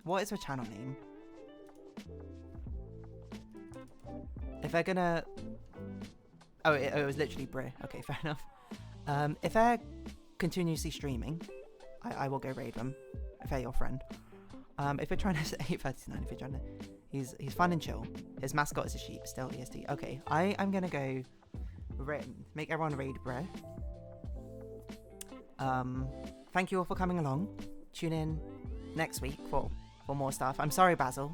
A: What is her channel name? If they're gonna... Oh, it was literally Brie. Okay, fair enough. If they're continuously streaming, I will go raid them. If they're your friend. If you're trying to... 8:39, if you're trying to... He's fun and chill. His mascot is a sheep, still EST. Okay, I'm gonna go... make everyone raid Brie. Thank you all for coming along. Tune in next week for more stuff. I'm sorry, Basil.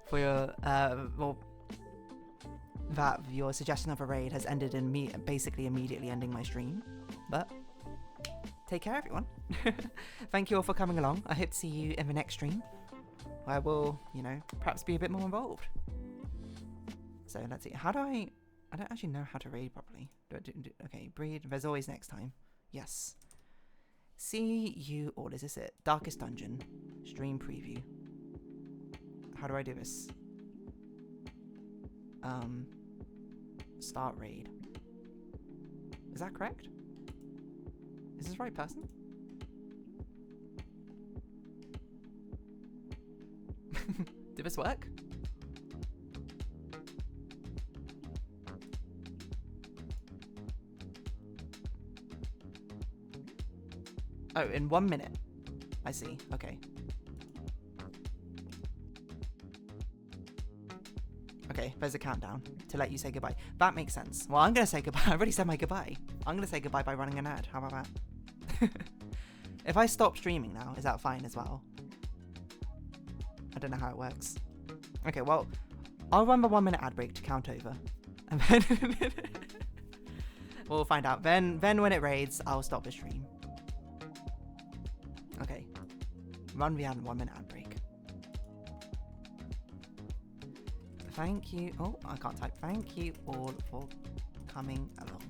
A: For your... well... that your suggestion of a raid has ended in me basically immediately ending my stream. But take care, everyone. Thank you all for coming along. I hope to see you in the next stream, where I will, you know, perhaps be a bit more involved. So let's see. How do I I don't actually know how to raid properly. Okay, breed. There's always next time. Yes. See you all. Is this it? Darkest Dungeon. Stream preview. How do I do this? Start raid. Is that correct? Is this the right person? Did this work? Oh, in 1 minute. I see. Okay. Okay, there's a countdown to let you say goodbye. That makes sense. Well, I'm going to say goodbye. I already said my goodbye. I'm going to say goodbye by running an ad. How about that? If I stop streaming now, is that fine as well? I don't know how it works. Okay, well, I'll run the 1 minute ad break to count over. And then we'll find out. Then when it raids, I'll stop the stream. Okay. Run the 1 minute ad break. Thank you. Oh, I can't type. Thank you all for coming along.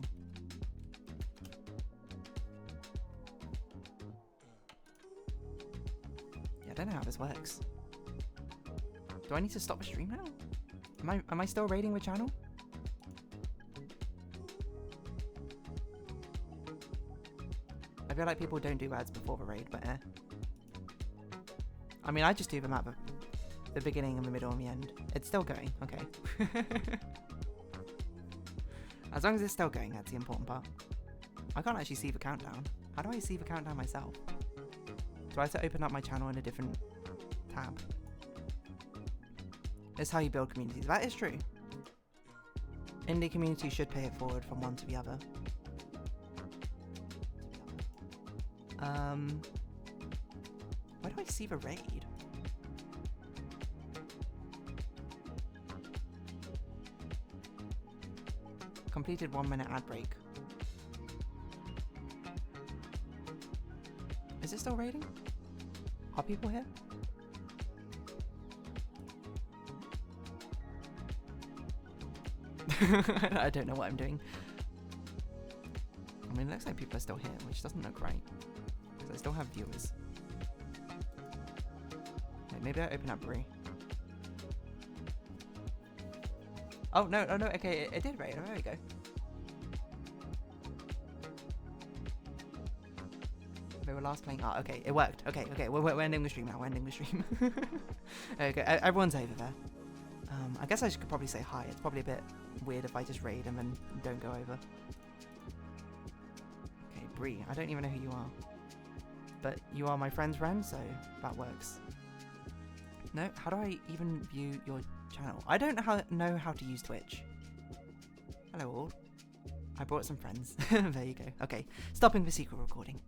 A: Yeah, I don't know how this works. Do I need to stop the stream now? Am I still raiding the channel? I feel like people don't do ads before the raid, but I mean, I just do them at the beginning and the middle and the end. It's still going, okay. As long as it's still going, that's the important part. I can't actually see the countdown. How do I see the countdown myself? Do I have to open up my channel in a different tab? It's how you build communities. That is true. Indie community should pay it forward from one to the other. Where do I see the raid? Completed 1 minute ad break. Is it still raiding? Are people here? I don't know what I'm doing. I mean, it looks like people are still here, which doesn't look right. Because I still have viewers. Okay, maybe I open up Brie. Oh, no, okay, it did raid. Oh, there we go. They were last playing. Oh, okay, it worked. Okay, we're ending the stream now. We're ending the stream. Okay, everyone's over there. I guess I could probably say hi. It's probably a bit weird if I just raid and then don't go over. Okay, Bree. I don't even know who you are. But you are my friend's friend, so that works. No, how do I even view your channel? I don't know how to use Twitch. Hello all. I brought some friends. There you go. Okay, stopping the secret recording.